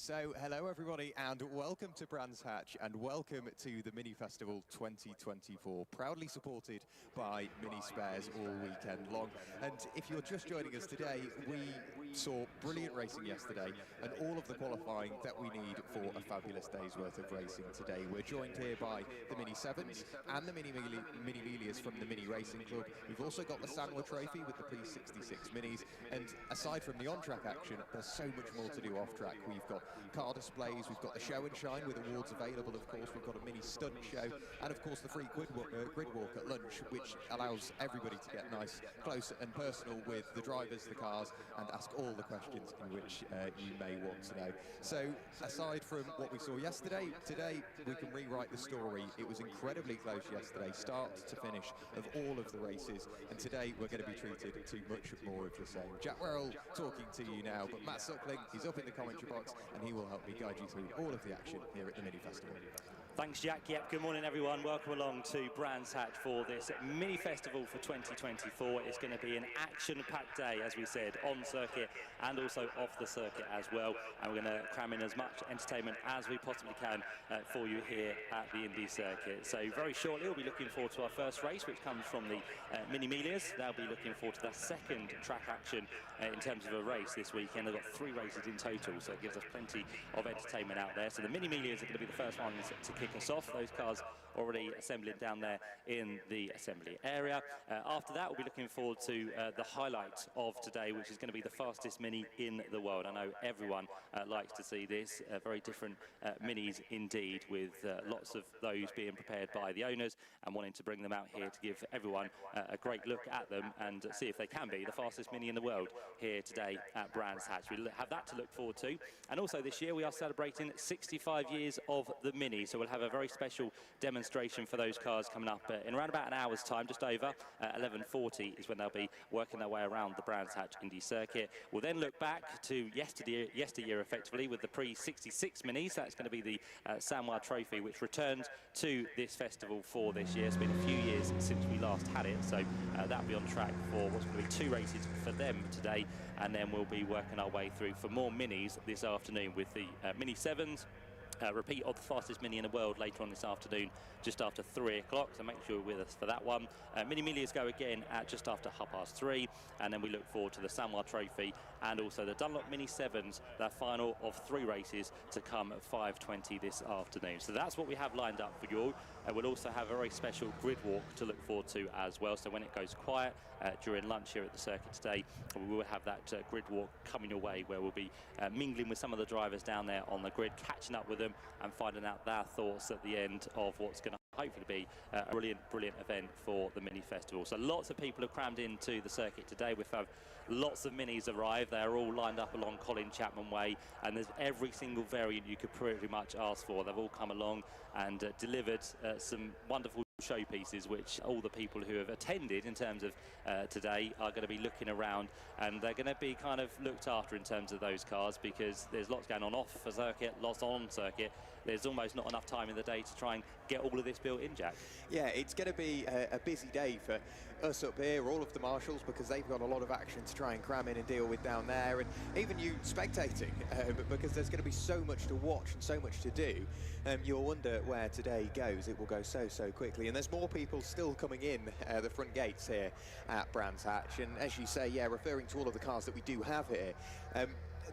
So, hello everybody and welcome to Brands Hatch and welcome to the Mini Festival 2024, proudly supported by Mini Spares all weekend long. And if you're just joining us today, we saw brilliant racing yesterday and all of the qualifying that we need for a fabulous day's worth of racing today. We're joined here by the Mini 7s and the Mini Miglias from the Mini Racing Club. We've also got the Sanwa Trophy with the P66 Minis, and aside from the on-track action, there's so much more to do off-track. We've got car displays, we've got the show and shine with awards available, of course, we've got a mini stunt show, and of course the free grid walk at lunch, which allows everybody to get nice, close and personal with the drivers, the cars, and ask all the questions in which you may want to know. So, aside from what we saw yesterday, today we can rewrite the story. It was incredibly close yesterday, start to finish of all of the races, and today we're going to be treated to much more of the same. Jack Werrell talking to you now, but Matt Suckling is up in the commentary box, and he will help me guide you through all of the action here at the Mini Festival. Thanks, Jack. Yep, good morning, everyone. Welcome along to Brands Hatch for this Mini Festival for 2024. It's going to be an action-packed day, as we said, on circuit and also off the circuit as well. And we're going to cram in as much entertainment as we possibly can for you here at the Indy Circuit. So very shortly, we'll be looking forward to our first race, which comes from the Mini Miglias. They'll be looking forward to their second track action in terms of a race this weekend. They've got 3 races in total, so it gives us plenty of entertainment out there. So the Mini Miglias are going to be the first ones to kick us off. Those cars already assembling down there in the assembly area. After that, we'll be looking forward to the highlight of today, which is going to be the fastest Mini in the world. I know everyone likes to see this. Very different Minis indeed, with lots of those being prepared by the owners and wanting to bring them out here to give everyone a great look at them and see if they can be the fastest Mini in the world here today at Brands Hatch. We have that to look forward to. And also this year we are celebrating 65 years of the Mini, so we'll have a very special demonstration for those cars coming up in around about an hour's time, just over 11:40 is when they'll be working their way around the Brands Hatch Indy Circuit. We'll then look back to yesteryear effectively with the Pre-66 Minis. That's going to be the Sanwa Trophy, which returns to this festival for this year. It's been a few years since we last had it, so that'll be on track for what's going to be 2 races for them today, and then we'll be working our way through for more Minis this afternoon with the Mini 7s. Repeat of the fastest Mini in the world later on this afternoon, just after 3 o'clock, so make sure you're with us for that one. Mini Miglias go again at just after 3:30, and then we look forward to the Sanwa Trophy and also the Dunlop Mini 7s, their final of 3 races to come at 5:20 this afternoon. So that's what we have lined up for you all. We'll also have a very special grid walk to look forward to as well, so when it goes quiet during lunch here at the circuit today, we will have that grid walk coming your way, where we'll be mingling with some of the drivers down there on the grid, catching up with them and finding out their thoughts at the end of what's going to hopefully be a brilliant event for the Mini Festival. So lots of people have crammed into the circuit today. We've had lots of Minis arrive. They're all lined up along Colin Chapman Way, and there's every single variant you could pretty much ask for. They've all come along and delivered some wonderful showpieces, which all the people who have attended in terms of today are going to be looking around, and they're going to be kind of looked after in terms of those cars, because there's lots going on off the circuit, lots on circuit. There's almost not enough time in the day to try and get all of this built in, Jack. Yeah, it's going to be a busy day for us up here, all of the marshals, because they've got a lot of action to try and cram in and deal with down there, and even you spectating, because there's going to be so much to watch and so much to do. You'll wonder where today goes. It will go so quickly, and there's more people still coming in the front gates here at Brands Hatch. And as you say, yeah, referring to all of the cars that we do have here,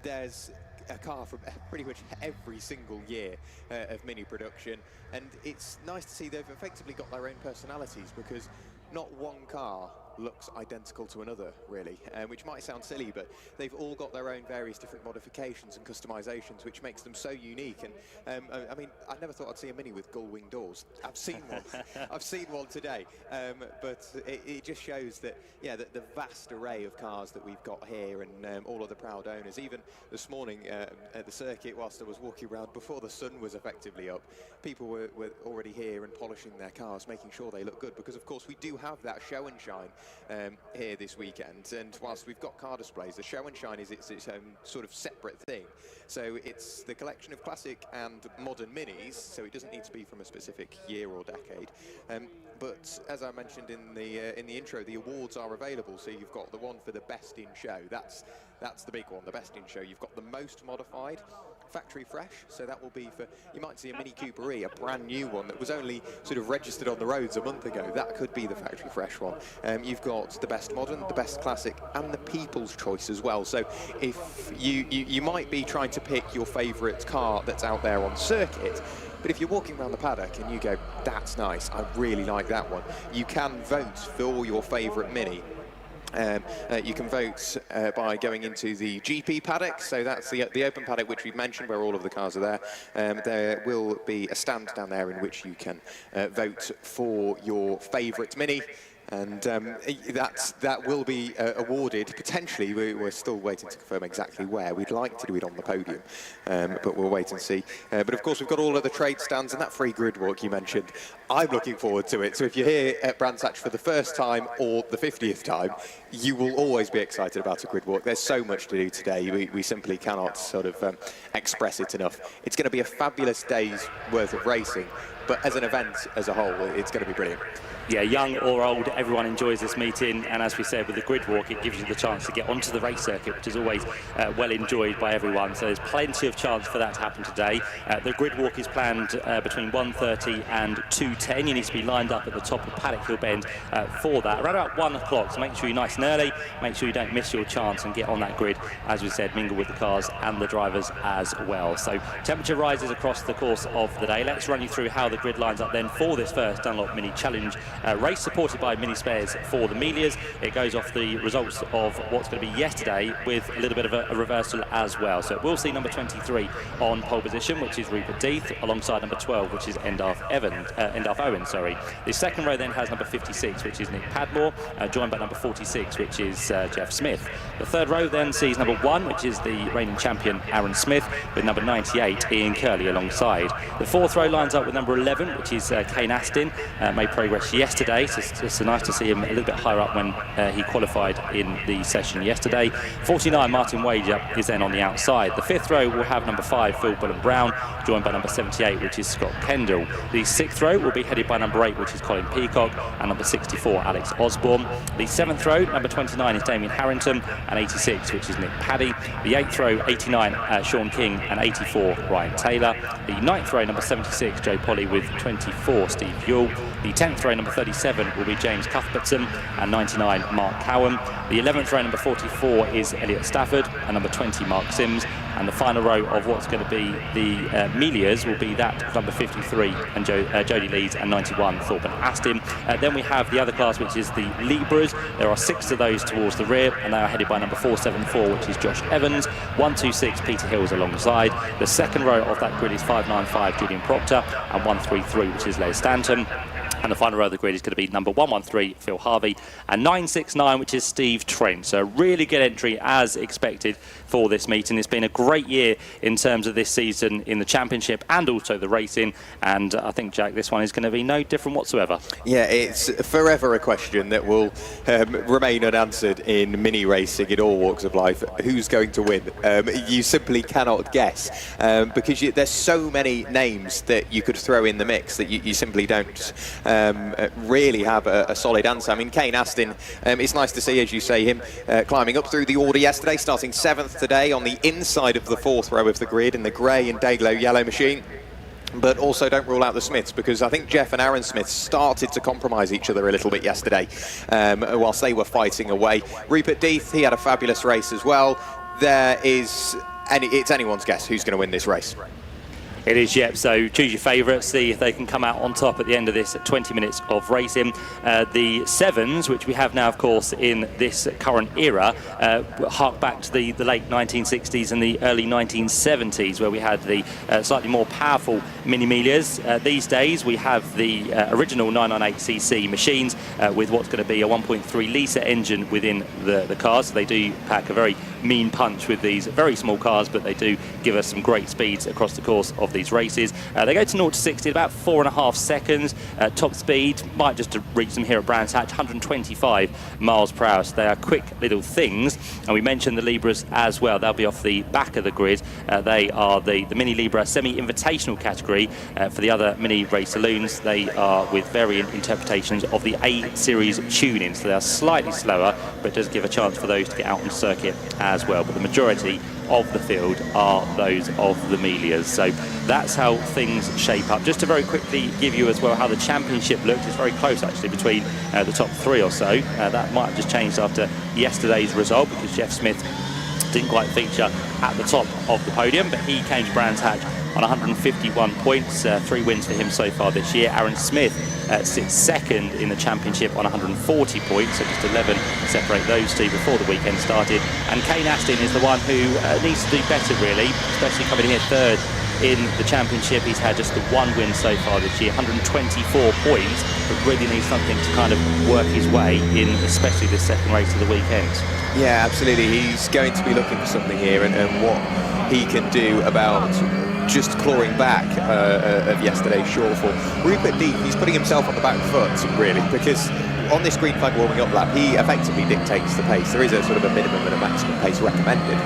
there's a car from pretty much every single year of Mini production, and it's nice to see they've effectively got their own personalities, because not one car looks identical to another, really, which might sound silly, but they've all got their own various different modifications and customizations, which makes them so unique. And I mean, I never thought I'd see a Mini with gull-wing doors. I've seen one. I've seen one today, but it just shows that, yeah, the vast array of cars that we've got here, and all of the proud owners. Even this morning at the circuit, whilst I was walking around before the sun was effectively up, people were already here and polishing their cars, making sure they look good, because of course we do have that show and shine here this weekend. And whilst we've got car displays, the show and shine is its own sort of separate thing. So it's the collection of classic and modern Minis, so it doesn't need to be from a specific year or decade. but as I mentioned in the intro, the awards are available. So you've got the one for the best in show. That's the big one, the best in show. You've got the most modified, factory fresh. So that will be for, you might see a Mini Cooper E, a brand new one that was only sort of registered on the roads a month ago. That could be the factory fresh one. You've got the best modern, the best classic, and the people's choice as well. So if you might be trying to pick your favourite car that's out there on circuit, but if you're walking around the paddock and you go, that's nice, I really like that one, you can vote for your favourite Mini. You can vote by going into the GP paddock, so that's the open paddock which we've mentioned, where all of the cars are there. There will be a stand down there in which you can vote for your favourite Mini. And that will be awarded, potentially. We're still waiting to confirm exactly where. We'd like to do it on the podium, but we'll wait and see. But of course, we've got all of the trade stands and that free grid walk you mentioned. I'm looking forward to it. So if you're here at Brands Hatch for the first time or the 50th time, you will always be excited about a grid walk. There's so much to do today. We simply cannot sort of express it enough. It's going to be a fabulous day's worth of racing, but as an event as a whole, it's going to be brilliant. Yeah, young or old, everyone enjoys this meeting, and as we said, with the grid walk, it gives you the chance to get onto the race circuit, which is always well enjoyed by everyone. So there's plenty of chance for that to happen today. The grid walk is planned between 1:30 and 2:10. You need to be lined up at the top of Paddock Hill Bend for that, around about 1 o'clock. So make sure you're nice and early, make sure you don't miss your chance and get on that grid. As we said, mingle with the cars and the drivers as well. So temperature rises across the course of the day. Let's run you through how the grid lines up then for this first Dunlop Mini Challenge race, supported by Mini Spares for the Miglias. It goes off the results of what's going to be yesterday, with a little bit of a reversal as well. So we'll see number 23 on pole position, which is Rupert Death, alongside number 12, which is Endarth Owen. Sorry. The second row then has number 56, which is Nick Padmore, joined by number 46, which is Jeff Smith. The third row then sees number 1, which is the reigning champion Aaron Smith, with number 98 Ian Curley alongside. The fourth row lines up with number 11, which is Kane Astin. Made progress yesterday, so it's nice to see him a little bit higher up when he qualified in the session yesterday. 49 Martin Wager is then on the outside. The fifth row will have number 5 Phil Bullen-Brown, joined by number 78, which is Scott Kendall. The sixth row will be headed by number 8, which is Colin Peacock, and number 64 Alex Osborne. The seventh row, number 29, is Damien Harrington, and 86, which is Nick Paddy. The eighth row, 89 Sean King, and 84 Ryan Taylor. The ninth row, number 76 Joe Polly, with 24 Steve Yule. The 10th row, number 37, will be James Cuthbertson, and 99 Mark Cowan. The 11th row, number 44, is Elliot Stafford, and number 20 Mark Sims. And the final row of what's going to be the Melias will be that of number 53 and Jody Leeds, and 91 Thorben Astin. Then we have the other class, which is the Libras. There are 6 of those towards the rear, and they are headed by number 474, which is Josh Evans, 126 Peter Hills alongside. The second row of that grid is 595 Julian Proctor, and 133, which is Les Stanton. And the final row of the grid is going to be number 113, Phil Harvey, and 969, which is Steve Trent. So a really good entry, as expected, for this meeting. It's been a great year in terms of this season in the championship and also the racing. And I think, Jack, this one is going to be no different whatsoever. Yeah, it's forever a question that will remain unanswered in mini racing in all walks of life. Who's going to win? You simply cannot guess, because there's so many names that you could throw in the mix that you simply don't really have a solid answer. I mean, Kane Astin, it's nice to see, as you say, him climbing up through the order yesterday, starting 7th today on the inside of the 4th row of the grid in the grey and day-glow yellow machine. But also don't rule out the Smiths, because I think Jeff and Aaron Smith started to compromise each other a little bit yesterday whilst they were fighting away. Rupert Death, he had a fabulous race as well. It's anyone's guess who's going to win this race. It is, yep. So choose your favourites, see if they can come out on top at the end of this 20 minutes of racing. The sevens, which we have now, of course, in this current era, hark back to the late 1960s and the early 1970s, where we had the slightly more powerful Mini Melias. These days, we have the original 998cc machines with what's going to be a 1.3 litre engine within the cars. So they do pack a very mean punch with these very small cars, but they do give us some great speeds across the course of these races. They go to 0 to 60 in about 4.5 seconds. Top speed might just reach them here at Brands Hatch, 125 miles per hour. So they are quick little things. And we mentioned the Libras as well. They'll be off the back of the grid. They are the Mini Libra semi-invitational category. For the other mini race saloons, they are with variant interpretations of the A series tuning. So they are slightly slower, but it does give a chance for those to get out on circuit as well. But the majority of the field are those of the Miglias. So that's how things shape up. Just to very quickly give you as well how the championship looked. It's very close actually between the top 3 or so. That might have just changed after yesterday's result because Jeff Smith didn't quite feature at the top of the podium, but he came to Brands Hatch on 151 points, 3 wins for him so far this year. Aaron Smith sits second in the championship on 140 points, so just 11 separate those two before the weekend started. And Kane Astin is the one who needs to do better really, especially coming here third in the championship. He's had just the 1 win so far this year, 124 points, but really needs something to kind of work his way in, especially this second race of the weekend. Yeah, absolutely. He's going to be looking for something here, and what he can do about just clawing back of yesterday's shortfall. Rupert Deep, he's putting himself on the back foot, really, because on this green flag warming up lap, he effectively dictates the pace. There is a sort of a minimum and a maximum pace recommended.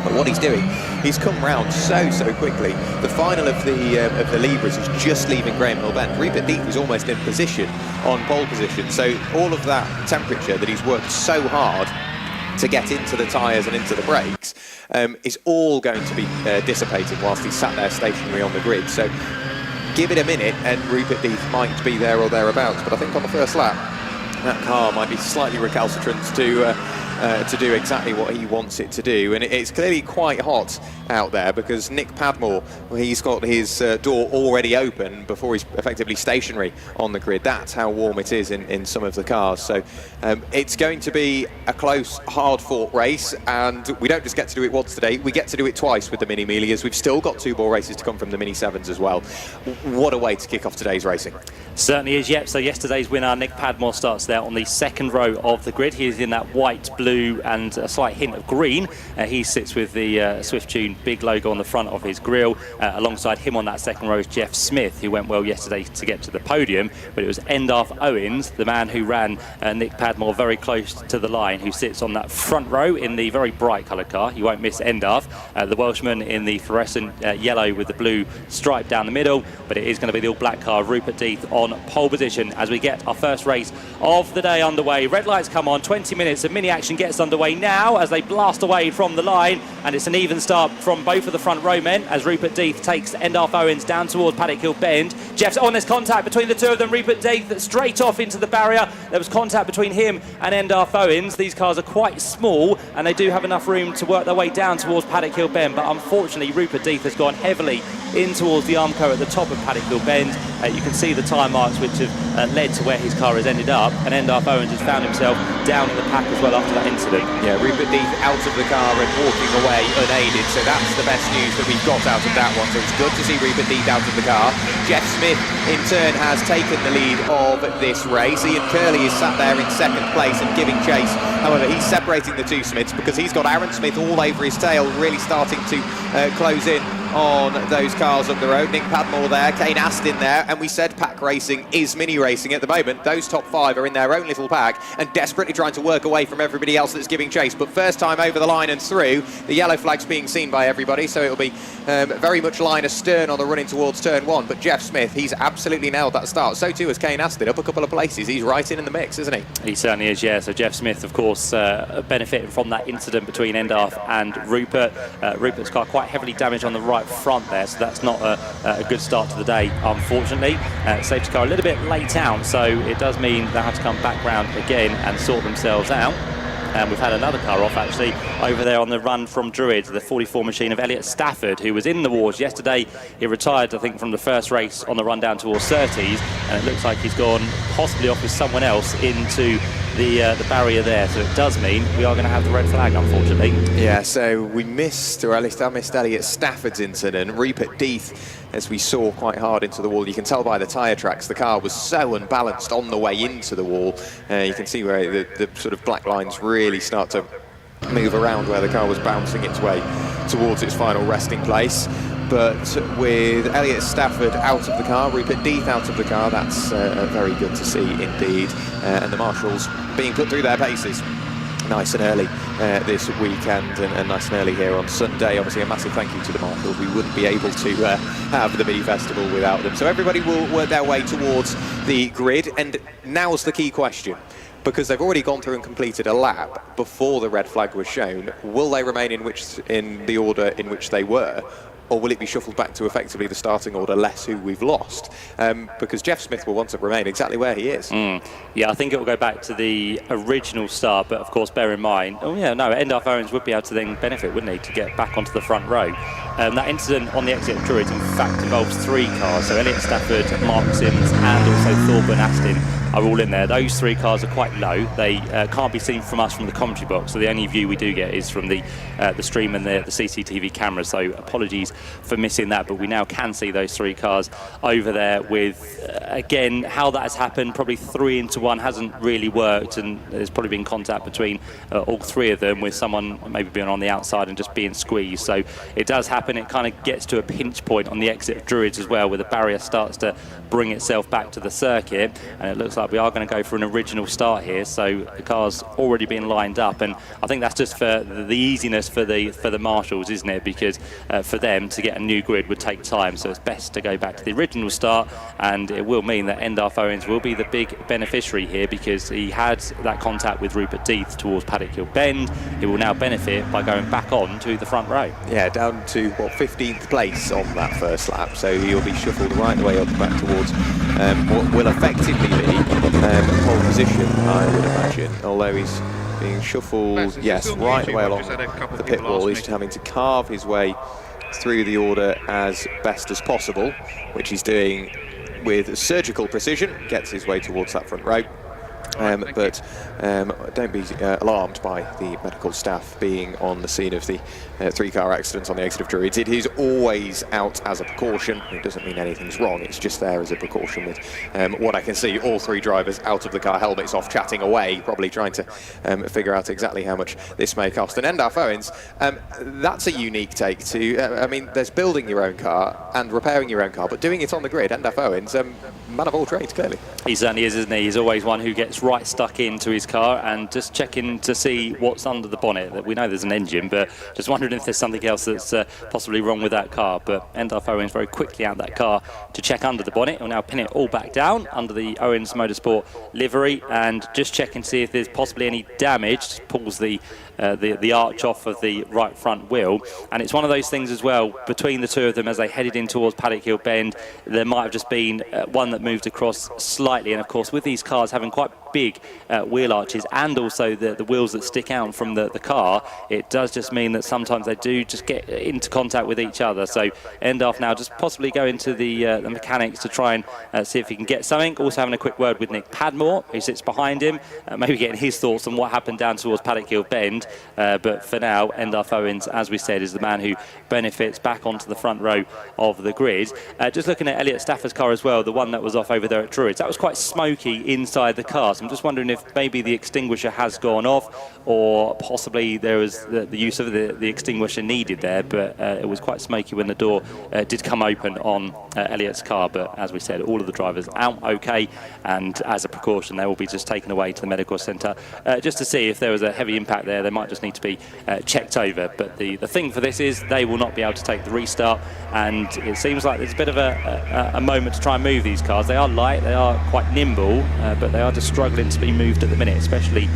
But what he's doing, he's come round so quickly. The final of the Libras is just leaving Graham Hill Bend. Rupert Deep is almost in position, on pole position. So all of that temperature that he's worked so hard to get into the tyres and into the brakes is all going to be dissipating whilst he's sat there stationary on the grid. So give it a minute and Rupert Deep might be there or thereabouts. But I think on the first lap, that car might be slightly recalcitrant to do exactly what he wants it to do. And it's clearly quite hot out there because Nick Padmore, he's got his door already open before he's effectively stationary on the grid. That's how warm it is in some of the cars. So it's going to be a close, hard-fought race, and we don't just get to do it once today, we get to do it twice with the Mini Miglias. We've still got 2 more races to come from the Mini 7s as well. What a way to kick off today's racing. Certainly is, yep. So yesterday's winner, Nick Padmore, starts there on the 2nd row of the grid. He is in that white, blue and a slight hint of green. He sits with the Swift Tune big logo on the front of his grille. Alongside him on that 2nd row is Jeff Smith, who went well yesterday to get to the podium. But it was Endarth Owens, the man who ran Nick Padmore very close to the line, who sits on that front row in the very bright coloured car. You won't miss Endarth. The Welshman in the fluorescent yellow with the blue stripe down the middle. But it is going to be the all-black car, Rupert Deep, on pole position as we get our first race of the day underway. Red lights come on, 20 minutes of mini action gets underway now as they blast away from the line, and it's an even start from both of the front row men as Rupert Deep takes Endarth Owens down towards Paddock Hill Bend. Jeff's on, there's contact between the two of them. Rupert Deep straight off into the barrier. There was contact between him and Endarth Owens. These cars are quite small and they do have enough room to work their way down towards Paddock Hill Bend, but unfortunately Rupert Deep has gone heavily in towards the Armco at the top of Paddock Hill Bend. You can see the tyre marks which have led to where his car has ended up, and Endarth Owens has found himself down in the pack as well after that incident. Yeah, Rupert Deep out of the car and walking away unaided, so that's the best news that we've got out of that one. So it's good to see Rupert Deep out of the car. Jeff Smith in turn has taken the lead of this race. Ian Curley is sat there in 2nd place and giving chase. However, he's separating the 2 Smiths because he's got Aaron Smith all over his tail, really starting to close in on those cars up the road. Nick Padmore there, Kane Astin there, and we said pack racing is mini racing at the moment. Those top 5 are in their own little pack and desperately trying to work away from everybody else that's giving chase. But first time over the line and through, the yellow flag's being seen by everybody, so it'll be very much line astern on the run in towards turn 1. But Jeff Smith, he's absolutely nailed that start. So too has Kane Astin, up a couple of places. He's right in the mix, isn't he? He certainly is, yeah. So Jeff Smith, of course, benefiting from that incident between Endarth and Rupert. Rupert's car quite heavily damaged on the right front there, so that's not a good start to the day, unfortunately. Safety car a little bit late out, so it does mean they have to come back round again and sort themselves out. And we've had another car off, actually, over there on the run from Druids, the 44 machine of Elliot Stafford, who was in the wars yesterday. He retired, I think, from the first race on the run down towards Surtees, and it looks like he's gone possibly off with someone else into the barrier there. So it does mean we are going to have the red flag, unfortunately. Yeah, so we missed, or at least I missed Elliot Stafford's incident. Rupert Deeth, as we saw quite hard into the wall. You can tell by the tyre tracks the car was so unbalanced on the way into the wall. You can see where the sort of black lines really start to move around where the car was bouncing its way towards its final resting place. But with Elliot Stafford out of the car, Rupert Death out of the car, that's very good to see indeed. And the marshals being put through their paces nice and early this weekend, and nice and early here on Sunday. Obviously a massive thank you to the marshals. We wouldn't be able to have the Mini Festival without them. So everybody will work their way towards the grid, and now's the key question. Because they've already gone through and completed a lap before the red flag was shown, will they remain in the order in which they were? Or will it be shuffled back to effectively the starting order, less who we've lost? Because Jeff Smith will want to remain exactly where he is. Yeah, I think it will go back to the original start, but of course, bear in mind, Endar Owens would be able to then benefit, wouldn't he, to get back onto the front row. That incident on the exit of Druids, in fact, involves 3 cars. So Elliot Stafford, Mark Sims, and also Thorburn Aston are all in there. Those 3 cars are quite low. They can't be seen from us from the commentary box, so the only view we do get is from the stream and the CCTV cameras. So apologies for missing that, but we now can see those 3 cars over there with, again, how that has happened, probably 3 into 1 hasn't really worked, and there's probably been contact between all 3 of them, with someone maybe being on the outside and just being squeezed. So it does happen. It kind of gets to a pinch point on the exit of Druids as well, where the barrier starts to bring itself back to the circuit, and it looks like we are going to go for an original start here. So the car's already been lined up, and I think that's just for the easiness for the marshals, isn't it? Because for them to get a new grid would take time, so it's best to go back to the original start, and it will mean that Endar Owens will be the big beneficiary here, because he had that contact with Rupert Death towards Paddock Hill Bend. He will now benefit by going back on to the front row. Yeah, down to, what, 15th place on that first lap, so he'll be shuffled right the way up back towards what will effectively be pole position, I would imagine, although he's being shuffled, yes, right the way along the pit wall. He's having to carve his way through the order as best as possible, which he's doing with surgical precision, gets his way towards that front row. But don't be alarmed by the medical staff being on the scene of the 3-car accident on the exit of Druids. It is always out as a precaution. It doesn't mean anything's wrong, it's just there as a precaution, with what I can see, all 3 drivers out of the car, helmets off, chatting away, probably trying to figure out exactly how much this may cost. And Endar Owens, that's a unique take to, I mean, there's building your own car and repairing your own car, but doing it on the grid. Endar Owens, man of all trades, clearly. He certainly is, isn't he? He's always one who gets right stuck into his car and just checking to see what's under the bonnet. That we know there's an engine, but just wondering if there's something else that's possibly wrong with that car. But Endar Owens very quickly out that car to check under the bonnet. He'll now pin it all back down under the Owens Motorsport livery and just check and see if there's possibly any damage. Just pulls the arch off of the right front wheel, and it's one of those things as well between the 2 of them as they headed in towards Paddock Hill Bend. There might have just been one that moved across slightly, and of course with these cars having quite big wheel arches and also the wheels that stick out from the car, it does just mean that sometimes they do just get into contact with each other. So Endar now just possibly go into the mechanics to try and see if he can get something. Also having a quick word with Nick Padmore, who sits behind him, maybe getting his thoughts on what happened down towards Paddock Hill Bend. But for now, Endar Owens, as we said, is the man who benefits back onto the front row of the grid. Just looking at Elliot Stafford's car as well, the one that was off over there at Druids, that was quite smoky inside the car. So I'm just wondering if maybe the extinguisher has gone off, or possibly there was the use of the extinguisher needed there, but it was quite smoky when the door did come open on Elliot's car. But as we said, all of the drivers out okay, and as a precaution they will be just taken away to the medical centre just to see if there was a heavy impact there. They might just need to be checked over, but the thing for this is they will not be able to take the restart, and it seems like there's a bit of a moment to try and move these cars. They are light, they are quite nimble, but they are just struggling to be moved at the minute, especially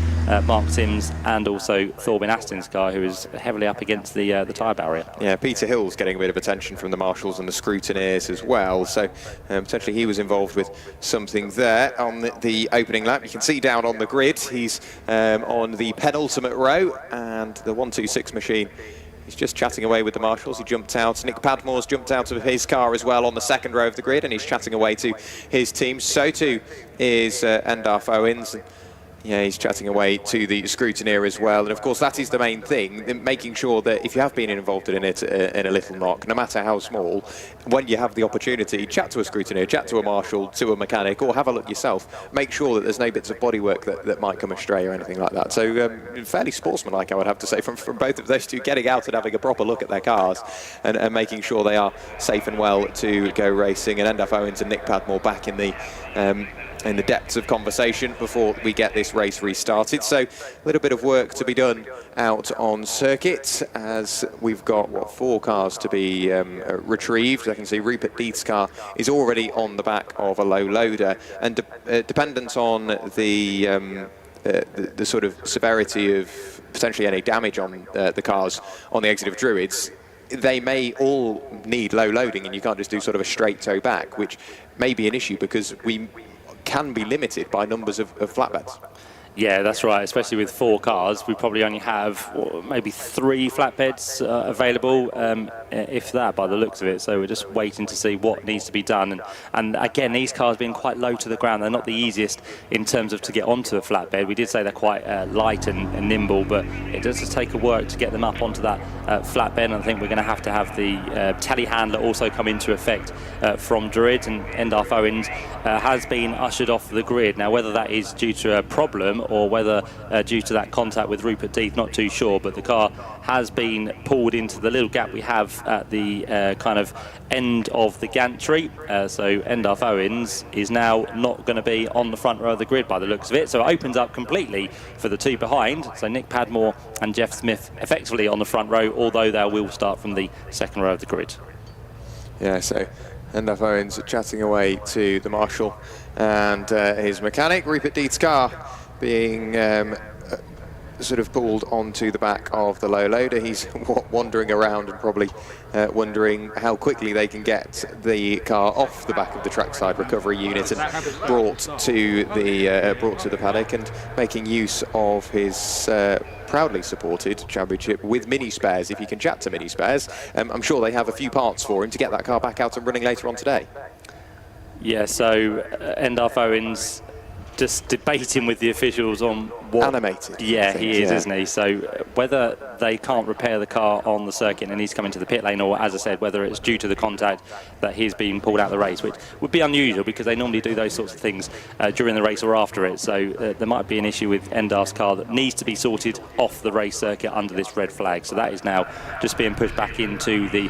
Mark Sims and also Thorburn Aston's car, who is heavily up against the tyre barrier. Yeah, Peter Hill's getting a bit of attention from the marshals and the scrutineers as well, so potentially he was involved with something there on the opening lap. You can see down on the grid, he's on the penultimate row, and the 126 machine, he's just chatting away with the marshals. He jumped out. Nick Padmore's jumped out of his car as well on the 2nd row of the grid, and he's chatting away to his team. So too is Endar Owens. Yeah, he's chatting away to the scrutineer as well. And of course, that is the main thing, making sure that if you have been involved in it in a little knock, no matter how small, when you have the opportunity, chat to a scrutineer, chat to a marshal, to a mechanic, or have a look yourself. Make sure that there's no bits of bodywork that might come astray or anything like that. So fairly sportsmanlike, I would have to say, from both of those two, getting out and having a proper look at their cars and making sure they are safe and well to go racing. And Endaf Owens and Nick Padmore back in the depths of conversation before we get this race restarted. So a little bit of work to be done out on circuit, as we've got, what, 4 cars to be retrieved. I can see Rupert Deeth's car is already on the back of a low loader, and dependent on the sort of severity of potentially any damage on the cars on the exit of Druids, they may all need low loading, and you can't just do sort of a straight tow back, which may be an issue because we can be limited by numbers of flatbeds. Yeah, that's right, especially with 4 cars. We probably only have maybe 3 flatbeds available, if that, by the looks of it. So we're just waiting to see what needs to be done. And again, these cars being quite low to the ground, they're not the easiest in terms of to get onto a flatbed. We did say they're quite light and nimble, but it does take a work to get them up onto that flatbed. And I think we're going to have the telehandler also come into effect from Druid, and Endaf Owens has been ushered off the grid. Now, whether that is due to a problem or whether due to that contact with Rupert Deeth, not too sure, but the car has been pulled into the little gap we have at the kind of end of the gantry. So Endaf Owens is now not going to be on the front row of the grid by the looks of it. So it opens up completely for the 2 behind. So Nick Padmore and Jeff Smith effectively on the front row, although they will start from the second row of the grid. Yeah, so Endaf Owens chatting away to the marshal and his mechanic. Rupert Deeth's car being sort of pulled onto the back of the low loader. He's wandering around and probably wondering how quickly they can get the car off the back of the trackside recovery unit and brought to the paddock, and making use of his proudly supported championship with mini spares. If you can chat to mini spares, I'm sure they have a few parts for him to get that car back out and running later on today. Yeah, so Endaf Owens just debating with the officials on what... Animated. Yeah, he is, isn't he? So whether they can't repair the car on the circuit and he's coming to the pit lane, or, as I said, whether it's due to the contact that he's been pulled out of the race, which would be unusual because they normally do those sorts of things during the race or after it. So there might be an issue with Endaf's car that needs to be sorted off the race circuit under this red flag. So that is now just being pushed back into the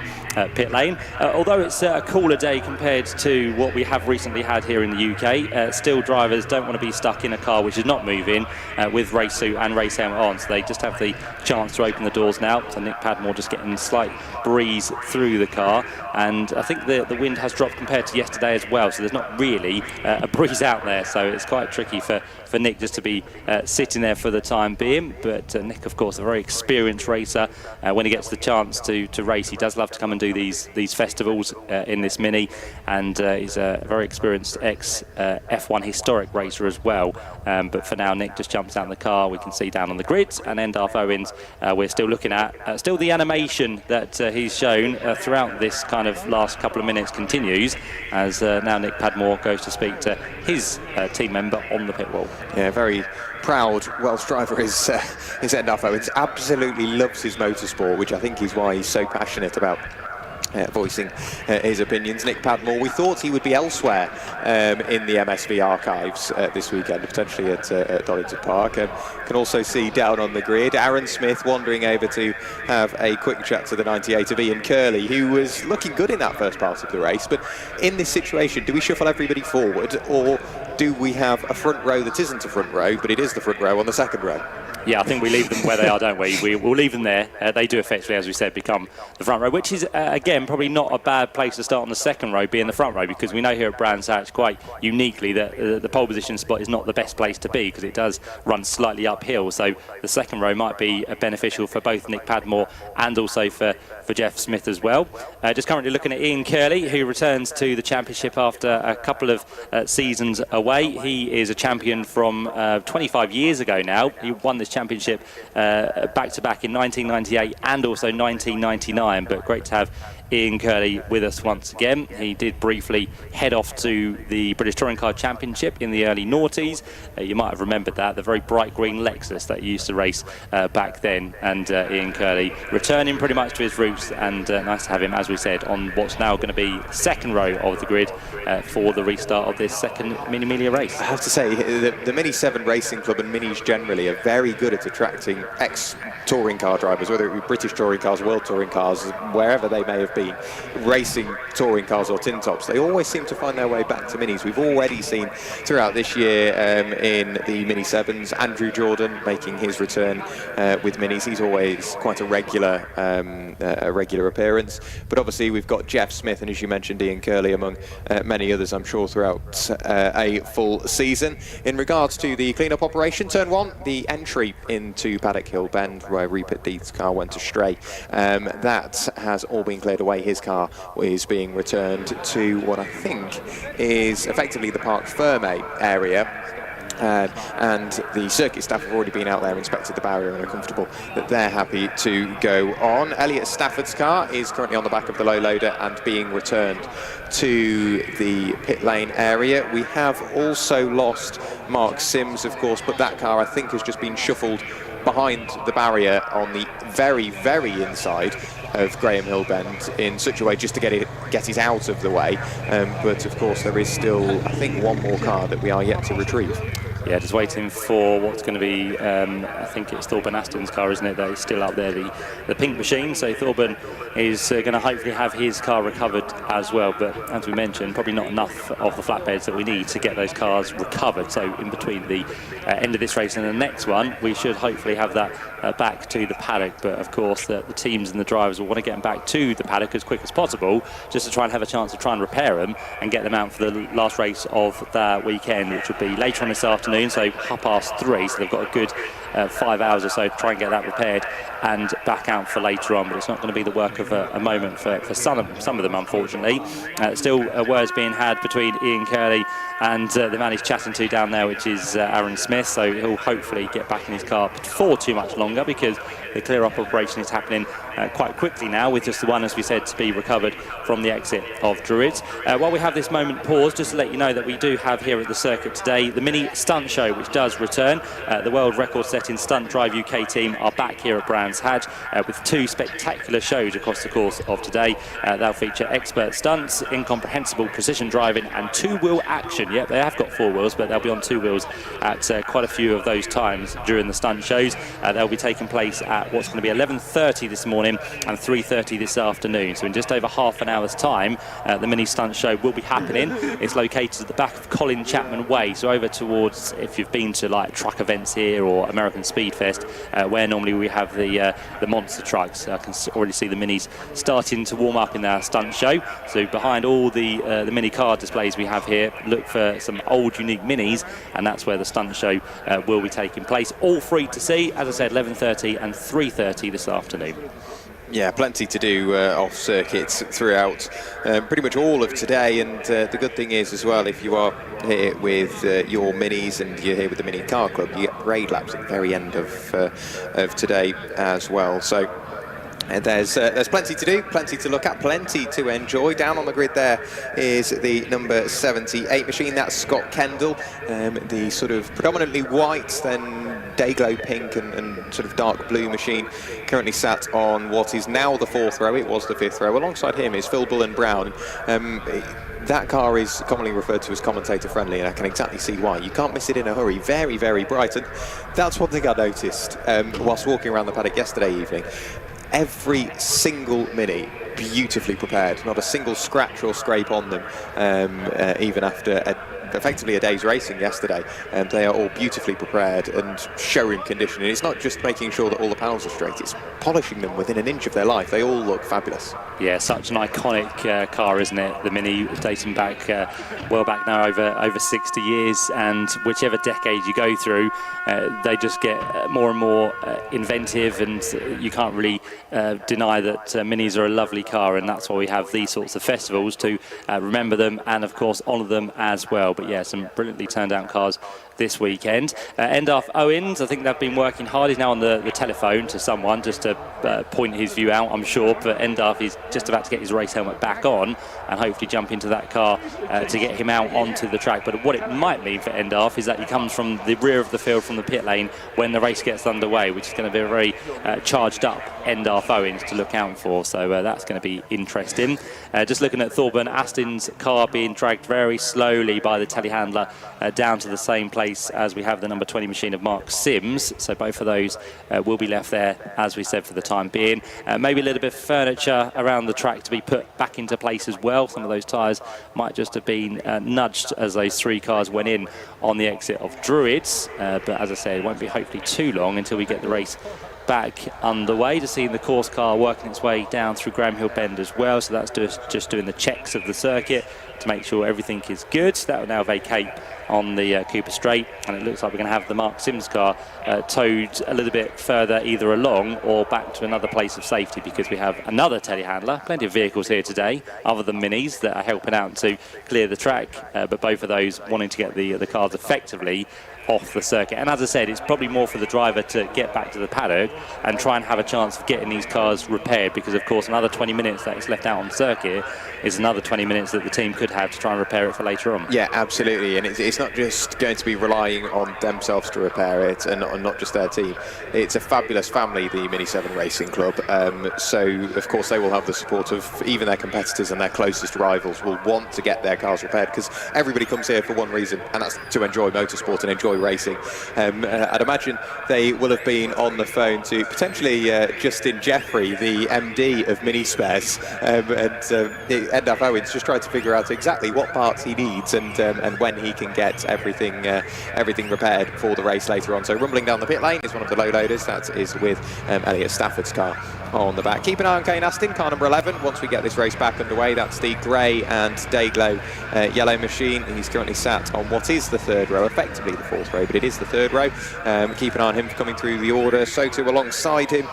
pit lane. Although it's a cooler day compared to what we have recently had here in the UK, still drivers don't want to be stuck in a car which is not moving with race suit and race helmet on, so they just have the chance to open the doors now. So Nick Padmore just getting a slight breeze through the car, and I think the wind has dropped compared to yesterday as well, so there's not really a breeze out there, so it's quite tricky for Nick just to be sitting there for the time being. But Nick, of course, a very experienced racer. When he gets the chance to race, he does love to come and do these festivals in this Mini, and he's a very experienced ex-F1 historic racer as well. But for now, Nick just jumps out in the car. We can see down on the grid, and Endaf Owens, we're still looking at still the animation that he's shown throughout this kind of last couple of minutes continues, as now Nick Padmore goes to speak to his team member on the pit wall. Yeah, very proud Welsh driver is Endaf Owens. Absolutely loves his motorsport, which I think is why he's so passionate about voicing his opinions. Nick Padmore, we thought he would be elsewhere in the MSV archives this weekend, potentially at Donington Park. Can also see down on the grid Aaron Smith wandering over to have a quick chat to the 98 of Ian Curley, who was looking good in that first part of the race. But in this situation, do we shuffle everybody forward, or do we have a front row that isn't a front row, but it is the front row on the second row? Yeah, I think we leave them where they are, don't we? We'll leave them there. They do effectively, as we said, become the front row, which is, again, probably not a bad place to start on the second row, being the front row, because we know here at Brands Hatch quite uniquely that the pole position spot is not the best place to be, because it does run slightly uphill. So the second row might be beneficial for both Nick Padmore and also for Jeff Smith as well. Just currently looking at Ian Curley, who returns to the championship after a couple of seasons away. He is a champion from 25 years ago now. He won this championship back-to-back in 1998 and also 1999, but great to have Ian Curley with us once again. He did briefly head off to the British Touring Car Championship in the early noughties. You might have remembered that, the very bright green Lexus that he used to race back then. And Ian Curley returning pretty much to his roots, and nice to have him, as we said, on what's now going to be the second row of the grid for the restart of this second Mini Miglia race. I have to say, the Mini 7 Racing Club and Minis generally are very good at attracting ex-touring car drivers, whether it be British touring cars, world touring cars, wherever they may have been, racing touring cars or tin tops. They always seem to find their way back to Minis. We've already seen throughout this year in the Mini 7s, Andrew Jordan making his return with Minis. He's always quite a regular appearance. But obviously we've got Jeff Smith and, as you mentioned, Ian Curley, among many others, I'm sure, throughout a full season. In regards to the clean-up operation, turn 1, the entry into Paddock Hill Bend, where Rupert Deeth's car went astray, that has all been cleared away. His car is being returned to what I think is effectively the Parc Ferme area. And the circuit staff have already been out there, inspected the barrier, and are comfortable that they're happy to go on. Elliot Stafford's car is currently on the back of the low loader and being returned to the pit lane area. We have also lost Mark Sims, of course, but that car, I think, has just been shuffled behind the barrier on the very, very inside of Graham Hill Bend in such a way just to get it out of the way. But of course there is still, I think, one more car that we are yet to retrieve. Yeah, just waiting for what's going to be, I think it's Thorben Aston's car, isn't it, that is still up there, the pink machine. So Thorben is going to hopefully have his car recovered as well. But as we mentioned, probably not enough of the flatbeds that we need to get those cars recovered. So in between the end of this race and the next one, we should hopefully have that back to the paddock. But of course, the teams and the drivers will want to get them back to the paddock as quick as possible, just to try and have a chance to try and repair them and get them out for the last race of that weekend, which will be later on this afternoon, so 3:30. So they've got a good 5 hours or so to try and get that repaired and back out for later on. But it's not going to be the work of a moment for some of them, unfortunately. Still words being had between Ian Curley and the man he's chatting to down there, which is Aaron Smith. So he'll hopefully get back in his car before too much longer, because the clear-up operation is happening quite quickly now, with just the one, as we said, to be recovered from the exit of Druids. While we have this moment pause, just to let you know that we do have here at the circuit today the Mini Stunt Show, which does return. The world record-setting Stunt Drive UK team are back here at Brands Hatch with 2 spectacular shows across the course of today. They'll feature expert stunts, incomprehensible precision driving, and 2-wheel action. Yep, they have got 4 wheels, but they'll be on 2 wheels at quite a few of those times during the stunt shows. They'll be taking place at what's going to be 11:30 this morning and 3:30 this afternoon. So in just over half an hour's time, the Mini Stunt Show will be happening. It's located at the back of Colin Chapman Way, so over towards, if you've been to like truck events here or American Speedfest, where normally we have the monster trucks. I can already see the Minis starting to warm up in our stunt show. So behind all the mini car displays we have here, look for some old unique Minis, and that's where the stunt show will be taking place. All free to see, as I said, 11:30 and 3:30 this afternoon. Yeah, plenty to do off circuits throughout pretty much all of today. And the good thing is as well, if you are here with your Minis and you're here with the Mini Car Club, you get parade laps at the very end of today as well. So there's plenty to do, plenty to look at, plenty to enjoy. Down on the grid there is the number 78 machine. That's Scott Kendall, the sort of predominantly white, then day-glow pink and sort of dark blue machine, currently sat on what is now the 4th row. It was the 5th row. Alongside him is Phil Bullen Brown. That car is commonly referred to as commentator friendly, and I can exactly see why. You can't miss it in a hurry. Very, very bright. And that's one thing I noticed whilst walking around the paddock yesterday evening. Every single Mini beautifully prepared, not a single scratch or scrape on them, even after effectively a day's racing yesterday. And they are all beautifully prepared and showroom condition. And it's not just making sure that all the panels are straight, it's polishing them within an inch of their life. They all look fabulous. Yeah, such an iconic car, isn't it? The Mini, dating back, well back now, over 60 years. And whichever decade you go through, they just get more and more inventive, and you can't really deny that Minis are a lovely car, and that's why we have these sorts of festivals to remember them and, of course, honour them as well. But yeah, some brilliantly turned out cars this weekend. Endarth Owens, I think they've been working hard. He's now on the telephone to someone just to point his view out, I'm sure. But Endarth is just about to get his race helmet back on and hopefully jump into that car to get him out onto the track. But what it might mean for Endarth is that he comes from the rear of the field from the pit lane when the race gets underway, which is going to be a very charged up Endarth Owens to look out for. So that's going to be interesting. Just looking at Thorburn Aston's car being dragged very slowly by the telehandler down to the same place as we have the number 20 machine of Mark Sims. So both of those will be left there, as we said, for the time being. Maybe a little bit of furniture around the track to be put back into place as well. Some of those tyres might just have been nudged as those 3 cars went in on the exit of Druids. But as I say, it won't be hopefully too long until we get the race back underway. To see the course car working its way down through Graham Hill Bend as well. So that's just doing the checks of the circuit to make sure everything is good. That will now vacate on the Cooper Straight, and it looks like we're going to have the Mark Sims car towed a little bit further either along or back to another place of safety, because we have another telehandler. Plenty of vehicles here today other than minis that are helping out to clear the track, but both of those wanting to get the cars effectively off the circuit. And as I said, it's probably more for the driver to get back to the paddock and try and have a chance of getting these cars repaired, because of course another 20 minutes that is left out on the circuit is another 20 minutes that the team could have to try and repair it for later on. Yeah, absolutely. And it's not just going to be relying on themselves to repair it, and not just their team. It's a fabulous family, the Mini 7 Racing Club. So of course they will have the support of even their competitors, and their closest rivals will want to get their cars repaired, because everybody comes here for one reason, and that's to enjoy motorsport and enjoy racing. I'd imagine they will have been on the phone to potentially Justin Jeffrey, the MD of Mini Spares, and Endarth Owens just trying to figure out exactly what parts he needs and when he can get everything repaired for the race later on. So rumbling down the pit lane is one of the low loaders. That is with Elliot Stafford's car on the back. Keep an eye on Kane Aston, car number 11. Once we get this race back underway, that's the grey and Dayglow yellow machine. He's currently sat on what is the 3rd row, effectively the 4th row, but it is the 3rd row. Keep an eye on him coming through the order. So too alongside him,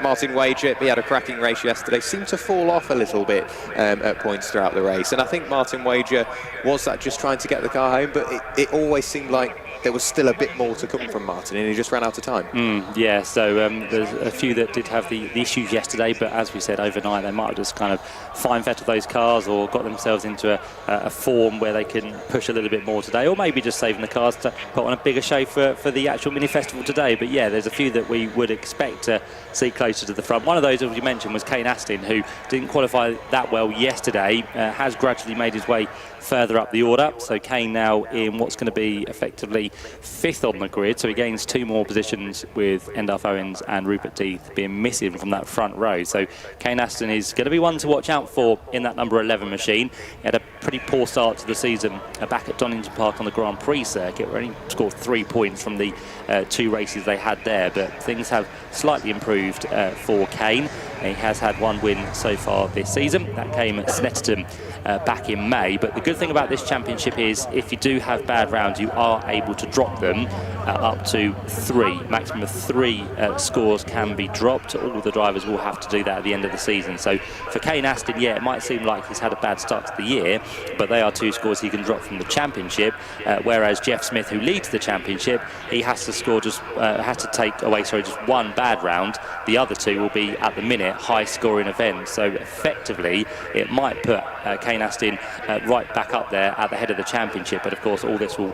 Martin Wager. He had a cracking race yesterday, seemed to fall off a little bit at points throughout the race, and I think Martin Wager was that just trying to get the car home, but it always seemed like there was still a bit more to come from Martin, and he just ran out of time. Yeah, so there's a few that did have the issues yesterday, but as we said, overnight they might have just kind of fine-fettled those cars or got themselves into a form where they can push a little bit more today, or maybe just saving the cars to put on a bigger show for the actual mini festival today. But yeah, there's a few that we would expect to see closer to the front. One of those, as you mentioned, was Kane Aston, who didn't qualify that well yesterday, has gradually made his way further up the order. So Kane now in what's going to be effectively 5th on the grid. So he gains 2 more positions, with Endarth Owens and Rupert Death being missing from that front row. So Kane Aston is going to be one to watch out for in that number 11 machine. He had a pretty poor start to the season back at Donington Park on the Grand Prix circuit, where he scored 3 points from the 2 races they had there. But things have slightly improved for Kane. He has had 1 win so far this season. That came at Snetterton back in May. But the good thing about this championship is if you do have bad rounds, you are able to drop them up to 3. Maximum of 3 scores can be dropped. All the drivers will have to do that at the end of the season. So for Kane Aston, yeah, it might seem like he's had a bad start to the year, but they are 2 scores he can drop from the championship. Whereas Jeff Smith, who leads the championship, he has to score just take away just 1 bad round. The other 2 will be at the minute high scoring events. So effectively, it might put Kane Aston right back up there at the head of the championship. But of course, all this will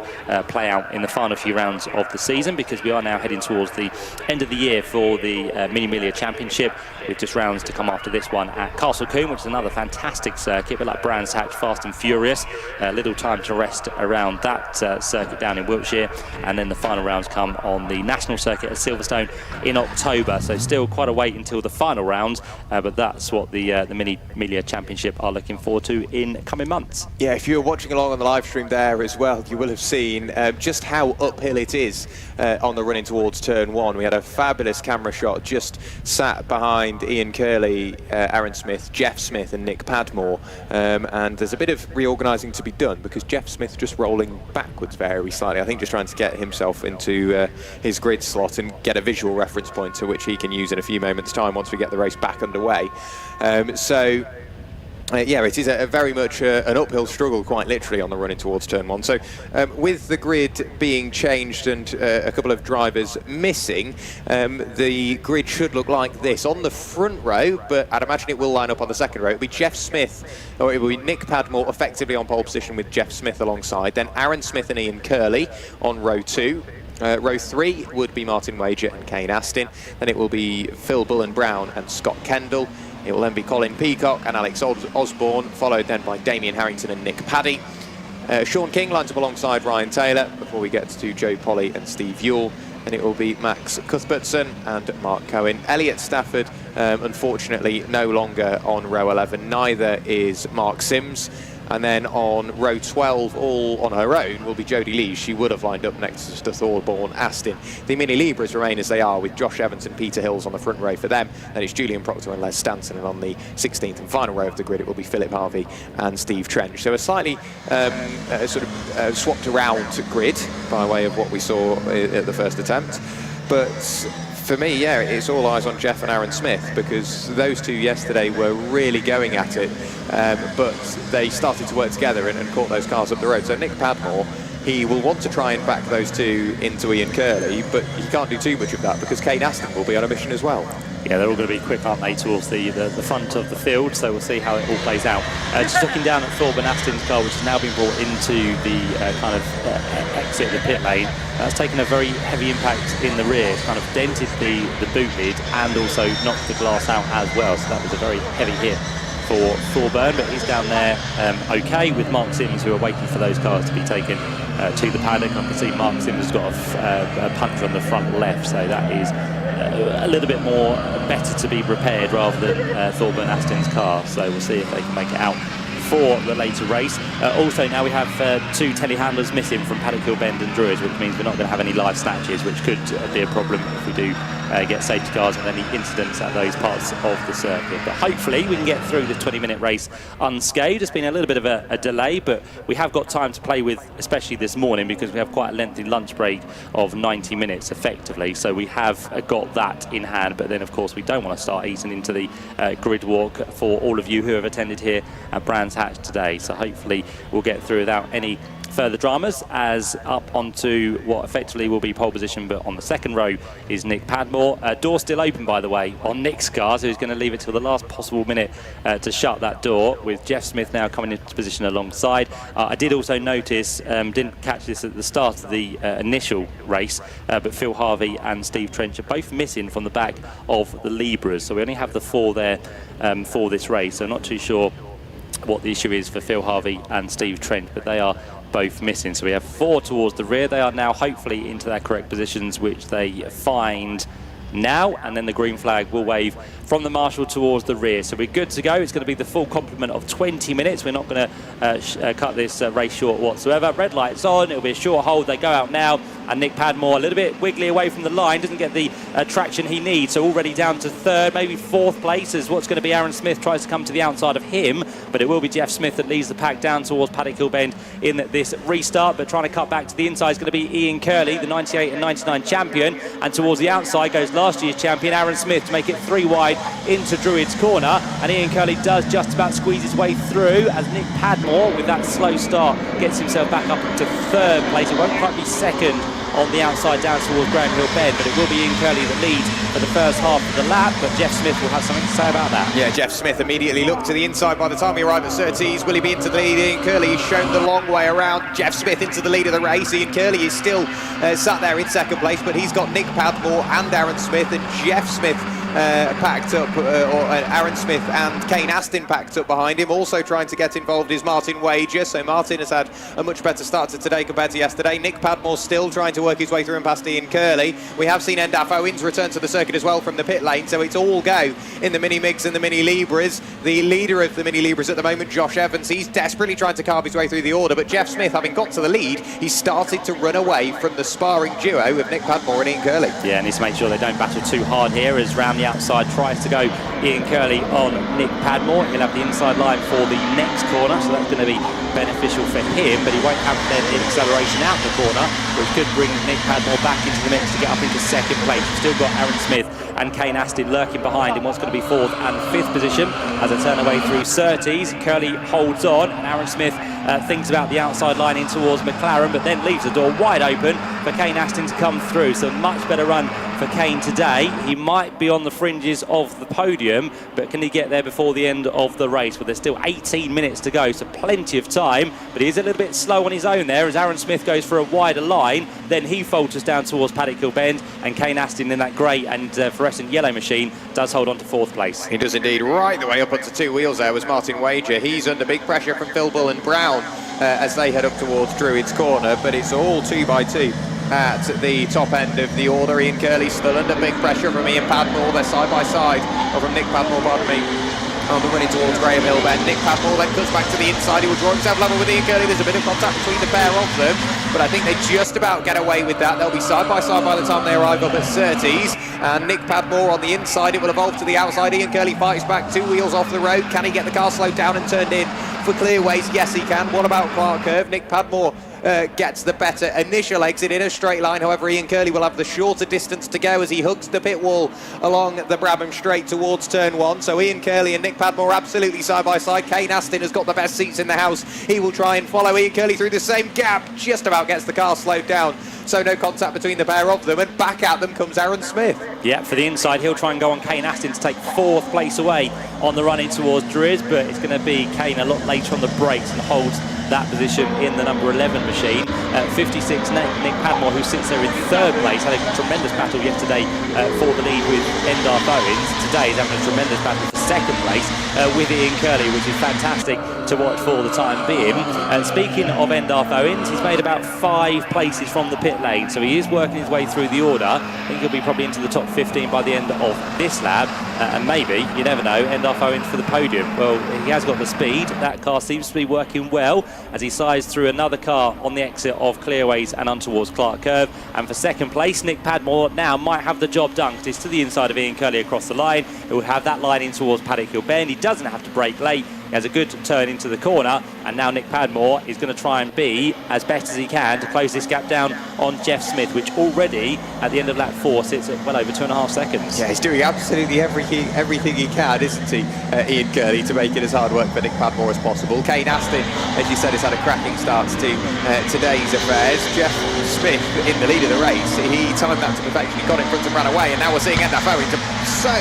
play out in the final few rounds of the season, because we are now heading towards the end of the year for the Mini Miglia Championship, with just rounds to come after this one at Castle Combe, which is another fantastic circuit, but like Brands Hatch, fast and furious. Little time to rest around that circuit down in Wiltshire, and then the final rounds come on the national circuit at Silverstone in October. So still quite a wait until the final rounds, but that's what the Mini Miglia Championship are looking forward to in coming months. Yeah, if you were watching along on the live stream there as well, you will have seen just how uphill it is on the run in towards turn 1. We had a fabulous camera shot just sat behind Ian Curley, Aaron Smith, Jeff Smith and Nick Padmore, and there's a bit of reorganising to be done, because Jeff Smith just rolling backwards very slightly, I think just trying to get himself into his grid slot and get a visual reference point to which he can use in a few moments time once we get the race race back underway. Yeah, it is a very much an uphill struggle, quite literally, on the run in towards turn one. So with the grid being changed and a couple of drivers missing, the grid should look like this on the front row, but I'd imagine it will line up on the second row. It'll be Jeff Smith, or it will be Nick Padmore effectively on pole position with Jeff Smith alongside, then Aaron Smith and Ian Curley on row 2. Row 3 would be Martin Wager and Kane Astin. Then it will be Phil Bullen-Brown and Scott Kendall. It will then be Colin Peacock and Alex Osborne, followed then by Damien Harrington and Nick Paddy. Sean King lines up alongside Ryan Taylor before we get to Joe Polly and Steve Yule. And it will be Max Cuthbertson and Mark Cohen. Elliot Stafford, unfortunately, no longer on row 11. Neither is Mark Sims. And then on row 12, all on her own, will be Jodie Lee. She would have lined up next to Thorborn Astin. The Mini Libras remain as they are, with Josh Evans and Peter Hills on the front row for them. Then it's Julian Proctor and Les Stanton. And on the 16th and final row of the grid, it will be Philip Harvey and Steve Trench. So a slightly swapped around grid by way of what we saw at the first attempt. But for me, yeah, it's all eyes on Jeff and Aaron Smith, because those two yesterday were really going at it, but they started to work together and caught those cars up the road. So Nick Padmore, he will want to try and back those two into Ian Curley, but he can't do too much of that because Kane Astin will be on a mission as well. Yeah, they're all going to be quick, aren't they, towards the front of the field, so we'll see how it all plays out. Just looking down at Thorburn Astin's car, which has now been brought into the exit of the pit lane. That's taken a very heavy impact in the rear. It's kind of dented the boot lid and also knocked the glass out as well, so that was a very heavy hit for Thorburn, but he's down there okay with Mark Sims, who are waiting for those cars to be taken to the paddock. I can see Mark Sims has got a puncher on the front left, so that is a little bit more better to be prepared rather than Thorburn Astin's car. So we'll see if they can make it out for the later race. Also now we have two telehandlers missing from Paddock Hill Bend and Druids, which means we're not going to have any live snatches, which could be a problem if we do get safety cars and any incidents at those parts of the circuit. But hopefully we can get through the 20-minute race unscathed. It's been a little bit of a delay, but we have got time to play with, especially this morning, because we have quite a lengthy lunch break of 90 minutes effectively. So we have got that in hand, but then of course we don't want to start easing into the grid walk for all of you who have attended here at Brands Hatch today. So hopefully we'll get through without any further dramas, as up onto what effectively will be pole position, but on the second row is Nick Padmore. Door still open, by the way, on Nick's car, so he's going to leave it till the last possible minute to shut that door, with Jeff Smith now coming into position alongside. I did also notice, didn't catch this at the start of the initial race, but Phil Harvey and Steve Trench are both missing from the back of the Libras, so we only have the 4 there for this race, so not too sure what the issue is for Phil Harvey and Steve Trent, but they are both missing. So we have 4 towards the rear. They are now hopefully into their correct positions, which they find now, and then the green flag will wave from the marshal towards the rear. So we're good to go. It's going to be the full complement of 20 minutes. We're not going to cut this race short whatsoever. Red light's on. It'll be a short hold. They go out now, and Nick Padmore a little bit wiggly away from the line, doesn't get the traction he needs, so already down to 3rd, maybe 4th place, as what's going to be Aaron Smith tries to come to the outside of him, but it will be Jeff Smith that leads the pack down towards Paddock Hill Bend in this restart, but trying to cut back to the inside is going to be Ian Curley, the 98 and 99 champion, and towards the outside goes last year's champion Aaron Smith to make it 3 wide into Druid's corner, and Ian Curley does just about squeeze his way through as Nick Padmore, with that slow start, gets himself back up into 3rd place. It won't quite be 2nd on the outside down towards Graham Hill Bend, but it will be Ian Curley that leads for the first half of the lap, but Jeff Smith will have something to say about that. Yeah, Jeff Smith immediately looked to the inside by the time he arrived at Surtees. Will he be into the lead? Ian Curley is shown the long way around. Jeff Smith into the lead of the race. Ian Curley is still sat there in 2nd place, but he's got Nick Padmore and Aaron Smith, and Jeff Smith packed up, Aaron Smith and Kane Astin packed up behind him. Also trying to get involved is Martin Wager, so Martin has had a much better start to today compared to yesterday. Nick Padmore still trying to work his way through and past Ian Curley. We have seen Endaf Owens return to the circuit as well from the pit lane, so it's all go in the Mini Migs and the Mini Libras. The leader of the Mini Libras at the moment, Josh Evans, he's desperately trying to carve his way through the order, but Jeff Smith, having got to the lead, he started to run away from the sparring duo of Nick Padmore and Ian Curley. Yeah, needs to make sure they don't battle too hard here, as round the the outside, tries to go Ian Curley on Nick Padmore. He'll have the inside line for the next corner, so that's going to be beneficial for him, but he won't have then the acceleration out the corner, which could bring Nick Padmore back into the mix to get up into second place. We've still got Aaron Smith and Kane Astin lurking behind in what's going to be fourth and fifth position as they turn away through Surtees. Curley holds on, and Aaron Smith thinks about the outside line in towards McLaren, but then leaves the door wide open for Kane Astin to come through. So much better run for Kane today. He might be on the fringes of the podium, but can he get there before the end of the race? Well, there's still 18 minutes to go, so plenty of time, but he is a little bit slow on his own there as Aaron Smith goes for a wider line. Then he falters down towards Paddock Hill Bend, and Kane Astin in that grey and fluorescent yellow machine does hold on to fourth place. He does indeed. Right the way up onto two wheels there was Martin Wager. He's under big pressure from Phil Bull and Brown as they head up towards Druids Corner, but it's all 2 by 2 at the top end of the order. Ian Curley still under big pressure from Ian Padmore. They're side by side, or from Nick Padmore, pardon me, on the running towards Graham Hill Bend. Nick Padmore then cuts back to the inside. He will draw himself level with Ian Curley. There's a bit of contact between the pair of them, but I think they just about get away with that. They'll be side by the time they arrive up at Surtees, and Nick Padmore on the inside. It will evolve to the outside. Ian Curley fights back, 2 wheels off the road. Can he get the car slowed down and turned in for clearways? Yes, he can. What about Clark Curve? Nick Padmore gets the better initial exit in a straight line. However, Ian Curley will have the shorter distance to go as he hugs the pit wall along the Brabham Straight towards turn 1. So Ian Curley and Nick Padmore absolutely side by side. Kane Astin has got the best seats in the house. He will try and follow Ian Curley through the same gap. Just about gets the car slowed down. So no contact between the pair of them, and back at them comes Aaron Smith. Yeah, for the inside, he'll try and go on Kane Astin to take fourth place away on the run in towards Druids, but it's going to be Kane a lot later on the brakes and holds that position in the number 11 machine. 56, Nick Padmore, who sits there in third place, had a tremendous battle yesterday for the lead with Endarth Owens. Today he's having a tremendous battle for second place with Ian Curley, which is fantastic to watch for the time being. And speaking of Endarth Owens, he's made about 5 places from the pit lane, so he is working his way through the order. I think he'll be probably into the top 15 by the end of this lap, and maybe, you never know, Endarth Owens for the podium. Well, he has got the speed. That car seems to be working well as he sides through another car on the exit of Clearways and on towards Clark Curve. And for second place, Nick Padmore now might have the job done because it's to the inside of Ian Curley across the line. It will have that line in towards Paddock Hill Bend. He doesn't have to brake late. He has a good turn into the corner, and now Nick Padmore is going to try and be as best as he can to close this gap down on Jeff Smith, which already at the end of lap 4 sits at well over 2.5 seconds. Yeah, he's doing absolutely everything he can, isn't he, Ian Curley, to make it as hard work for Nick Padmore as possible. Kane Astin, as you said, has had a cracking start to today's affairs. Jeff Smith in the lead of the race. He timed that to perfection. He got in front and ran away, and now we're seeing Endarth Owens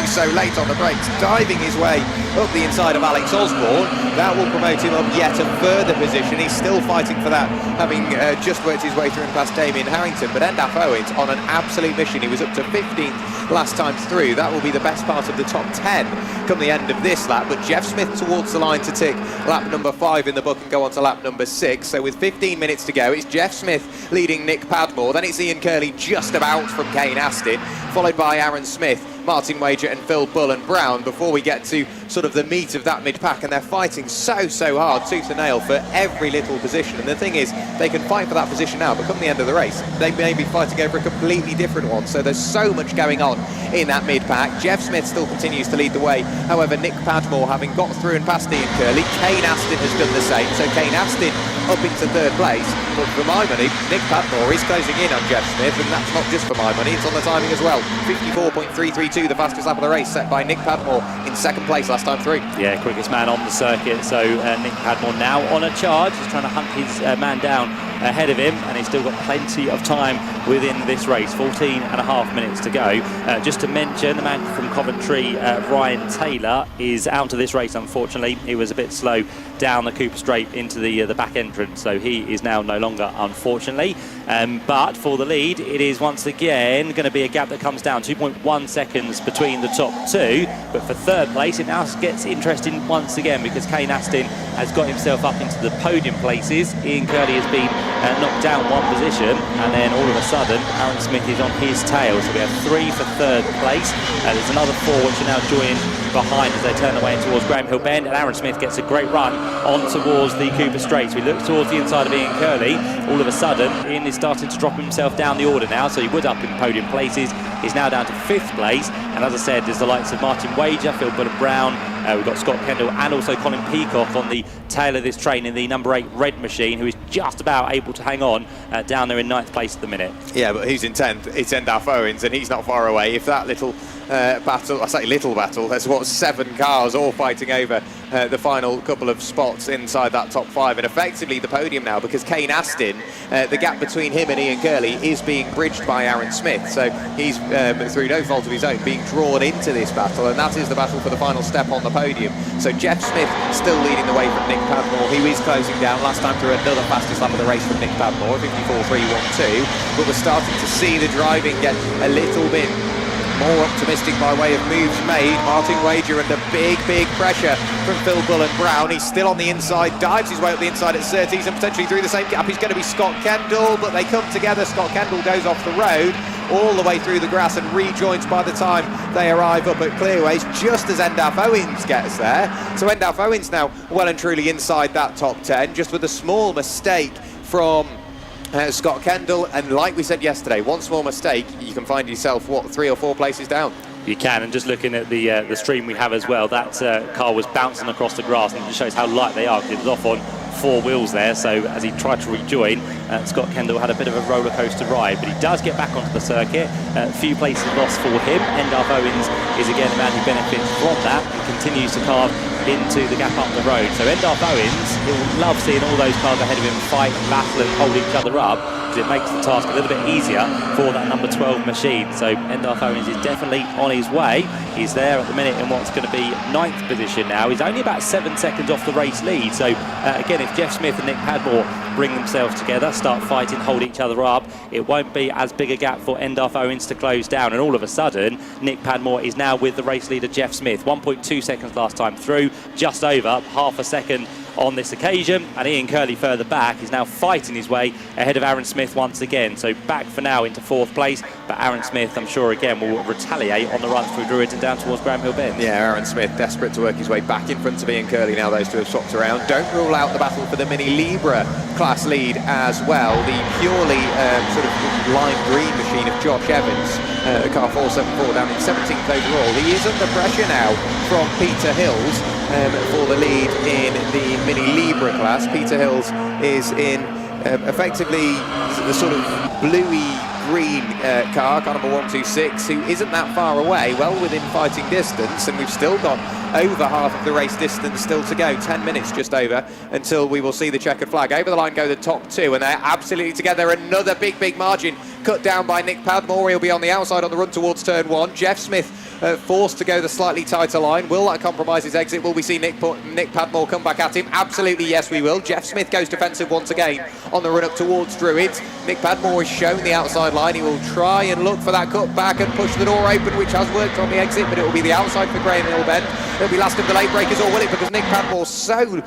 so late on the brakes, diving his way up the inside of Alex Osborne. That will promote him up yet a further position. He's still fighting for that, having just worked his way through and past Damien Harrington. But Endarth Owens on an absolute mission. He was up to 15th last time through. That will be the best part of the top 10 come the end of this lap. But Jeff Smith towards the line to tick lap number 5 in the book and go on to lap number 6. So with 15 minutes to go, it's Jeff Smith leading Nick Padmore. Then it's Ian Curley just about from Kane Astin, followed by Aaron Smith, Martin Wager and Phil Bull and Brown before we get to sort of the meat of that mid-pack. And they're fighting so hard, tooth and nail, for every little position. And the thing is, they can fight for that position now, but come the end of the race, they may be fighting over a completely different one. So there's so much going on in that mid-pack. Jeff Smith still continues to lead the way. However, Nick Padmore, having got through and past Ian Curley, Kane Astin has done the same. So Kane Astin up into third place. But for my money, Nick Padmore is closing in on Jeff Smith, and that's not just for my money, it's on the timing as well. 54.332, the fastest lap of the race, set by Nick Padmore in second place last time through. Yeah, quickest man on the circuit. So Nick Padmore now on a charge. He's trying to hunt his man down ahead of him, and he's still got plenty of time within this race. 14.5 minutes to go. Just to mention, the man from Coventry, Ryan Taylor, is out of this race, unfortunately. He was a bit slow down the Cooper Straight into the back entrance, so he is now no longer, unfortunately. But for the lead, it is once again going to be a gap that comes down 2.1 seconds between the top two. But for third place, it now gets interesting once again because Kane Astin has got himself up into the podium places. Ian Curley has been knocked down one position, and then all of a sudden Aaron Smith is on his tail. So we have 3 for third place. There's another 4 which are now joining behind as they turn away towards Graham Hill Bend, and Aaron Smith gets a great run on towards the Cooper Straight. So we look towards the inside of Ian Curley. All of a sudden Ian is starting to drop himself down the order now, so he would up in podium places. is now down to 5th place. And as I said, there's the likes of Martin Wager, Phil Brown, we've got Scott Kendall and also Colin Peacock on the tail of this train in the number 8 red machine, who is just about able to hang on down there in 9th place at the minute. Yeah, but who's in 10th? It's Endalf Owens, and he's not far away. If that little battle, I say little battle, there's what, 7 cars all fighting over the final couple of spots inside that top 5, and effectively the podium now, because Kane Astin, the gap between him and Ian Curley is being bridged by Aaron Smith, so he's through no fault of his own being drawn into this battle, and that is the battle for the final step on the podium. So Jeff Smith still leading the way from Nick Padmore, who is closing down last time through another fastest lap of the race from Nick Padmore, 54.312, but we're starting to see the driving get a little bit more optimistic by way of moves made. Martin Wager under big pressure from Phil Brown. He's still on the inside, dives his way up the inside at Surtees and potentially through the same gap. He's going to be Scott Kendall, but they come together. Scott Kendall goes off the road all the way through the grass and rejoins by the time they arrive up at Clearways, just as Endalf Owens gets there. So Endalf Owens now well and truly inside that top 10, just with a small mistake from Scott Kendall, and like we said yesterday, one small mistake, you can find yourself, what, 3 or 4 places down? You can, and just looking at the stream we have as well, that car was bouncing across the grass, and it just shows how light they are, because it was off on 4 wheels there. So as he tried to rejoin, Scott Kendall had a bit of a roller coaster ride, but he does get back onto the circuit. A few places lost for him. Endalf Owens is again the man who benefits from that and continues to carve into the gap up the road. So Endalf Owens, he'll love seeing all those cars ahead of him fight, battle and hold each other up, because it makes the task a little bit easier for that number 12 machine. So Endalf Owens is definitely on his way. He's there at the minute in what's going to be 9th position now. He's only about 7 seconds off the race lead. So again, if Jeff Smith and Nick Padmore bring themselves together, start fighting, hold each other up, it won't be as big a gap for Endalf Owens to close down. And all of a sudden, Nick Padmore is now with the race leader Jeff Smith. 1.2 seconds last time through, just over half a second on this occasion, and Ian Curley further back is now fighting his way ahead of Aaron Smith once again. So back for now into 4th place, but Aaron Smith, I'm sure again, will retaliate on the run through Druids and down towards Graham Hill Bend. Yeah, Aaron Smith desperate to work his way back in front of Ian Curley now those two have swapped around. Don't rule out the battle for the Mini Libra class lead as well. The purely sort of lime green machine of Josh Evans, car 474 down in 17th overall. He is under pressure now from Peter Hills for the lead in the Mini Libra class. Peter Hills is in effectively the sort of bluey green car number 126, who isn't that far away, well within fighting distance, and we've still got over half of the race distance still to go, 10 minutes just over until we will see the checkered flag. Over the line go the top 2, and they're absolutely together. Another big margin cut down by Nick Padmore. He'll be on the outside on the run towards turn 1. Jeff Smith forced to go the slightly tighter line. Will that compromise his exit? Will we see Nick Padmore come back at him? Absolutely, yes, we will. Jeff Smith goes defensive once again on the run up towards Druids. Nick Padmore is shown the outside line. He will try and look for that cut back and push the door open, which has worked on the exit, but it will be the outside for Graham Hill Bend. It'll be last of the late breakers, or will it? Because Nick Padmore's so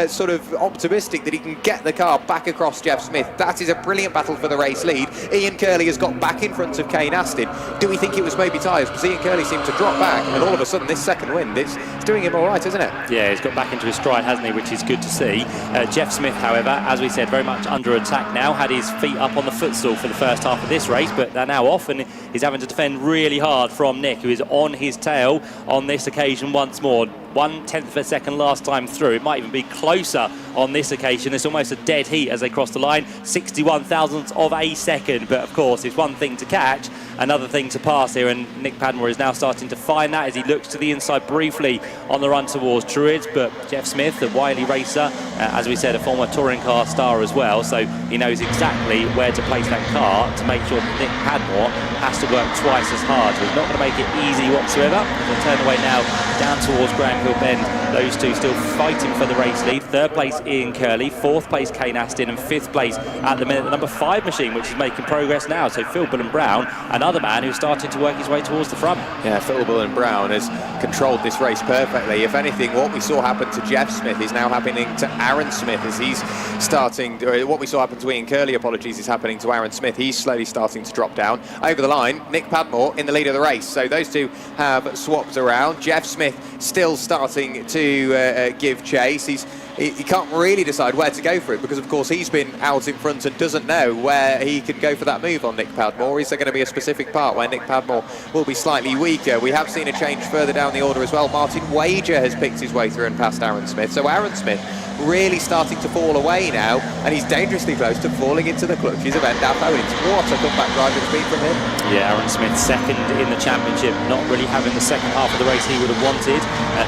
sort of optimistic that he can get the car back across Jeff Smith. That is a brilliant battle for the race lead. Ian Curley has got back in front of Kane Astin. Do we think it was maybe tyres? Because Ian Curley seemed to drop back, and all of a sudden this second wind, it's doing him all right, isn't it? Yeah, he's got back into his stride, hasn't he, which is good to see. Jeff Smith, however, as we said, very much under attack now, had his feet up on the footstool for the first half of this race, but they're now off, and he's having to defend really hard from Nick, who is on his tail on this occasion once more. 1/10 of a second last time through. It might even be closer on this occasion. It's almost a dead heat as they cross the line. 61 thousandths of a second, but of course it's one thing to catch, another thing to pass here, and Nick Padmore is now starting to find that as he looks to the inside briefly on the run towards Druids. But Jeff Smith, the wily racer, as we said, a former touring car star as well, so he knows exactly where to place that car to make sure that Nick Padmore has to work twice as hard. So he's not going to make it easy whatsoever. He'll turn away now down towards Graham Hill Bend. Those two still fighting for the race lead. 3rd place Ian Curley, 4th place Kane Astin, and 5th place at the minute the number 5 machine, which is making progress now. So Phil Brown, another man who's starting to work his way towards the front. Yeah, Phil Brown has controlled this race perfectly. If anything, what we saw happen to Jeff Smith is now happening to Aaron Smith as he's starting, what we saw happen to Ian Curley, apologies, is happening to Aaron Smith. He's slowly starting to drop down. Over the line, Nick Padmore in the lead of the race. So those two have swapped around. Jeff Smith still starting to give chase. He can't really decide where to go for it because, of course, he's been out in front and doesn't know where he can go for that move on Nick Padmore. Is there going to be a specific specific part where Nick Padmore will be slightly weaker. We have seen a change further down the order as well. Martin Wager has picked his way through and passed Aaron Smith. So Aaron Smith really starting to fall away now, and he's dangerously close to falling into the clutches of Endaf Owens. What a comeback driving speed from him. Yeah, Aaron Smith second in the championship, not really having the second half of the race he would have wanted.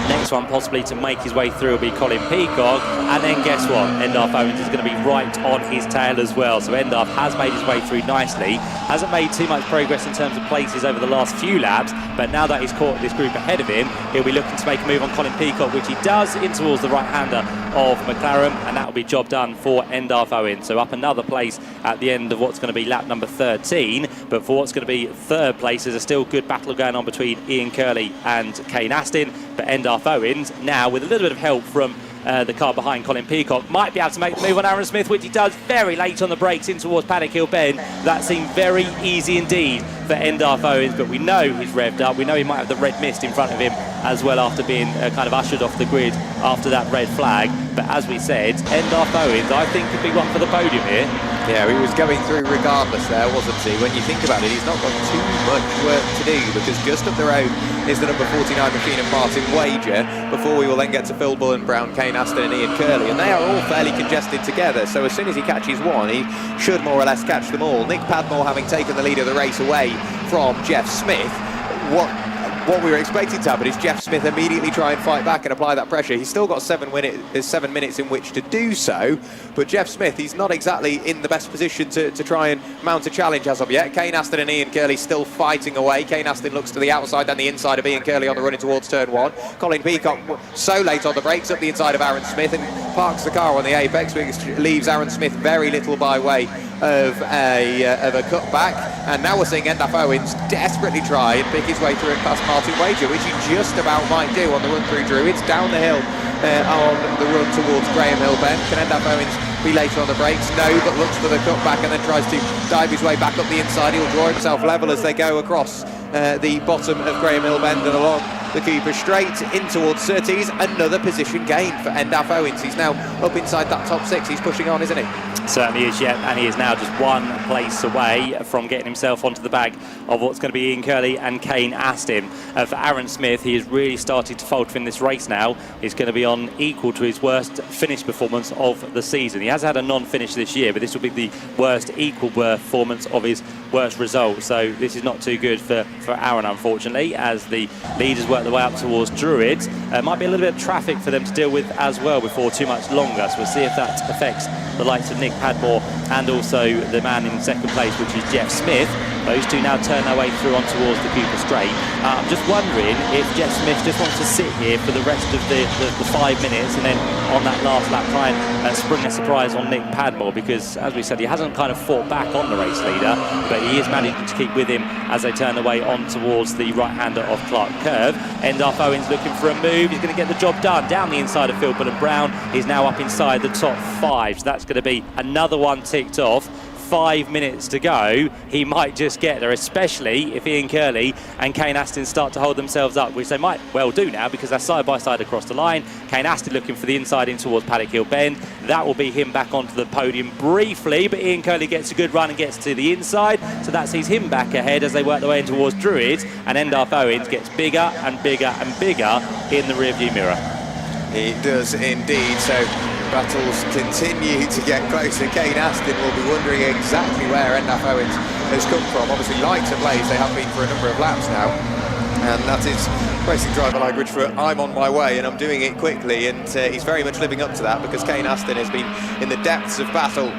Next one possibly to make his way through will be Colin Peacock, and then guess what? Endaf Owens is going to be right on his tail as well. So Endaf has made his way through nicely, hasn't made too much progress in terms of places over the last few laps, but now that he's caught this group ahead of him, he'll be looking to make a move on Colin Peacock, which he does in towards the right-hander of McLaren, and that will be job done for Endaf Owens. So up another place at the end of what's going to be lap number 13, but for what's going to be third place, there's a still good battle going on between Ian Curley and Kane Aston, but Endaf Owens now with a little bit of help from the car behind Colin Peacock might be able to make the move on Aaron Smith, which he does very late on the brakes in towards Paddock Hill Bend. That seemed very easy indeed for Endaf Owens, but we know he's revved up. We know he might have the red mist in front of him as well after being kind of ushered off the grid after that red flag. But as we said, Endaf Owens, I think, could be one for the podium here. Yeah, he was going through regardless there, wasn't he? When you think about it, he's not got too much work to do, because just up the road is the number 49 machine of Martin Wager, before we will then get to Phil Bullen, Brown, Kane Aston and Ian Curley, and they are all fairly congested together, so as soon as he catches one, he should more or less catch them all. Nick Padmore having taken the lead of the race away from Jeff Smith. What we were expecting to happen is Jeff Smith immediately try and fight back and apply that pressure. He's still got 7 minutes in which to do so, but Jeff Smith, he's not exactly in the best position to try and mount a challenge as of yet. Kane Aston and Ian Curley still fighting away. Kane Aston looks to the outside and the inside of Ian Curley on the run in towards turn one. Colin Peacock so late on the brakes up the inside of Aaron Smith and parks the car on the apex, which leaves Aaron Smith very little by way of a cutback. And now we're seeing Endaf Owens desperately try and pick his way through and past Martin Wager, which he just about might do on the run through Druids. Down the hill on the run towards Graham Hill Bend. Can Endaf Owens be later on the brakes? No, but looks for the cutback and then tries to dive his way back up the inside. He'll draw himself level as they go across the bottom of Graham Hill Bend and along the Cooper Straight in towards Surtees. Another position gain for Endaf Owens. He's now up inside that top six. He's pushing on, isn't he? Certainly is, yeah, and he is now just one place away from getting himself onto the bag of what's going to be Ian Curley and Kane Aston. For Aaron Smith, he is really starting to falter in this race now. He's going to be on equal to his worst finish performance of the season. He has had a non-finish this year, but this will be the worst equal performance of his worst result. So this is not too good for Aaron, unfortunately, as the leaders work their way up towards Druids. Might be a little bit of traffic for them to deal with as well before too much longer. So we'll see if that affects the likes of Nick Padmore and also the man in second place, which is Jeff Smith. Those two now turn their way through on towards the Cooper Straight. I'm just wondering if Jeff Smith just wants to sit here for the rest of the 5 minutes and then on that last lap try and spring a surprise on Nick Padmore, because as we said, he hasn't kind of fought back on the race leader, but he is managing to keep with him as they turn their way on towards the right-hander of Clark Curve. Endaf Owens looking for a move. He's going to get the job done down the inside of Phil Bullen Brown. He's now up inside the top 5, so that's going to be another one ticked off. 5 minutes to go, he might just get there, especially if Ian Curley and Kane Aston start to hold themselves up, which they might well do now because they're side by side across the line. Kane Aston looking for the inside in towards Paddock Hill Bend. That will be him back onto the podium briefly, but Ian Curley gets a good run and gets to the inside, so that sees him back ahead as they work their way in towards Druids, and Endaf Owens gets bigger and bigger and bigger in the rearview mirror. He does indeed, so battles continue to get closer. Kane Aston will be wondering exactly where Endaf Owens has come from. Obviously lights ablaze, they have been for a number of laps now, and that is racing driver language for I'm on my way and I'm doing it quickly, and he's very much living up to that, because Kane Aston has been in the depths of battle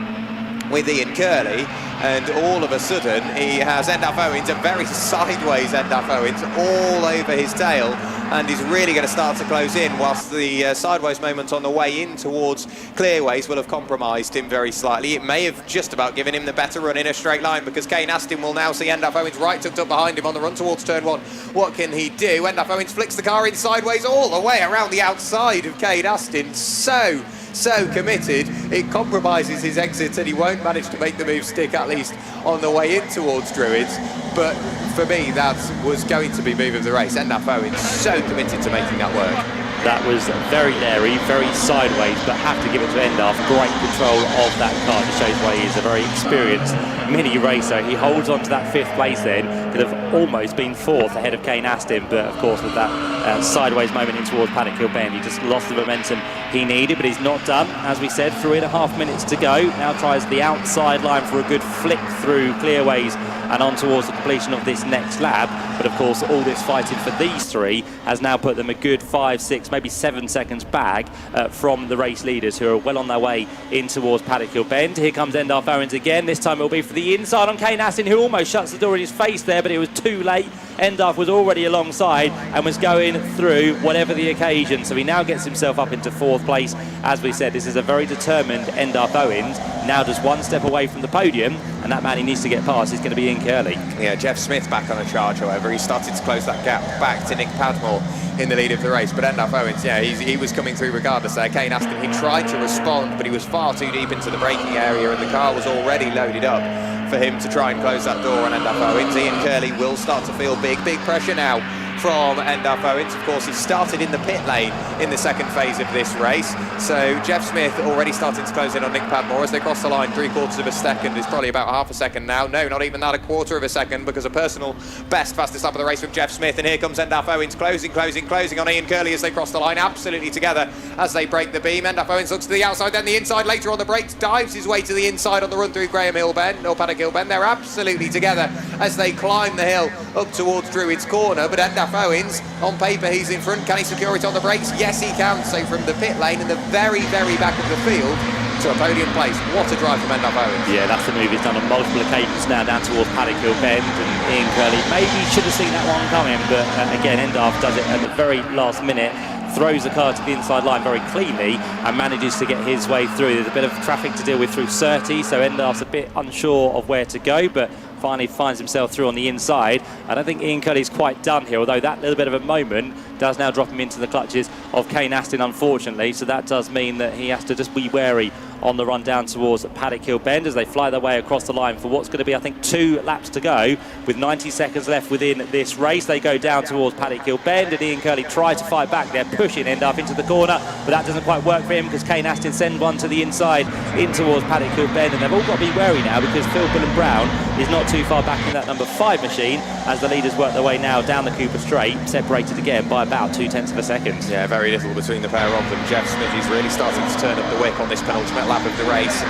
with Ian Curley, and all of a sudden he has Endaf Owens, a very sideways Endaf Owens, all over his tail, and he's really going to start to close in, whilst the sideways moment on the way in towards Clearways will have compromised him very slightly. It may have just about given him the better run in a straight line, because Kane Aston will now see Endaf Owens right tucked up behind him on the run towards turn one. What can he do? Endaf Owens flicks the car in sideways all the way around the outside of Kane Aston. So committed, it compromises his exit, and he won't manage to make the move stick, at least on the way in towards Druids. But for me, that was going to be move of the race. Endaf Owens so committed to making that work. That was very leery, very sideways, but have to give it to Endorf. Great control of that car. Just shows why he is a very experienced mini racer. He holds on to that 5th place then. Could have almost been 4th ahead of Kane Aston, but of course with that sideways moment in towards Paddock Hill Bend, he just lost the momentum he needed, but he's not done. As we said, 3.5 minutes to go. Now tries the outside line for a good flick through clearways and on towards the completion of this next lap. But of course, all this fighting for these three has now put them a good 5, 6, maybe 7 seconds back from the race leaders, who are well on their way in towards Paddock Hill Bend. Here comes Endorf Owens again. This time it will be for the inside on Kane Aston, who almost shuts the door in his face there, but it was too late. Endorf was already alongside and was going through whatever the occasion. So he now gets himself up into 4th place. As we said, this is a very determined Endorf Owens. Now just 1 step away from the podium, and that man he needs to get past is going to be Ian Curley. Yeah, Jeff Smith back on a charge, however. He started to close that gap back to Nick Padmore in the lead of the race. But Endorf Owens, yeah, he was coming through regardless there. Kane Aston, he tried to respond, but he was far too deep into the braking area, and the car was already loaded up for him to try and close that door on Endorf Owens. Ian Curley will start to feel big pressure now from Endorf Owens. Of course, he started in the pit lane in the 2nd phase of this race. So Jeff Smith already starting to close in on Nick Padmore as they cross the line. 3/4 of a second is probably about half a second now. No, not even that, 1/4 of a second, because a personal best fastest lap of the race from Jeff Smith. And here comes Endorf Owens closing on Ian Curley as they cross the line, absolutely together as they break the beam. Endorf Owens looks to the outside, then the inside, later on the brakes, dives his way to the inside on the run through Graham Hill Bend, or Paddock Hill Bend. They're absolutely together as they climb the hill up towards Druids Corner. But Endorf Owens, on paper, he's in front. Can he secure it on the brakes? Yes, he can. So from the pit lane in the very back of the field to a podium place. What a drive from Endorf Owens. Yeah, that's the move he's done on multiple occasions now down towards Paddock Hill Bend, and Ian Curley maybe should have seen that one coming, but again, Endorf does it at the very last minute, throws the car to the inside line very cleanly and manages to get his way through. There's a bit of traffic to deal with through Surtees, so Endorf's a bit unsure of where to go, but finally finds himself through on the inside. I don't think Ian Curley's quite done here, although that little bit of a moment does now drop him into the clutches of Kane Aston, unfortunately. So that does mean that he has to just be wary on the run down towards Paddock Hill Bend as they fly their way across the line for what's going to be, I think, 2 laps to go. With 90 seconds left within this race, they go down towards Paddock Hill Bend, and Ian Curley tries to fight back. They're pushing Endorf into the corner, but that doesn't quite work for him because Kane Aston sends one to the inside in towards Paddock Hill Bend, and they've all got to be wary now because Phil Brown is not too far back in that number 5 machine as the leaders work their way now down the Cooper Straight, separated again by about 0.2 of a second. Yeah, very little between the pair of them. Jeff Smith is really starting to turn up the whip on this penultimate lap of the race.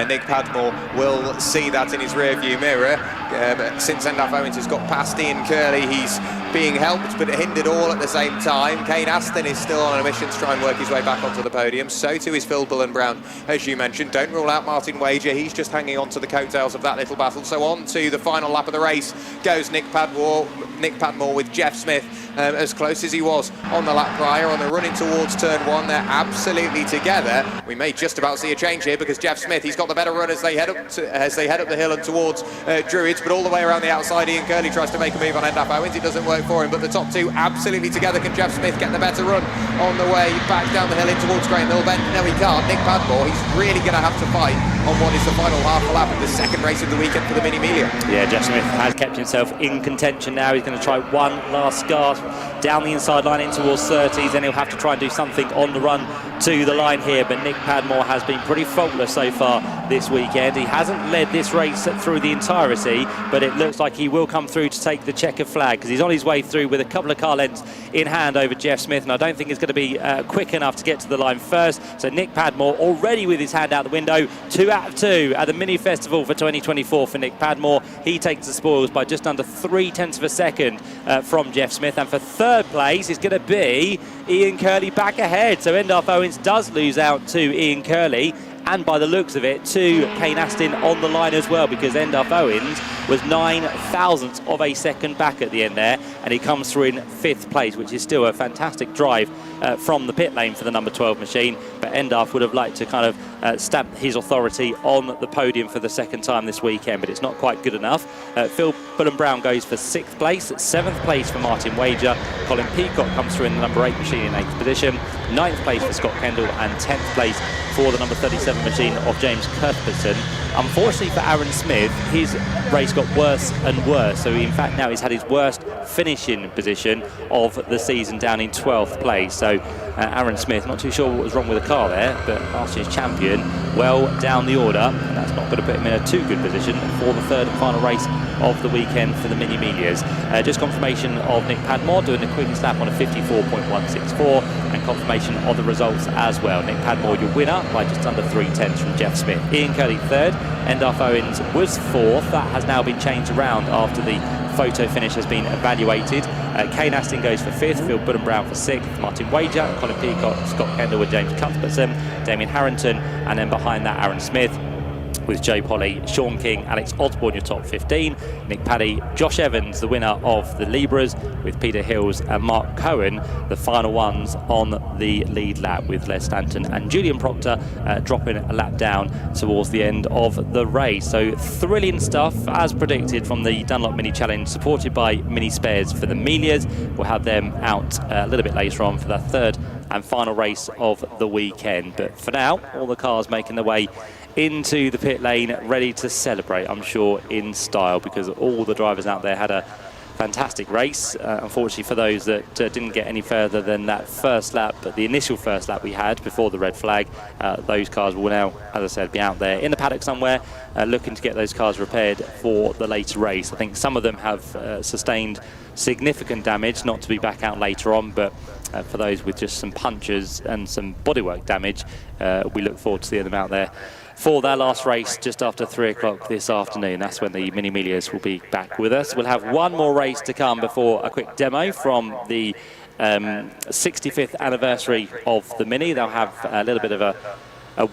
Nick Padmore will see that in his rear-view mirror. Since Endorf Owens has got past Ian Curley, he's being helped but hindered all at the same time. Kane Aston is still on a mission to try and work his way back onto the podium. So too is Phil Brown, as you mentioned. Don't rule out Martin Wager. He's just hanging on to the coattails of that little battle. So on to the final lap of the race goes Nick Padmore with Jeff Smith as close as he was on the lap prior. On the run in towards turn 1, they're absolutely together. We may just about see a change here because Jeff Smith, he's got the better run as they head up the hill and towards Druids, but all the way around the outside, Ian Curley tries to make a move on Endorf Owens. It doesn't work for him, but the top two absolutely together. Can Jeff Smith get the better run on the way back down the hill in towards Graham Hill Bend? No, he can't. Nick Padmore, he's really going to have to fight on what is the final half a lap of the second race of the weekend for the Mini Miglia. Yeah, Jeff Smith has kept himself in contention now. He's going to try one last gasp down the inside line in towards Surtees, then he'll have to try and do something on the run to the line here. But Nick Padmore has been pretty faultless so far this weekend. He hasn't led this race through the entirety, but it looks like he will come through to take the checkered flag because he's on his way through with a couple of car lengths in hand over Jeff Smith, and I don't think it's going to be quick enough to get to the line first. So Nick Padmore already with his hand out the window. 2 out of 2 at the Mini Festival for 2024 for Nick Padmore. He takes the spoils by just under 0.3 of a second from Jeff Smith, and for third place is going to be Ian Curley back ahead. So Endorf Owens does lose out to Ian Curley, and by the looks of it to Kane Aston on the line as well, because Endorf Owens was 0.009 of a second back at the end there, and he comes through in 5th place, which is still a fantastic drive from the pit lane for the number 12 machine. But Endorf would have liked to kind of stamp his authority on the podium for the second time this weekend, but it's not quite good enough. Phil Brown goes for 6th place, 7th place for Martin Wager. Colin Peacock comes through in the number 8 machine in 8th position, 9th place for Scott Kendall, and 10th place for the number 37 machine of James Cuthbertson. Unfortunately for Aaron Smith, his race got worse and worse. So in fact now he's had his worst finishing position of the season down in 12th place. So So Aaron Smith, not too sure what was wrong with the car there, but last year's champion, well down the order, and that's not going to put him in a too good position for the third and final race of the weekend for the Mini Miglias. Just confirmation of Nick Padmore doing the quickest lap on a 54.164, and confirmation of the results as well. Nick Padmore, your winner, by just under 3/10 from Jeff Smith. Ian Curley third, Endaf Owens was fourth. That has now been changed around after the photo finish has been evaluated. Kane Aston goes for fifth, Phil Budden-Brown for sixth, Martin Wager, Colin Peacock, Scott Kendall and James Cuthbertson, Damien Harrington, and then behind that Aaron Smith, with Joe Polly, Sean King, Alex Osborne, your top 15, Nick Paddy, Josh Evans, the winner of the Libras, with Peter Hills and Mark Cohen, the final ones on the lead lap, with Les Stanton and Julian Proctor dropping a lap down towards the end of the race. So thrilling stuff, as predicted, from the Dunlop Mini Challenge, supported by Mini Spares for the Miglias. We'll have them out a little bit later on for the third and final race of the weekend. But for now, all the cars making their way into the pit lane, ready to celebrate, I'm sure, in style, because all the drivers out there had a fantastic race. Unfortunately for those that didn't get any further than that first lap, but the initial first lap we had before the red flag, those cars will now, as I said, be out there in the paddock somewhere, looking to get those cars repaired for the later race. I think some of them have sustained significant damage, not to be back out later on, but for those with just some punctures and some bodywork damage, we look forward to seeing them out there for their last race just after 3 o'clock this afternoon. That's when the Mini Miglias will be back with us. We'll have one more race to come before a quick demo from the 65th anniversary of the Mini. They'll have a little bit of a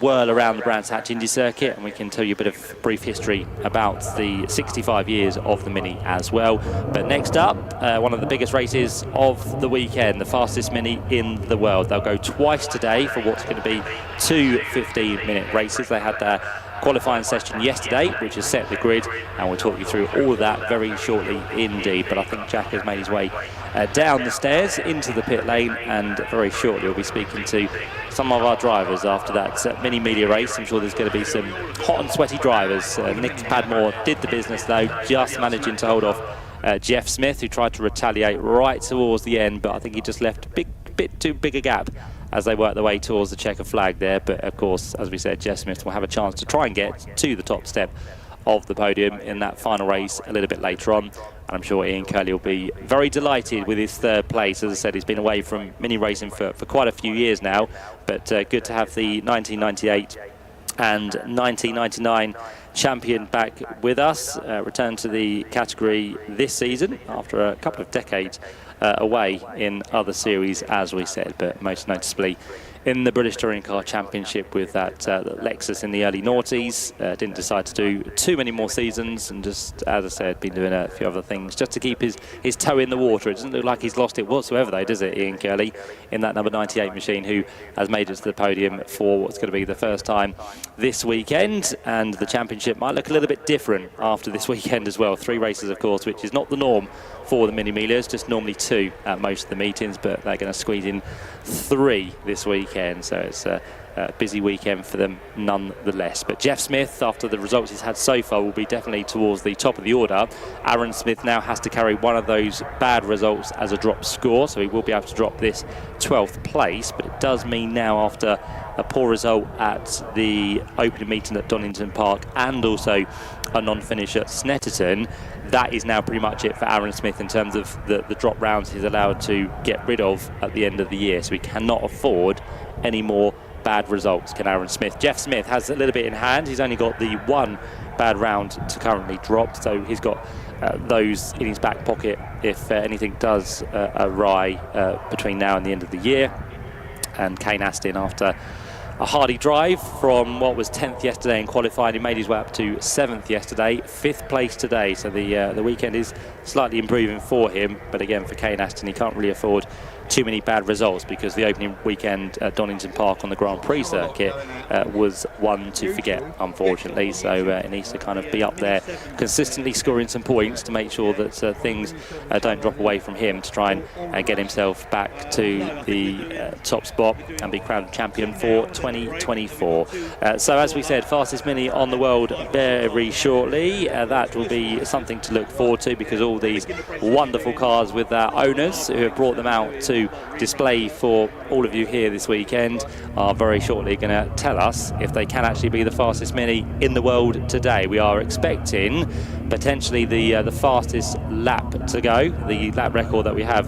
whirl around the Brands Hatch Indy Circuit, and we can tell you a bit of brief history about the 65 years of the Mini as well. But next up, one of the biggest races of the weekend, the fastest Mini in the world. They'll go twice today for what's going to be 2 15-minute races. They had their qualifying session yesterday, which has set the grid, and we'll talk you through all of that very shortly indeed. But I think Jack has made his way down the stairs into the pit lane, and very shortly we'll be speaking to some of our drivers after that Mini Miglia race. I'm sure there's going to be some hot and sweaty drivers. Nick Padmore did the business though, just managing to hold off Jeff Smith, who tried to retaliate right towards the end, but I think he just left a bit too big a gap as they work their way towards the checker flag there. But of course, as we said, Jeff Smith will have a chance to try and get to the top step of the podium in that final race a little bit later on. And I'm sure Ian Curley will be very delighted with his third place. As I said, he's been away from mini racing for quite a few years now, but good to have the 1998 and 1999 champion back with us, returned to the category this season after a couple of decades away in other series, as we said, but most noticeably in the British Touring Car Championship with that Lexus in the early noughties. Didn't decide to do too many more seasons, and just, as I said, been doing a few other things just to keep his toe in the water. It doesn't look like he's lost it whatsoever though, does it, Ian Curley, in that number 98 machine, who has made it to the podium for what's going to be the first time this weekend. And the championship might look a little bit different after this weekend as well. 3 races, of course, which is not the norm for the Mini Miglias, just normally 2 at most of the meetings, but they're going to squeeze in 3 this weekend, so it's a busy weekend for them nonetheless. But Jeff Smith, after the results he's had so far, will be definitely towards the top of the order. Aaron Smith now has to carry one of those bad results as a drop score, so he will be able to drop this 12th place, but it does mean now, after a poor result at the opening meeting at Donington Park and also a non-finish at Snetterton, that is now pretty much it for Aaron Smith in terms of the drop rounds he's allowed to get rid of at the end of the year. So he cannot afford any more bad results, can Aaron Smith. Jeff Smith has a little bit in hand. He's only got the 1 bad round to currently drop, so he's got those in his back pocket if anything does awry between now and the end of the year. And Kane Aston, after a hardy drive from what was 10th yesterday in qualifying, he made his way up to 7th yesterday, 5th place today. So the weekend is slightly improving for him, but again, for Kane Aston, he can't really afford too many bad results, because the opening weekend at Donington Park on the Grand Prix circuit was one to forget, unfortunately. So he needs to kind of be up there consistently scoring some points to make sure that things don't drop away from him, to try and get himself back to the top spot and be crowned champion for 2024. So as we said, fastest Mini on the world very shortly. That will be something to look forward to, because all these wonderful cars with their owners who have brought them out to to display for all of you here this weekend are very shortly going to tell us if they can actually be the fastest Mini in the world today. We are expecting potentially the fastest lap to go, the lap record that we have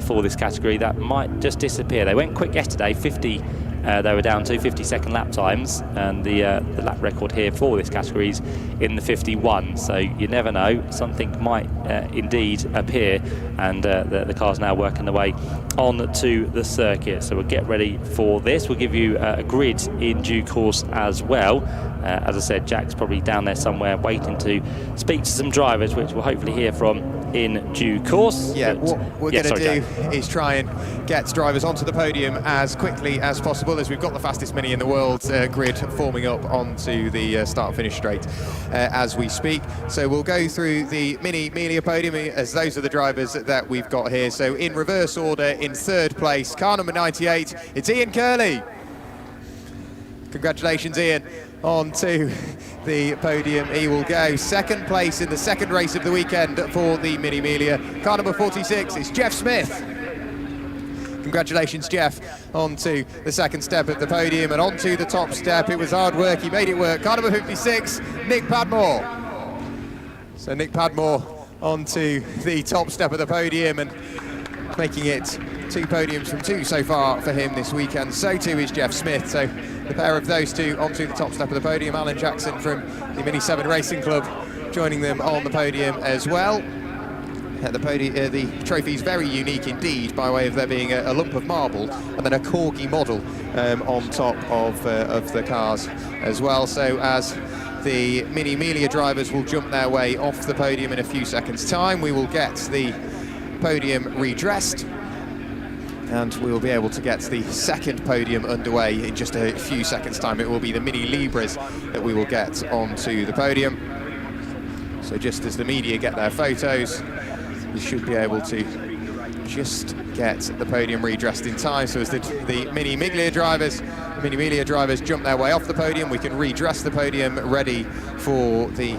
for this category. That might just disappear. They went quick yesterday, 50. They were down to 50-second lap times, and the lap record here for this category is in the 51. So you never know, something might indeed appear, and the car's now working their way on to the circuit. So we'll get ready for this. We'll give you a grid in due course as well. As I said, Jack's probably down there somewhere waiting to speak to some drivers, which we'll hopefully hear from in due course. Yeah, what we're going to do is try and get drivers onto the podium as quickly as possible, as we've got the fastest Mini in the world grid forming up onto the start-finish straight as we speak. So we'll go through the Mini Miglia podium, as those are the drivers that we've got here. So in reverse order, in third place, car number 98, it's Ian Curley. Congratulations, Ian, on to the podium. He will go second place in the second race of the weekend for the Mini Miglia. Car number 46 is Jeff Smith. Congratulations, Jeff, onto the second step of the podium and onto the top step. It was hard work, he made it work. Car number 56, Nick Padmore. So Nick Padmore onto the top step of the podium and making it 2 podiums from 2 so far for him this weekend. So too is Jeff Smith. So the pair of those two onto the top step of the podium. Alan Jackson from the Mini 7 Racing Club joining them on the podium as well. The trophy is very unique indeed, by way of there being a lump of marble and then a corgi model on top of the cars as well. So as the Mini Miglia drivers will jump their way off the podium in a few seconds' time, we will get the podium redressed, and we will be able to get the second podium underway in just a few seconds' time. It will be the Mini Libras that we will get onto the podium. So just as the media get their photos, you should be able to just get the podium redressed in time. So as the Mini Miglia drivers jump their way off the podium, we can redress the podium ready for the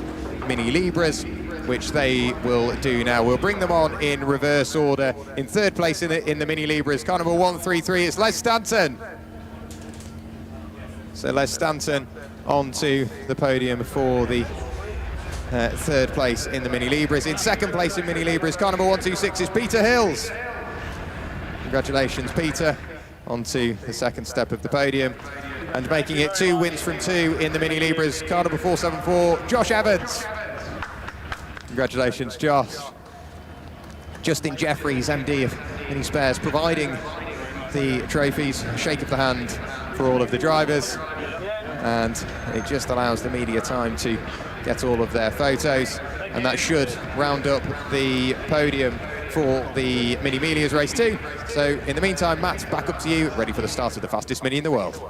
Mini Libras, which they will do now. We'll bring them on in reverse order. In third place in the Mini Libras, car number 133, it's Les Stanton. So Les Stanton onto the podium for the third place in the Mini Libras. In second place in Mini Libras, car number 126 is Peter Hills. Congratulations, Peter, onto the second step of the podium. And making it 2 wins from 2 in the Mini Libras, car number 474, Josh Evans. Congratulations, Josh. Justin Jeffries, MD of Mini Spares, providing the trophies, shake of the hand for all of the drivers. And it just allows the media time to get all of their photos, and that should round up the podium for the Mini Miglia's race 2. So in the meantime, Matt, back up to you, ready for the start of the fastest Mini in the world.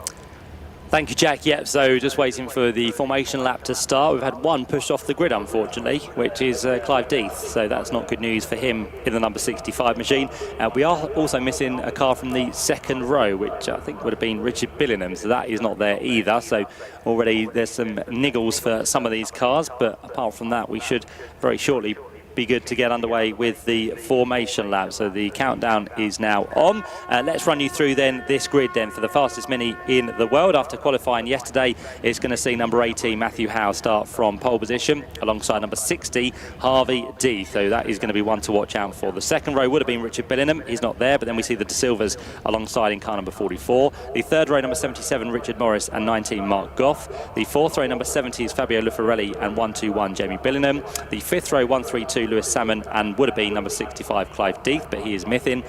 Thank you, Jack. Yep, so just waiting for the formation lap to start. We've had one pushed off the grid, unfortunately, which is Clive Death. So that's not good news for him in the number 65 machine. We are also missing a car from the second row, which I think would have been Richard Billingham. So that is not there either. So already there's some niggles for some of these cars. But apart from that, we should very shortly be good to get underway with the formation lap. So the countdown is now on. Let's run you through then this grid then for the fastest Mini in the world. After qualifying yesterday, it's going to see number 18 Matthew Howe start from pole position alongside number 60 Harvey D. So that is going to be one to watch out for. The second row would have been Richard Billingham. He's not there, but then we see the De Silvas alongside in car number 44. The third row, number 77 Richard Morris and 19 Mark Goff. The fourth row, number 70 is Fabio Lufarelli and 121 Jamie Billingham. The fifth row, 132 Lewis Salmon and would have been number 65 Clive Death, but he is missing.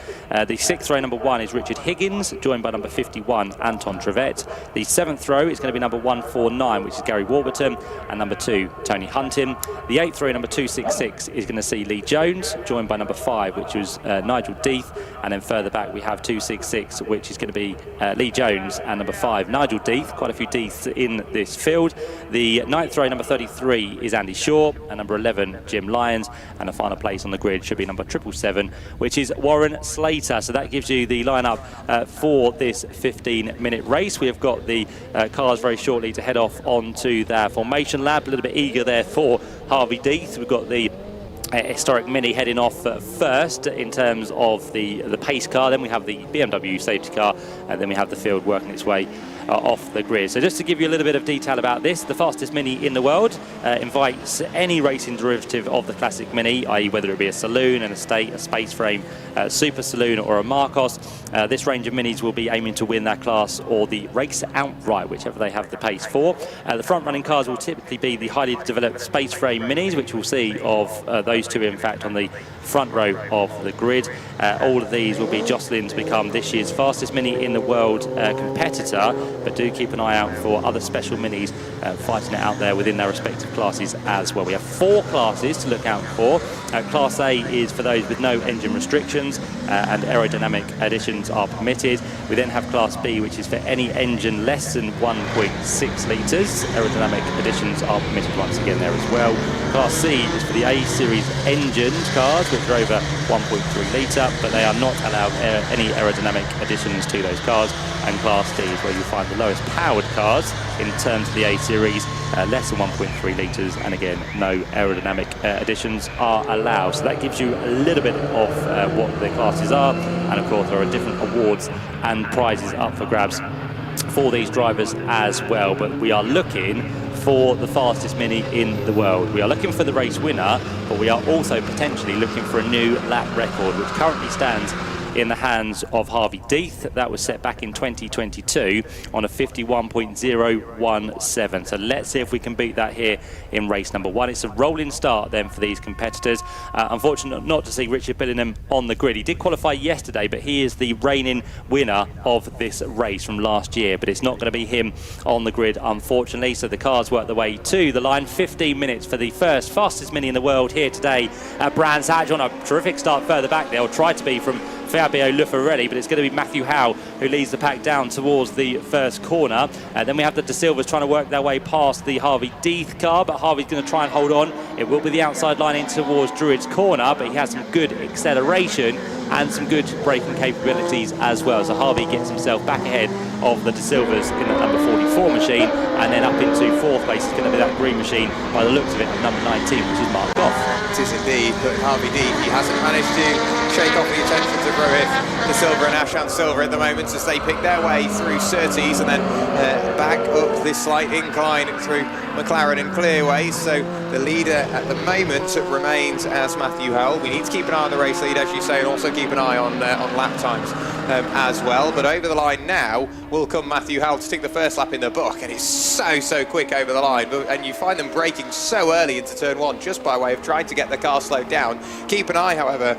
The sixth row, number 1 is Richard Higgins, joined by number 51 Anton Trevette. The seventh row is going to be number 149, which is Gary Warburton, and number 2 Tony Hunting. The eighth row, number 266, is going to see Lee Jones, joined by number 5, which was Nigel Death, and then further back we have 266, which is going to be Lee Jones, and number 5 Nigel Death. Quite a few Deaths in this field. The ninth row, number 33, is Andy Shaw, and number 11 Jim Lyons, and the final place on the grid should be number 777, which is Warren Slater. So that gives you the lineup for this 15-minute race. We have got the cars very shortly to head off onto their formation lap. A little bit eager there for Harvey Death. We've got the historic Mini heading off first in terms of the pace car. Then we have the BMW safety car, and then we have the field working its way off the grid. So just to give you a little bit of detail about this, the fastest Mini in the world invites any racing derivative of the classic Mini, i.e. whether it be a saloon, an estate, a space frame, super saloon or a Marcos. This range of Minis will be aiming to win that class or the race outright, whichever they have the pace for. The front running cars will typically be the highly developed space frame Minis, which we'll see of those two in fact on the front row of the grid. All of these will be jostling to become this year's fastest Mini in the world competitor, but do keep an eye out for other special Minis fighting it out there within their respective classes as well. We have 4 classes to look out for. Class A is for those with no engine restrictions and aerodynamic additions are permitted. We then have Class B, which is for any engine less than 1.6 litres. Aerodynamic additions are permitted once again there as well. Class C is for the A series engined cars, which are over 1.3 litre, but they are not allowed any aerodynamic additions to those cars. And Class D is where you find the lowest powered cars in terms of the A series, less than 1.3 litres, and again, no aerodynamic additions are allowed. So that gives you a little bit of what the classes are, and of course there are different awards and prizes up for grabs for these drivers as well. But we are looking for the fastest Mini in the world. We are looking for the race winner, but we are also potentially looking for a new lap record, which currently stands in the hands of Harvey Deeth. That was set back in 2022 on a 51.017. So let's see if we can beat that here in race number 1. It's a rolling start then for these competitors. Unfortunate not to see Richard Billingham on the grid. He did qualify yesterday, but he is the reigning winner of this race from last year. But it's not going to be him on the grid, unfortunately. So the cars work their way to the line. 15 minutes for the first fastest Mini in the world here today at Brands Hatch. On a terrific start further back there, or tried to be from Fabio Lufarelli, but it's going to be Matthew Howell who leads the pack down towards the first corner. Then we have the De Silvas trying to work their way past the Harvey Deeth car, but Harvey's going to try and hold on. It will be the outside line in towards Druid's corner, but he has some good acceleration and some good braking capabilities as well. So Harvey gets himself back ahead of the De Silvas in the number 44 machine, and then up into 4th place is going to be that green machine by the looks of it, number 19, which is Mark Goff. It is indeed, but Harvey Deeth, he hasn't managed to shake off the attentions of Rohit De Silva and Ashan Silva at the moment as they pick their way through Surtees and then back up this slight incline through McLaren and Clearways. So the leader at the moment remains as Matthew Howell. We need to keep an eye on the race lead, as you say, and also keep an eye on lap times as well. But over the line now will come Matthew Howell to take the first lap in the book, and it's so quick over the line. And you find them braking so early into turn 1 just by way of trying to get the car slowed down. Keep an eye, however,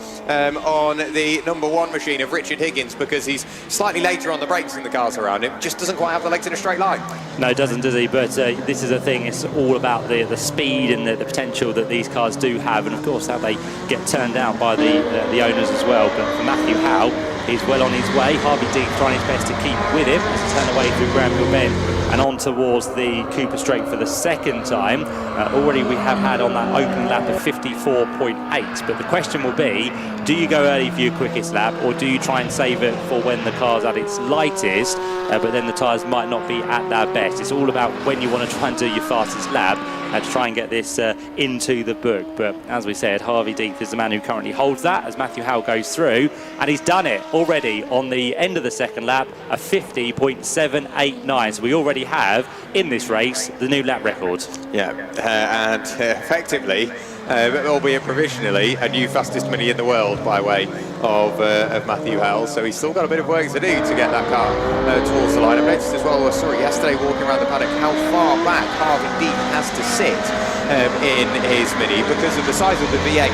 on the number 1 machine of Richard Higgins, because he's slightly later on the brakes than the cars around him. Just doesn't quite have the legs in a straight line. No, doesn't, does he? But this is the thing, it's all about the speed and the potential that these cars do have, and of course how they get turned down by the owners as well. But for Matthew Howell, he's well on his way. Harvey Deeth trying his best to keep with him as he turns away through Granville Bend and on towards the Cooper Straight for the second time. Already we have had on that opening lap of 54.8, but the question will be, do you go early for your quickest lap, or do you try and save it for when the car's at its lightest, but then the tyres might not be at their best? It's all about when you want to try and do your fastest lap and to try and get this into the book. But as we said, Harvey Deeth is the man who currently holds that as Matthew Howell goes through, and he's done it already on the end of the second lap, a 50.789. So we already have in this race the new lap record. Yeah, and effectively, albeit provisionally, a new fastest Mini in the world by way of Matthew Howell. So he's still got a bit of work to do to get that car towards the line. I noticed as well, yesterday walking around the paddock, how far back Harvey Deeth has to sit in his Mini because of the size of the V8.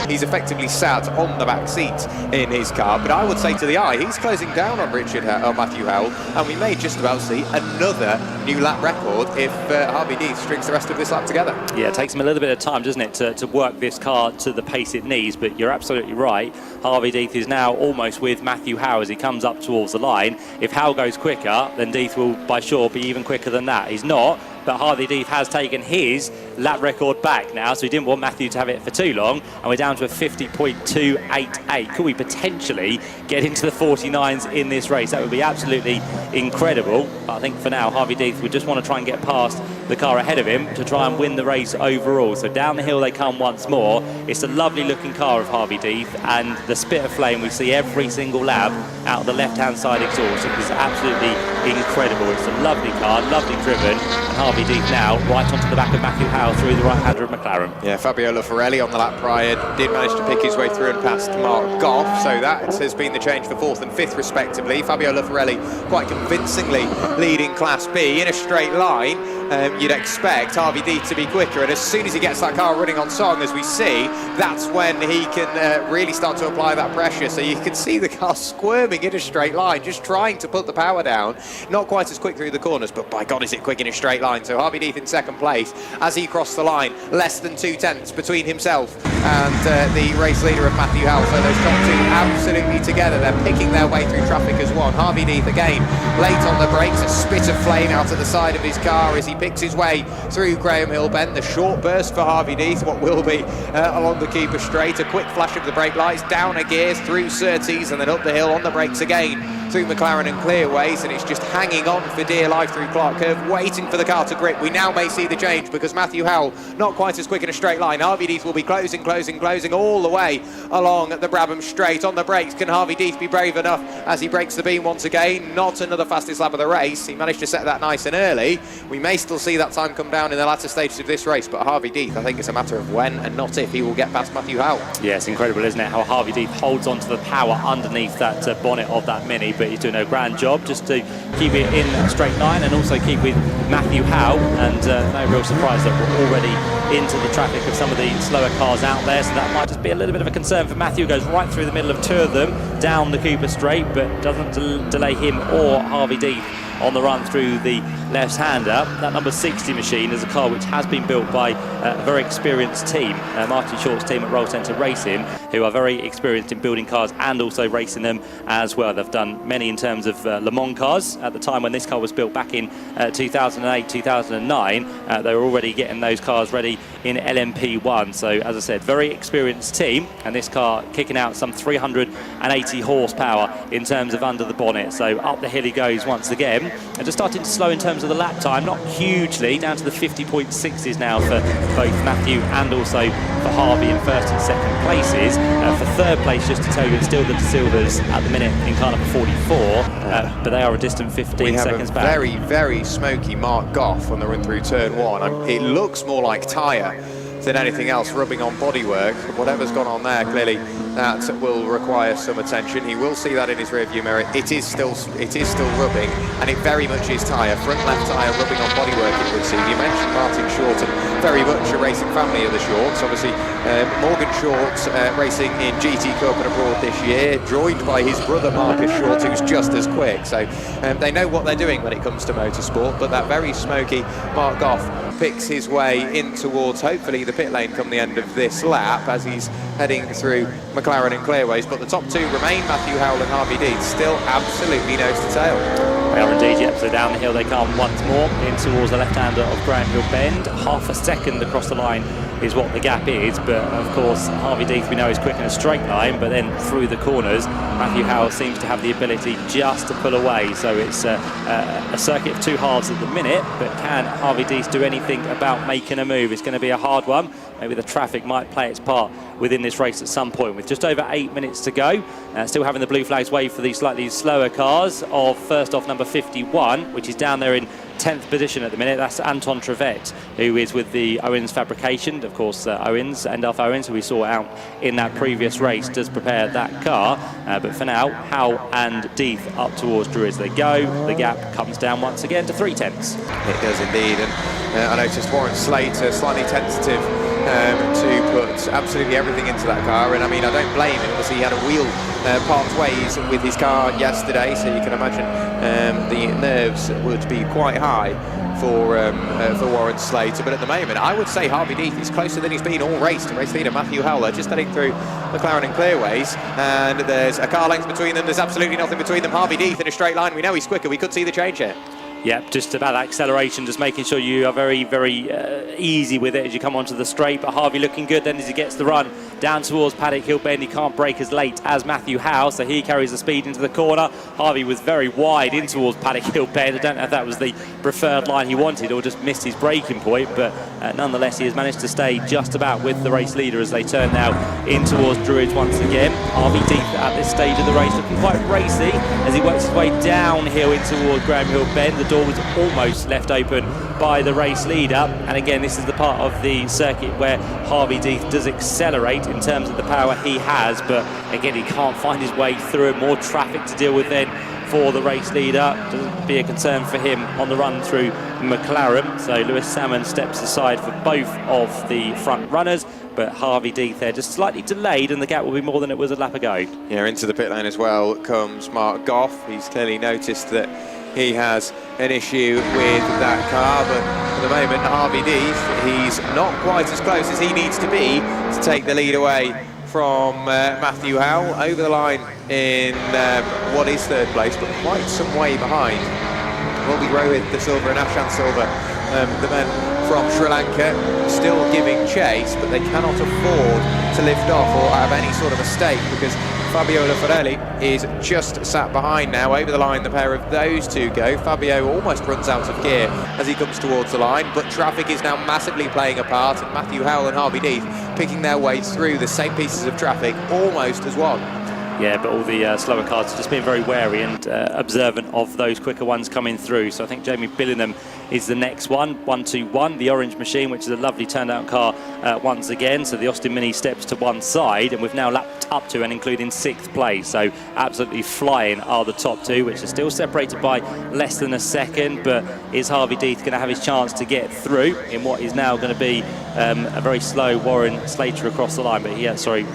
He's effectively sat on the back seat in his car, but I would say to the eye, he's closing down on Matthew Howell, and we may just about see another new lap record if Harvey Deeth strings the rest of this lap together. Yeah, it takes him a little bit of time, doesn't it, to work this car to the pace it needs, but you're absolutely right. Harvey Deeth is now almost with Matthew Howell as he comes up towards the line. If Howell goes quicker, then Deeth will, by sure, be even quicker than that. He's not, but Harvey Deeth has taken his lap record back now, so we didn't want Matthew to have it for too long, and we're down to a 50.288. Could we potentially get into the 49s in this race? That would be absolutely incredible. But I think for now, Harvey Deeth would just want to try and get past the car ahead of him to try and win the race overall. So down the hill they come once more. It's a lovely looking car of Harvey Deeth, and the spit of flame we see every single lap out of the left-hand side exhaust. It is absolutely incredible. It's a lovely car, lovely driven, and Harvey Deeth now right onto the back of Matthew Howell through the right-hander of McLaren. Yeah, Fabio Laffarelli on the lap prior did manage to pick his way through and past Mark Goff, so that has been the change for 4th and 5th respectively. Fabio Laffarelli quite convincingly leading Class B in a straight line. You'd expect Harvey Deeth to be quicker, and as soon as he gets that car running on song, as we see, that's when he can really start to apply that pressure. So you can see the car squirming in a straight line, just trying to put the power down. Not quite as quick through the corners, but by God is it quick in a straight line. So Harvey Deeth in 2nd place as he crossed the line, less than 2 tenths between himself and the race leader of Matthew Howell. So those top two absolutely together. They're picking their way through traffic as one. Harvey Deeth again late on the brakes, a spit of flame out of the side of his car as he picks his way through Graham Hill Bend. The short burst for Harvey Deeth, what will be along the Keeper Straight. A quick flash of the brake lights, down a gears through Surtees, and then up the hill on the brakes again through McLaren and Clearways, and it's just hanging on for dear life through Clark Curve, waiting for the car to grip. We now may see the change because Matthew Howell not quite as quick in a straight line. Harvey Deeth will be closing all the way along the Brabham Straight. On the brakes, can Harvey Deeth be brave enough as he breaks the beam once again? Not another fastest lap of the race. He managed to set that nice and early. We may still see that time come down in the latter stages of this race, but Harvey Deeth, I think it's a matter of when and not if he will get past Matthew Howell. Yeah, it's incredible, isn't it, how Harvey Deeth holds onto the power underneath that bonnet of that Mini, but he's doing a grand job just to keep it in a straight line and also keep with Matthew Howell, and no real surprise that we're already into the traffic of some of the slower cars out there, so that might just be a little bit of a concern for Matthew. Goes right through the middle of 2 of them down the Cooper Straight, but doesn't delay him or Harvey Deeth on the run through the left-hander. That number 60 machine is a car which has been built by a very experienced team, Martin Short's team at Roll Centre Racing, who are very experienced in building cars and also racing them as well. They've done many in terms of Le Mans cars. At the time when this car was built back in 2008, 2009, they were already getting those cars ready in LMP1. So as I said, very experienced team, and this car kicking out some 380 horsepower in terms of under the bonnet. So up the hill he goes once again, and just starting to slow in terms of the lap time, not hugely, down to the 50.6s now for both Matthew and also for Harvey in 1st and 2nd places. For 3rd place, just to tell you, it's still the De Silvas at the minute in car number 44, but they are a distant 15 seconds back. Very, very smoky Mark Goff on the run through turn 1. It looks more like tyre than anything else, rubbing on bodywork. Whatever's gone on there, clearly that will require some attention. He will see that in his rearview mirror. It is still rubbing, and it very much is tyre. Front left tyre rubbing on bodywork, it would seem. You mentioned Martin Short, and very much a racing family of the Shorts. Obviously, Morgan Short racing in GT Cup and abroad this year, joined by his brother Marcus Short, who's just as quick. So they know what they're doing when it comes to motorsport, but that very smoky Mark Goff picks his way in towards, hopefully, the pit lane come the end of this lap as he's heading through McLaren and Clearways. But the top two remain Matthew Howell and Harvey Deeth, still absolutely nose to tail. They are indeed, yep. So down the hill they come once more in towards the left-hander of Graham Hill Bend. Half a second across the line is what the gap is, but of course Harvey Deeth we know is quick in a straight line, but then through the corners Matthew Howell seems to have the ability just to pull away. So it's a circuit of 2 halves at the minute, but can Harvey Deeth do anything about making a move? It's going to be a hard one. Maybe the traffic might play its part within this race at some point. With just over 8 minutes to go, still having the blue flags wave for these slightly slower cars of first off number 51, which is down there in 10th position at the minute. That's Anton Trevette, who is with the Owens Fabrication. Of course, Owens, Endalf Owens, who we saw out in that previous race, does prepare that car. But for now, Howell and Deeth up towards Drew as they go. The gap comes down once again to 3 tenths. It does indeed, and I noticed Warren Slater slightly tentative to put absolutely everything into that car, and I mean, I don't blame him. Obviously he had a wheel part ways with his car yesterday, so you can imagine the nerves would be quite high for Warren Slater. But at the moment, I would say Harvey Deeth is closer than he's been all race to race leader Matthew Howell. Just heading through McLaren and Clearways, and there's a car length between them. There's absolutely nothing between them. Harvey Deeth in a straight line. We know he's quicker. We could see the change here. Yep, just about that acceleration, just making sure you are very, very easy with it as you come onto the straight. But Harvey looking good then as he gets the run down towards Paddock Hill Bend. He can't break as late as Matthew Howe, so he carries the speed into the corner. Harvey was very wide in towards Paddock Hill Bend. I don't know if that was the preferred line he wanted or just missed his braking point, but nonetheless he has managed to stay just about with the race leader as they turn now in towards Druids once again. Harvey Deeth at this stage of the race looking quite racy as he works his way downhill in towards Graham Hill Bend. The door was almost left open by the race leader, and again this is the part of the circuit where Harvey Deeth does accelerate in terms of the power he has, but again he can't find his way through it. More traffic to deal with then for the race leader. Doesn't be a concern for him on the run through McLaren, so Lewis Salmon steps aside for both of the front runners, but Harvey Deeth there just slightly delayed, and the gap will be more than it was a lap ago. Yeah, into the pit lane as well comes Mark Goff. He's clearly noticed that he has an issue with that car, but for the moment Harvey Deeth, he's not quite as close as he needs to be to take the lead away from Matthew Howe. Over the line in what is third place, but quite some way behind will be Rohit De Silva and Ashan Silva, the men from Sri Lanka, still giving chase, but they cannot afford to lift off or have any sort of mistake, because Fabio Lafarelli is just sat behind now. Over the line, the pair of those two go. Fabio almost runs out of gear as he comes towards the line, but traffic is now massively playing a part, and Matthew Howell and Harvey Deeth picking their way through the same pieces of traffic almost as one. Yeah, but all the slower cars have just been very wary and observant of those quicker ones coming through. So I think Jamie Billingham is the next one, 121, the orange machine, which is a lovely turned-out car once again. So the Austin Mini steps to one side, and we've now lapped up to and including 6th place. So absolutely flying are the top two, which are still separated by less than a second. But is Harvey Deeth going to have his chance to get through in what is now going to be a very slow Warren Slater across the line? But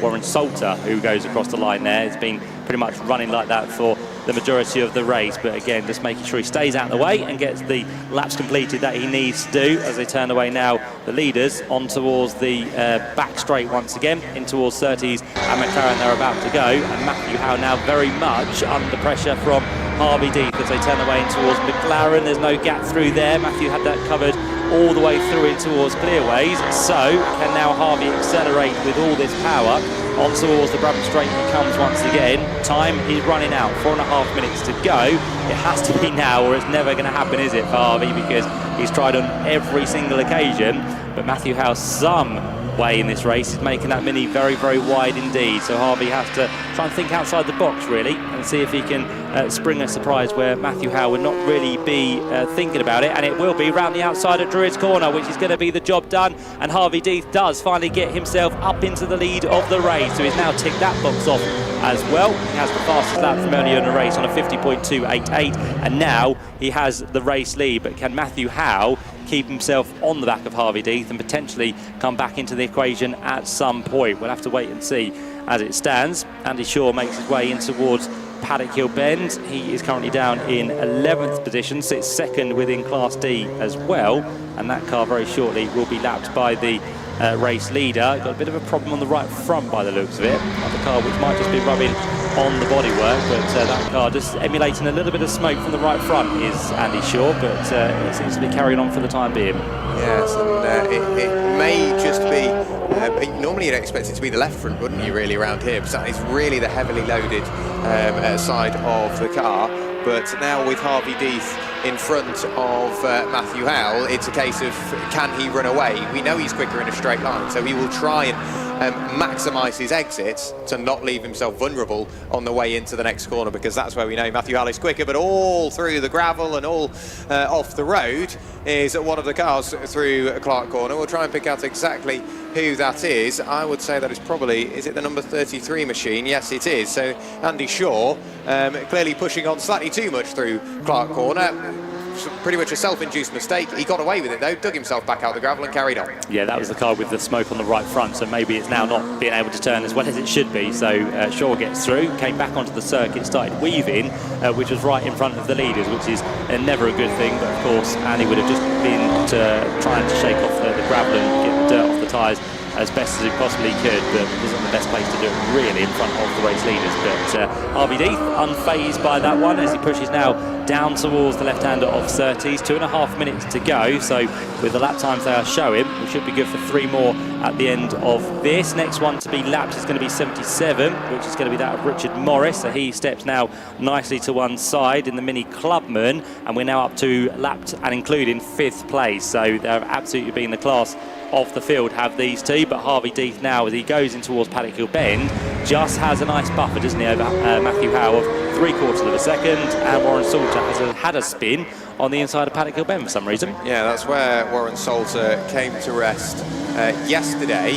Warren Salter, who goes across the line there. It's been pretty much running like that for the majority of the race, but again just making sure he stays out of the way and gets the laps completed that he needs to do as they turn away now the leaders on towards the back straight once again in towards 30s, and McLaren they're about to go, and Matthew Howe now very much under pressure from Harvey Deeth as they turn away in towards McLaren. There's no gap through there. Matthew had that covered all the way through in towards Clearways, so can now Harvey accelerate with all this power on towards the Brabham Straight. He comes once again. Time is running out, 4.5 minutes to go. It has to be now or it's never going to happen, is it, for Harvey, because he's tried on every single occasion, but Matthew Howe some way in this race is making that Mini very, very wide indeed. So Harvey has to try and think outside the box really and see if he can spring a surprise where Matthew Howe would not really be thinking about it, and it will be round the outside at Druids Corner, which is going to be the job done, and Harvey Deeth does finally get himself up into the lead of the race, so he's now ticked that box off as well. He has the fastest lap from earlier in the race on a 50.288, and now he has the race lead. But can Matthew Howe keep himself on the back of Harvey Deeth and potentially come back into the equation at some point? We'll have to wait and see. As it stands, Andy Shaw makes his way in towards Paddock Hill Bend. He is currently down in 11th position, sits second within Class D as well, and that car very shortly will be lapped by the race leader. Got a bit of a problem on the right front by the looks of it. Another car which might just be rubbing on the bodywork, but that car just emulating a little bit of smoke from the right front is Andy Shaw, but it seems to be carrying on for the time being. Yes, and it may just be, normally you'd expect it to be the left front, wouldn't you, really, around here, because that is really the heavily loaded side of the car. But now with Harvey Deeth in front of Matthew Howell, it's a case of can he run away? We know he's quicker in a straight line, so he will try and maximise his exits to not leave himself vulnerable on the way into the next corner, because that's where we know Matthew Howell is quicker. But all through the gravel and all off the road is one of the cars through Clark Corner. We'll try and pick out exactly who that is. I would say that is probably, is it the number 33 machine? Yes, it is. So Andy Shaw clearly pushing on slightly too much through Clark Corner. Pretty much a self-induced mistake. He got away with it though, dug himself back out the gravel and carried on. Yeah, that was the car with the smoke on the right front, so maybe it's now not being able to turn as well as it should be. So Shaw gets through, came back onto the circuit, started weaving, which was right in front of the leaders, which is never a good thing. But of course, Andy would have just been trying to shake off the gravel and get the dirt off the tyres as best as he possibly could, but wasn't the best place to do it really in front of the race leaders. But Harvey Deith unfazed by that one as he pushes now down towards the left-hander of Surtees. 2.5 minutes to go, so with the lap times they are showing, we should be good for 3 more at the end of this. Next one to be lapped is going to be 77, which is going to be that of Richard Morris. So he steps now nicely to one side in the Mini Clubman, and we're now up to lapped and including 5th place. So they've absolutely been the class of the field, have these two. But Harvey Deith now, as he goes in towards Paddock Hill Bend, just has a nice buffer, doesn't he, over Matthew Howe of 3/4 of a second, and Warren Salter has had a spin on the inside of Paddock Hill Bend for some reason. Yeah, that's where Warren Salter came to rest yesterday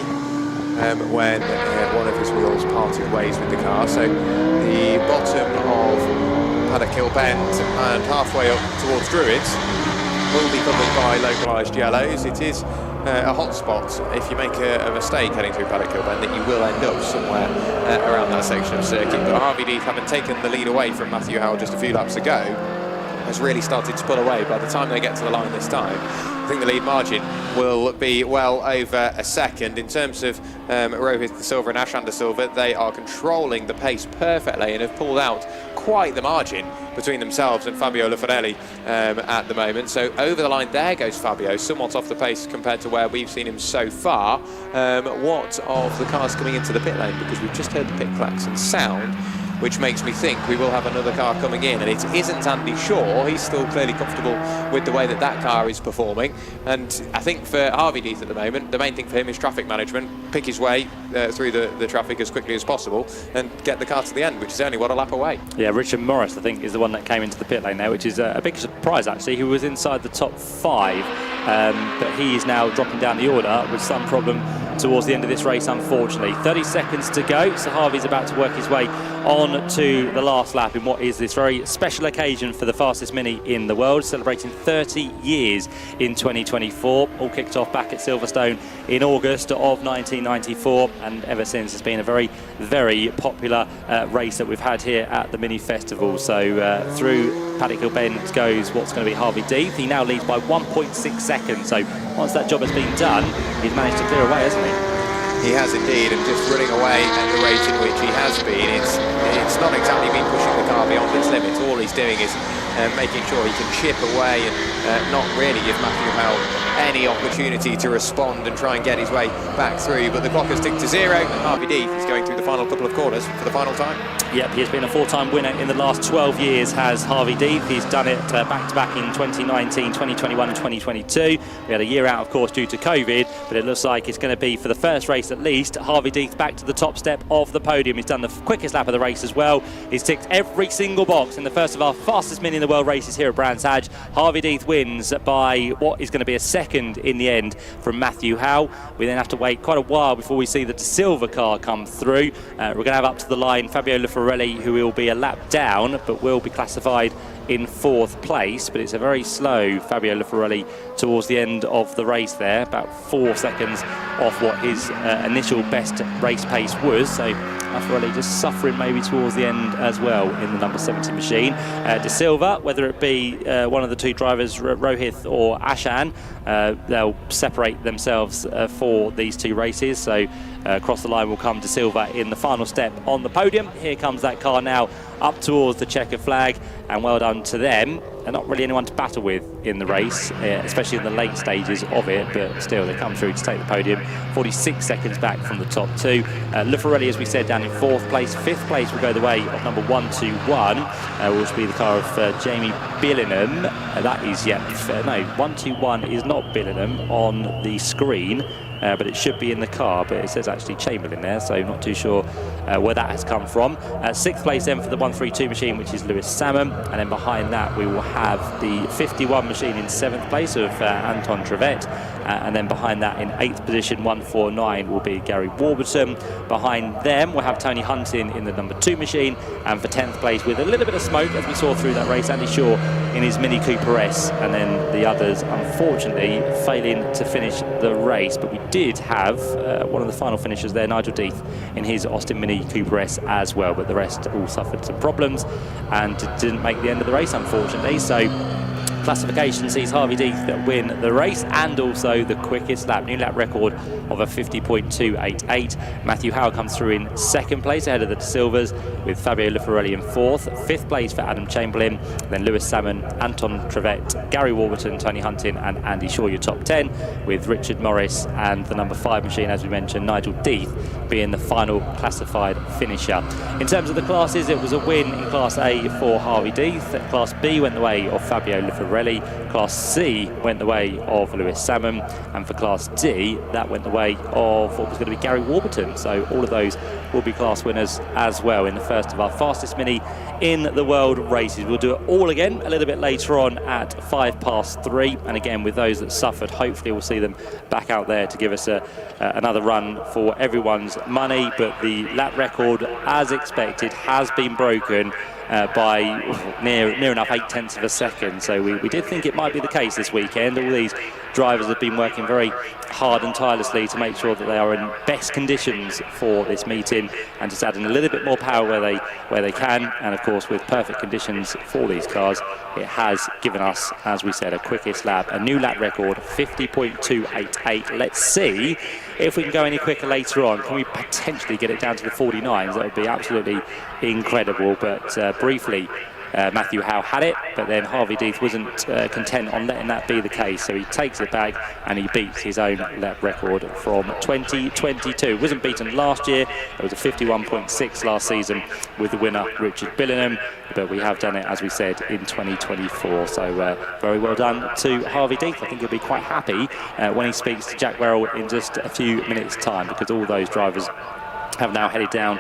when one of his wheels parted ways with the car. So the bottom of Paddock Hill Bend and halfway up towards Druids will be covered by localised yellows. It is a hot spot. If you make a mistake heading through Paddock Hill Bend, that you will end up somewhere around that section of circuit. But Harvey Deith, having taken the lead away from Matthew Howell just a few laps ago, has really started to pull away. By the time they get to the line this time, I think the lead margin will be well over a second. In terms of Rohith De Silva and Ashan De Silva, they are controlling the pace perfectly and have pulled out quite the margin between themselves and Fabio Lufarelli at the moment. So over the line there goes Fabio, somewhat off the pace compared to where we've seen him so far. What of the cars coming into the pit lane? Because we've just heard the pit klaxon sound, which makes me think we will have another car coming in, and it isn't Andy Shaw. He's still clearly comfortable with the way that that car is performing, and I think for Harvey Deith at the moment, the main thing for him is traffic management, pick his way through the traffic as quickly as possible and get the car to the end, which is only what, a lap away. Yeah, Richard Morris, I think, is the one that came into the pit lane there, which is a big surprise actually. He was inside the top 5, but he is now dropping down the order with some problem towards the end of this race, unfortunately. 30 seconds to go, so Harvey's about to work his way on to the last lap in what is this very special occasion for the fastest Mini in the world, celebrating 30 years in 2024. All kicked off back at Silverstone in August of 1994, and ever since it's been a very, very popular race that we've had here at the Mini Festival. So through Paddock Hill Bend goes what's going to be Harvey Deith. He now leads by 1.6 seconds, so once that job has been done, he's managed to clear away, hasn't he? He has indeed, and just running away at the rate in which he has been, it's not exactly been pushing the car beyond its limits. All he's doing is making sure he can chip away and not really give Matthew Howell any opportunity to respond and try and get his way back through. But the clock has ticked to 0, and Harvey Deith is going through the final couple of corners for the final time. Yep, he has been a 4-time winner in the last 12 years, has Harvey Deith. He's done it back-to-back in 2019, 2021 and 2022. We had a year out, of course, due to COVID, but it looks like it's going to be, for the first race at least, Harvey Deith back to the top step of the podium. He's done the quickest lap of the race as well. He's ticked every single box in the first of our fastest Mini in the world races here at Brands Hatch. Harvey Deith wins by what is going to be a second in the end from Matthew Howell. We then have to wait quite a while before we see the De Silva car come through. We're going to have up to the line Fabio Lufarelli, who will be a lap down, but will be classified in 4th place. But it's a very slow Fabio Lufarelli towards the end of the race there, about 4 seconds off what his initial best race pace was. So Lufarelli just suffering maybe towards the end as well in the number 70 machine. De Silva, whether it be one of the two drivers, Rohith or Ashan, they'll separate themselves for these two races. So across the line will come De Silva in the final step on the podium. Here comes that car now up towards the checker flag, and well done to them. They're not really anyone to battle with in the race, especially in the late stages of it, but still they come through to take the podium. 46 seconds back from the top 2. Lufarelli, as we said, down in 4th place. 5th place will go the way of number 121, which will be the car of Jamie Billingham. That is, no, 121 is not Billingham on the screen. But it should be in the car, but it says actually Chamberlain there, so not too sure where that has come from. 6th place then for the 132 machine, which is Lewis Salmon, and then behind that we will have the 51 machine in 7th place of Anton Trevette, and then behind that in 8th position, 149, will be Gary Warburton. Behind them we'll have Tony Hunting in the number 2 machine, and for 10th place with a little bit of smoke, as we saw through that race, Andy Shaw in his Mini Cooper S, and then the others unfortunately failing to finish the race. But we did have one of the final finishers there, Nigel Deith, in his Austin Mini Cooper S as well, but the rest all suffered some problems and didn't make the end of the race, unfortunately. So classification sees Harvey Deeth win the race and also the quickest lap, new lap record of a 50.288. Matthew Howe comes through in second place ahead of the De Silvas, with Fabio Lufarelli in fourth. Fifth place for Adam Chamberlain, then Lewis Salmon, Anton Trevette, Gary Warburton, Tony Hunting and Andy Shaw, your top 10, with Richard Morris and the number 5 machine, as we mentioned, Nigel Deeth, being the final classified finisher. In terms of the classes, it was a win in Class A for Harvey Deeth. Class B went the way of Fabio Lufarelli. Class C went the way of Lewis Salmon. And for Class D, that went the way of what was going to be Gary Warburton. So all of those will be class winners as well in the first of our fastest mini in the world races. We'll do it all again a little bit later on at 3:05. And again, with those that suffered, hopefully we'll see them back out there to give us another run for everyone's money. But the lap record, as expected, has been broken by near enough 0.8 of a second. So we did think it might be the case this weekend. All these drivers have been working very hard and tirelessly to make sure that they are in best conditions for this meeting, and just adding a little bit more power where they can. And of course, with perfect conditions for these cars, it has given us, as we said, a quickest lap, a new lap record, 50.288. Let's see if we can go any quicker later on. Can we potentially get it down to the 49s? That would be absolutely incredible. But briefly, Matthew Howe had it, but then Harvey Deeth wasn't content on letting that be the case, so he takes it back and he beats his own lap record from 2022. It wasn't beaten last year. It was a 51.6 last season with the winner Richard Billingham, but we have done it, as we said, in 2024. So very well done to Harvey Deeth. I think he'll be quite happy when he speaks to Jack Werrell in just a few minutes' time, because all those drivers have now headed down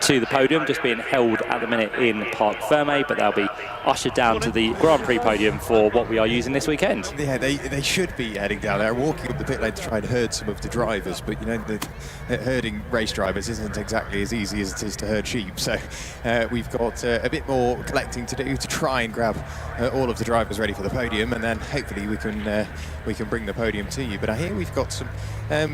to the podium, just being held at the minute in Parc Ferme, but they'll be ushered down to the Grand Prix podium for what we are using this weekend. Yeah, they should be heading down there, walking up the pit lane to try and herd some of the drivers, but you know, herding race drivers isn't exactly as easy as it is to herd sheep, so we've got a bit more collecting to do to try and grab all of the drivers ready for the podium, and then hopefully we can bring the podium to you. But I hear we've got some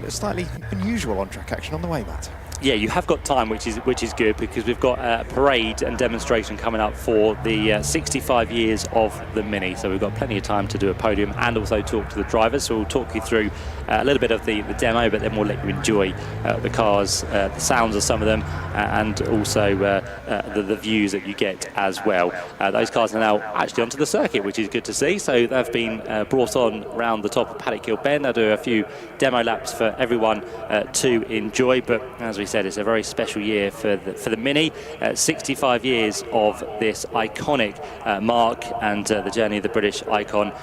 slightly unusual on-track action on the way, Matt. Yeah, you have got time, which is good, because we've got a parade and demonstration coming up for the 65 years of the Mini. So we've got plenty of time to do a podium and also talk to the drivers. So we'll talk you through a little bit of the demo, but then we'll let you enjoy the cars, the sounds of some of them, and also the views that you get as well. Those cars are now actually onto the circuit, which is good to see. So they've been brought on round the top of Paddock Hill Bend. They'll do a few demo laps for everyone to enjoy. But as we said, it's a very special year for the Mini. 65 years of this iconic mark, and the journey of the British icon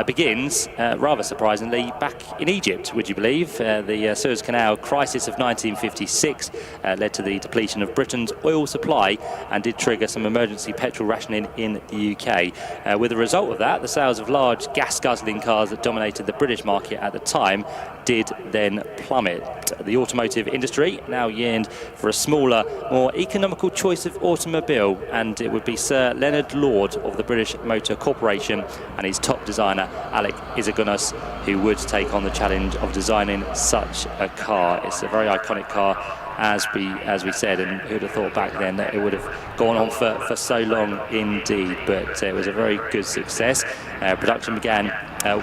begins, rather surprisingly, back in Egypt, would you believe? The Suez Canal crisis of 1956 led to the depletion of Britain's oil supply and did trigger some emergency petrol rationing in the UK. With the result of that, the sales of large gas-guzzling cars that dominated the British market at the time did then plummet. The automotive industry now yearned for a smaller, more economical choice of automobile, and it would be Sir Leonard Lord of the British Motor Corporation and his top designer, Alec Izagunas, who would take on the challenge of designing such a car. It's a very iconic car, as we said, and who'd have thought back then that it would have gone on for so long indeed. But it was a very good success. Production began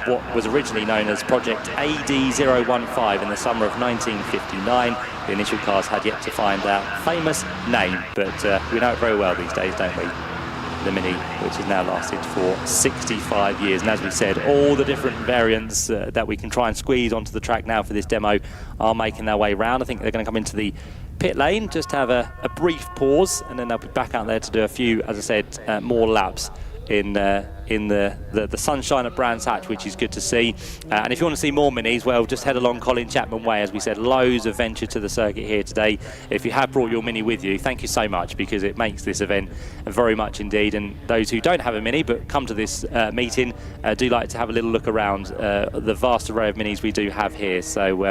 what was originally known as Project AD015 in the summer of 1959. The initial cars had yet to find their famous name, but we know it very well these days, don't we? The Mini, which has now lasted for 65 years. And as we said, all the different variants that we can try and squeeze onto the track now for this demo are making their way round. I think they're going to come into the pit lane, just have a brief pause, and then they'll be back out there to do a few, as I said, more laps in the sunshine at Brands Hatch, which is good to see. And if you want to see more Minis, well, just head along Colin Chapman Way. As we said, loads of venture to the circuit here today. If you have brought your Mini with you, thank you so much, because it makes this event very much indeed. And those who don't have a Mini but come to this meeting do like to have a little look around the vast array of Minis we do have here. So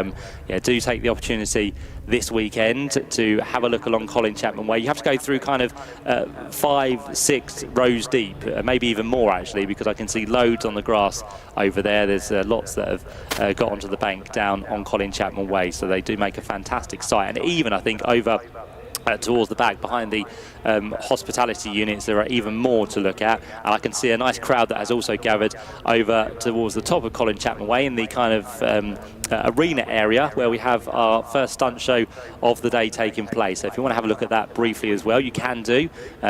yeah, do take the opportunity this weekend to have a look along Colin Chapman Way. You have to go through kind of 5-6 rows deep, maybe even more actually, because I can see loads on the grass over there. There's lots that have got onto the bank down on Colin Chapman Way, so they do make a fantastic sight. And even I think over towards the back behind the hospitality units. There are even more to look at, and I can see a nice crowd that has also gathered over towards the top of Colin Chapman Way in the kind of arena area where we have our first stunt show of the day taking place. So if you want to have a look at that briefly as well, you can do.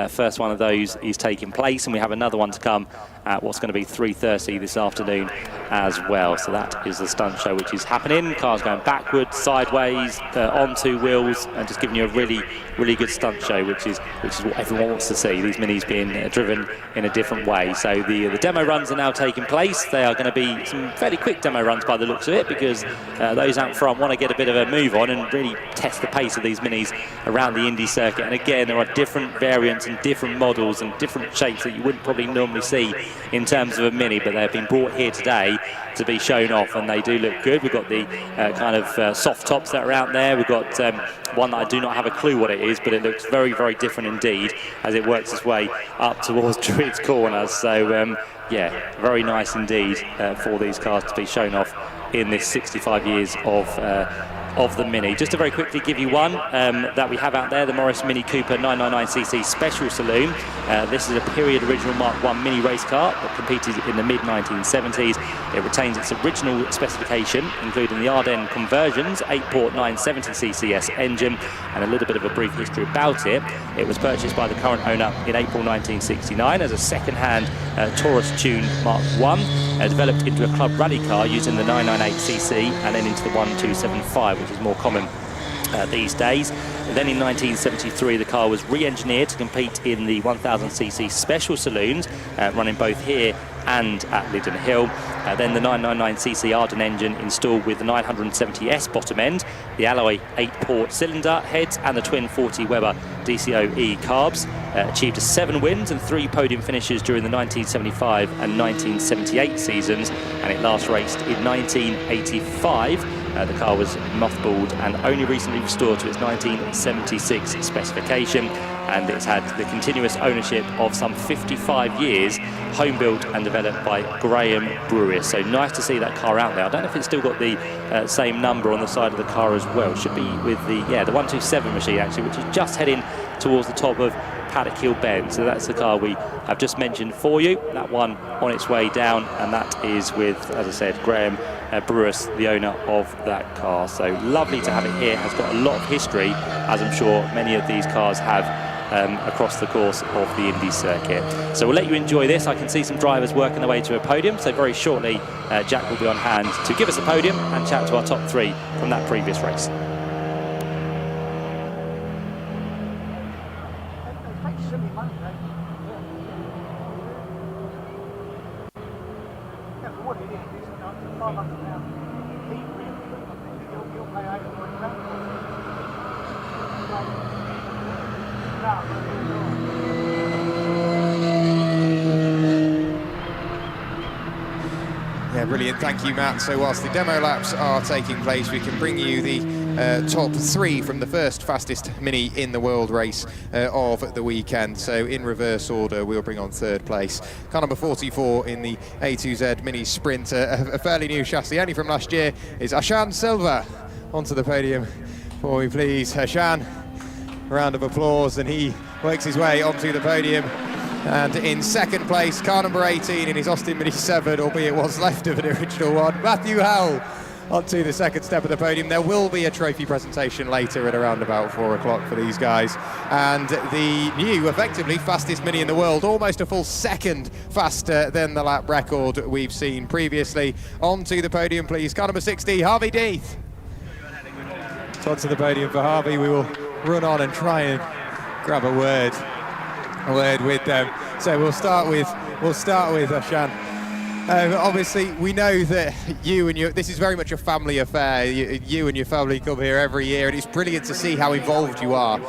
First one of those is taking place, and we have another one to come at what's going to be 3:30 this afternoon as well. So that is the stunt show which is happening. Cars going backwards, sideways, on two wheels, and just giving you a really good stunt show, which is what everyone wants to see. These minis being driven in a different way. So the demo runs are now taking place. They are going to be some fairly quick demo runs by the looks of it, because those out front want to get a bit of a move on and really test the pace of these minis around the Indy circuit. And again, there are different variants and different models and different shapes that you wouldn't probably normally see in terms of a mini, but they've been brought here today to be shown off, and they do look good. We've got the kind of soft tops that are out there. We've got one that I do not have a clue what it is, but it looks very different indeed as it works its way up towards Druids Corners. So yeah, very nice indeed for these cars to be shown off in this 65 years of the Mini. Just to very quickly give you one that we have out there, the Morris Mini Cooper 999cc Special Saloon. This is a period original Mark I mini race car that competed in the mid-1970s. It retains its original specification, including the Ardennes conversions, 8-port 970cc S engine, and a little bit of a brief history about it. It was purchased by the current owner in April 1969 as a second-hand Taurus-tuned Mark I, developed into a club rally car using the 998cc and then into the 1275, which is more common these days. Then in 1973, the car was re-engineered to compete in the 1000cc special saloons, running both here and at Liddon Hill. Then the 999cc Arden engine installed with the 970S bottom end, the alloy 8-port cylinder heads, and the twin 40 Weber DCOE carbs. Achieved 7 wins and 3 podium finishes during the 1975 and 1978 seasons, and it last raced in 1985. The car was mothballed and only recently restored to its 1976 specification, and it's had the continuous ownership of some 55 years, home built and developed by Graham Brewis. So nice to see that car out there. I don't know if it's still got the same number on the side of the car as well. It should be with the 127 machine actually, which is just heading towards the top of Paddock Hill Bend. So that's the car we have just mentioned for you. That one on its way down, and that is with, as I said, Graham Brewis, the owner of that car. So lovely to have it here. Has got a lot of history, as I'm sure many of these cars have across the course of the Indy circuit. So we'll let you enjoy this. I can see some drivers working their way to a podium, so very shortly Jack will be on hand to give us a podium and chat to our top 3 from that previous race. Yeah, brilliant. Thank you, Matt. So whilst the demo laps are taking place, we can bring you the top 3 from the first fastest Mini in the world race of the weekend. So in reverse order, we'll bring on 3rd place. Car number 44 in the A2Z Mini Sprint, a fairly new chassis, only from last year, is Ashan Silva. Onto the podium for me, please. Ashan, a round of applause, and he works his way onto the podium. And in 2nd place, car number 18 in his Austin Mini 7, albeit what's left of an original one, Matthew Howell, onto the 2nd step of the podium. There will be a trophy presentation later at around about 4 o'clock for these guys. And the new, effectively, fastest Mini in the world, almost a full second faster than the lap record we've seen previously. Onto the podium, please. Car number 60, Harvey Deeth. So onto the podium for Harvey. We will run on and try and grab a word with them. So we'll start with Ashan. Obviously, we know that this is very much a family affair. You and your family come here every year, and it's brilliant to see how involved you are.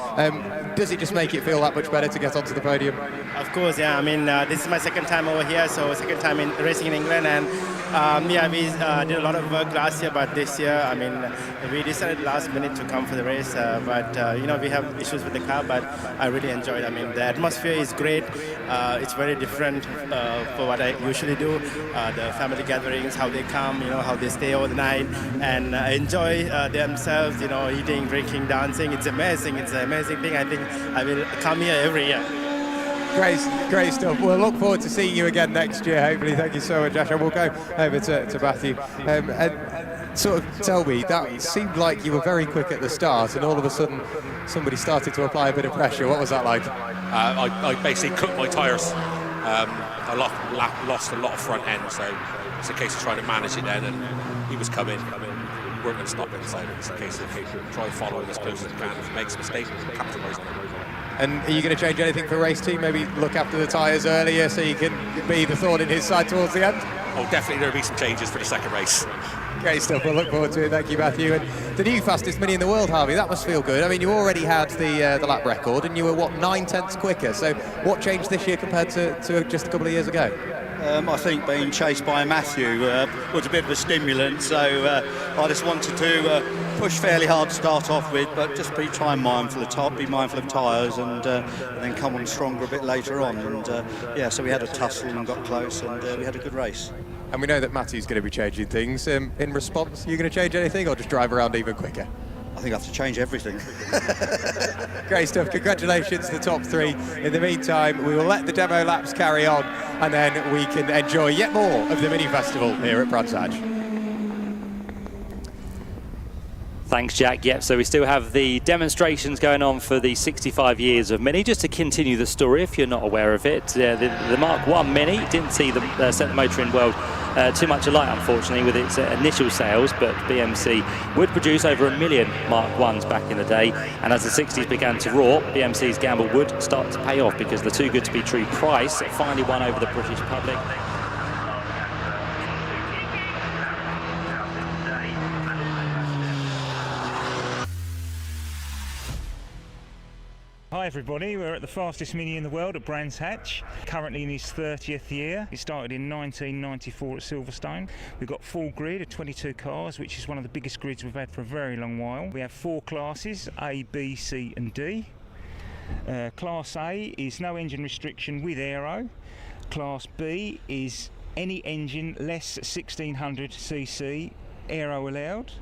Does it just make it feel that much better to get onto the podium? Of course, yeah. I mean, this is my 2nd time over here, so 2nd time in racing in England, and Yeah, we did a lot of work last year, but this year, I mean, we decided last minute to come for the race. But you know, we have issues with the car, but I really enjoyed it. I mean, the atmosphere is great. It's very different for what I usually do. The family gatherings, how they come, you know, how they stay over the night and enjoy themselves, you know, eating, drinking, dancing. It's amazing. It's an amazing thing. I think I will come here every year. Great stuff. We'll look forward to seeing you again next year, hopefully. Thank you so much, Josh. And we'll go over to Matthew. And sort of tell me, that seemed like you were very quick at the start, and all of a sudden somebody started to apply a bit of pressure. What was that like? I basically cooked my tyres. I lost a lot of front end, so it's a case of trying to manage it then, and he was coming. We weren't going to stop him, so it's a case of try and follow him as close as we can. If he makes a mistake, capitalise on it. And are you going to change anything for race team? Maybe look after the tyres earlier so you can be the thorn in his side towards the end? Oh, definitely there'll be some changes for the second race. Great stuff. We'll look forward to it. Thank you, Matthew. And the new fastest Mini in the world, Harvey, that must feel good. I mean, you already had the lap record and you were, what, 9/10 quicker. So what changed this year compared to just a couple of years ago? I think being chased by Matthew was a bit of a stimulant, so I just wanted to push fairly hard to start off with, but just be mindful of tyres, and then come on stronger a bit later on. And yeah, so we had a tussle and got close, and we had a good race. And we know that Matthew's going to be changing things. In response, are you going to change anything or just drive around even quicker? I think I have to change everything. Great stuff. Congratulations to the top three. In the meantime, we will let the demo laps carry on, and then we can enjoy yet more of the Mini Festival here at Brands Hatch. Thanks, Jack. Yep, so we still have the demonstrations going on for the 65 years of Mini. Just to continue the story, if you're not aware of it, the Mark 1 Mini didn't see set the motoring world too much alight, unfortunately, with its initial sales, but BMC would produce over 1 million Mark 1s back in the day, and as the 60s began to roar, BMC's gamble would start to pay off, because the too good to be true price finally won over the British public. Hi everybody, we're at the fastest Mini in the world at Brands Hatch, currently in his 30th year. It started in 1994 at Silverstone. We've got full grid of 22 cars, which is one of the biggest grids we've had for a very long while. We have 4 classes, A, B, C and D. Class A is no engine restriction with aero. Class B is any engine less 1600cc, aero allowed.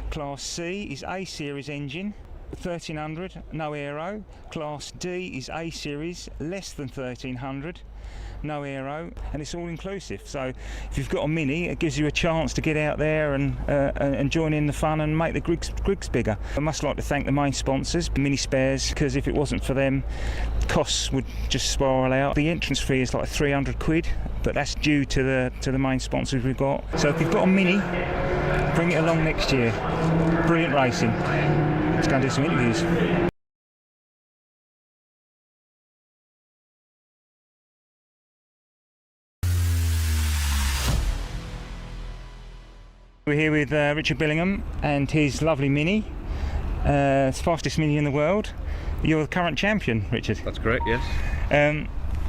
Class C is A series engine, 1300, no aero. Class D is A series, less than 1300, no aero, and it's all inclusive. So if you've got a Mini, it gives you a chance to get out there and join in the fun and make the grids bigger. I must like to thank the main sponsors, Mini Spares, because if it wasn't for them, costs would just spiral out. The entrance fee is like 300 quid, but that's due to the main sponsors we've got. So if you've got a Mini, bring it along next year. Brilliant racing. Let's go and do some interviews. We're here with Richard Billingham and his lovely Mini. It's the fastest Mini in the world. You're the current champion, Richard. That's correct, yes.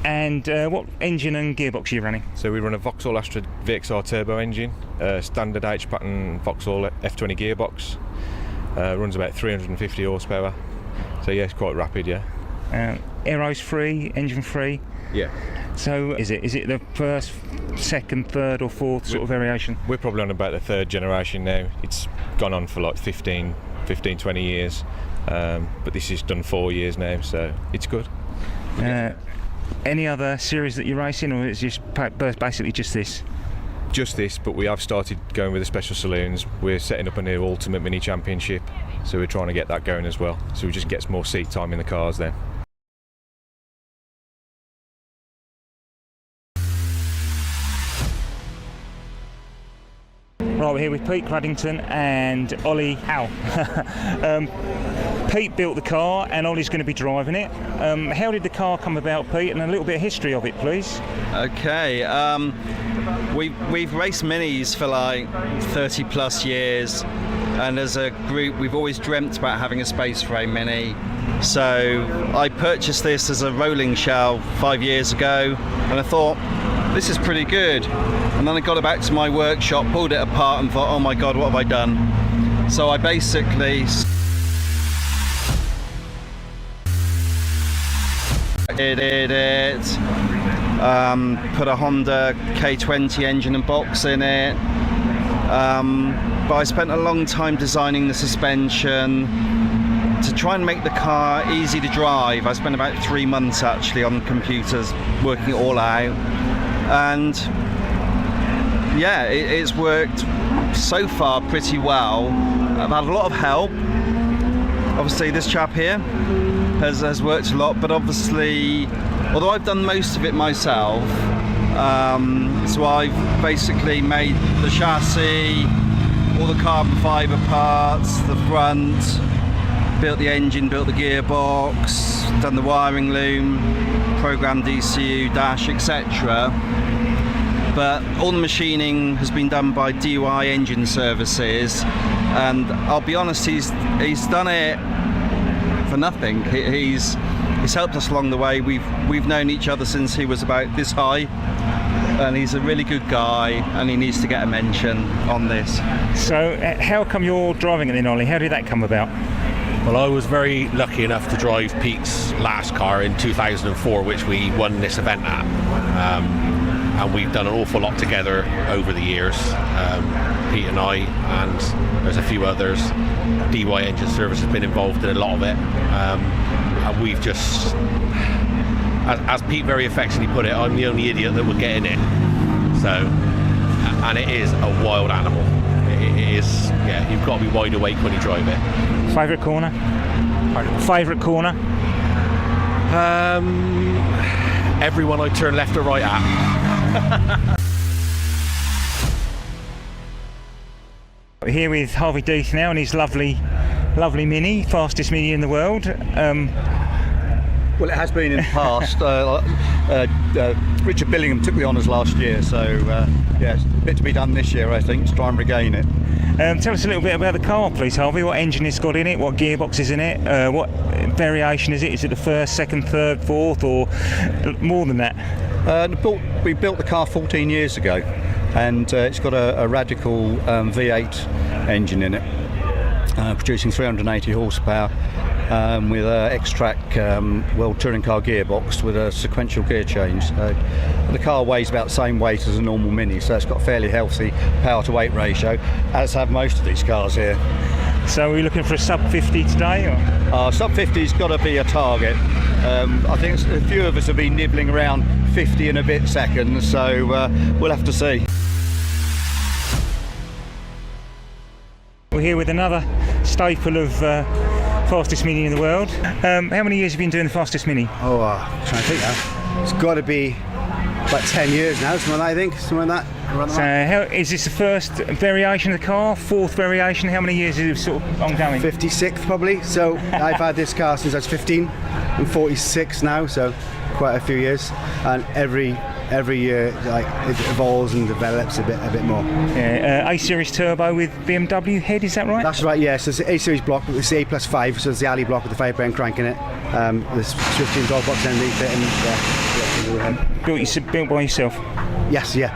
And what engine and gearbox are you running? So we run a Vauxhall Astra VXR turbo engine, standard H-pattern Vauxhall F20 gearbox. Runs about 350 horsepower, so yeah, it's quite rapid, yeah. Aero's free, engine free? Yeah. So is it the first, second, third or fourth sort of variation? We're probably on about the 3rd generation now. It's gone on for like 15, 20 years, but this is done 4 years now, so it's good. Any other series that you're racing, or is it just basically just this? Just this, but we have started going with the special saloons. We're setting up a new Ultimate Mini Championship, so we're trying to get that going as well, so we just get some more seat time in the cars then. Right, we're here with Pete Craddington and Ollie Howe. Pete built the car and Ollie's going to be driving it. How did the car come about, Pete, and a little bit of history of it, please? Okay, we've raced Minis for like 30 plus years, and as a group we've always dreamt about having a space frame Mini. So I purchased this as a rolling shell 5 years ago, and I thought, this is pretty good. And then I got it back to my workshop, pulled it apart and thought, oh my God, what have I done? So I basically did it, put a Honda K20 engine and box in it, but I spent a long time designing the suspension to try and make the car easy to drive. I spent about 3 months actually on computers working it all out, and yeah, it's worked so far pretty well. I've had a lot of help. Obviously this chap here has worked a lot, but obviously, although I've done most of it myself, so I've basically made the chassis, all the carbon fibre parts, the front, built the engine, built the gearbox, done the wiring loom, programmed ECU, dash, etc. But all the machining has been done by DUI Engine Services, and I'll be honest, he's done it for nothing. He's helped us along the way. We've known each other since he was about this high, and he's a really good guy, and he needs to get a mention on this. So how come you're driving it then, Ollie? How did that come about? Well, I was very lucky enough to drive Pete's last car in 2004, which we won this event at. And we've done an awful lot together over the years, Pete and I, and there's a few others. DY Engine Service has been involved in a lot of it, and we've just, as Pete very affectionately put it, I'm the only idiot that would get in it. So, and it is a wild animal. It is, yeah, you've got to be wide awake when you drive it. Favourite corner? Pardon? Favourite corner? Everyone I turn left or right at. We're here with Harvey Deeth now and his lovely Mini, fastest Mini in the world. Well, it has been in the past. Richard Billingham took the honours last year, so yeah, it's a bit to be done this year, I think, to try and regain it. Tell us a little bit about the car, please, Harvey. What engine it's got in it, what gearbox is in it, what variation is it? Is it the first, second, third, fourth, or more than that? We built the car 14 years ago, and it's got a radical V8 engine in it, producing 380 horsepower. With an X-Track World Touring Car gearbox with a sequential gear change. So the car weighs about the same weight as a normal Mini, so it's got a fairly healthy power to weight ratio, as have most of these cars here. So are we looking for a sub 50 today? Or? Sub 50's got to be a target. I think a few of us have been nibbling around 50 and a bit seconds, so we'll have to see. We're here with another staple of fastest Mini in the world. How many years have you been doing the fastest Mini? Oh, I'm trying to think now. It's got to be about 10 years now, something like that, I think. Something like that. So how, is this the first variation of the car? Fourth variation? How many years is it sort of ongoing? 56th probably. So I've had this car since I was 15. I'm 46 now, so quite a few years. And every year, like, it evolves and develops a bit more. Yeah, A-Series turbo with BMW head, is that right? That's right, yeah. So it's the A-Series block, it's the A+5, so it's the alley block with the 5-brand crank in it. There's 15 dog box underneath it, and Built by yourself? Yes, yeah.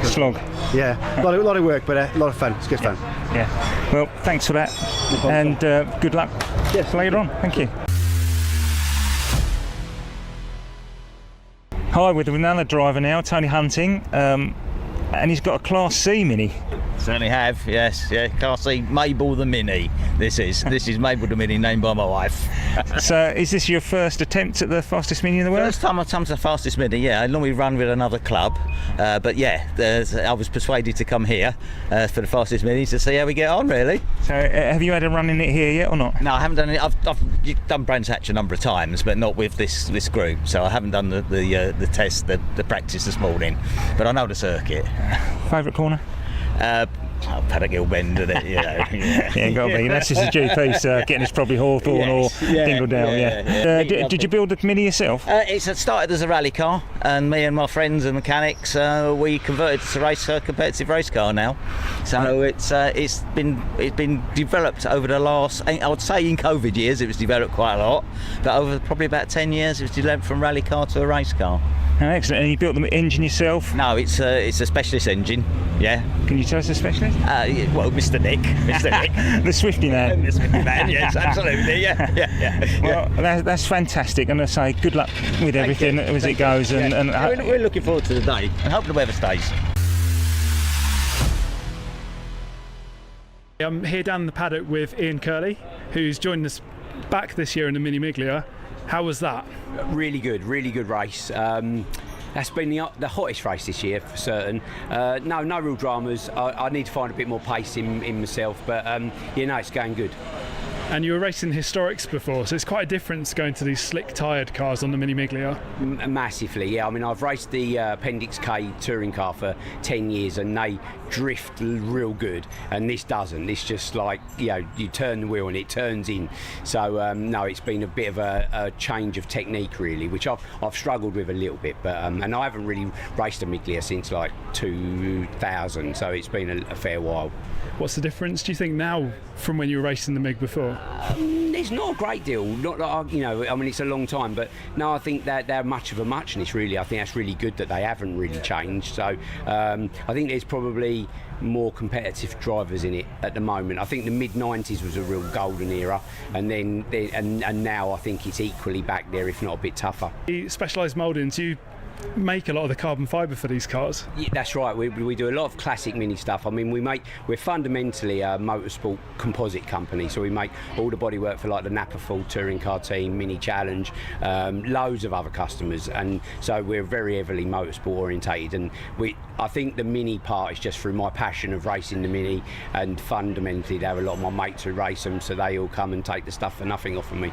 Slog. Yeah, a lot of work, but a lot of fun. It's good fun. Yeah. Well, thanks for that, and good luck later on. Thank you. Hi, with another driver now, Tony Hunting, and he's got a Class C Mini. Certainly have, yes, yeah. Class C Mabel the Mini. This is Mabel the Mini, named by my wife. So, is this your first attempt at the fastest Mini in the world? First time I've come to the fastest Mini, yeah. I normally run with another club, but yeah, I was persuaded to come here for the fastest Mini to see how we get on, really. So, have you had a run in it here yet or not? No, I haven't done it. I've done Brands Hatch a number of times, but not with this group. So I haven't done the test, the practice this morning, but I know the circuit. Favourite corner? Paddock Hill Bend, isn't it? You know, yeah, got to be. That's just a GP circuit, and it's probably Hawthorne or Dingledale. Did you build the Mini yourself? It started as a rally car, and me and my friends and mechanics, we converted it to a competitive race car now. So it's been developed over the last, I would say in COVID years, it was developed quite a lot, but over probably about 10 years, it was developed from rally car to a race car. Oh, excellent. And you built the engine yourself? No, it's a specialist engine. Yeah. Can you tell us the specialist? Well, Mr. Nick. Mr. Nick. The Swifty man. The Swifty man. Yes, absolutely. Yeah. Well, that's fantastic. And I say good luck with everything as it goes. And we're looking forward to the day and hope the weather stays. I'm here down in the paddock with Ian Curley, who's joined us back this year in the Mini Miglia. How was that? Really good race. That's been the hottest race this year for certain. No real dramas. I need to find a bit more pace in myself, but it's going good. And you were racing historics before, so it's quite a difference going to these slick tired cars on the Mini Miglia. Massively, yeah. I mean, I've raced the Appendix K touring car for 10 years and they drift real good, and this doesn't. It's just like, you turn the wheel and it turns in. So no, it's been a bit of a change of technique really, which I've struggled with a little bit, but and I haven't really raced a Miglia since like 2000, so it's been a fair while. What's the difference, do you think, now from when you were racing the MiG before? There's not a great deal. Not that I mean, it's a long time, but no, I think that they're much of a muchness really. I think that's really good that they haven't really changed. So I think there's probably more competitive drivers in it at the moment. I think the mid-90s was a real golden era, and then and now I think it's equally back there, if not a bit tougher. Specialised mouldings, you make a lot of the carbon fibre for these cars? Yeah, that's right. We do a lot of classic Mini stuff. I mean, we're fundamentally a motorsport composite company, so we make all the bodywork for like the Napa Full touring car team, Mini Challenge, loads of other customers, and so we're very heavily motorsport orientated. And I think the Mini part is just through my passion of racing the Mini, and fundamentally there are a lot of my mates who race them, so they all come and take the stuff for nothing off of me.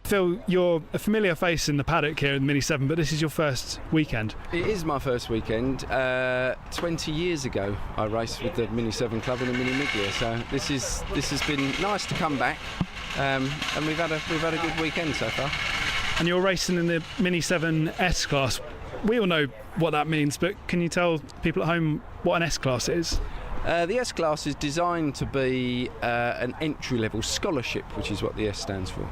Phil, you're a familiar face in the paddock here in the Mini 7, but this is your first weekend. It is my first weekend. 20 years ago I raced with the Mini 7 club in the Mini Miglia, so this has been nice to come back, and we've had a good weekend so far. And you're racing in the Mini 7 S-Class. We all know what that means, but can you tell people at home what an S-Class is? The S-Class is designed to be an entry-level scholarship, which is what the S stands for.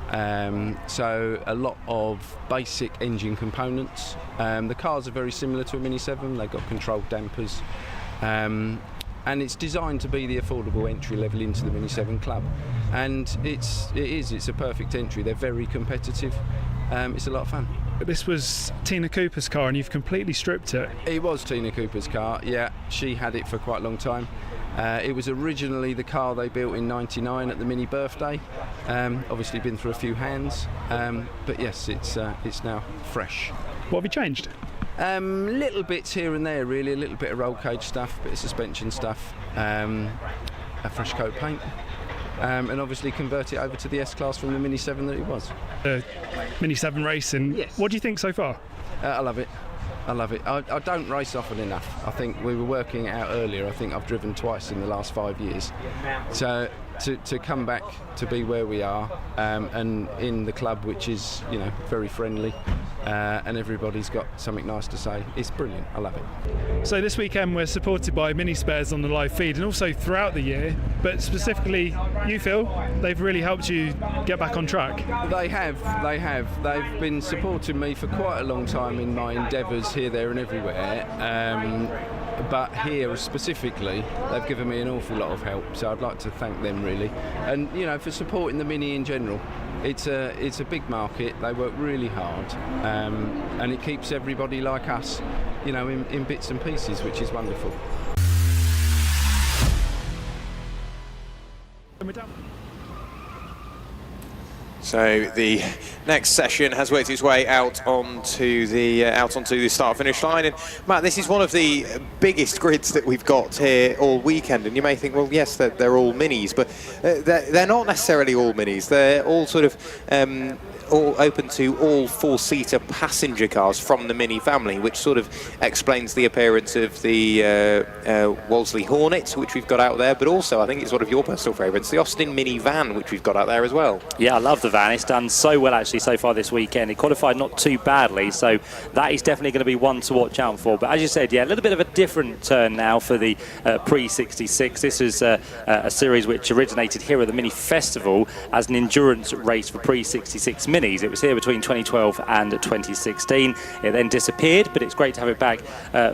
So a lot of basic engine components. The cars are very similar to a Mini 7. They've got controlled dampers. And it's designed to be the affordable entry level into the Mini 7 club. And it's a perfect entry. They're very competitive. It's a lot of fun. This was Tina Cooper's car and you've completely stripped it. It was Tina Cooper's car, yeah. She had it for quite a long time. It was originally the car they built in '99 at the Mini birthday. Obviously been through a few hands, but yes, it's now fresh. What have you changed? Little bits here and there really, a little bit of roll cage stuff, a bit of suspension stuff, a fresh coat of paint. And obviously convert it over to the S-Class from the Mini 7 that it was. Mini 7 racing, yes. What do you think so far? I love it. I don't race often enough. I think we were working it out earlier. I think I've driven twice in the last 5 years. So to come back to be where we are, and in the club, which is very friendly, and everybody's got something nice to say, it's brilliant. I love it. So this weekend we're supported by Mini Spares on the live feed, and also throughout the year, but specifically you, Phil, they've really helped you get back on track. They have. They've been supporting me for quite a long time in my endeavours here, there and everywhere. But here specifically, they've given me an awful lot of help, so I'd like to thank them really, and for supporting the Mini in general. It's a big market. They work really hard, and it keeps everybody like us, in bits and pieces, which is wonderful. So the next session has worked its way out onto the start-finish line, and Matt, this is one of the biggest grids that we've got here all weekend. And you may think, well, yes, they're all minis, but they're not necessarily all minis. They're all sort of all open to all four-seater passenger cars from the Mini family, which sort of explains the appearance of the Wolseley Hornet, which we've got out there, but also I think it's one of your personal favourites, the Austin Mini van, which we've got out there as well. Yeah, I love the van. It's done so well actually so far this weekend. It qualified not too badly, so that is definitely going to be one to watch out for. But as you said, yeah, a little bit of a different turn now for the Pre-66. This is a series which originated here at the Mini Festival as an endurance race for Pre-66 Minis. It was here between 2012 and 2016. It then disappeared, but it's great to have it back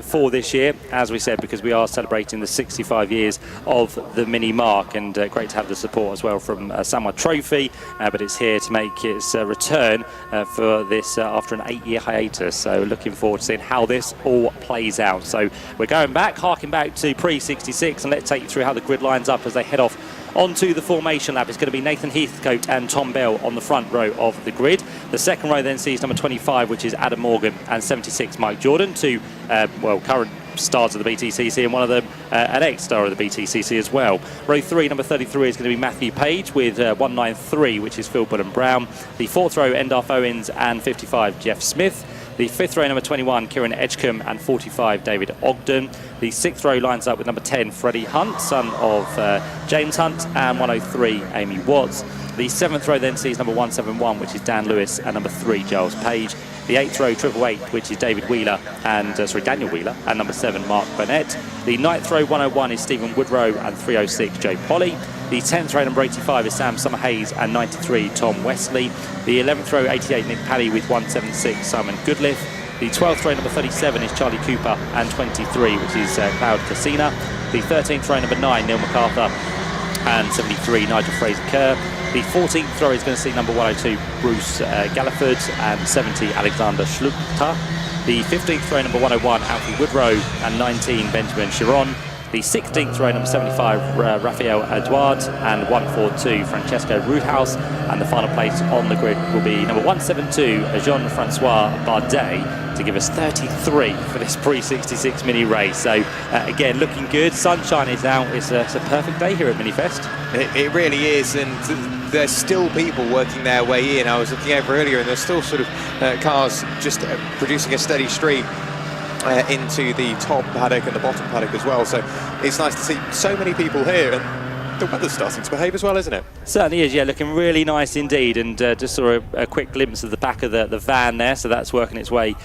for this year, as we said, because we are celebrating the 65 years of the Mini mark, and great to have the support as well from Samwa Trophy, but it's here to make its return for this after an 8-year hiatus. So looking forward to seeing how this all plays out. So we're going back, harking back to Pre-66, and let's take you through how the grid lines up as they head off onto the formation lap. It's going to be Nathan Heathcote and Tom Bell on the front row of the grid. The second row then sees number 25, which is Adam Morgan, and 76, Mike Jordan, two current stars of the BTCC, and one of them an ex-star of the BTCC as well. Row 3, number 33 is going to be Matthew Page with 193, which is Phil Bullen Brown. The fourth row, Endarth Owens, and 55, Jeff Smith. The fifth row, number 21, Kieran Edgecombe, and 45, David Ogden. The sixth row lines up with number 10, Freddie Hunt, son of James Hunt, and 103, Amy Watts. The seventh row then sees number 171, which is Dan Lewis, and number 3, Giles Page. The eighth row, triple 8, which is David Wheeler, and Daniel Wheeler, and number 7, Mark Burnett. The ninth row, 101, is Stephen Woodrow, and 306, Joe Polly. The 10th row, number 85, is Sam Summerhayes, and 93, Tom Wesley. The 11th row, 88, Nick Paddy, with 176, Simon Goodliff. The 12th row, number 37, is Charlie Cooper, and 23, which is Cloud Casina. The 13th row, number 9, Neil MacArthur, and 73, Nigel Fraser-Kerr. The 14th row is going to see number 102, Bruce Galliford, and 70, Alexander Schluchter. The 15th row, number 101, Alfie Woodrow, and 19, Benjamin Chiron. The 16th row, number 75, Raphael Edouard, and 142, Francesco Roothouse. And the final place on the grid will be number 172, Jean-Francois Bardet, to give us 33 for this Pre-66 Mini race. So again, looking good. Sunshine is out. It's a perfect day here at Minifest. It really is, and there's still people working their way in. I was looking over earlier, and there's still sort of cars just producing a steady stream into the top paddock and the bottom paddock as well. So it's nice to see so many people here, and the weather's starting to behave as well, isn't it? Certainly is, yeah, looking really nice indeed. And just saw a quick glimpse of the back of the van there, so that's working its way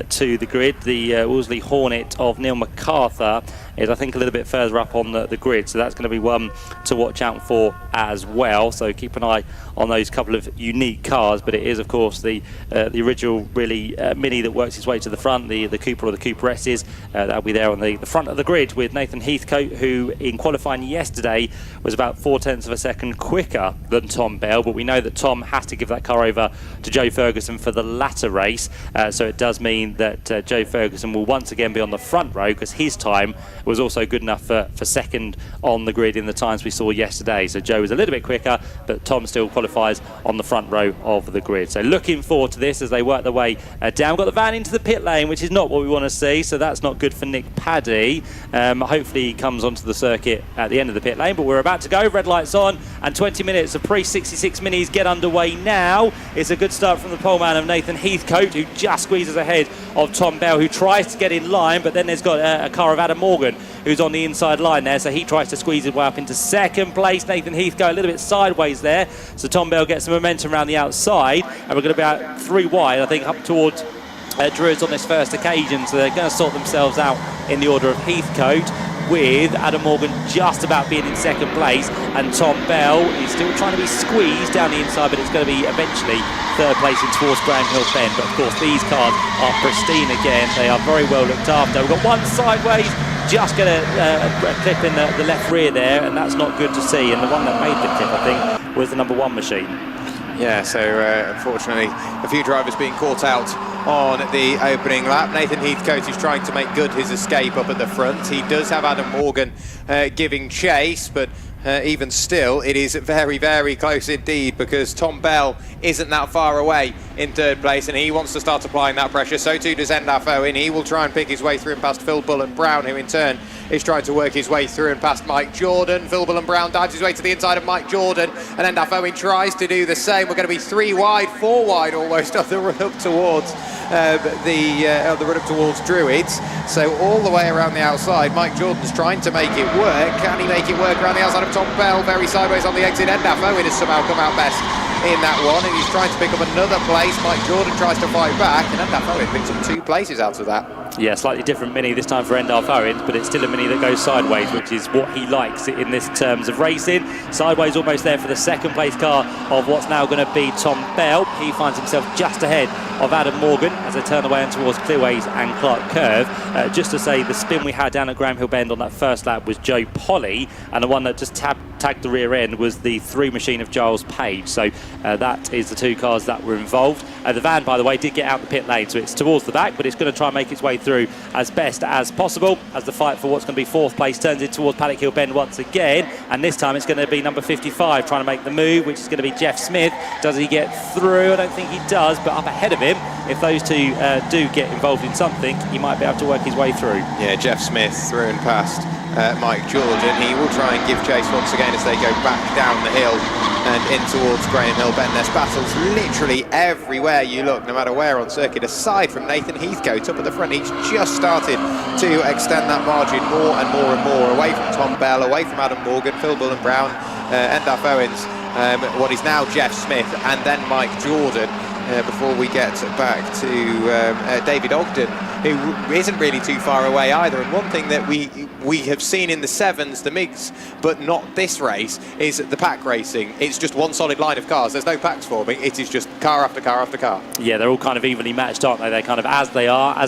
to the grid. The Wolseley Hornet of Neil MacArthur is, I think, a little bit further up on the grid, so that's going to be one to watch out for as well. So keep an eye on those couple of unique cars, but it is, of course, the original really Mini that works its way to the front, the Cooper or the Cooper S's. That'll be there on the front of the grid with Nathan Heathcote, who in qualifying yesterday was about 0.4 of a second quicker than Tom Bell, but we know that Tom has to give that car over to Joe Ferguson for the latter race, so it does mean that Joe Ferguson will once again be on the front row, because his time was also good enough for second on the grid in the times we saw yesterday. So Joe was a little bit quicker, but Tom still qualifies on the front row of the grid. So looking forward to this as they work their way down. Got the van into the pit lane, which is not what we want to see, so that's not good for Nick Paddy. Hopefully he comes onto the circuit at the end of the pit lane, but we're about to go. Red lights on, and 20 minutes of Pre-66 Minis get underway now. It's a good start from the poleman of Nathan Heathcote, who just squeezes ahead of Tom Bell, who tries to get in line, but then there's got a car of Adam Morgan, who's on the inside line there, so he tries to squeeze his way up into second place. Nathan Heathcote a little bit sideways there, so Tom Bell gets some momentum around the outside, and we're going to be about 3 wide, I think, up towards Druids on this first occasion, so they're going to sort themselves out in the order of Heathcote, with Adam Morgan just about being in second place, and Tom Bell is still trying to be squeezed down the inside, but it's going to be eventually third place in towards Graham Hill Bend. But of course these cars are pristine again, they are very well looked after. We've got one sideways, just going to clip in the left rear there, and that's not good to see, and the one that made the clip, I think, was the number 1 machine. Yeah, so unfortunately a few drivers being caught out on the opening lap. Nathan Heathcote is trying to make good his escape up at the front. He does have Adam Morgan giving chase, but even still, it is very, very close indeed, because Tom Bell isn't that far away in third place, and he wants to start applying that pressure. So too does Endaf Owen. He will try and pick his way through and past Phil Bullen-Brown, who in turn is trying to work his way through and past Mike Jordan. Phil Bullen-Brown dives his way to the inside of Mike Jordan, and Endaf Owen tries to do the same. We're going to be 3 wide, 4 wide almost on the run up towards the run up towards Druids. So all the way around the outside, Mike Jordan's trying to make it work. Can he make it work around the outside of Tom Bell? Very sideways on the exit. Endaf Owen has somehow come out best in that one, and he's trying to pick up another place. Mike Jordan tries to fight back, and Endaf Owen picks up 2 places out of that. Yeah, slightly different Mini this time for Endaf Owens, but it's still a Mini that goes sideways, which is what he likes in this terms of racing. Sideways almost there for the second place car of what's now going to be Tom Bell. He finds himself just ahead of Adam Morgan as they turn away towards Clearways and Clark Curve. Just to say, the spin we had down at Graham Hill Bend on that first lap was Joe Polly, and the one that just tagged the rear end was the through machine of Giles Page. So that is the 2 cars that were involved. The van, by the way, did get out the pit lane, so it's towards the back, but it's going to try and make its way through as best as possible as the fight for what's going to be 4th place turns in towards Paddock Hill Bend once again, and this time it's going to be number 55 trying to make the move, which is going to be Jeff Smith. Does he get through? I don't think he does, but up ahead of him, if those 2 do get involved in something, he might be able to work his way through. Yeah, Jeff Smith through and past Mike Jordan. He will try and give chase once again as they go back down the hill and in towards Graham Hill Bend. There's battles literally everywhere you look, no matter where on circuit, aside from Nathan Heathcote up at the front. He's just started to extend that margin more and more and more, away from Tom Bell, away from Adam Morgan, Phil Bullen-Brown, Endaf Owens, what is now Jeff Smith, and then Mike Jordan, before we get back to David Ogden, who isn't really too far away either. And one thing that we have seen in the sevens, the MIGs, but not this race, is the pack racing. It's just one solid line of cars. There's no packs forming. It is just car after car after car. Yeah, they're all kind of evenly matched, aren't they? They're kind of as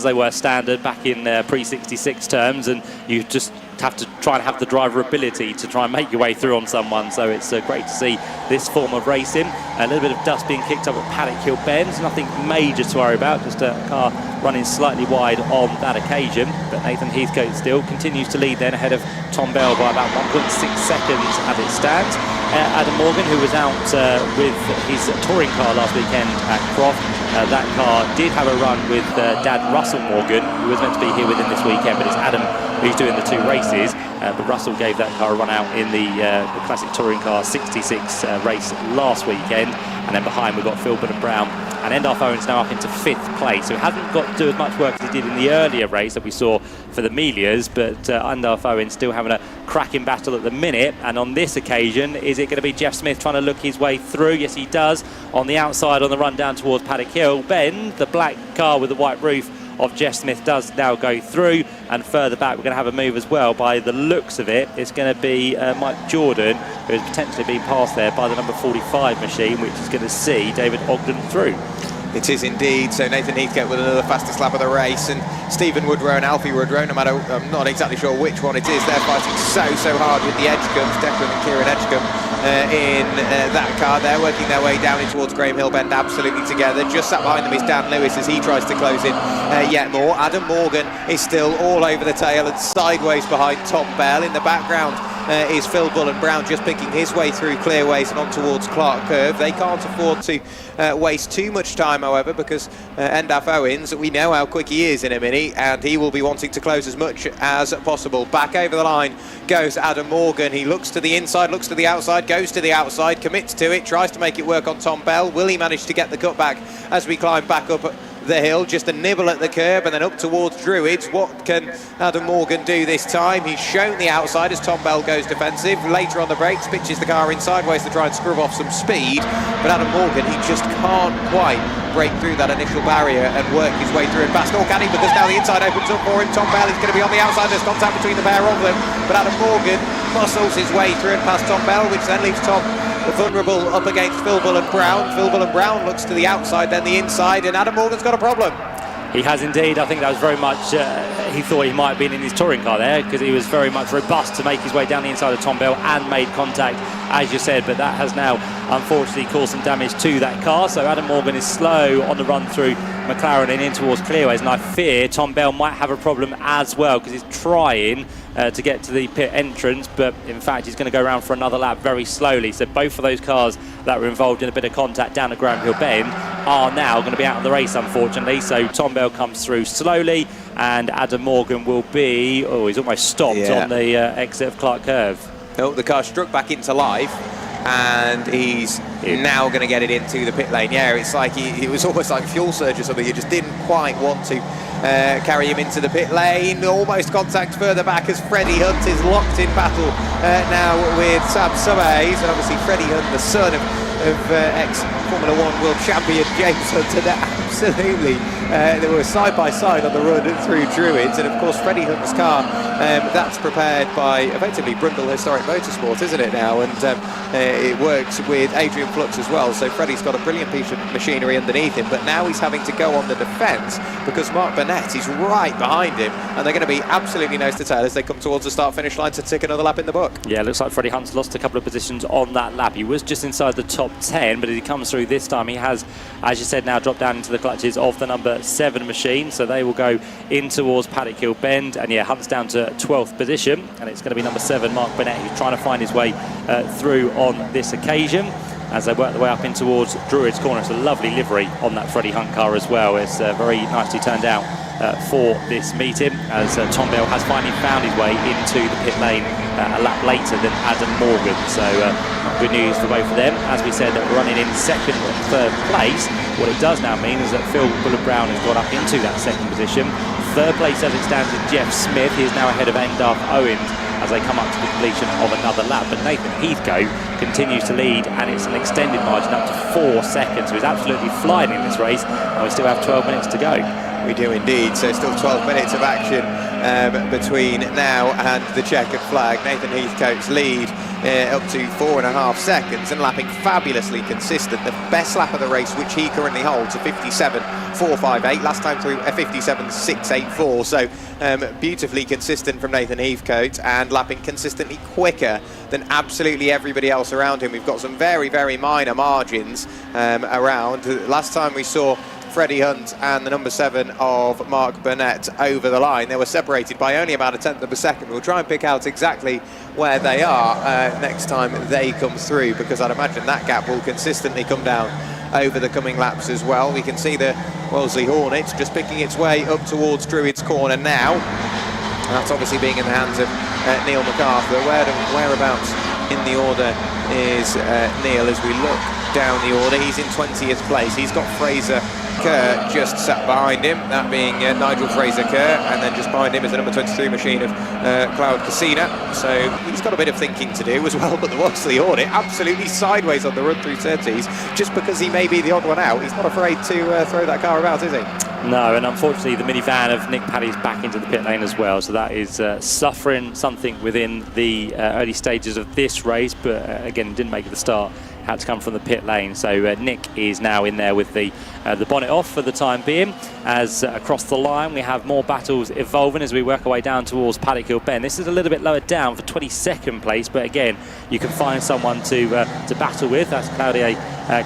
they were standard back in pre-66 terms, and you just have to try and have the driver ability to try and make your way through on someone. So it's great to see this form of racing. A little bit of dust being kicked up at Paddock Hill Bend, nothing major to worry about, just a car running slightly wide on that occasion. But Nathan Heathcote still continues to lead then ahead of Tom Bell by about 1.6 seconds as it stands. Adam Morgan, who was out with his touring car last weekend at Croft, that car did have a run with Dad Russell Morgan, who was meant to be here with him this weekend, but it's Adam who's doing the 2 races. But Russell gave that car a run out in the Classic Touring Car 66 race last weekend. And then behind we've got Phil Bullen-Brown, and Endaf Owens now up into 5th place. So he hasn't got to do as much work as he did in the earlier race that we saw for the Miglias, but Endaf Owens still having a cracking battle at the minute. And on this occasion, is it going to be Jeff Smith trying to look his way through? Yes, he does. On the outside on the run down towards Paddock Hill Bend, the black car with the white roof of Jeff Smith does now go through, and further back we're going to have a move as well. By the looks of it, it's going to be Mike Jordan, who has potentially been passed there by the number 45 machine, which is going to see David Ogden through. It is indeed. So Nathan Heathcote with another fastest lap of the race, and Stephen Woodrow and Alfie Woodrow, no matter, I'm not exactly sure which one it is, they're fighting so hard with the Edgecombe, Declan and Kieran Edgecombe in that car. They're working their way down in towards Graham Hill Bend absolutely together. Just sat behind them is Dan Lewis as he tries to close in yet more. Adam Morgan is still all over the tail and sideways behind Tom Bell. In the background is Phil Bullen-Brown just picking his way through Clearways and on towards Clark Curve. They can't afford to waste too much time, however, because Endaf Owens, we know how quick he is in a Mini, and he will be wanting to close as much as possible. Back over the line goes Adam Morgan. He looks to the inside, looks to the outside, goes to the outside, commits to it, tries to make it work on Tom Bell. Will he manage to get the cutback as we climb back up the hill? Just a nibble at the curb and then up towards Druids. What can Adam Morgan do this time? He's shown the outside as Tom Bell goes defensive. Later on the brakes, pitches the car in sideways to try and scrub off some speed, but Adam Morgan, he just can't quite break through that initial barrier and work his way through and past. Nor can he, because now the inside opens up for him. Tom Bell is going to be on the outside. There's contact between the pair of them, but Adam Morgan muscles his way through and past Tom Bell, which then leaves Tom vulnerable up against Phil Bullen-Brown. Phil Bullen-Brown looks to the outside, then the inside, and Adam Morgan's got a problem. He has indeed. I think that was very much, he thought he might have been in his touring car there, because he was very much robust to make his way down the inside of Tom Bell and made contact, as you said, but that has now unfortunately caused some damage to that car. So Adam Morgan is slow on the run through McLaren and in towards clearways, and I fear Tom Bell might have a problem as well, because he's trying to get to the pit entrance, but in fact he's going to go around for another lap very slowly. So both of those cars that were involved in a bit of contact down the Graham Hill Bend are now going to be out of the race, unfortunately. So Tom Bell comes through slowly, and Adam Morgan will be, oh, he's almost stopped on the exit of Clark Curve. Oh, the car struck back into life, and he's now going to get it into the pit lane. Yeah, it's like it was almost like fuel surge or something. You just didn't quite want to carry him into the pit lane. Almost contact further back as Freddie Hunt is locked in battle now with Sam Summerhays, and obviously Freddie Hunt, the son of ex-Formula 1 world champion James Hunt, and absolutely they were side by side on the run through Druids. And of course Freddie Hunt's car, that's prepared by effectively Brundle Historic Motorsport, isn't it now, and it works with Adrian Flux as well. So Freddie's got a brilliant piece of machinery underneath him, but now he's having to go on the defence because Mark Burnett is right behind him, and they're going to be absolutely nose to tail as they come towards the start finish line to tick another lap in the book. Yeah, looks like Freddie Hunt's lost a couple of positions on that lap. He was just inside the top 10, but as he comes through this time, he has, as you said, now dropped down into the clutches of the number 7 machine, so they will go in towards Paddock Hill Bend. And yeah, Hunt's down to 12th position, and it's going to be number 7 Mark Burnett who's trying to find his way through on this occasion as they work their way up in towards Druids Corner. It's a lovely livery on that Freddie Hunt car as well. It's very nicely turned out for this meeting, as Tom Bell has finally found his way into the pit lane a lap later than Adam Morgan. So good news for both of them. As we said, that we're running in 2nd and 3rd place. What it does now mean is that Phil Bullet Brown has got up into that 2nd position. 3rd place as it stands is Jeff Smith. He is now ahead of Endarth Owens as they come up to the completion of another lap. But Nathan Heathcote continues to lead, and it's an extended margin up to 4 seconds. So he's absolutely flying in this race, and we still have 12 minutes to go. We do indeed, so still 12 minutes of action between now and the checkered flag. Nathan Heathcote's lead up to 4.5 seconds, and lapping fabulously consistent. The best lap of the race, which he currently holds, a 57.458. Last time through a 57.684. So beautifully consistent from Nathan Heathcote, and lapping consistently quicker than absolutely everybody else around him. We've got some very, very minor margins around. Last time we saw Freddie Hunt and the number 7 of Mark Burnett over the line, they were separated by only about 1/10 of a second. We'll try and pick out exactly where they are next time they come through, because I'd imagine that gap will consistently come down over the coming laps as well. We can see the Wellesley Hornet just picking its way up towards Druids Corner now. And that's obviously being in the hands of Neil MacArthur. Whereabouts in the order is Neil as we look down the order? He's in 20th place. He's got Fraser Kerr just sat behind him, that being Nigel Fraser Kerr, and then just behind him is the number 23 machine of Cloud Casina. So he's got a bit of thinking to do as well, but the Wellesley Hornet absolutely sideways on the run through Surtees. Just because he may be the odd one out, he's not afraid to throw that car about, is he? No, and unfortunately the minivan of Nick Paddy's back into the pit lane as well, so that is suffering something within the early stages of this race, but again didn't make it the start, had to come from the pit lane. So Nick is now in there with the bonnet off for the time being, as across the line we have more battles evolving as we work our way down towards Paddock Hill Bend. This is a little bit lower down for 22nd place, but again you can find someone to battle with. That's Claudia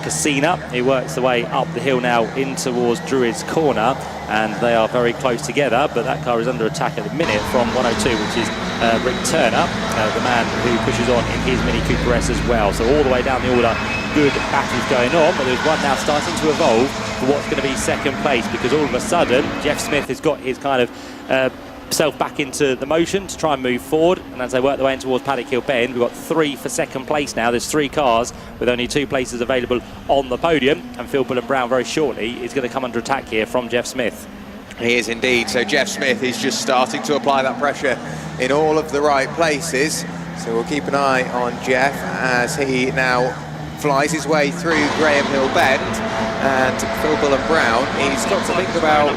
Casina. He works the way up the hill now in towards Druids Corner, and they are very close together, but that car is under attack at the minute from 102, which is Rick Turner, the man who pushes on in his Mini Cooper S as well. So all the way down the order, good battles going on, but there's one now starting to evolve for what's going to be 2nd place, because all of a sudden Jeff Smith has got his kind of self back into the motion to try and move forward, and as they work their way in towards Paddock Hill Bend, we've got 3 for 2nd place now. There's 3 cars with only 2 places available on the podium, and Phil Bullen Brown very shortly is going to come under attack here from Jeff Smith. He is indeed. So Jeff Smith is just starting to apply that pressure in all of the right places. So we'll keep an eye on Jeff as he now flies his way through Graham Hill Bend, and Phil Bullen-Brown, he's got to think about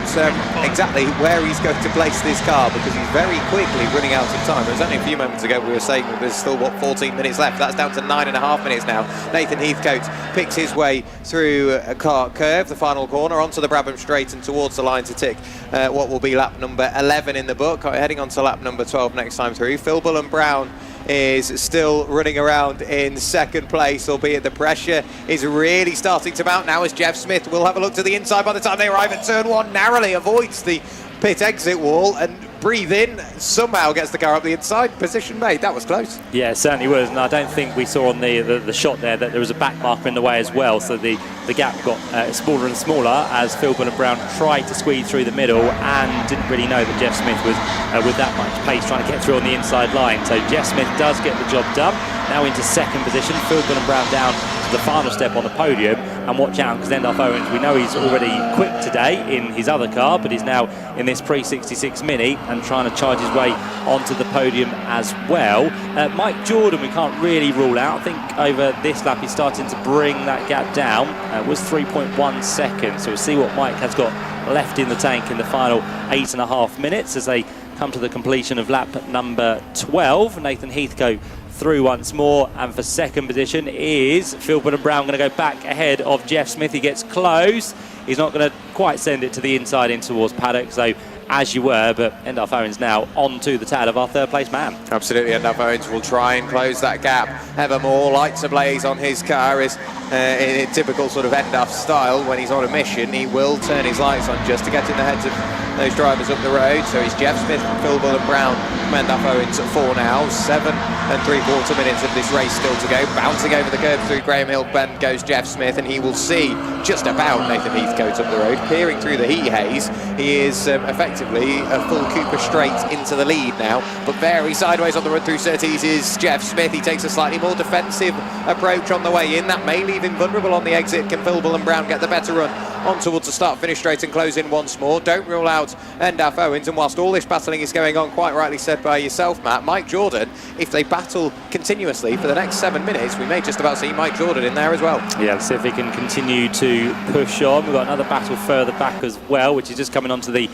exactly where he's going to place this car, because he's very quickly running out of time. It was only a few moments ago we were saying that there's still, 14 minutes left. That's down to 9.5 minutes now. Nathan Heathcote picks his way through a car curve, the final corner, onto the Brabham Straight and towards the line to tick what will be lap number 11 in the book, heading on to lap number 12 next time through. Phil Bullen-Brown is still running around in second place, albeit the pressure is really starting to mount now as Jeff Smith will have a look to the inside by the time they arrive at turn 1, narrowly avoids the pit exit wall and breathe in, somehow gets the car up the inside. Position made. That was close. Yeah, it certainly was, and I don't think we saw on the shot there that there was a back marker in the way as well, so the gap got smaller and smaller as Phil Bullen-Brown tried to squeeze through the middle and didn't really know that Jeff Smith was with that much pace trying to get through on the inside line. So Jeff Smith does get the job done. Now into second position, Phil Bullen-Brown down to the final step on the podium, and watch out because Endalf Owens, we know he's already quick today in his other car, but he's now in this pre-66 Mini and trying to charge his way onto the podium as well. Mike Jordan we can't really rule out. I think over this lap he's starting to bring that gap down. It was 3.1 seconds, so we'll see what Mike has got left in the tank in the final 8.5 minutes as they come to the completion of lap number 12. Nathan Heathcote through once more, and for second position is Phil Bullen-Brown, going to go back ahead of Jeff Smith. He gets close. He's not going to quite send it to the inside in towards paddock, so as you were, but Endalf Owens now onto the tail of our third place man. Absolutely, Endalf Owens will try and close that gap. Evermore, lights ablaze on his car is in typical sort of Endalf style. When he's on a mission, he will turn his lights on just to get in the heads of those drivers up the road. So it's Jeff Smith and Phil Bullen-Brown from Endalf Owens at 4 now. 7 3/4 minutes of this race still to go. Bouncing over the curb through Graham Hill Bend goes Jeff Smith, and he will see just about Nathan Heathcote up the road. Peering through the heat haze, he is effectively a full Cooper straight into the lead now, but very sideways on the run through Surtees is Jeff Smith. He takes a slightly more defensive approach on the way in. That may leave him vulnerable on the exit. Can Phil Bullen-Brown get the better run on towards the start-finish straight and close in once more? Don't rule out Endalf Owens, and whilst all this battling is going on, quite rightly said by yourself, Matt, Mike Jordan, if they battle continuously for the next 7 minutes, we may just about see Mike Jordan in there as well. Yeah, let's see if he can continue to push on. We've got another battle further back as well, which is just coming onto the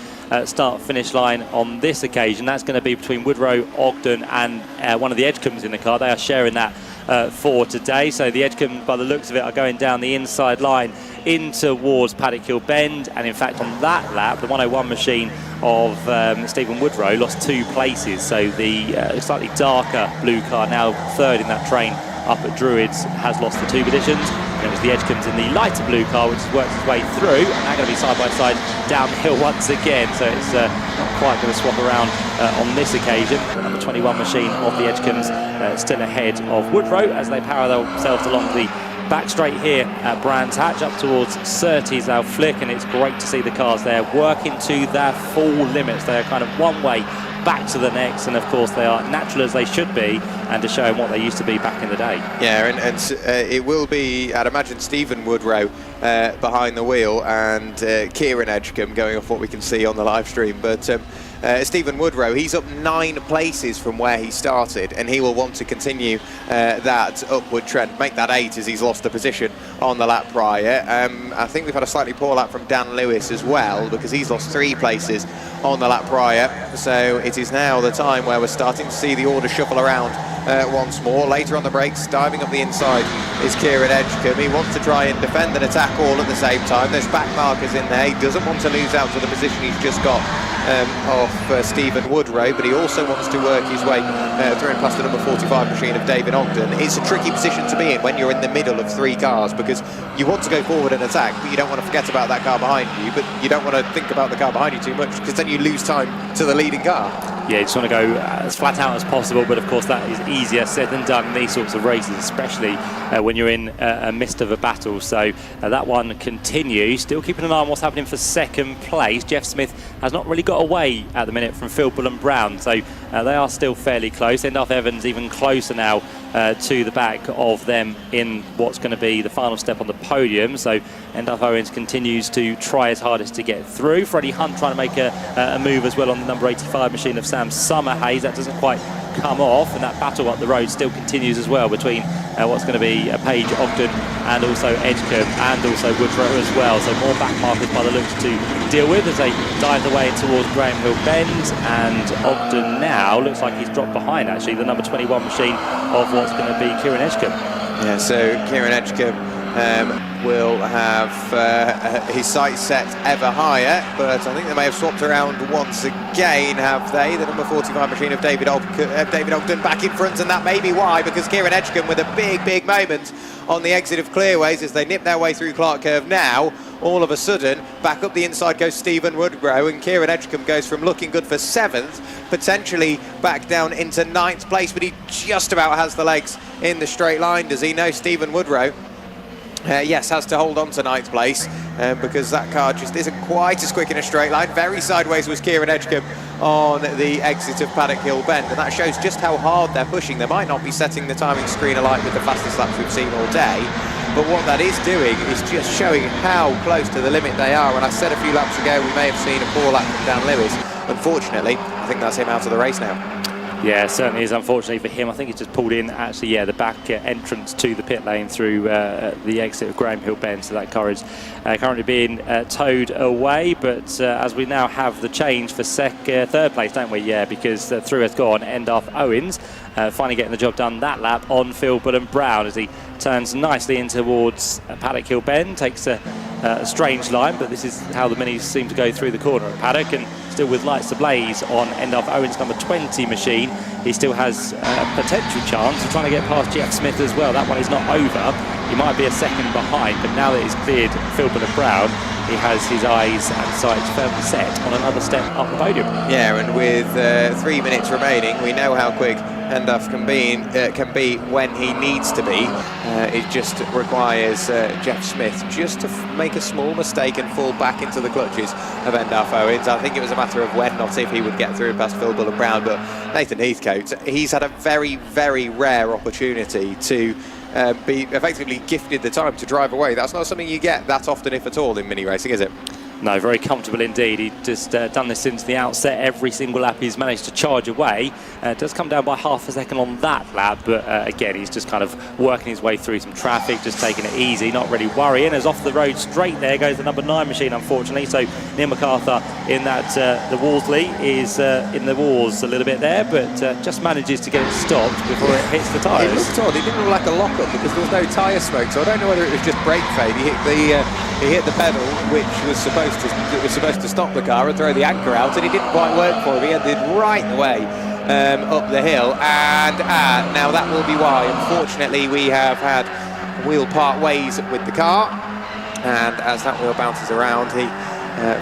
start-finish line on this occasion. That's going to be between Woodrow, Ogden and one of the Edgcombs in the car. They are sharing that for today. So the Edgcombe, by the looks of it, are going down the inside line in towards Paddock Hill Bend, and in fact on that lap the 101 machine of Stephen Woodrow lost 2 places, so the slightly darker blue car, now third in that train up at Druids, has lost the 2 positions. And it was the Edgcombes in the lighter blue car which has worked its way through, and now going to be side by side downhill once again, so it's not quite going to swap around on this occasion. The number 21 machine of the Edgcombes still ahead of Woodrow as they power themselves along the back straight here at Brands Hatch up towards Surtees Al Flick, and it's great to see the cars there working to their full limits. They are kind of one way back to the next, and of course they are natural as they should be and to show them what they used to be back in the day. Yeah, and it will be, I'd imagine, Stephen Woodrow behind the wheel and Kieran Edgcombe going off what we can see on the live stream, but Stephen Woodrow, he's up 9 places from where he started, and he will want to continue that upward trend, make that 8 as he's lost the position on the lap prior. I think we've had a slightly poor lap from Dan Lewis as well, because he's lost 3 places on the lap prior. So it is now the time where we're starting to see the order shuffle around once more. Later on the brakes, diving up the inside is Kieran Edgcombe. He wants to try and defend and attack all at the same time. There's back markers in there. He doesn't want to lose out to the position he's just got off Stephen Woodrow, but he also wants to work his way through and past the number 45 machine of David Ogden. It's a tricky position to be in when you're in the middle of 3 cars, because you want to go forward and attack, but you don't want to forget about that car behind you, but you don't want to think about the car behind you too much, because then you lose time to the leading car. Yeah, you just want to go as flat out as possible, but of course that is easier said than done in these sorts of races, especially when you're in a midst of a battle. So that one continues. Still keeping an eye on what's happening for second place. Jeff Smith has not really got away at the minute from Phil Bullen-Brown, so they are still fairly close. Endalf Evans even closer now to the back of them in what's going to be the final step on the podium. So Endalf Owens continues to try his hardest to get through. Freddie Hunt trying to make a move as well on the number 85 machine of Sam Summerhays. That doesn't quite come off, and that battle up the road still continues as well between what's going to be Page, Ogden, and also Edgecombe, and also Woodrow as well. So more back markers by the looks to deal with as they dive the way towards Graham Hill Bend, and Ogden now looks like he's dropped behind actually the number 21 machine of what's going to be Kieran Edgecombe. Yeah, so Kieran Edgecombe will have his sights set ever higher, but I think they may have swapped around once again, have they? The number 45 machine of David Ogden back in front, and that may be why, because Kieran Edgecombe with a big moment on the exit of Clearways as they nip their way through Clark Curve now. All of a sudden, back up the inside goes Stephen Woodrow, and Kieran Edgecombe goes from looking good for 7th, potentially back down into 9th place, but he just about has the legs in the straight line, does he? No, Stephen Woodrow, yes, has to hold on to 9th place because that car just isn't quite as quick in a straight line. Very sideways was Kieran Edgecombe on the exit of Paddock Hill Bend, and that shows just how hard they're pushing. They might not be setting the timing screen alight with the fastest laps we've seen all day, but what that is doing is just showing how close to the limit they are. And I said a few laps ago we may have seen a poor lap from Dan Lewis. Unfortunately, I think that's him out of the race now. Yeah, certainly is, unfortunately for him. I think he's just pulled in, actually, yeah, the back entrance to the pit lane through the exit of Graham Hill Bend. So that car is currently being towed away. But as we now have the change for third place, don't we? Yeah, because through has gone Endarth Owens, finally getting the job done that lap on Phil Brown as he turns nicely in towards Paddock Hill Bend. Takes a strange line, but this is how the minis seem to go through the corner at Paddock, and still with lights ablaze on Endarth Owens' number 20 machine. He still has a potential chance of trying to get past Jeff Smith as well. That one is not over. He might be a second behind, but now that he's cleared Phil Brown, he has his eyes and sights firmly set on another step up the podium. Yeah, and with 3 minutes remaining, we know how quick Endarth can be when he needs to be. It just requires Jeff Smith just to make a small mistake and fall back into the clutches of Endarth Owens. I think it was a matter of when, not if, he would get through past Phil Brown. But Nathan Heathcote, he's had a very rare opportunity to be effectively gifted the time to drive away. That's not something you get that often, if at all, in mini racing, is it? No, very comfortable indeed. He's just done this since the outset. Every single lap he's managed to charge away. Does come down by half a second on that lap, but again, he's just kind of working his way through some traffic, just taking it easy, not really worrying. As off the road straight there goes the number 9 machine, unfortunately. So Neil MacArthur in that, the Worsley is in the wars a little bit there, but just manages to get it stopped before it hits the tyres. It looked odd. It didn't look like a lock-up because there was no tyre smoke, so I don't know whether it was just brake fade. He hit the pedal, which was supposed to stop the car and throw the anchor out, and it didn't quite work for him. He ended right the way up the hill, and now that will be why. Unfortunately, we have had wheel part ways with the car, and as that wheel bounces around, he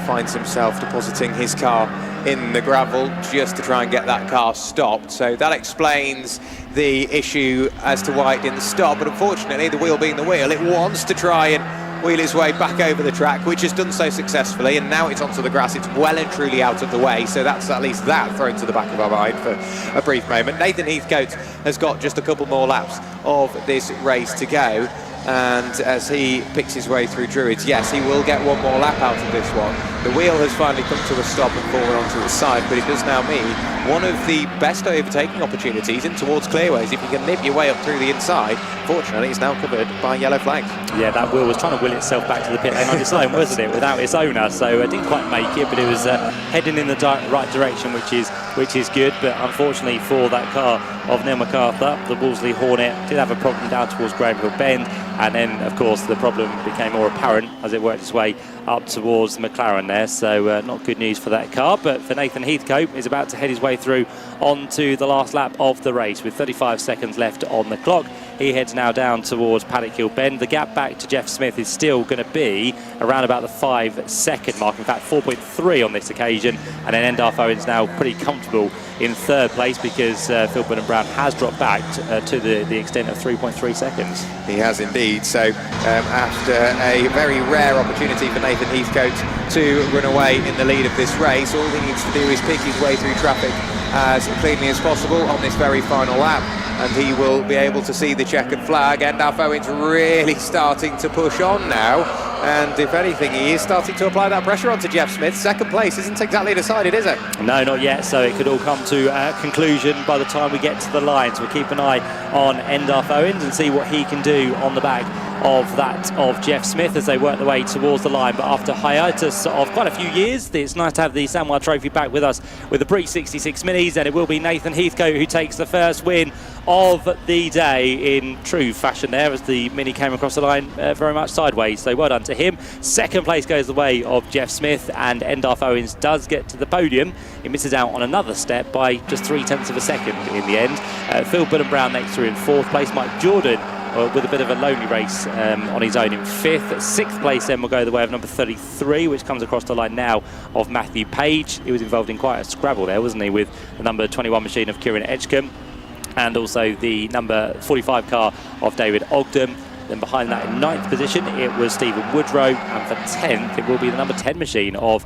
finds himself depositing his car in the gravel just to try and get that car stopped. So that explains the issue as to why it didn't stop, but unfortunately, the wheel being the wheel, it wants to try and wheel his way back over the track, which has done so successfully, and now it's onto the grass. It's well and truly out of the way, so that's at least that thrown to the back of our mind for a brief moment. Nathan Heathcote has got just a couple more laps of this race to go, and as he picks his way through Druids, yes, he will get one more lap out of this one. The wheel has finally come to a stop and fallen onto its side, but it does now mean one of the best overtaking opportunities in towards Clearways. If you can nip your way up through the inside, fortunately it's now covered by yellow flags. Yeah, that wheel was trying to wheel itself back to the pit lane on its own, wasn't it, without its owner, so it didn't quite make it, but it was heading in the right direction, which is good. But unfortunately for that car of Neil MacArthur, the Wolseley Hornet did have a problem down towards Graham Hill Bend, and then of course the problem became more apparent as it worked its way up towards McLaren there, so not good news for that car. But for Nathan Heathcote, is about to head his way through onto the last lap of the race with 35 seconds left on the clock. He heads now down towards Paddock Hill Bend. The gap back to Jeff Smith is still going to be around about the 5-second mark, in fact 4.3 on this occasion, and then Endarth Owens now pretty comfortable in third place because Phil Brown has dropped back to the extent of 3.3 seconds. He has indeed. So after a very rare opportunity for Nathan Heathcote to run away in the lead of this race, all he needs to do is pick his way through traffic as cleanly as possible on this very final lap, and he will be able to see the checkered flag. Endarth Owens really starting to push on now. and if anything, he is starting to apply that pressure onto Jeff Smith. Second place isn't exactly decided, is it? No, not yet, so it could all come to a conclusion by the time we get to the lines. We'll keep an eye on Endar Owens and see what he can do on the back of that of Jeff Smith as they work their way towards the line. But after hiatus of quite a few years, it's nice to have the Samwell Trophy back with us with the pre-66 minis, and it will be Nathan Heathcote who takes the first win of the day in true fashion there as the mini came across the line very much sideways, so well done to him. Second place goes the way of Jeff Smith, and Endar Owens does get to the podium. He misses out on another step by just 0.3 of a second in the end. Phil Brown next to him in fourth place. Mike Jordan with a bit of a lonely race on his own in fifth. Sixth place then will go the way of number 33, which comes across the line now of Matthew Page. He was involved in quite a scrabble there, wasn't he, with the number 21 machine of Kieran Edgecombe and also the number 45 car of David Ogden. Then behind that in ninth position it was Stephen Woodrow, and for 10th it will be the number 10 machine of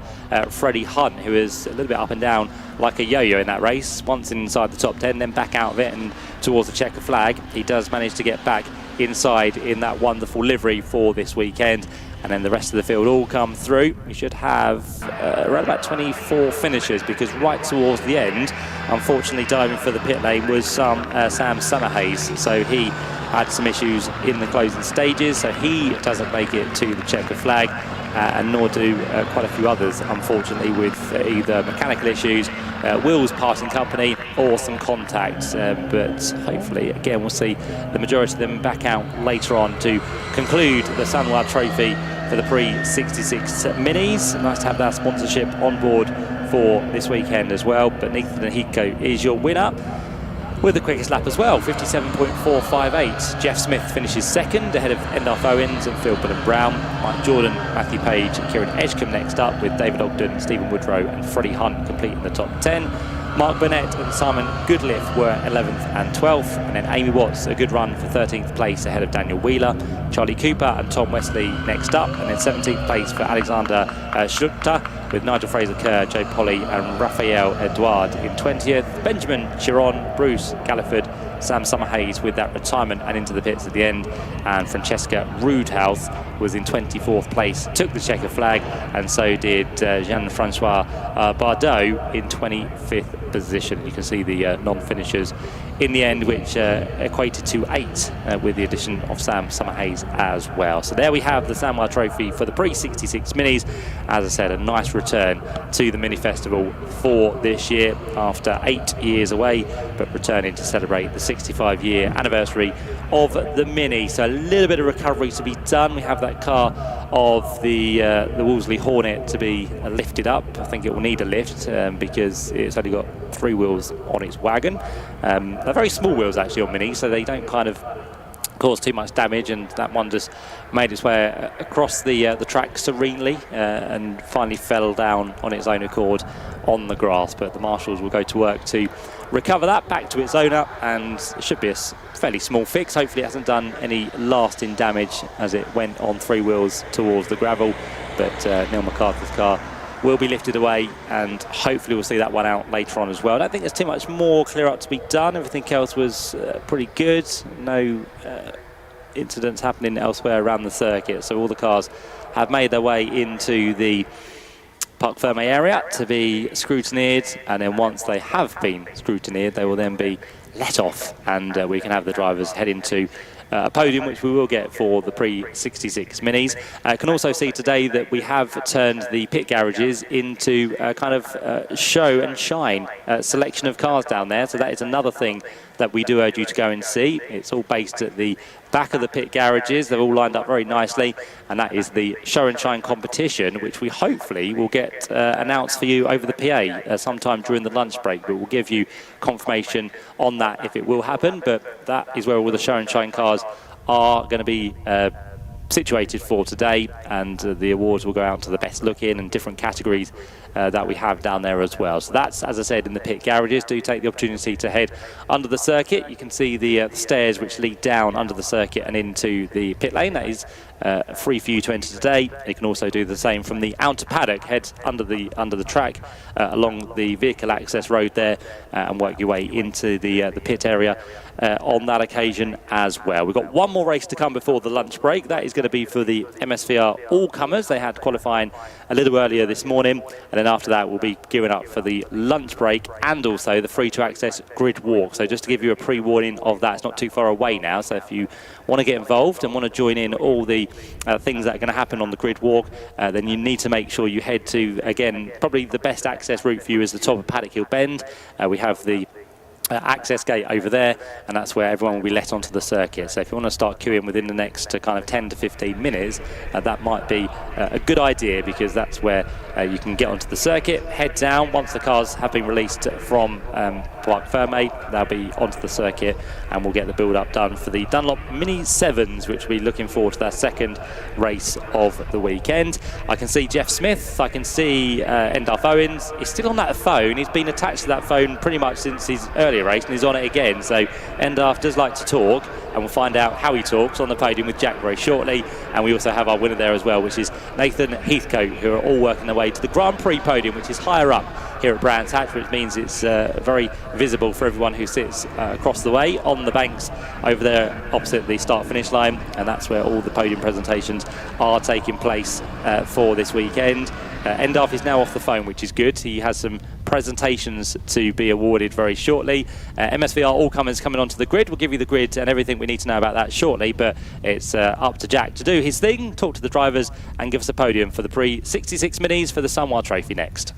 Freddie Hunt, who is a little bit up and down like a yo-yo in that race. Once inside the top 10, then back out of it and towards the checker flag. He does manage to get back inside in that wonderful livery for this weekend, and then the rest of the field all come through. We should have around about 24 finishers, because right towards the end, unfortunately diving for the pit lane was Sam Summerhays, so he had some issues in the closing stages, so he doesn't make it to the checker flag, and nor do quite a few others, unfortunately, with either mechanical issues, wheels parting company, or some contacts. But hopefully, again, we'll see the majority of them back out later on to conclude the Sunward Trophy for the pre-66 minis. Nice to have that sponsorship on board for this weekend as well. But Nathan Heathcote is your winner with the quickest lap as well, 57.458. Jeff Smith finishes second, ahead of Endar Owens and Phil Brown. Mike Jordan, Matthew Page and Kieran Edgecombe next up, with David Ogden, Stephen Woodrow and Freddie Hunt completing the top 10. Mark Burnett and Simon Goodliff were 11th and 12th, and then Amy Watts, a good run for 13th place ahead of Daniel Wheeler. Charlie Cooper and Tom Wesley next up, and then 17th place for Alexander Schluchter, with Nigel Fraser-Kerr, Joe Polly and Raphael Edouard in 20th. Benjamin Chiron, Bruce Galliford, Sam Summerhays with that retirement and into the pits at the end, and Francesca Roodhouse was in 24th place, took the checker flag, and so did Jean-Francois Bardot in 25th position. You can see the non-finishers in the end, which equated to 8 with the addition of Sam Summerhays as well. So there we have the Samwell Trophy for the pre-66 minis. As I said, a nice return to the mini festival for this year after 8 years away, but returning to celebrate the 65-year anniversary of the mini. So a little bit of recovery to be done. We have that car of the Wolseley Hornet to be lifted up. I think it will need a lift because it's only got 3 wheels on its wagon. They're very small wheels actually on Mini, so they don't kind of cause too much damage, and that one just made its way across the track serenely and finally fell down on its own accord on the grass. But the marshals will go to work to recover that back to its owner, and it should be a fairly small fix. Hopefully it hasn't done any lasting damage as it went on 3 wheels towards the gravel. But Neil McCarthy's car will be lifted away, and hopefully we'll see that one out later on as well. I don't think there's too much more clear up to be done. Everything else was pretty good. No incidents happening elsewhere around the circuit, so all the cars have made their way into the Parc Ferme area to be scrutineered, and then once they have been scrutineered, they will then be let off, and we can have the drivers head into a podium, which we will get for the pre-66 minis. I can also see today that we have turned the pit garages into a kind of show and shine selection of cars down there. So that is another thing that we do urge you to go and see. It's all based at the back of the pit garages. They're all lined up very nicely, and that is the show and shine competition, which we hopefully will get announced for you over the PA sometime during the lunch break. But we'll give you confirmation on that if it will happen. But that is where all the show and shine cars are going to be situated for today, and the awards will go out to the best looking and different categories that we have down there as well. So that's, as I said, in the pit garages. Do take the opportunity to head under the circuit. You can see the stairs which lead down under the circuit and into the pit lane. That is free for you to enter today. You can also do the same from the outer paddock, head under the track along the vehicle access road there and work your way into the pit area on that occasion as well. We've got one more race to come before the lunch break. That is going to be for the MSVR all-comers. They had qualifying a little earlier this morning, and then after that we'll be gearing up for the lunch break and also the free-to-access grid walk. So just to give you a pre-warning of that, it's not too far away now, so if you want to get involved and want to join in all the things that are going to happen on the grid walk, then you need to make sure you head to, again, probably the best access route for you is the top of Paddock Hill Bend. We have the access gate over there, and that's where everyone will be let onto the circuit. So if you want to start queuing within the next kind of 10 to 15 minutes, that might be a good idea, because that's where you can get onto the circuit, head down. Once the cars have been released from Parc Ferme, they'll be onto the circuit, and we'll get the build-up done for the Dunlop Mini 7s, which we'll be looking forward to their second race of the weekend. I can see Jeff Smith, I can see Endalf Owens. He's still on that phone. He's been attached to that phone pretty much since his earlier race, and he's on it again. So Endalf does like to talk, and we'll find out how he talks on the podium with Jack very shortly. And we also have our winner there as well, which is Nathan Heathcote, who are all working their way to the Grand Prix podium, which is higher up here at Brands Hatch, which means it's very visible for everyone who sits across the way on the banks over there opposite the start-finish line, and that's where all the podium presentations are taking place for this weekend. Endalf is now off the phone, which is good. He has some presentations to be awarded very shortly. MSVR all-comers coming onto the grid. We'll give you the grid and everything we need to know about that shortly, but it's up to Jack to do his thing, talk to the drivers, and give us a podium for the pre-66 Minis for the Sunwar Trophy next.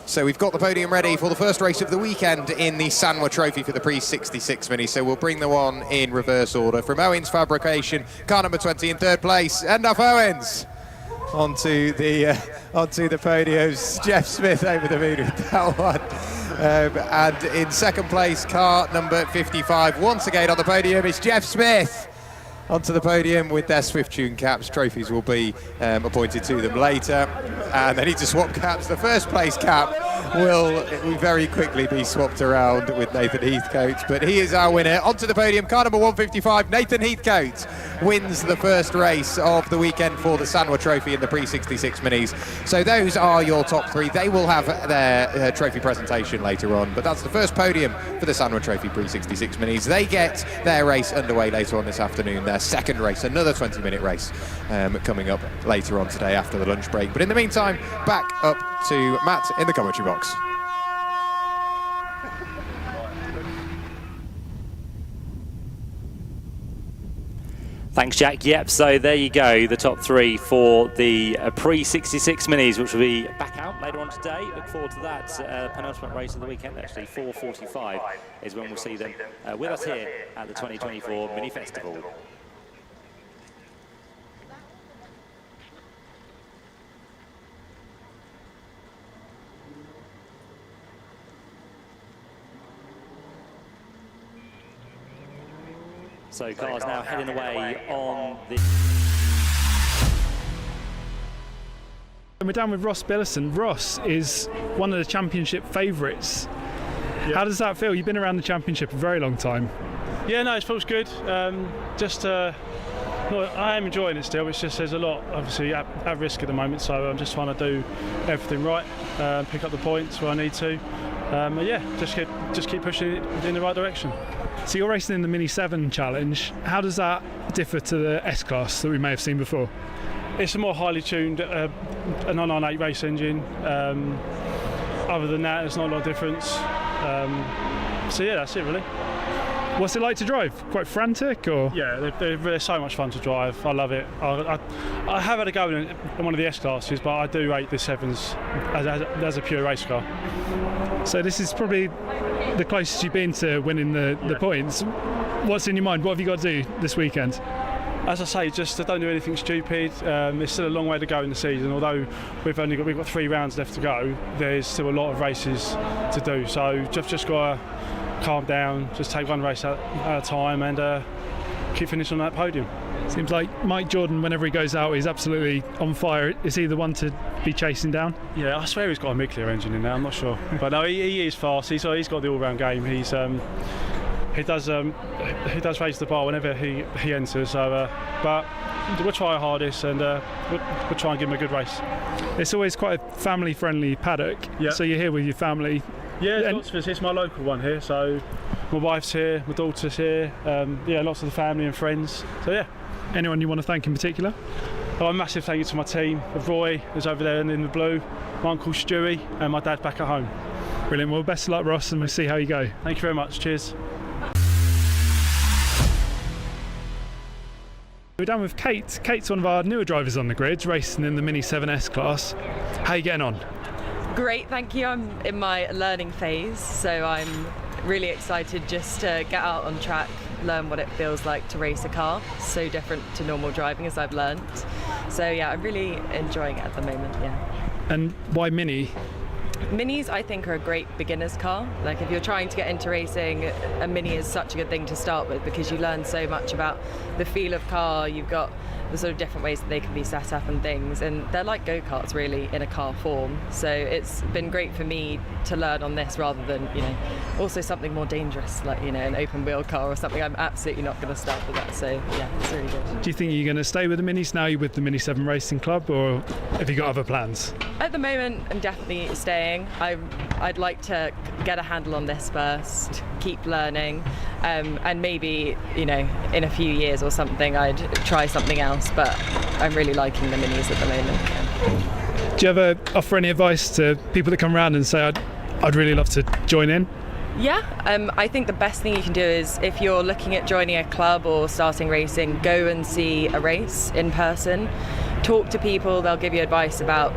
So we've got the podium ready for the first race of the weekend in the Sunwar Trophy for the pre-66 Mini. So we'll bring the one in reverse order. From Owens Fabrication, car number 20 in third place, Endalf Owens. Onto the podiums, Jeff Smith over the moon with that one. And in second place, car number 55. Once again on the podium, it's Jeff Smith. Onto the podium with their Swift Tune caps. Trophies will be appointed to them later. And they need to swap caps. The first place cap will very quickly be swapped around with Nathan Heathcote. But he is our winner. Onto the podium, car number 155, Nathan Heathcote wins the first race of the weekend for the Sunwar Trophy in the pre-66 Minis. So those are your top three. They will have their trophy presentation later on. But that's the first podium for the Sunwar Trophy pre-66 Minis. They get their race underway later on this afternoon. Their second race, another 20-minute race coming up later on today after the lunch break. But in the meantime, back up to Matt in the commentary box. Thanks, Jack. Yep, so there you go, the top three for the pre-66 Minis, which will be back out later on today. Look forward to that penultimate race of the weekend, actually. 4:45 is when we'll see them with us here at the 2024 Mini Festival. So cars now heading away on the... And we're down with Ross Billison. Ross is one of the championship favourites. Yeah. How does that feel? You've been around the championship a very long time. Yeah, no, it feels good. I am enjoying it still. It's just there's a lot, obviously, at risk at the moment. So I'm just trying to do everything right, pick up the points where I need to. Just keep pushing it in the right direction. So you're racing in the Mini 7 Challenge. How does that differ to the S-Class that we may have seen before? It's a more highly tuned, a 998 race engine. Other than that, there's not a lot of difference. So yeah, that's it really. What's it like to drive? Quite frantic, or? Yeah, they're so much fun to drive. I love it. I have had a go in one of the S classes, but I do rate the 7s as a pure race car. So this is probably the closest you've been to winning the points. What's in your mind? What have you got to do this weekend? As I say, just don't do anything stupid. There's still a long way to go in the season. Although we've got 3 rounds left to go, there's still a lot of races to do. So just got to calm down, just take one race at a time, and keep finishing on that podium. Seems like Mike Jordan, whenever he goes out, he's absolutely on fire. Is he the one to be chasing down? Yeah, I swear he's got a Miglia engine in there. I'm not sure, but no, he is fast. He's got the all-round game. He does raise the bar whenever he enters. So, but we'll try our hardest, and we'll try and give him a good race. It's always quite a family-friendly paddock. Yeah. So you're here with your family. Yeah, lots of us. It's my local one here. So my wife's here, my daughter's here. Lots of the family and friends. So yeah. Anyone you want to thank in particular? A massive thank you to my team, Roy, who's over there in the blue, my uncle Stewie, and my dad back at home. Brilliant. Well, best of luck, Ross, and we'll see how you go. Thank you very much. Cheers. We're down with Kate. Kate's one of our newer drivers on the grid, racing in the Mini 7S class. How are you getting on? Great, thank you. I'm in my learning phase, so I'm really excited just to get out on track, learn what it feels like to race a car. So different to normal driving, as I've learned. So yeah, I'm really enjoying it at the moment, yeah. And why Mini? Minis, I think, are a great beginner's car. Like, if you're trying to get into racing, a Mini is such a good thing to start with, because you learn so much about the feel of car. You've got the sort of different ways that they can be set up and things, and they're like go-karts really in a car form. So it's been great for me to learn on this, rather than, also something more dangerous, like, an open wheel car or something. I'm absolutely not going to start with that. So yeah, it's really good. Do you think you're going to stay with the Minis now? You're with the Mini 7 Racing Club, or have you got other plans? At the moment, I'm definitely staying. I'd like to get a handle on this first, keep learning, and maybe, in a few years or something, I'd try something else, but I'm really liking the Minis at the moment. Yeah. Do you ever offer any advice to people that come around and say, I'd really love to join in? Yeah, I think the best thing you can do is, if you're looking at joining a club or starting racing, go and see a race in person. Talk to people, they'll give you advice about,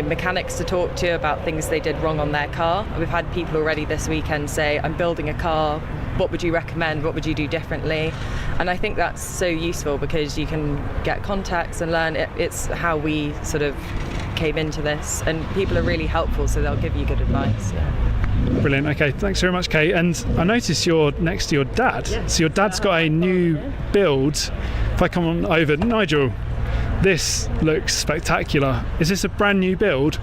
mechanics to talk to, about things they did wrong on their car. We've had people already this weekend say, I'm building a car, what would you recommend, what would you do differently? And I think that's so useful, because you can get contacts and learn. It's how we sort of came into this, and people are really helpful, so they'll give you good advice. Yeah. Brilliant. Okay, thanks very much, Kate. And I noticed you're next to your dad. Yes. So your dad's got a new build. If I come on over, Nigel, this looks spectacular. Is this a brand new build?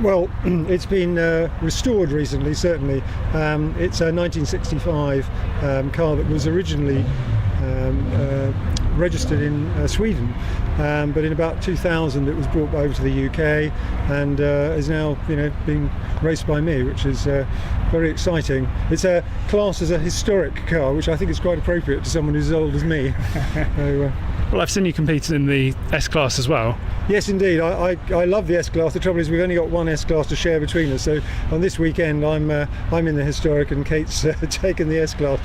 Well, it's been restored recently, certainly. It's a 1965 car that was originally registered in Sweden, but in about 2000 it was brought over to the UK, and is now being raced by me, which is very exciting. It's classed as a historic car, which I think is quite appropriate to someone who's as old as me. So, well, I've seen you competing in the S-Class as well. Yes, indeed. I love the S-Class. The trouble is, we've only got one S-Class to share between us. So on this weekend, I'm in the historic, and Kate's taken the S-Class.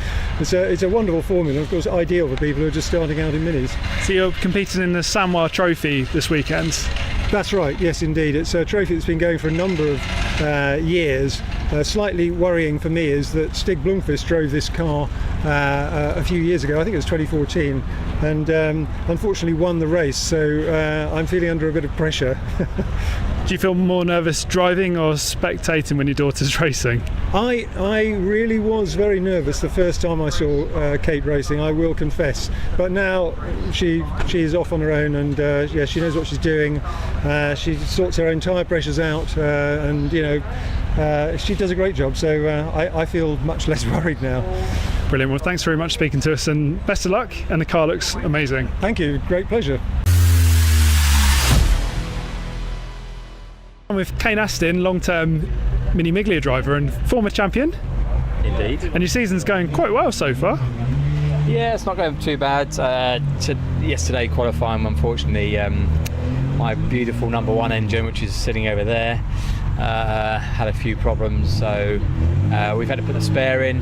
It's a wonderful formula, of course, ideal for people who are just starting out in minis. So you're competing in the Samoa Trophy this weekend? That's right. Yes, indeed. It's a trophy that's been going for a number of years. Slightly worrying for me is that Stig Blomqvist drove this car a few years ago. I think it was 2014, and unfortunately won the race. So I'm feeling under a bit of pressure. Do you feel more nervous driving or spectating when your daughter's racing? I really was very nervous the first time I saw Kate racing, I will confess. But now she is off on her own, and yeah, she knows what she's doing. She sorts her own tyre pressures out, and she does a great job. So I feel much less worried now. Brilliant. Well, thanks very much for speaking to us, and best of luck. And the car looks amazing. Thank you. Great pleasure. I'm with Kane Aston, long-term Mini Miglia driver and former champion. Indeed. And your season's going quite well so far. Yeah, it's not going too bad. Yesterday qualifying, unfortunately, my beautiful number one engine, which is sitting over there, had a few problems, so we've had to put the spare in,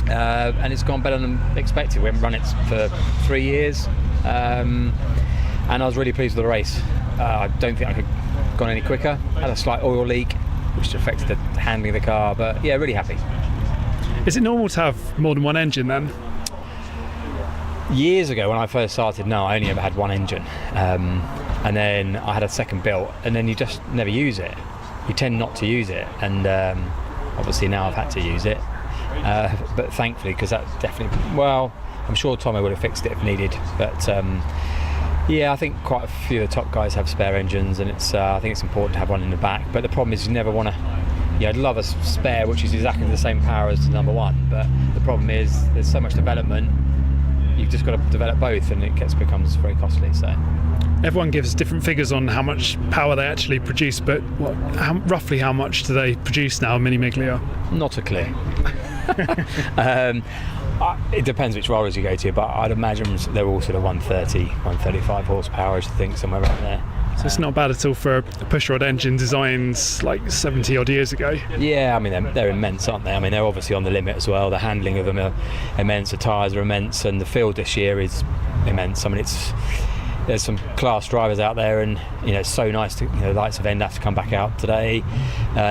and it's gone better than expected. We haven't run it for 3 years, and I was really pleased with the race. I don't think I could have gone any quicker. Had a slight oil leak, which affected the handling of the car, but yeah, really happy. Is it normal to have more than one engine then? Years ago when I first started, no, I only ever had one engine, and then I had a second built, and then you just never use it. You tend not to use it, and obviously now I've had to use it, but thankfully, because that definitely, well, I'm sure Tommy would have fixed it if needed, but yeah, I think quite a few of the top guys have spare engines, and I think it's important to have one in the back, but the problem is you never want to, I'd love a spare which is exactly the same power as the number one, but the problem is there's so much development, you've just got to develop both, and it becomes very costly. So everyone gives different figures on how much power they actually produce, but roughly how much do they produce now, Mini Miglia? Not a clue. It depends which rollers you go to, but I'd imagine they're all sort of 130, 135 horsepower, I think, somewhere around there. So it's not bad at all for a pushrod engine designed like 70 odd years ago. Yeah, I mean they're immense, aren't they? I mean they're obviously on the limit as well. The handling of them are immense, the tyres are immense, and the field this year is immense. I mean there's some class drivers out there, and it's so nice to the likes of Enda to come back out today.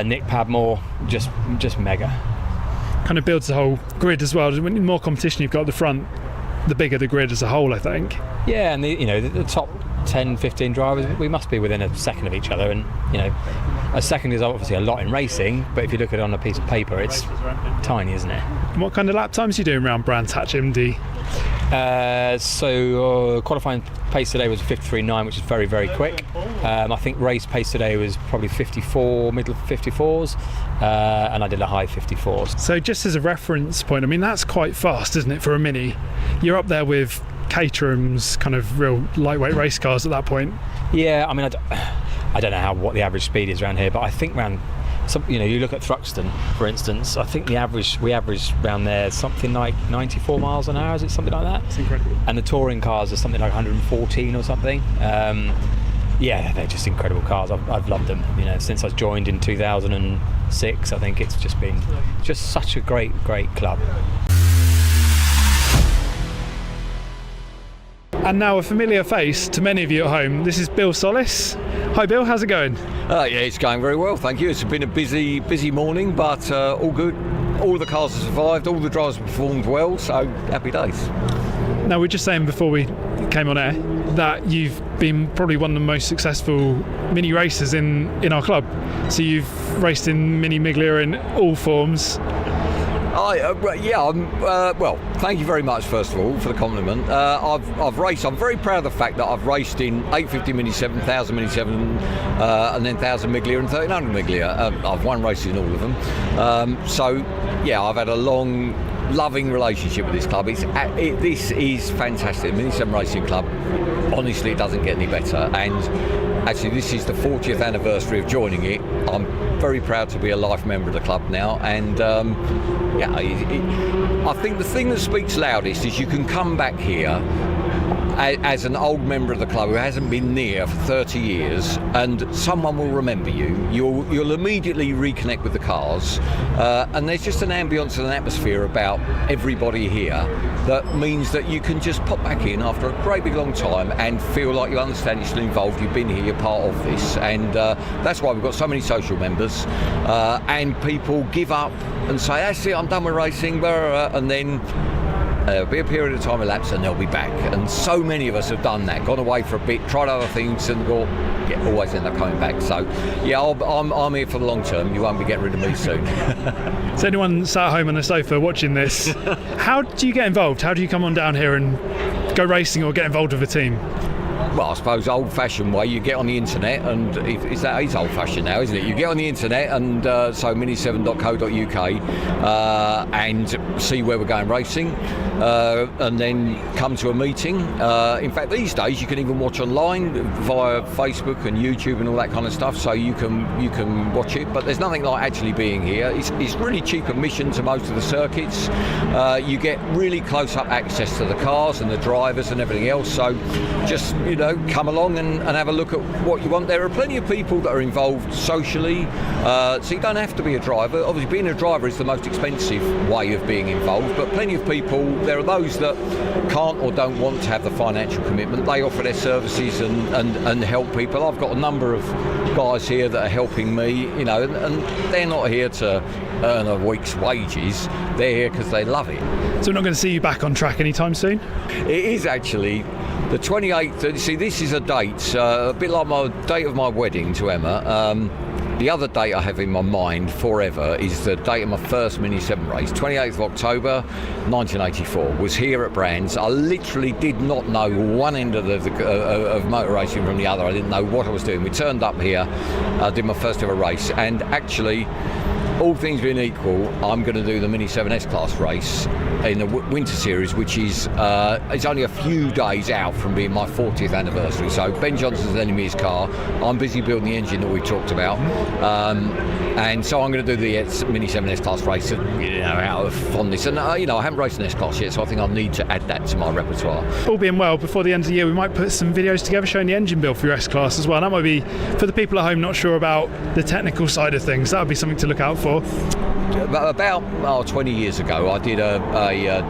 Nick Padmore, just mega. Kind of builds the whole grid as well. The more competition you've got at the front, the bigger the grid as a whole, I think. Yeah, and the top 10, 15 drivers, we must be within a second of each other, and a second is obviously a lot in racing, but if you look at it on a piece of paper, it's tiny, isn't it? And what kind of lap times are you doing around Brands Hatch Indy? So qualifying pace today was 53.9, which is very, very quick. I think race pace today was probably 54, middle 54s, and I did a high 54s. So just as a reference point, I mean that's quite fast, isn't it, for a Mini? You're up there with Caterham's kind of real lightweight race cars at that point. Yeah, I mean I don't know what the average speed is around here, but I think around you look at Thruxton, for instance, I think we average around there something like 94 miles an hour, is it something like that? It's incredible. And the touring cars are something like 114 or something. Yeah, they're just incredible cars. I've loved them, since I joined in 2006. I think it's just been such a great club. And now a familiar face to many of you at home. This is Bill Solis. Hi Bill, how's it going? Yeah, it's going very well, thank you. It's been a busy morning, but all good. All the cars have survived, all the drivers performed well, so happy days. Now, we were just saying before we came on air that you've been probably one of the most successful mini racers in our club. So you've raced in Mini Miglia in all forms. Well, thank you very much, first of all, for the compliment. I've raced. I'm very proud of the fact that I've raced in 850 Mini 7, 1000 Mini 7, and then 1000 Miglia and 1300 Miglia. I've won races in all of them. So, yeah, I've had a long, loving relationship with this club. This is fantastic. The Mini 7 Racing Club, honestly, it doesn't get any better. And actually, this is the 40th anniversary of joining it. I'm very proud to be a life member of the club now, and I think the thing that speaks loudest is you can come back here as an old member of the club who hasn't been near for 30 years, and someone will remember you. You'll immediately reconnect with the cars, and there's just an ambience and an atmosphere about everybody here that means that you can just pop back in after a great big long time and feel like you understand you're still involved, you've been here, you're part of this, and that's why we've got so many social members, and people give up and say, that's it, I'm done with racing, and then there'll be a period of time elapsed and they'll be back. And so many of us have done that, gone away for a bit, tried other things and always end up coming back. So yeah, I'm here for the long term. You won't be getting rid of me soon. So anyone sat at home on the sofa watching this, how do you get involved? How do you come on down here and go racing or get involved with a team? Well, I suppose old-fashioned way, you get on the internet, and it's old-fashioned now, isn't it? You get on the internet, and so mini7.co.uk, and see where we're going racing, and then come to a meeting. In fact, these days you can even watch online via Facebook and YouTube and all that kind of stuff, so you can watch it. But there's nothing like actually being here. It's really cheap admission to most of the circuits. You get really close-up access to the cars and the drivers and everything else. So just come along and have a look at what you want. There are plenty of people that are involved socially, so you don't have to be a driver. Obviously, being a driver is the most expensive way of being involved, but plenty of people, there are those that can't or don't want to have the financial commitment. They offer their services and help people. I've got a number of guys here that are helping me, and they're not here to earn a week's wages. They're here because they love it. So we're not going to see you back on track anytime soon? It is actually the 28th. See, this is a date, a bit like my date of my wedding to Emma. The other date I have in my mind forever is the date of my first Mini 7 race, 28th of October 1984. Was here at Brands. I literally did not know one end of motor racing from the other. I didn't know what I was doing. We turned up here, did my first ever race, and actually, all things being equal, I'm going to do the Mini 7 S-Class race in the winter series, which is it's only a few days out from being my 40th anniversary. So Ben Johnson's lending me his car. I'm busy building the engine that we talked about, and so I'm going to do the Mini 7 S-Class race, out of fondness. And I haven't raced an S-Class yet, so I think I'll need to add that to my repertoire. All being well, before the end of the year, we might put some videos together showing the engine build for your S-Class as well. That might be, for the people at home not sure about the technical side of things, that would be something to look out for. About 20 years ago, I did a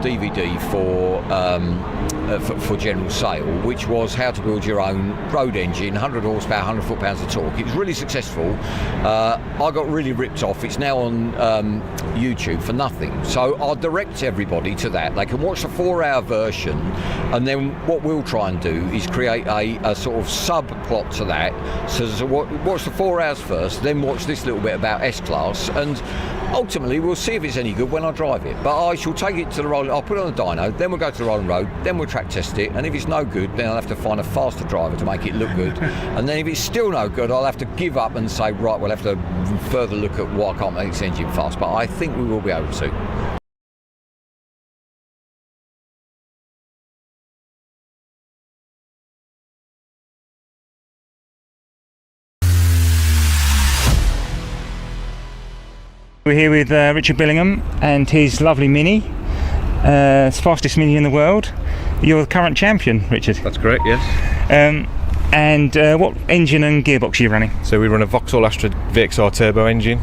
DVD for general sale, which was how to build your own road engine, 100 horsepower, 100 foot-pounds of torque. It was really successful. I got really ripped off. It's now on YouTube for nothing. So I'll direct everybody to that. They can watch the 4-hour version, and then what we'll try and do is create a sort of subplot to that. So watch the 4 hours first, then watch this little bit about S-Class, and ultimately we'll see if it's any good when I drive it. But I shall take it to the rolling, I'll put it on the dyno, then we'll go to the rolling road, then we'll track test it, and if it's no good, then I'll have to find a faster driver to make it look good. And then if it's still no good, I'll have to give up and say, right, we'll have to further look at why I can't make this engine fast. But I think we will be able to. We're here with Richard Billingham and his lovely Mini, it's the fastest Mini in the world. You're the current champion, Richard. That's correct, yes. And what engine and gearbox are you running? So we run a Vauxhall Astra VXR turbo engine,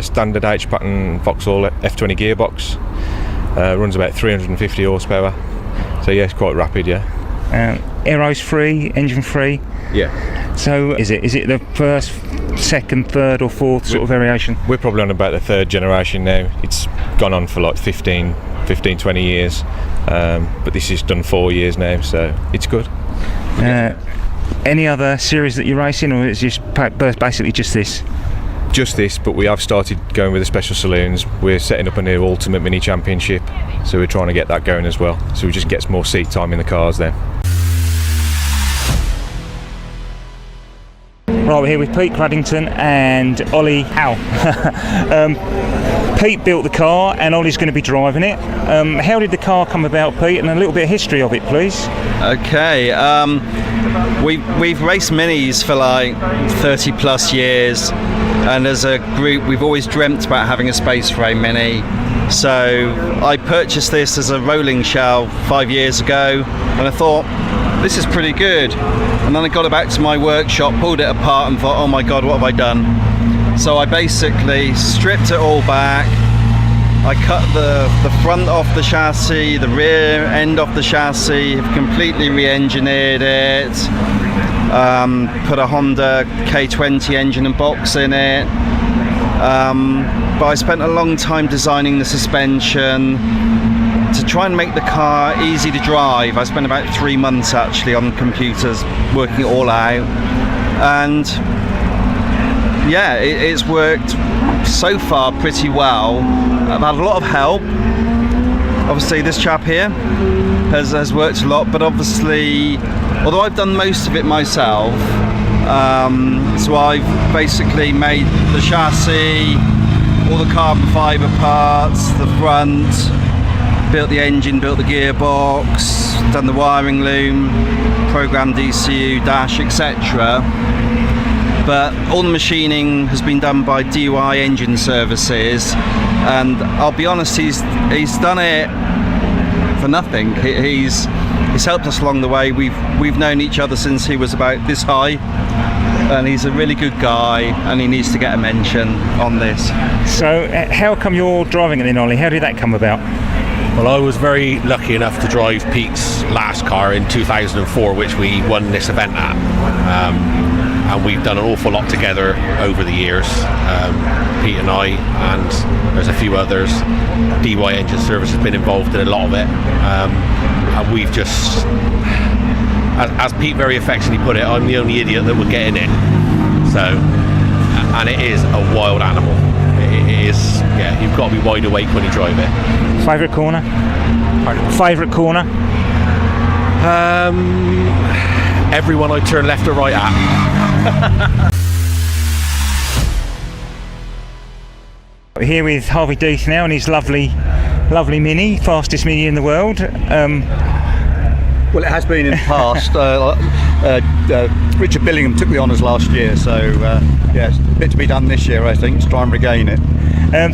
standard H-pattern Vauxhall F20 gearbox. Runs about 350 horsepower. So yeah, it's quite rapid, yeah. Aero's free, engine free? Yeah. So is it the first, second, third or fourth sort of variation? We're probably on about the third generation now. It's gone on for like 15, 20 years, but this is done 4 years now, so it's good. Any other series that you're racing, or is it just basically just this? Just this, but we have started going with the special saloons. We're setting up a new Ultimate Mini Championship, so we're trying to get that going as well, so we just get some more seat time in the cars then. Right, we're here with Pete Craddington and Ollie Howe. Pete built the car and Ollie's going to be driving it. How did the car come about, Pete, and a little bit of history of it, please? Okay, we've raced Minis for like 30 plus years, and as a group we've always dreamt about having a space frame Mini. So I purchased this as a rolling shell 5 years ago, and I thought, this is pretty good. And then I got it back to my workshop, pulled it apart and thought, oh my God, what have I done? So I basically stripped it all back. I cut the front off the chassis, the rear end off the chassis, completely re-engineered it, put a Honda K20 engine and box in it. But I spent a long time designing the suspension, to try and make the car easy to drive, I spent about 3 months actually on computers working it all out, and yeah, it's worked so far pretty well. I've had a lot of help. Obviously this chap here has worked a lot, but obviously, although I've done most of it myself, so I've basically made the chassis, all the carbon fibre parts, the front, built the engine, built the gearbox, done the wiring loom, programmed ECU, dash, etc. But all the machining has been done by DUI Engine Services, and I'll be honest, he's done it for nothing. He's helped us along the way. We've known each other since he was about this high, and he's a really good guy, and he needs to get a mention on this. So how come you're driving it then, Ollie? How did that come about? Well, I was very lucky enough to drive Pete's last car in 2004, which we won this event at. And we've done an awful lot together over the years, Pete and I, and there's a few others. DY Engine Service has been involved in a lot of it, and we've just, as Pete very affectionately put it, I'm the only idiot that would get in it. So, and it is a wild animal. It is, yeah, you've got to be wide awake when you drive it. Favourite corner? Pardon? Favourite corner? Everyone I turn left or right at. We're here with Harvey Deeth now and his lovely Mini, fastest Mini in the world. Well, it has been in the past. Richard Billingham took the honours last year, so yeah, it's a bit to be done this year, I think, to try and regain it.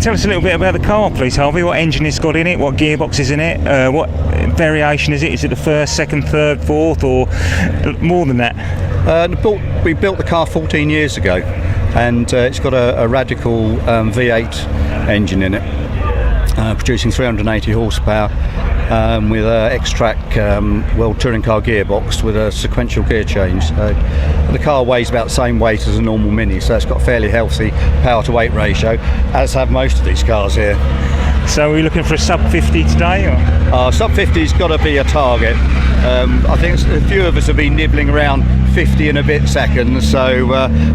Tell us a little bit about the car, please, Harvey. What engine it's got in it, what gearbox is in it, what variation is it? Is it the first, second, third, fourth, or more than that? We built the car 14 years ago, and it's got a radical V8 engine in it, producing 380 horsepower, with an X-Track World Touring Car gearbox with a sequential gear change. So the car weighs about the same weight as a normal Mini, so it's got a fairly healthy power to weight ratio, as have most of these cars here. So are we looking for a sub 50 today? Or? Sub 50's got to be a target. I think a few of us have been nibbling around 50 and a bit seconds, so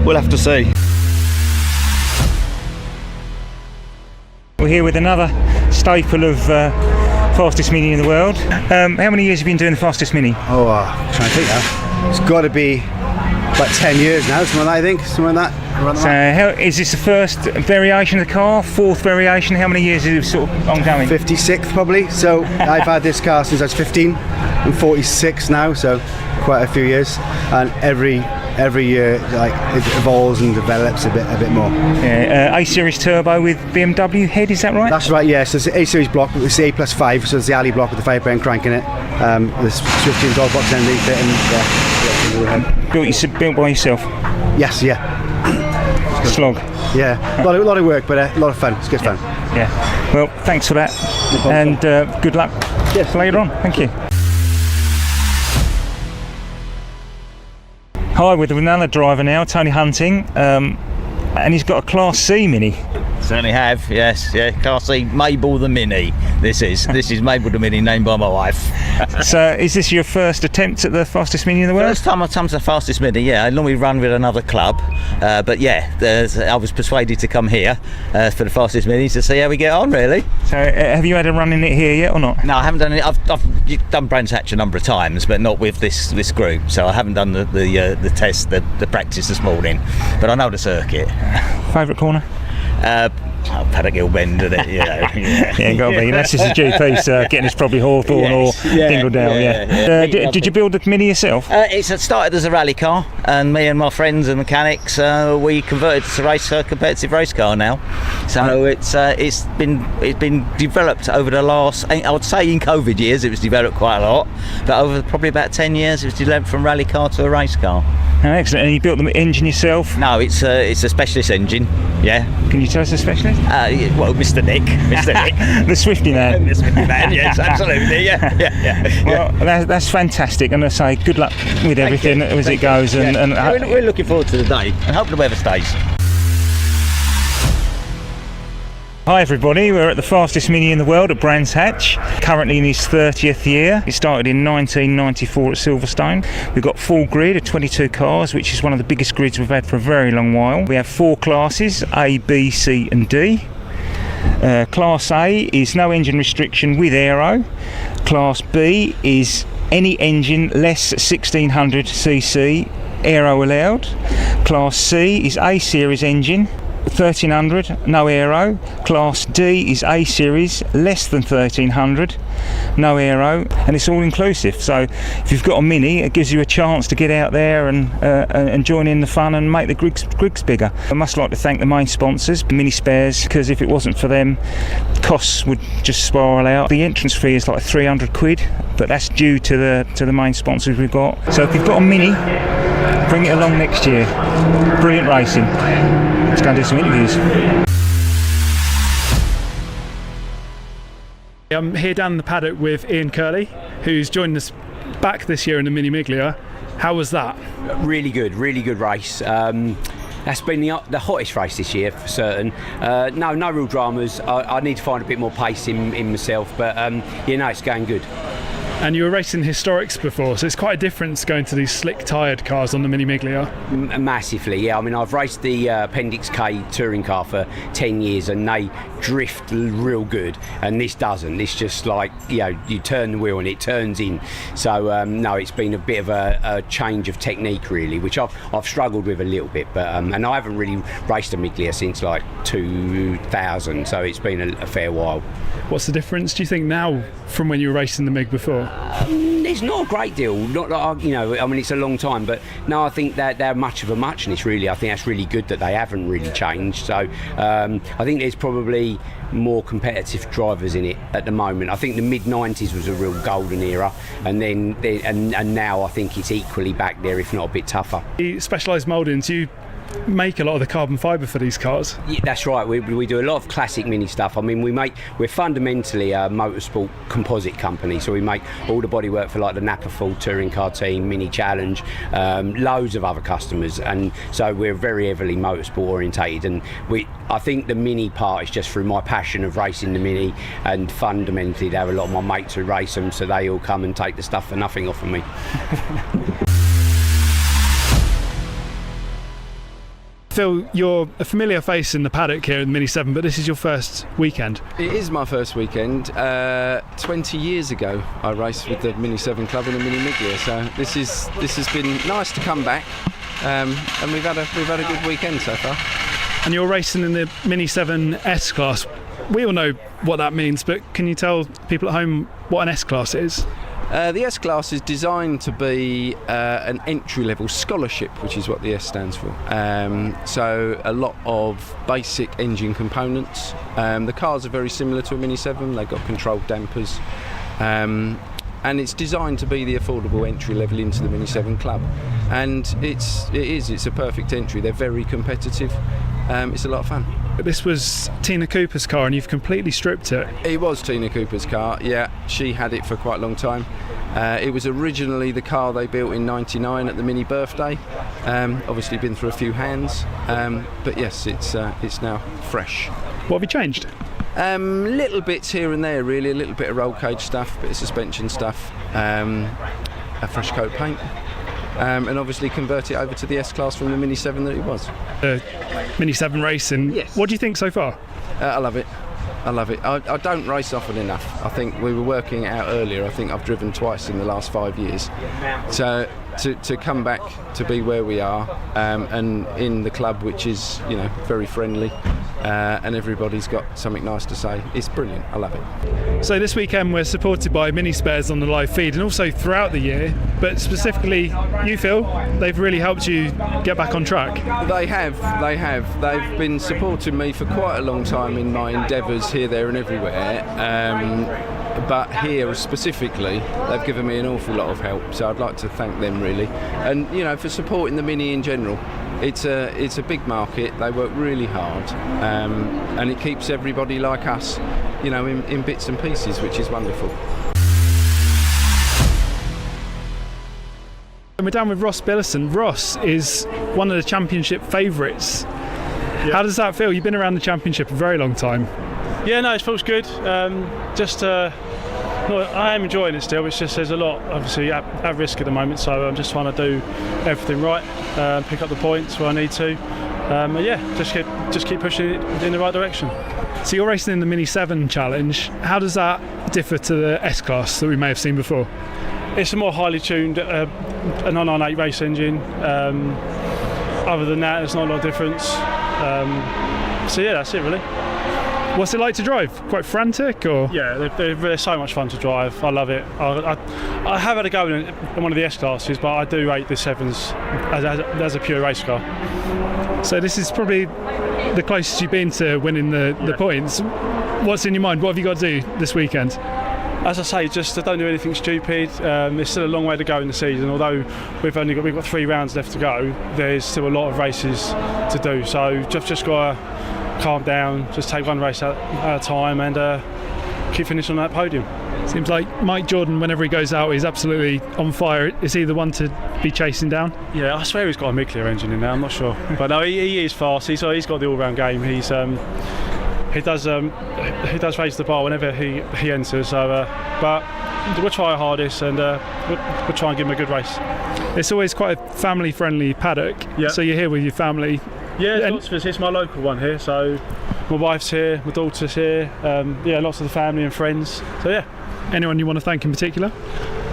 we'll have to see. We're here with another staple of fastest Mini in the world. How many years have you been doing the fastest Mini? Oh, I'm trying to think now. It's got to be about 10 years now, something like that, I think, something like that. So how, is this the first variation of the car, fourth variation? How many years is it sort of ongoing? 56th probably. So I've had this car since I was 15. I'm 46 now, so quite a few years. And every year, like, it evolves and develops a bit more. Yeah, A-Series turbo with BMW head, is that right? That's right, yes. Yeah. So it's an A-Series block, it's the A+5, so it's the alley block with the 5-brand crank in it. The Swift and dog box underneath it, and built by yourself? Yes, yeah. Slog. Yeah, a lot of work, but a lot of fun. It's good fun. Yeah. Well, thanks for that, and good luck later on. Thank you. Hi, with another driver now, Tony Hunting, and he's got a Class C Mini. Certainly have, yes, yeah. Class C Mabel the Mini. This is Mabel the Mini, named by my wife. So, is this your first attempt at the fastest Mini in the world? First time I've come to the fastest Mini, yeah. I normally run with another club, but yeah, I was persuaded to come here for the fastest Mini to see how we get on, really. So, have you had a run in it here yet or not? No, I haven't done it. I've done Brands Hatch a number of times, but not with this group. So I haven't done the test, the practice this morning. But I know the circuit. Favourite corner? Paddock Hill Bend, isn't it? Yeah, got to be. That's just a GP circuit, and it's probably Hawthorne or Dingledale. Did you build the Mini yourself? It started as a rally car, and me and my friends and mechanics, we converted it to a competitive race car now. So it's been developed over the last, I would say in COVID years it was developed quite a lot, but over probably about 10 years it was developed from rally car to a race car. Oh, excellent. And you built the engine yourself? No, it's a specialist engine. Yeah. Can you tell us the specialist? Well, Mr. Nick. The Swifty man. The Swifty man. Yes, absolutely. Yeah. Well, that's fantastic, and I say good luck with everything as it goes. And we're looking forward to the day, and hope the weather stays. Hi everybody, we're at the fastest Mini in the world at Brands Hatch, currently in his 30th year. It started in 1994 at Silverstone. We've got full grid of 22 cars, which is one of the biggest grids we've had for a very long while. We have 4 classes, A, B, C and D. Class A is no engine restriction with aero. Class B is any engine less 1600cc, aero allowed. Class C is A series engine, 1300, no aero. Class D is A series, less than 1300, no aero, and it's all inclusive. So if you've got a Mini, it gives you a chance to get out there and join in the fun and make the grids bigger. I must like to thank the main sponsors, Mini Spares, because if it wasn't for them, costs would just spiral out. The entrance fee is like 300 quid, but that's due to the main sponsors we've got. So if you've got a Mini, bring it along next year. Brilliant racing. Let's go and do some interviews. I'm here down in the paddock with Ian Curley, who's joined us back this year in the Mini Miglia. How was that? Really good race. That's been the hottest race this year for certain. No real dramas. I need to find a bit more pace in myself, but it's going good. And you were racing historics before, so it's quite a difference going to these slick tired cars on the Mini Miglia. Massively, yeah. I mean, I've raced the Appendix K touring car for 10 years and they drift real good, and this doesn't. This just like, you turn the wheel and it turns in. So no, it's been a bit of a change of technique really, which I've struggled with a little bit, but and I haven't really raced a Miglia since like 2000, so it's been a fair while. What's the difference, do you think, now from when you were racing the Mig before? There's not a great deal. Not I mean, it's a long time, but no, I think that they're much of a muchness really. I think that's really good that they haven't really changed. So I think there's probably more competitive drivers in it at the moment. I think the mid-90s was a real golden era, and then and now I think it's equally back there, if not a bit tougher. Specialised mouldings, you make a lot of the carbon fibre for these cars. Yeah, that's right. We do a lot of classic Mini stuff. I mean, we're fundamentally a motorsport composite company, so we make all the bodywork for like the Napa Full touring car team, Mini Challenge, loads of other customers, and so we're very heavily motorsport orientated. And I think the Mini part is just through my passion of racing the Mini, and fundamentally there are a lot of my mates who race them, so they all come and take the stuff for nothing off of me. Phil, you're a familiar face in the paddock here in the Mini 7, but this is your first weekend. It is my first weekend. 20 years ago I raced with the Mini 7 club in the Mini Miglia, so this has been nice to come back, and we've had a good weekend so far. And you're racing in the Mini 7 S class. We all know what that means, but can you tell people at home what an S class is? The S class is designed to be an entry-level scholarship, which is what the S stands for. So a lot of basic engine components. The cars are very similar to a Mini 7. They've got controlled dampers. And it's designed to be the affordable entry level into the Mini 7 club. And it's a perfect entry. They're very competitive. It's a lot of fun. This was Tina Cooper's car and you've completely stripped it. It was Tina Cooper's car, yeah. She had it for quite a long time. It was originally the car they built in '99 at the Mini birthday. Obviously been through a few hands, but yes, it's now fresh. What have you changed? Little bits here and there really, a little bit of roll cage stuff, a bit of suspension stuff, a fresh coat of paint. And obviously convert it over to the S-Class from the Mini 7 that it was. Mini 7 racing, yes. What do you think so far? I love it. I don't race often enough. I think we were working it out earlier. I think I've driven twice in the last 5 years. So to come back to be where we are, and in the club, which is very friendly, and everybody's got something nice to say, it's brilliant. I love it. So this weekend we're supported by Mini Spares on the live feed, and also throughout the year, but specifically you, Phil, they've really helped you get back on track. They have. They've been supporting me for quite a long time in my endeavours here, there and everywhere. But here specifically, they've given me an awful lot of help, so I'd like to thank them really, and for supporting the Mini in general. It's a big market. They work really hard, and it keeps everybody like us, in bits and pieces, which is wonderful. And we're down with Ross Billison. Ross is one of the championship favourites. Yep. How does that feel? You've been around the championship a very long time. Yeah, no, it feels good. I am enjoying it still. It's just there's a lot, obviously, at risk at the moment. So I'm just trying to do everything right, pick up the points where I need to. Just keep pushing it in the right direction. So you're racing in the Mini 7 Challenge. How does that differ to the S-Class that we may have seen before? It's a more highly tuned, a 998 race engine. Other than that, there's not a lot of difference. So yeah, that's it really. What's it like to drive? Quite frantic, or? Yeah, they're so much fun to drive. I love it. I have had a go in one of the S-Classes, but I do rate the 7s as a pure race car. So this is probably the closest you've been to winning the points. What's in your mind? What have you got to do this weekend? As I say, just don't do anything stupid. There's still a long way to go in the season. Although we've got 3 rounds left to go, there's still a lot of races to do. So just got to calm down, just take one race at a time, and keep finishing on that podium. Seems like Mike Jordan, whenever he goes out, he's absolutely on fire. Is he the one to be chasing down? Yeah, I swear he's got a Miglia engine in there. I'm not sure, but no, he is fast. He's got the all-round game. He does raise the bar whenever he enters. So, but we'll try our hardest, and we'll try and give him a good race. It's always quite a family-friendly paddock. Yeah. So you're here with your family. Yeah, lots of us. It's my local one here. So my wife's here, my daughter's here. Lots of the family and friends. So yeah. Anyone you want to thank in particular?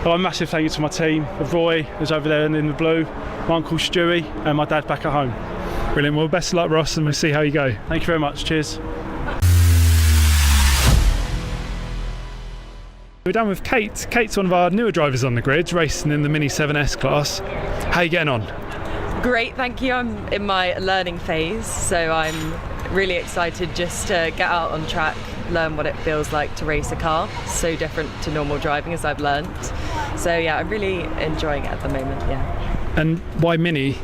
Well, a massive thank you to my team, Roy, who's over there in the blue, my uncle Stewie, and my dad back at home. Brilliant. Well, best of luck, Ross, and we'll see how you go. Thank you very much. Cheers. We're down with Kate. Kate's one of our newer drivers on the grid, racing in the Mini 7 S-Class. How are you getting on? Great, thank you. I'm in my learning phase, so I'm really excited just to get out on track, learn what it feels like to race a car. So different to normal driving, as I've learned. So yeah, I'm really enjoying it at the moment, yeah. And why Mini?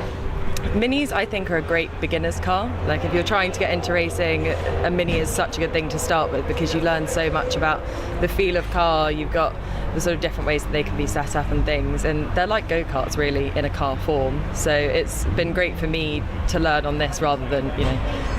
Minis, I think, are a great beginner's car. Like, if you're trying to get into racing, a Mini is such a good thing to start with, because you learn so much about the feel of car. You've got the sort of different ways that they can be set up and things, and they're like go-karts really in a car form. So it's been great for me to learn on this, rather than,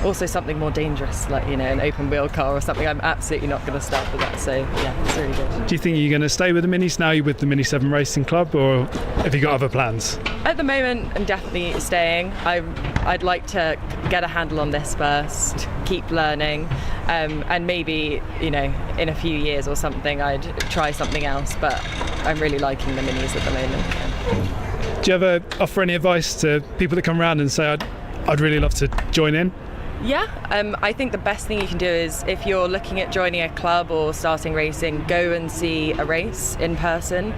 also something more dangerous, like, an open wheel car or something. I'm absolutely not going to start with that. So yeah, it's really good. Do you think you're going to stay with the Minis now? You're with the Mini 7 Racing Club, or have you got other plans? At the moment, I'm definitely staying. I'd like to get a handle on this first, keep learning, and maybe, in a few years or something, I'd try something else, but I'm really liking the Minis at the moment. Yeah. Do you ever offer any advice to people that come around and say, I'd really love to join in? Yeah, I think the best thing you can do is, if you're looking at joining a club or starting racing, go and see a race in person.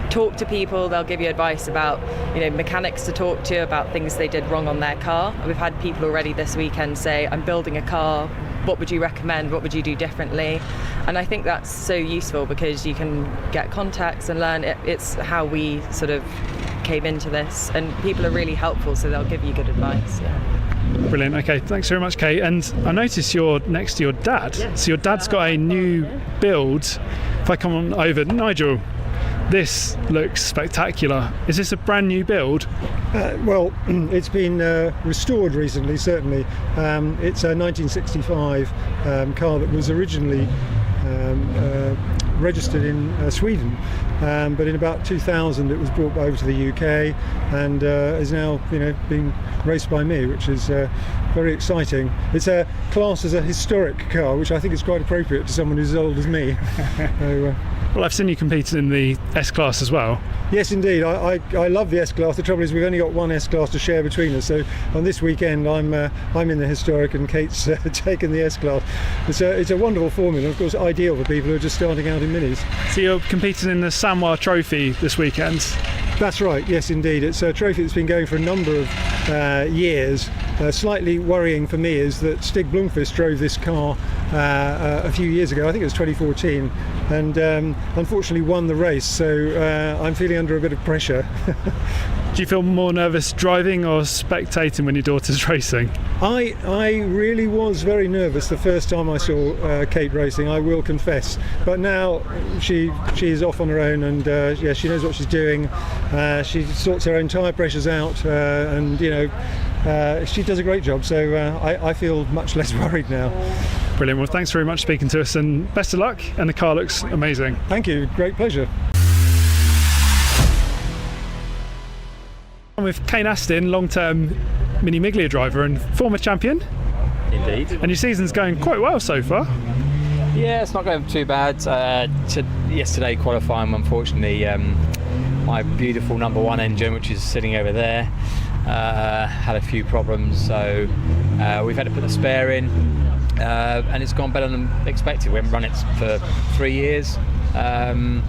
Talk to people. They'll give you advice about, mechanics to talk to, about things they did wrong on their car. We've had people already this weekend say, I'm building a car, what would you recommend, what would you do differently? And I think that's so useful, because you can get contacts and learn. It's how we sort of came into this, and people are really helpful, so they'll give you good advice. Yeah. Brilliant. Okay, thanks very much, Kate. And I noticed you're next to your dad. Yeah. So your dad's got a new build. If I come on over, Nigel, this looks spectacular. Is this a brand new build? Well, it's been restored recently, certainly. It's a 1965 car that was originally registered in Sweden, but in about 2000 it was brought over to the UK, and is now being raced by me, which is very exciting. It's classed as a historic car, which I think is quite appropriate to someone who's as old as me. So, well, I've seen you competing in the S-Class as well. Yes, indeed. I love the S-Class. The trouble is, we've only got one S-Class to share between us. So on this weekend, I'm in the historic, and Kate's taken the S-Class. It's a wonderful formula, of course, ideal for people who are just starting out in minis. So you're competing in the Samoa Trophy this weekend? That's right. Yes, indeed. It's a trophy that's been going for a number of years. Slightly worrying for me is that Stig Blomqvist drove this car a few years ago. I think it was 2014, and unfortunately won the race. So I'm feeling under a bit of pressure. Do you feel more nervous driving or spectating when your daughter's racing? I really was very nervous the first time I saw Kate racing, I will confess. But now she is off on her own, and she knows what she's doing. She sorts her own tyre pressures out, and she does a great job. So I feel much less worried now. Brilliant. Well, thanks very much for speaking to us, and best of luck. And the car looks amazing. Thank you. Great pleasure. I'm with Kane Aston, long-term Mini Miglia driver and former champion. Indeed. And your season's going quite well so far. Yeah, it's not going too bad. Yesterday qualifying, unfortunately, my beautiful number one engine, which is sitting over there, had a few problems, so we've had to put the spare in, and it's gone better than expected. We haven't run it for 3 years, and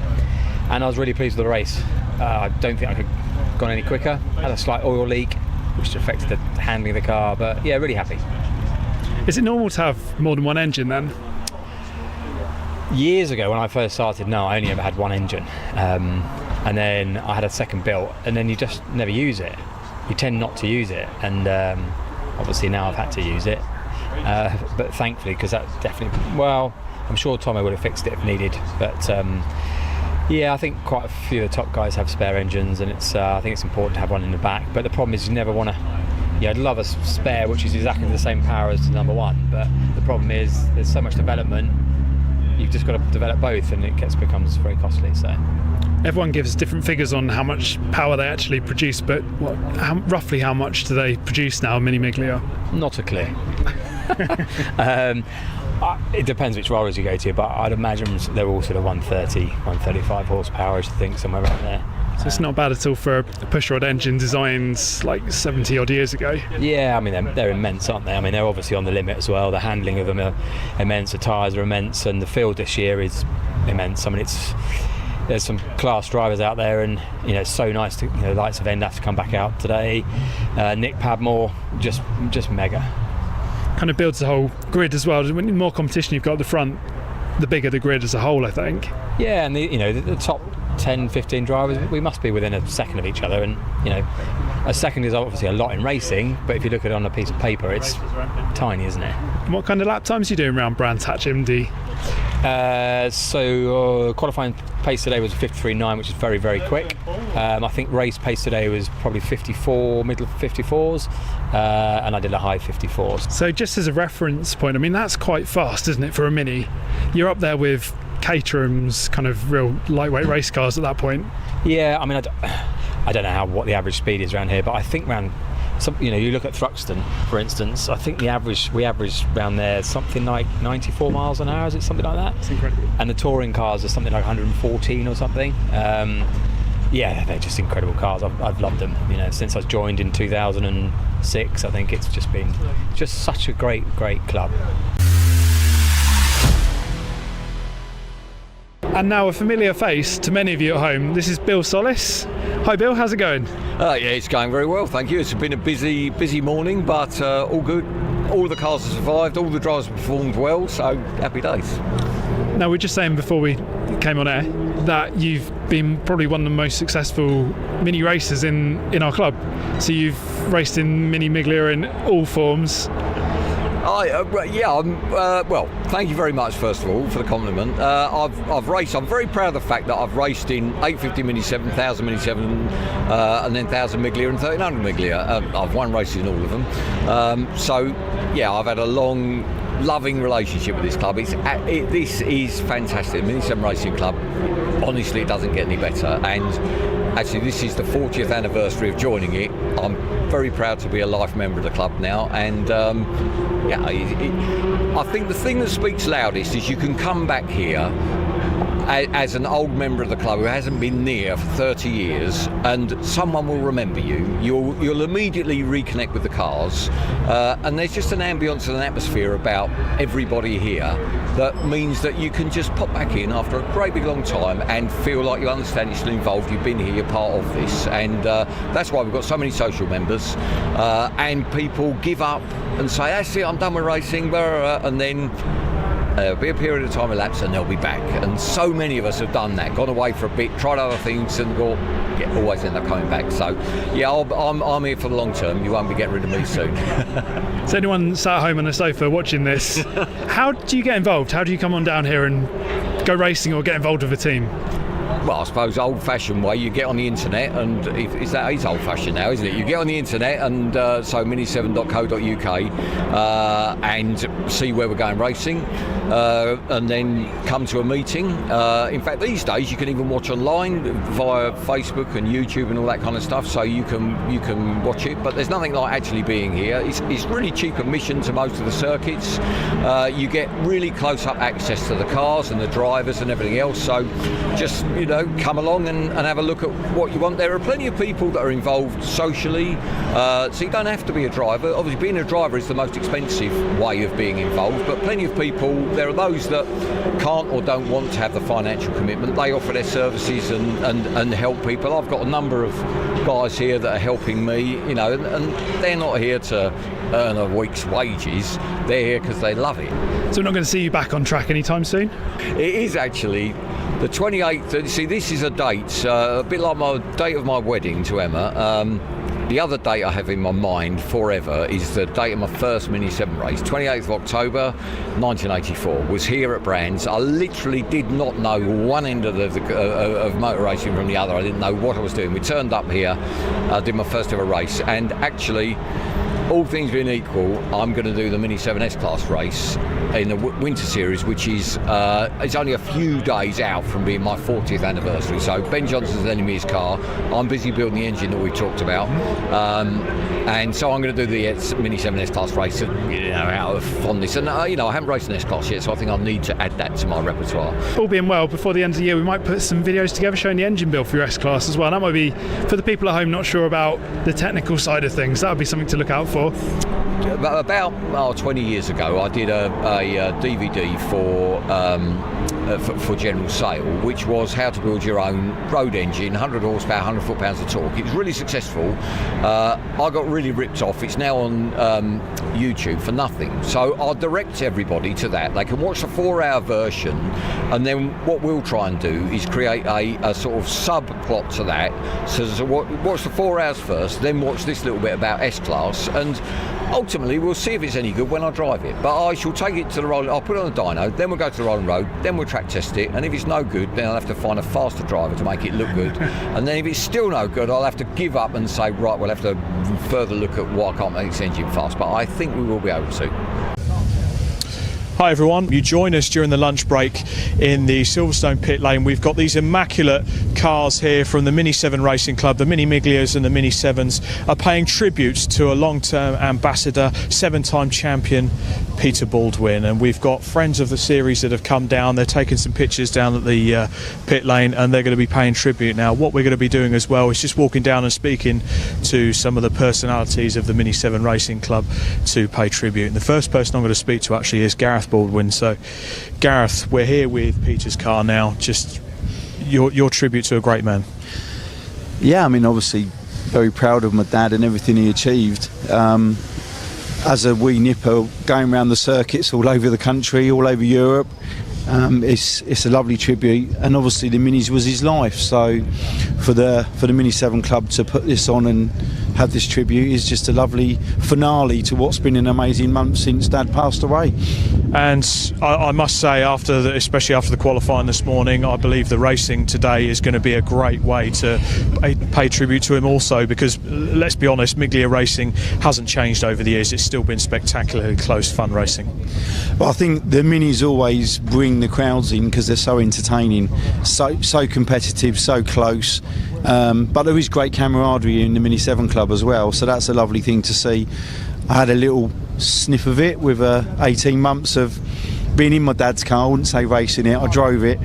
I was really pleased with the race. I don't think I could have gone any quicker. Had a slight oil leak, which affected the handling of the car, but yeah, really happy. Is it normal to have more than one engine then? Years ago when I first started, no, I only ever had one engine, and then I had a second built, and then you just never use it. You tend not to use it, and obviously now I've had to use it, but thankfully, because that definitely, well, I'm sure Tomo would have fixed it if needed, but yeah, I think quite a few of the top guys have spare engines, and I think it's important to have one in the back, but the problem is you never want to. Yeah, I'd love a spare which is exactly the same power as the number one, but the problem is there's so much development. You've just got to develop both, and it becomes very costly. So everyone gives different figures on how much power they actually produce, but roughly how much do they produce now, Mini Miglia? Not a clue. It depends which rollers you go to, but I'd imagine they're all sort of 130, 135 horsepower, I should think, somewhere around there. So it's not bad at all for a pushrod engine designed like 70 odd years ago. Yeah, I mean they're immense, aren't they? I mean they're obviously on the limit as well. The handling of them are immense, the tyres are immense, and the field this year is immense. I mean there's some class drivers out there, and it's so nice to the likes of Enda to come back out today. Nick Padmore, just mega. Kind of builds the whole grid as well. When the more competition you've got at the front, the bigger the grid as a whole, I think. Yeah, and the top 10, 15 drivers, we must be within a second of each other, and a second is obviously a lot in racing, but if you look at it on a piece of paper, it's tiny, isn't it? And what kind of lap times are you doing around Brands Hatch Indy? Qualifying pace today was 53.9, which is very, very quick. I think race pace today was probably 54, middle 54s, and I did a high 54s. So just as a reference point, I mean that's quite fast, isn't it, for a Mini? You're up there with Caterham's kind of real lightweight race cars at that point. Yeah, I mean I don't know what the average speed is around here, but I think around you look at Thruxton, for instance, I think we average around there something like 94 miles an hour, is it something like that? It's incredible. And the touring cars are something like 114 or something. Yeah, they're just incredible cars. I've loved them, since I joined in 2006. I think it's just been such a great club. And now a familiar face to many of you at home. This is Bill Solis. Hi Bill, how's it going? Yeah, it's going very well, thank you. It's been a busy morning, but all good. All the cars have survived, all the drivers performed well, so happy days. Now, we were just saying before we came on air that you've been probably one of the most successful mini racers in our club. So you've raced in Mini Miglia in all forms. Well, thank you very much, first of all, for the compliment. I've raced. I'm very proud of the fact that I've raced in 850 Mini 7, 1000 Mini 7, and then 1000 Miglia and 1300 Miglia. I've won races in all of them. So, yeah, I've had a long, loving relationship with this club. This is fantastic. Mini 7 Racing Club, honestly, it doesn't get any better. And actually, this is the 40th anniversary of joining it. I'm very proud to be a life member of the club now, and I think the thing that speaks loudest is you can come back here as an old member of the club who hasn't been near for 30 years, and someone will remember you. You'll immediately reconnect with the cars, and there's just an ambience and an atmosphere about everybody here that means that you can just pop back in after a great big long time and feel like you understand you're still involved, you've been here, you're part of this, and that's why we've got so many social members, and people give up and say, that's it, I'm done with racing, and then there'll be a period of time elapsed and they'll be back. And so many of us have done that, gone away for a bit, tried other things, and always end up coming back. So, yeah, I'm here for the long term. You won't be getting rid of me soon. So anyone sat at home on a sofa watching this, how do you get involved? How do you come on down here and go racing or get involved with a team? well, I suppose, old-fashioned way. You get on the internet, and is old-fashioned now, isn't it? You get on the internet, and so mini7.co.uk, and see where we're going racing, and then come to a meeting. In fact, these days you can even watch online via Facebook and YouTube and all that kind of stuff, so you can watch it. But there's nothing like actually being here. It's really cheap admission to most of the circuits. You get really close-up access to the cars and the drivers and everything else. So just, you know, come along and have a look at what you want. There are plenty of people that are involved socially, so you don't have to be a driver. Obviously, being a driver is the most expensive way of being involved, but plenty of people, there are those that can't or don't want to have the financial commitment. They offer their services and help people. I've got a number of guys here that are helping me, you know, and they're not here to earn a week's wages. They're here because they love it. So we're not going to see you back on track anytime soon? It is actually the 28th. See, this is a date, a bit like my date of my wedding to Emma. The other date I have in my mind forever is the date of my first Mini 7 race, 28th of October 1984. Was here at Brands. I literally did not know one end of motor racing from the other. I didn't know what I was doing. We turned up here, did my first ever race, and actually, all things being equal, I'm going to do the Mini 7 S-Class race in the winter series, which is it's only a few days out from being my 40th anniversary. So Ben Johnson's lending me his car. I'm busy building the engine that we talked about, and so I'm going to do the Mini 7 S-Class race, you know, out of fondness. And you know, I haven't raced an S-Class yet, so I think I'll need to add that to my repertoire. All being well, before the end of the year, we might put some videos together showing the engine build for your S-Class as well. That might be, for the people at home not sure about the technical side of things, that would be something to look out for. About 20 years ago, I did a DVD for general sale, which was how to build your own road engine, 100 horsepower, 100 foot-pounds of torque. It was really successful. I got really ripped off. It's now on YouTube for nothing. So I'll direct everybody to that. They can watch the 4-hour version, and then what we'll try and do is create a sort of subplot to that. So watch the 4 hours first, then watch this little bit about S-Class, and ultimately we'll see if it's any good when I drive it. But I shall take it to the rolling, I'll put it on the dyno, then we'll go to the rolling road, then we'll track test it, and if it's no good, then I'll have to find a faster driver to make it look good. And then if it's still no good, I'll have to give up and say, right, we'll have to further look at why I can't make this engine fast. But I think we will be able to. Hi everyone, you join us during the lunch break in the Silverstone pit lane. We've got these immaculate cars here from the Mini 7 Racing Club. The Mini Miglias and the Mini 7s are paying tributes to a long-term ambassador, 7-time champion Peter Baldwin, and we've got friends of the series that have come down. They're taking some pictures down at the pit lane, and they're going to be paying tribute. Now what we're going to be doing as well is just walking down and speaking to some of the personalities of the Mini 7 Racing Club to pay tribute. And the first person I'm going to speak to actually is Gareth Baldwin. So Gareth, we're here with Peter's car now. Just your tribute to a great man. Yeah, I mean, obviously very proud of my dad and everything he achieved. As a wee nipper, going around the circuits all over the country, all over Europe, it's a lovely tribute, and obviously the Minis was his life. So for the Mini 7 Club to put this on and have this tribute is just a lovely finale to what's been an amazing month since Dad passed away. And I must say, especially after the qualifying this morning, I believe the racing today is going to be a great way to pay tribute to him also, because let's be honest, Miglia racing hasn't changed over the years. It's still been spectacularly close, fun racing. Well, I think the Minis always bring the crowds in because they're so entertaining, so competitive, so close. But there is great camaraderie in the Mini 7 Club as well, so that's a lovely thing to see. I had a little sniff of it with 18 months of being in my dad's car. I wouldn't say racing it, I drove it.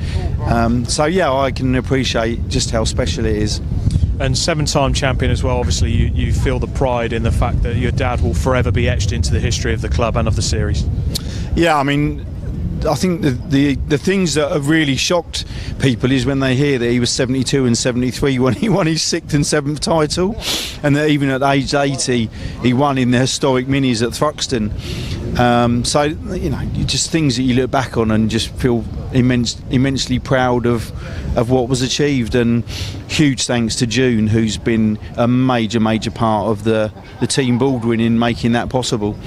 So yeah, I can appreciate just how special it is. And 7-time champion as well. Obviously you feel the pride in the fact that your dad will forever be etched into the history of the club and of the series. Yeah, I mean, I think the things that have really shocked people is when they hear that he was 72 and 73 when he won his 6th and 7th title, and that even at age 80 he won in the historic Minis at Thruxton. So, you know, just things that you look back on and just feel immensely proud of what was achieved. And huge thanks to June, who's been a major part of the team Baldwin in making that possible.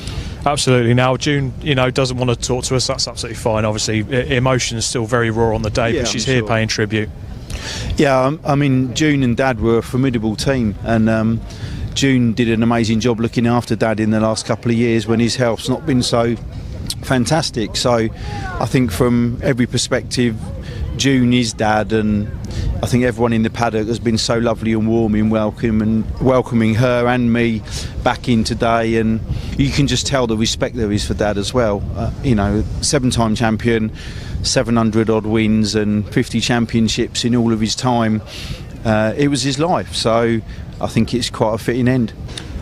Absolutely. Now June, you know, doesn't want to talk to us. That's absolutely fine. Obviously, emotion is still very raw on the day, but she's here paying tribute. Yeah, I mean, June and Dad were a formidable team, and June did an amazing job looking after Dad in the last couple of years when his health's not been so fantastic. So I think from every perspective, June is Dad, and I think everyone in the paddock has been so lovely and warm in welcoming her and me back in today, and you can just tell the respect there is for Dad as well. 7-time champion, 700 odd wins and 50 championships in all of his time. It was his life, so I think it's quite a fitting end.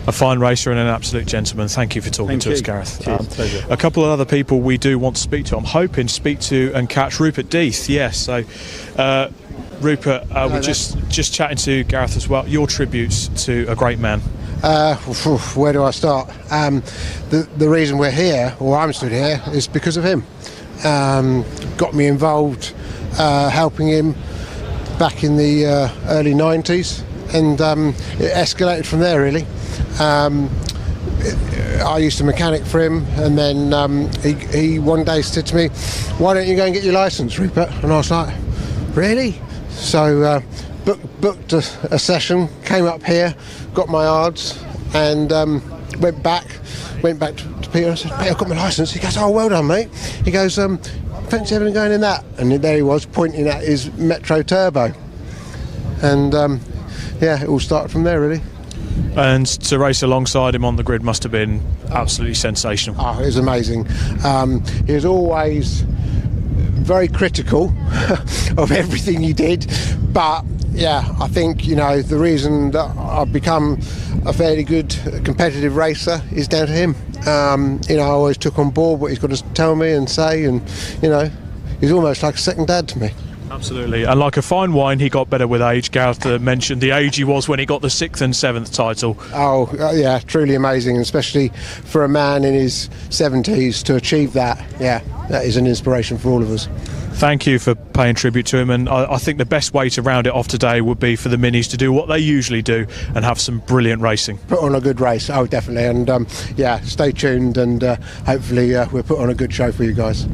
A fine racer and an absolute gentleman. Thank you for talking to us, Gareth. Cheers, a couple of other people we do want to speak to. I'm hoping to speak to and catch Rupert Death. Yes, so Rupert, we're just chatting to Gareth as well. Your tributes to a great man. Where do I start? The reason we're here, or I'm stood here, is because of him. Got me involved helping him back in the early 90s, and it escalated from there, really. I used to mechanic for him, and then he one day said to me, "Why don't you go and get your licence, Rupert?" And I was like, "Really?" So booked a session, came up here, got my odds, and went back to Peter and said, "Mate, I've got my licence." He goes, "Oh, well done, mate." He goes, "Fancy having going in that?" And there he was, pointing at his Metro Turbo. And it all started from there, really. And to race alongside him on the grid must have been absolutely sensational. Oh, it was amazing. He was always very critical of everything he did, but I think the reason that I've become a fairly good competitive racer is down to him. I always took on board what he's got to tell me and say, and he's almost like a second dad to me. Absolutely, and like a fine wine, he got better with age. Gareth mentioned the age he was when he got the 6th and 7th title. Oh, yeah, truly amazing, especially for a man in his 70s to achieve that. Yeah, that is an inspiration for all of us. Thank you for paying tribute to him, and I think the best way to round it off today would be for the Minis to do what they usually do and have some brilliant racing. Put on a good race, oh definitely, and stay tuned, and hopefully we'll put on a good show for you guys.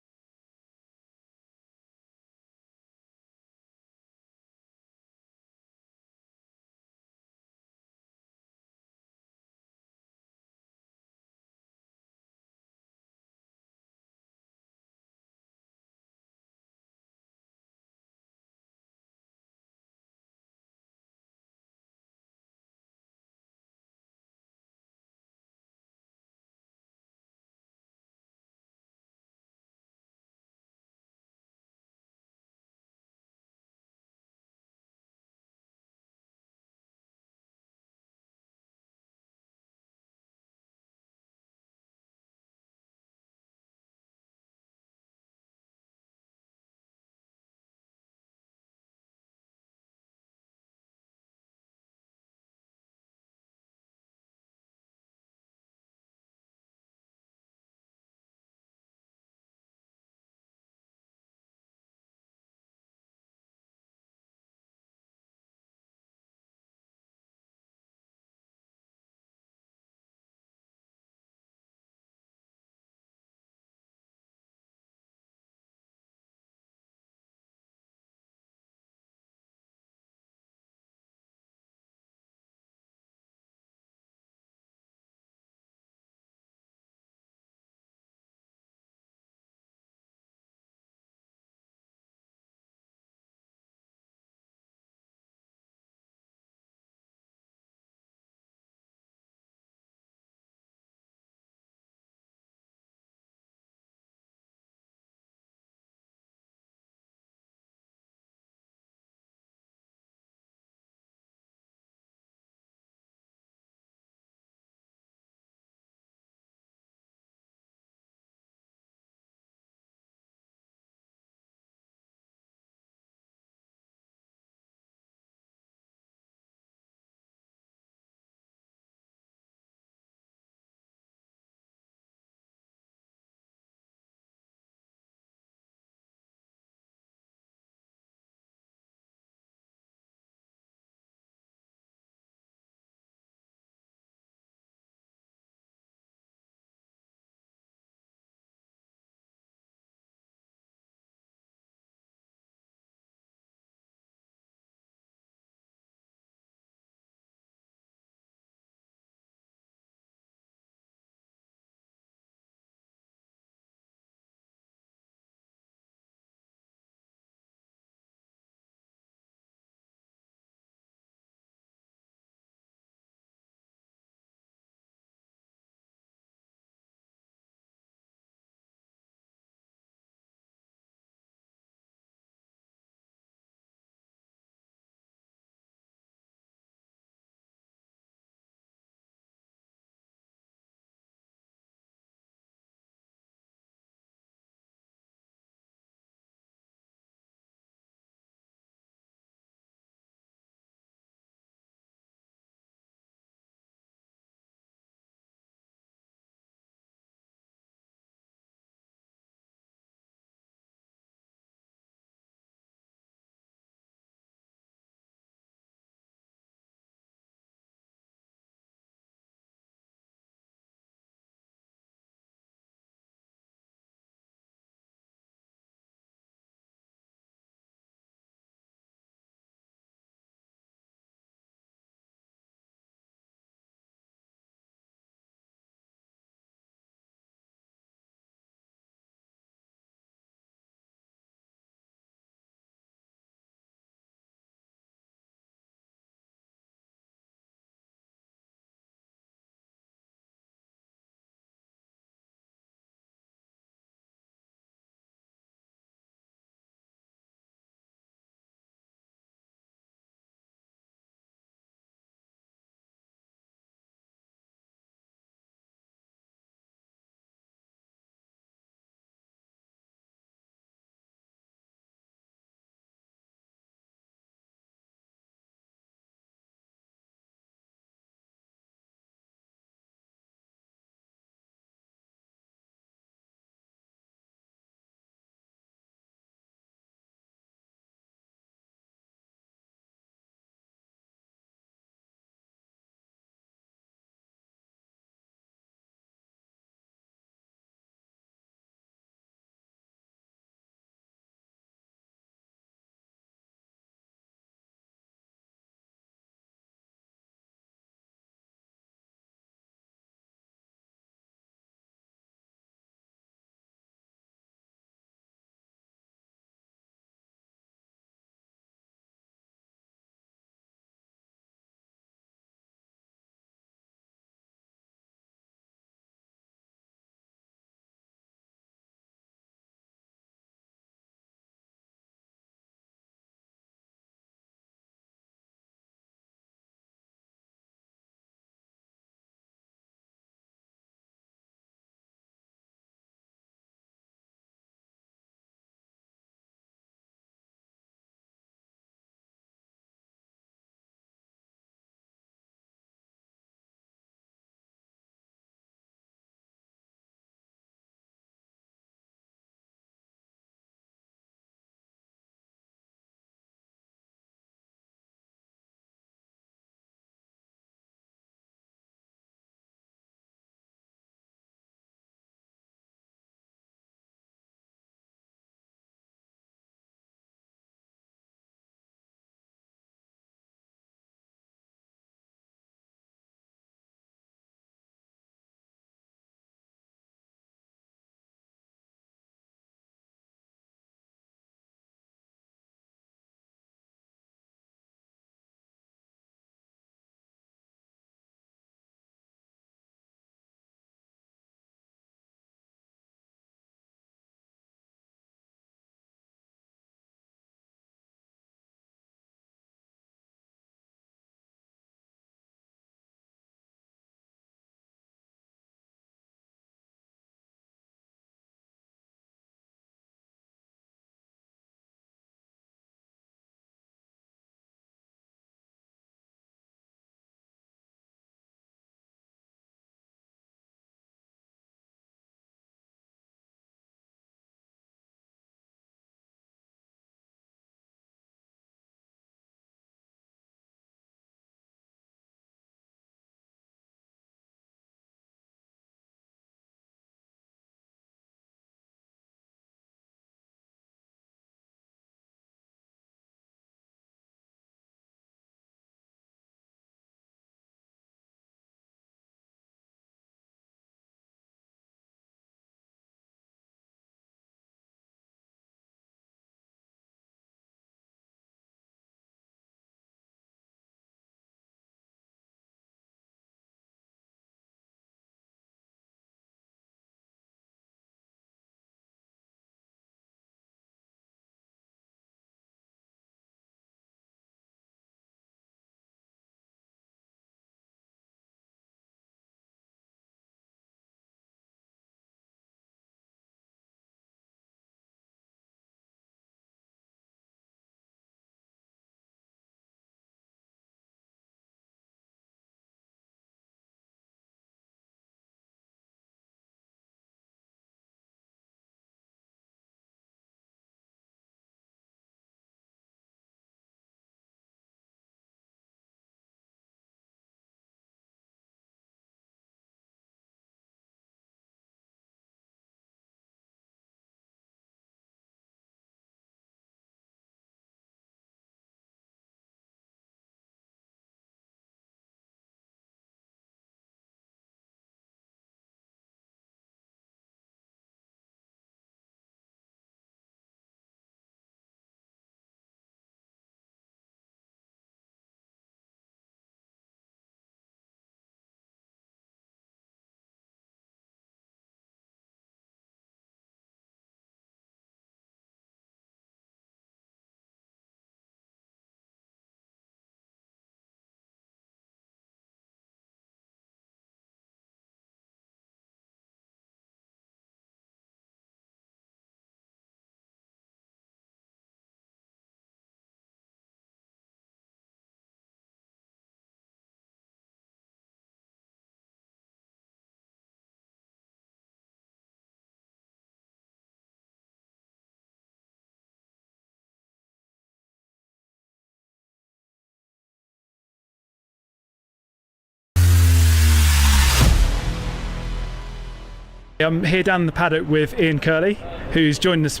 I'm here down in the paddock with Ian Curley, who's joined us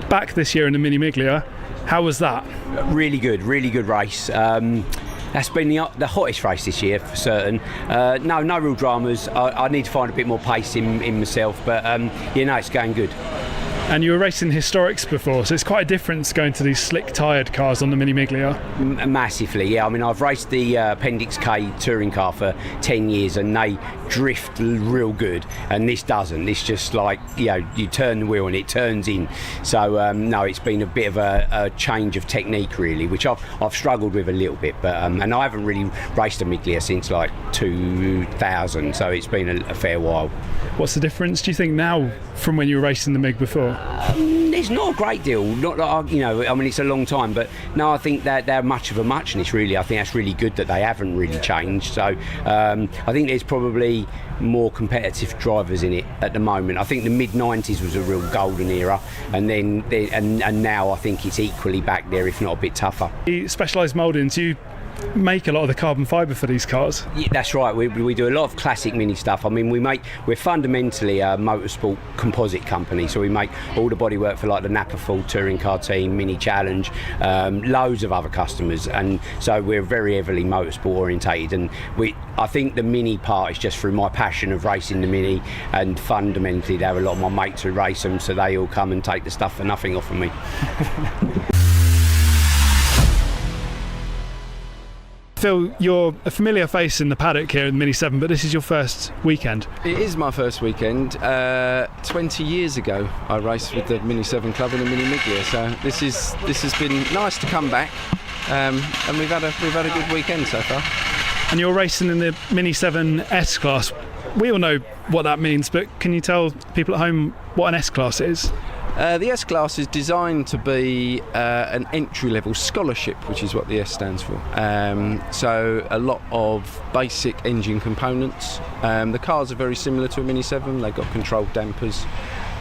back this year in the Mini Miglia. How was that? Really good race. That's been the hottest race this year for certain. No real dramas. I need to find a bit more pace in myself, but it's going good. And you were racing historics before, so it's quite a difference going to these slick tyred cars on the Mini Miglia. Massively, yeah. I mean, I've raced the Appendix K touring car for 10 years and they drift real good, and this doesn't. This just like, you turn the wheel and it turns in. So no, it's been a bit of a change of technique really, which I've struggled with a little bit, but and I haven't really raced a Miglia since like 2000, so it's been a fair while. What's the difference, do you think, now from when you were racing the Mig before? There's not a great deal. Not like, I mean, it's a long time, but no, I think that they're much of a muchness really. I think that's really good that they haven't really changed. So I think there's probably more competitive drivers in it at the moment. I think the mid-90s was a real golden era, and then and now I think it's equally back there, if not a bit tougher. Specialised mouldings, you make a lot of the carbon fibre for these cars. Yeah, that's right. We do a lot of classic mini stuff. I mean, we're fundamentally a motorsport composite company, so we make all the bodywork for like the Napa Full touring car team, Mini Challenge, loads of other customers, and so we're very heavily motorsport orientated. And I think the Mini part is just through my passion of racing the Mini, and fundamentally there are a lot of my mates who race them, so they all come and take the stuff for nothing off of me. Phil, you're a familiar face in the paddock here in the Mini 7, but this is your first weekend. It is my first weekend. 20 years ago I raced with the Mini 7 club in the Mini Miglia, so this has been nice to come back, and we've had a good weekend so far. And you're racing in the Mini 7 S-Class. We all know what that means, but can you tell people at home what an S-Class is? The S-Class is designed to be an entry-level scholarship, which is what the S stands for. So a lot of basic engine components. The cars are very similar to a Mini 7. They've got controlled dampers.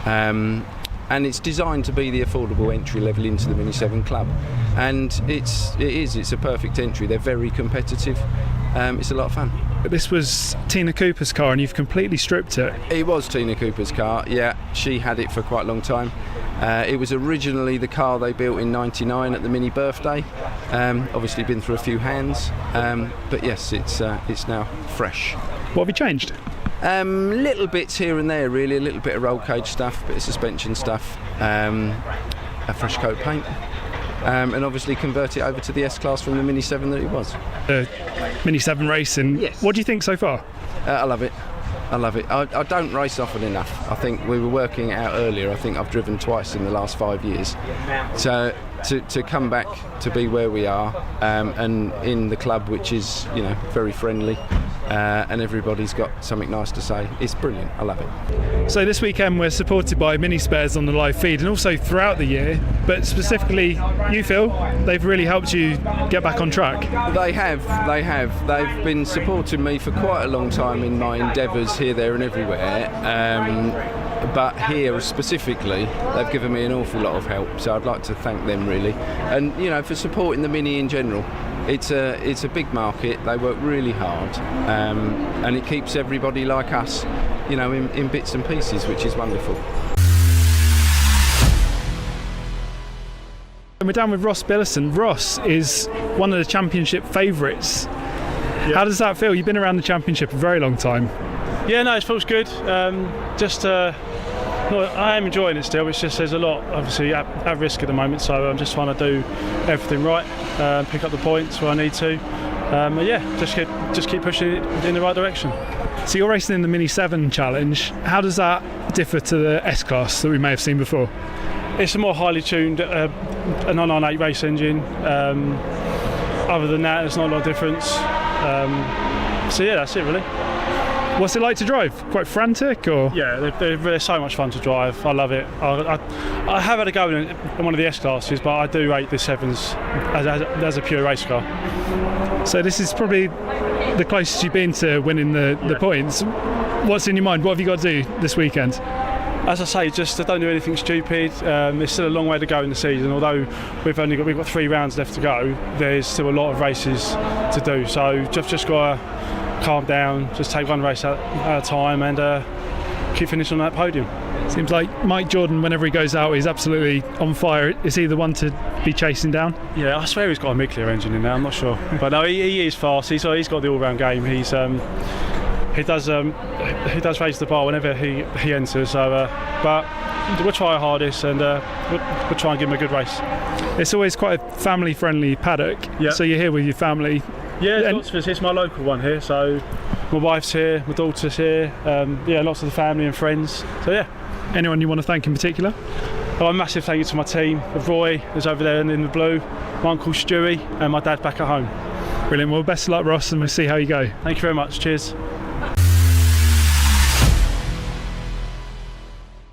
And it's designed to be the affordable entry level into the Mini 7 club. And it's a perfect entry. They're very competitive. It's a lot of fun. This was Tina Cooper's car and you've completely stripped it. It was Tina Cooper's car, yeah. She had it for quite a long time. It was originally the car they built in '99 at the Mini birthday. Obviously been through a few hands, but yes, it's now fresh. What have you changed? Little bits here and there really, a little bit of roll cage stuff, a bit of suspension stuff, a fresh coat of paint. And obviously convert it over to the S-Class from the Mini 7 that it was. Mini 7 racing, yes. What do you think so far? I love it. I don't race often enough. I think we were working it out earlier. I think I've driven twice in the last 5 years. So to come back to be where we are, and in the club, which is very friendly, and everybody's got something nice to say, it's brilliant. I love it. So this weekend we're supported by Mini Spares on the live feed, and also throughout the year, but specifically you, Phil, they've really helped you get back on track. They have. They've been supporting me for quite a long time in my endeavours here, there and everywhere. But here specifically, they've given me an awful lot of help, so I'd like to thank them really, and for supporting the Mini in general. It's a big market. They work really hard, and it keeps everybody like us, in bits and pieces, which is wonderful. And we're down with Ross Billison. Ross is one of the championship favourites. Yep. How does that feel? You've been around the championship a very long time. Yeah, no, it feels good. I am enjoying it still. It's just there's a lot, obviously, at risk at the moment. So I'm just trying to do everything right, pick up the points where I need to. Just keep pushing it in the right direction. So you're racing in the Mini 7 Challenge. How does that differ to the S-Class that we may have seen before? It's a more highly tuned, a 998 race engine. Other than that, there's not a lot of difference. So yeah, that's it really. What's it like to drive? Quite frantic, or? Yeah, they're so much fun to drive. I love it. I have had a go in one of the S-Classes, but I do rate the 7s as a pure race car. So this is probably the closest you've been to winning the points. What's in your mind? What have you got to do this weekend? As I say, just don't do anything stupid. There's still a long way to go in the season. Although we've got 3 rounds left to go, there's still a lot of races to do. So just got to calm down, just take one race at a time, and keep finishing on that podium. Seems like Mike Jordan, whenever he goes out, he's absolutely on fire. Is he the one to be chasing down? Yeah, I swear he's got a Miglia engine in there. I'm not sure, but no, he is fast. He's got the all-round game. He does raise the bar whenever he enters. So, but we'll try our hardest and we'll try and give him a good race. It's always quite a family-friendly paddock. Yeah. So you're here with your family. Yeah, lots of us. It's my local one here. So my wife's here, my daughter's here. Yeah, lots of the family and friends. So yeah. Anyone you want to thank in particular? Oh, a massive thank you to my team, with Roy, who's over there in the blue, my uncle Stewie, and my dad back at home. Brilliant. Well, best of luck, Ross, and we'll see how you go. Thank you very much. Cheers.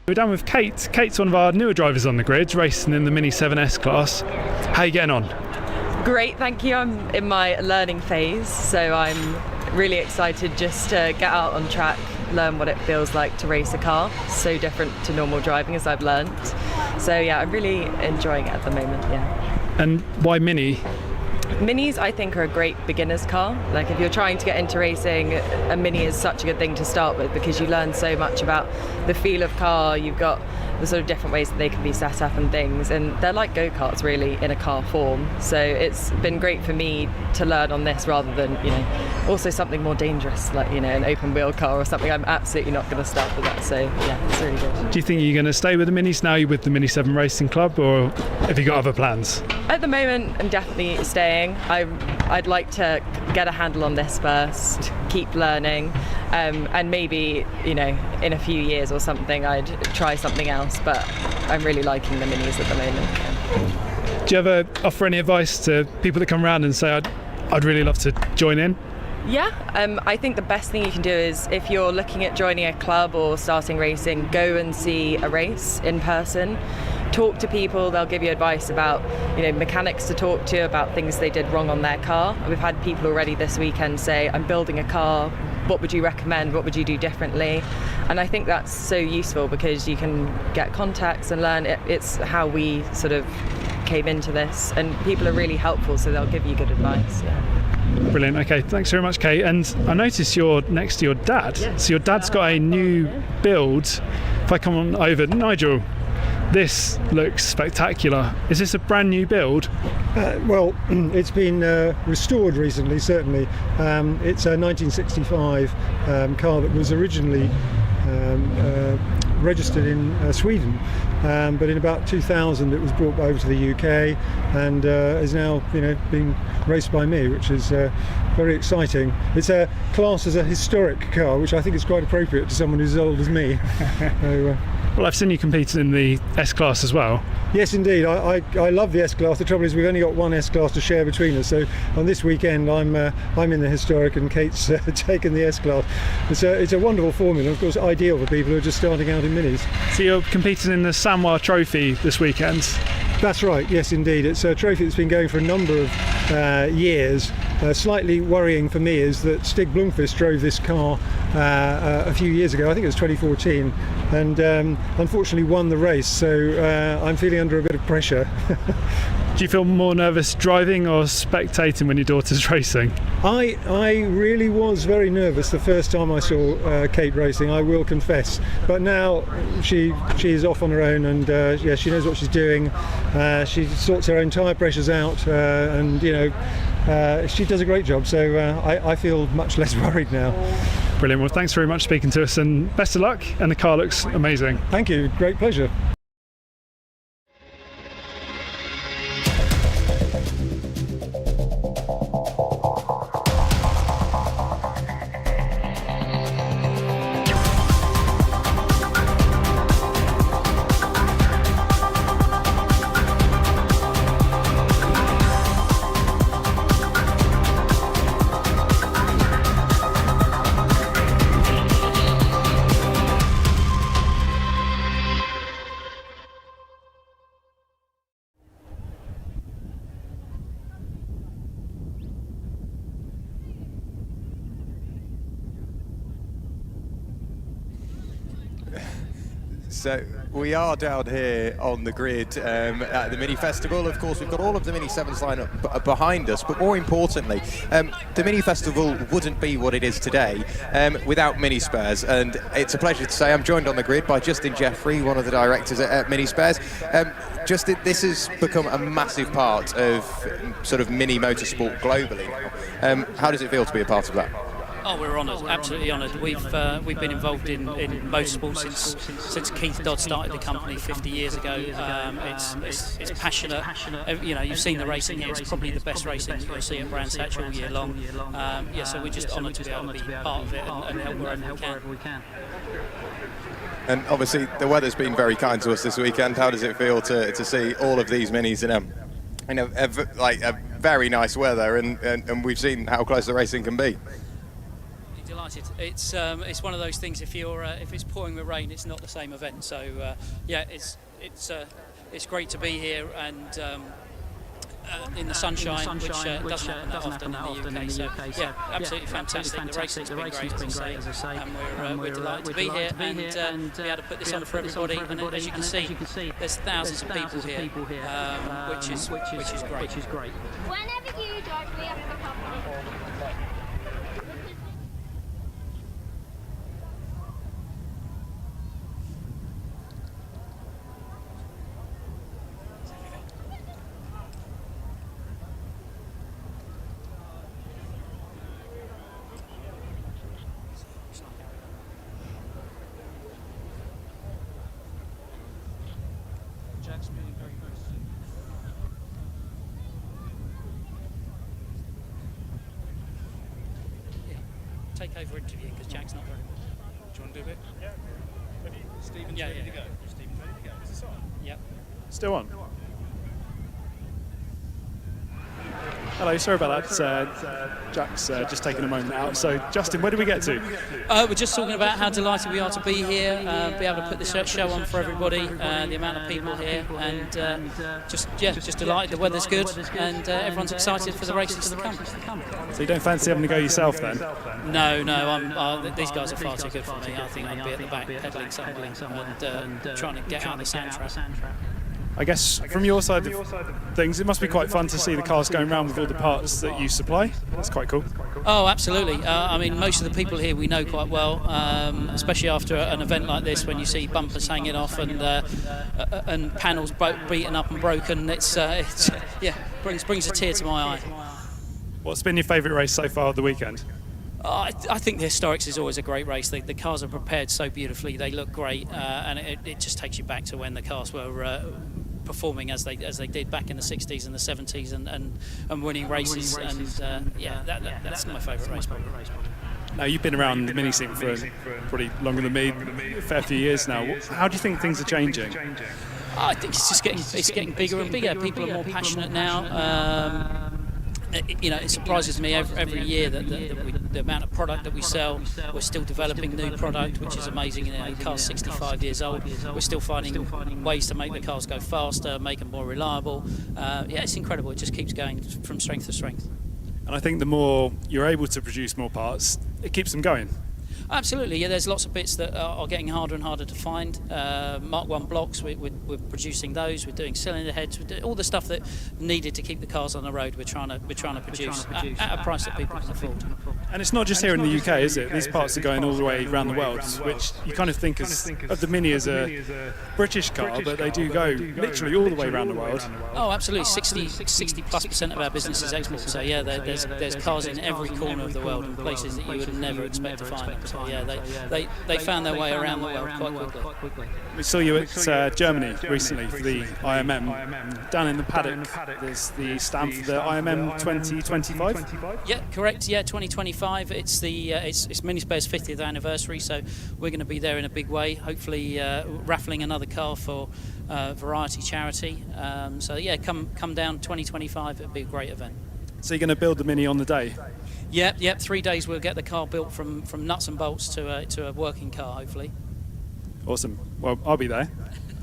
We're down with Kate. Kate's one of our newer drivers on the grid, racing in the Mini 7S class. How are you getting on? Great, thank you. I'm in my learning phase, so I'm really excited just to get out on track, learn what it feels like to race a car. So different to normal driving, as I've learned. So yeah, I'm really enjoying it at the moment, yeah. And why Mini? Minis, I think, are a great beginner's car. Like, if you're trying to get into racing, a Mini is such a good thing to start with because you learn so much about the feel of car. You've got the sort of different ways that they can be set up and things, and they're like go-karts really in a car form. So it's been great for me to learn on this rather than, also something more dangerous like, an open wheel car or something. I'm absolutely not going to start with that. So yeah, it's really good. Do you think you're going to stay with the Minis now? You're with the Mini 7 Racing Club, or have you got other plans? At the moment, I'm definitely staying. I'd like to get a handle on this first, keep learning, and maybe, in a few years or something, I'd try something else, but I'm really liking the Minis at the moment. Do you ever offer any advice to people that come around and say, I'd really love to join in? Yeah, I think the best thing you can do is, if you're looking at joining a club or starting racing, go and see a race in person. Talk to people, they'll give you advice about, mechanics to talk to, about things they did wrong on their car. We've had people already this weekend say, I'm building a car, what would you recommend, what would you do differently? And I think that's so useful because you can get contacts and learn. It's how we sort of came into this, and people are really helpful, so they'll give you good advice. Yeah. Brilliant. Okay, thanks very much, Kate. And I noticed you're next to your dad. Yeah. So your dad's got a new build. If I come on over, Nigel, this looks spectacular. Is this a brand new build? Well, it's been restored recently, certainly. It's a 1965 car that was originally registered in Sweden, but in about 2000 it was brought over to the UK and is now being raced by me, which is very exciting. It's classed as a historic car, which I think is quite appropriate to someone who's as old as me. So, well, I've seen you competing in the S-Class as well. Yes, indeed. I love the S-Class. The trouble is we've only got one S-Class to share between us. So on this weekend, I'm in the historic and Kate's taken the S-Class. It's a wonderful formula, of course, ideal for people who are just starting out in minis. So you're competing in the Sanois Trophy this weekend? That's right. Yes, indeed. It's a trophy that's been going for a number of years. Slightly worrying for me is that Stig Blomqvist drove this car a few years ago. I think it was 2014, and unfortunately won the race. So I'm feeling under a bit of pressure. Do you feel more nervous driving or spectating when your daughter's racing? I really was very nervous the first time I saw Kate racing, I will confess. But now she is off on her own, and yeah, she knows what she's doing. She sorts her own tyre pressures out, and she does a great job. So I feel much less worried now. Brilliant. Well, thanks very much for speaking to us, and best of luck. And the car looks amazing. Thank you. Great pleasure. So we are down here on the grid at the Mini Festival. Of course, we've got all of the Mini 7s lined up behind us, but more importantly, the Mini Festival wouldn't be what it is today without Mini Spares. And it's a pleasure to say I'm joined on the grid by Justin Jeffrey, one of the directors at Mini Spares. Justin, this has become a massive part of sort of mini motorsport globally now. How does it feel to be a part of that? Oh, we're honoured, absolutely honoured. We've been involved in motorsport since Keith Dodd started the company 50 years ago. It's passionate. You know, you've seen the racing here. It's probably the best racing you'll see at Brands Hatch all year long. So we're just honoured to be able to be part of it and help wherever we can. And obviously, the weather's been very kind to us this weekend. How does it feel to see all of these minis in a very nice weather, and we've seen how close the racing can be? Delighted. It's one of those things. If it's pouring with rain, it's not the same event. So it's great to be here and in the sunshine, which doesn't happen that often in the UK. So absolutely fantastic. The racing's been great, as I say, and we're delighted to be here and be able to put this on for everybody. And as you can see, there's thousands of people here, which is great. Whenever you drive me up the company. Take over interviewing because Jack's not very good. Do you want to do a bit? Yeah. Stephen's ready to go. Stephen's ready to go. Is this on? Yep. Still on. Hello, sorry about that. Jack's just taking a moment out. So, Justin, where did we get to? We're just talking about how delighted we are to be here, be able to put this show on for everybody, the amount of people here, and just delighted. The weather's good, and everyone's excited for the races to come. So you don't fancy having to go yourself then? No. These guys are far too good for me. I think I'd be at the back pedaling somewhere and trying to get out the sand trap. I guess from your side of things, it must be quite fun to see the cars going around with all the parts that you supply. That's quite cool. Oh, absolutely. I mean, most of the people here we know quite well, especially after an event like this, when you see bumpers hanging off and panels beaten up and broken. It's brings a tear to my eye. What's been your favourite race so far of the weekend? I think the Historics is always a great race. The cars are prepared so beautifully. They look great, and it just takes you back to when the cars were performing as they did back in the 60s and the 70s and winning races. And that's my favourite race. Now, you've been around the mini scene for probably longer than me, a fair few years now. How do you think things are changing? I think it's just getting bigger and bigger. People are more passionate now. It surprises me every year that the amount of product that we sell. We're still developing new product, which is amazing. The car's 65 years old. We're still finding ways to make the cars go faster, make them more reliable. It's incredible. It just keeps going from strength to strength. And I think the more you're able to produce more parts, it keeps them going. Absolutely, yeah. There's lots of bits that are getting harder and harder to find. Mark 1 blocks, we're producing those. We're doing cylinder heads. We're doing all the stuff that needed to keep the cars on the road. We're trying to produce at a price that people can afford. And it's not just here in the UK, is it? These parts are going all the way around the world, which you kind of think of the Mini as a British car, but they do go literally all the way around the world. Oh, absolutely. 60+% of our business is export. So yeah, there's cars in every corner of the world in places that you would never expect to find them. So they found their way around the world quite quickly. We saw you at Germany recently for the IMM. Down in the paddock, there's the stand for the IMM 2025. Yeah, correct. Yeah, 2025. It's Mini Spares' 50th anniversary, so we're going to be there in a big way. Hopefully, raffling another car for Variety charity. Come down 2025. It'll be a great event. So you're going to build the Mini on the day? Yep. 3 days we'll get the car built from nuts and bolts to a working car, hopefully. Awesome. Well, I'll be there.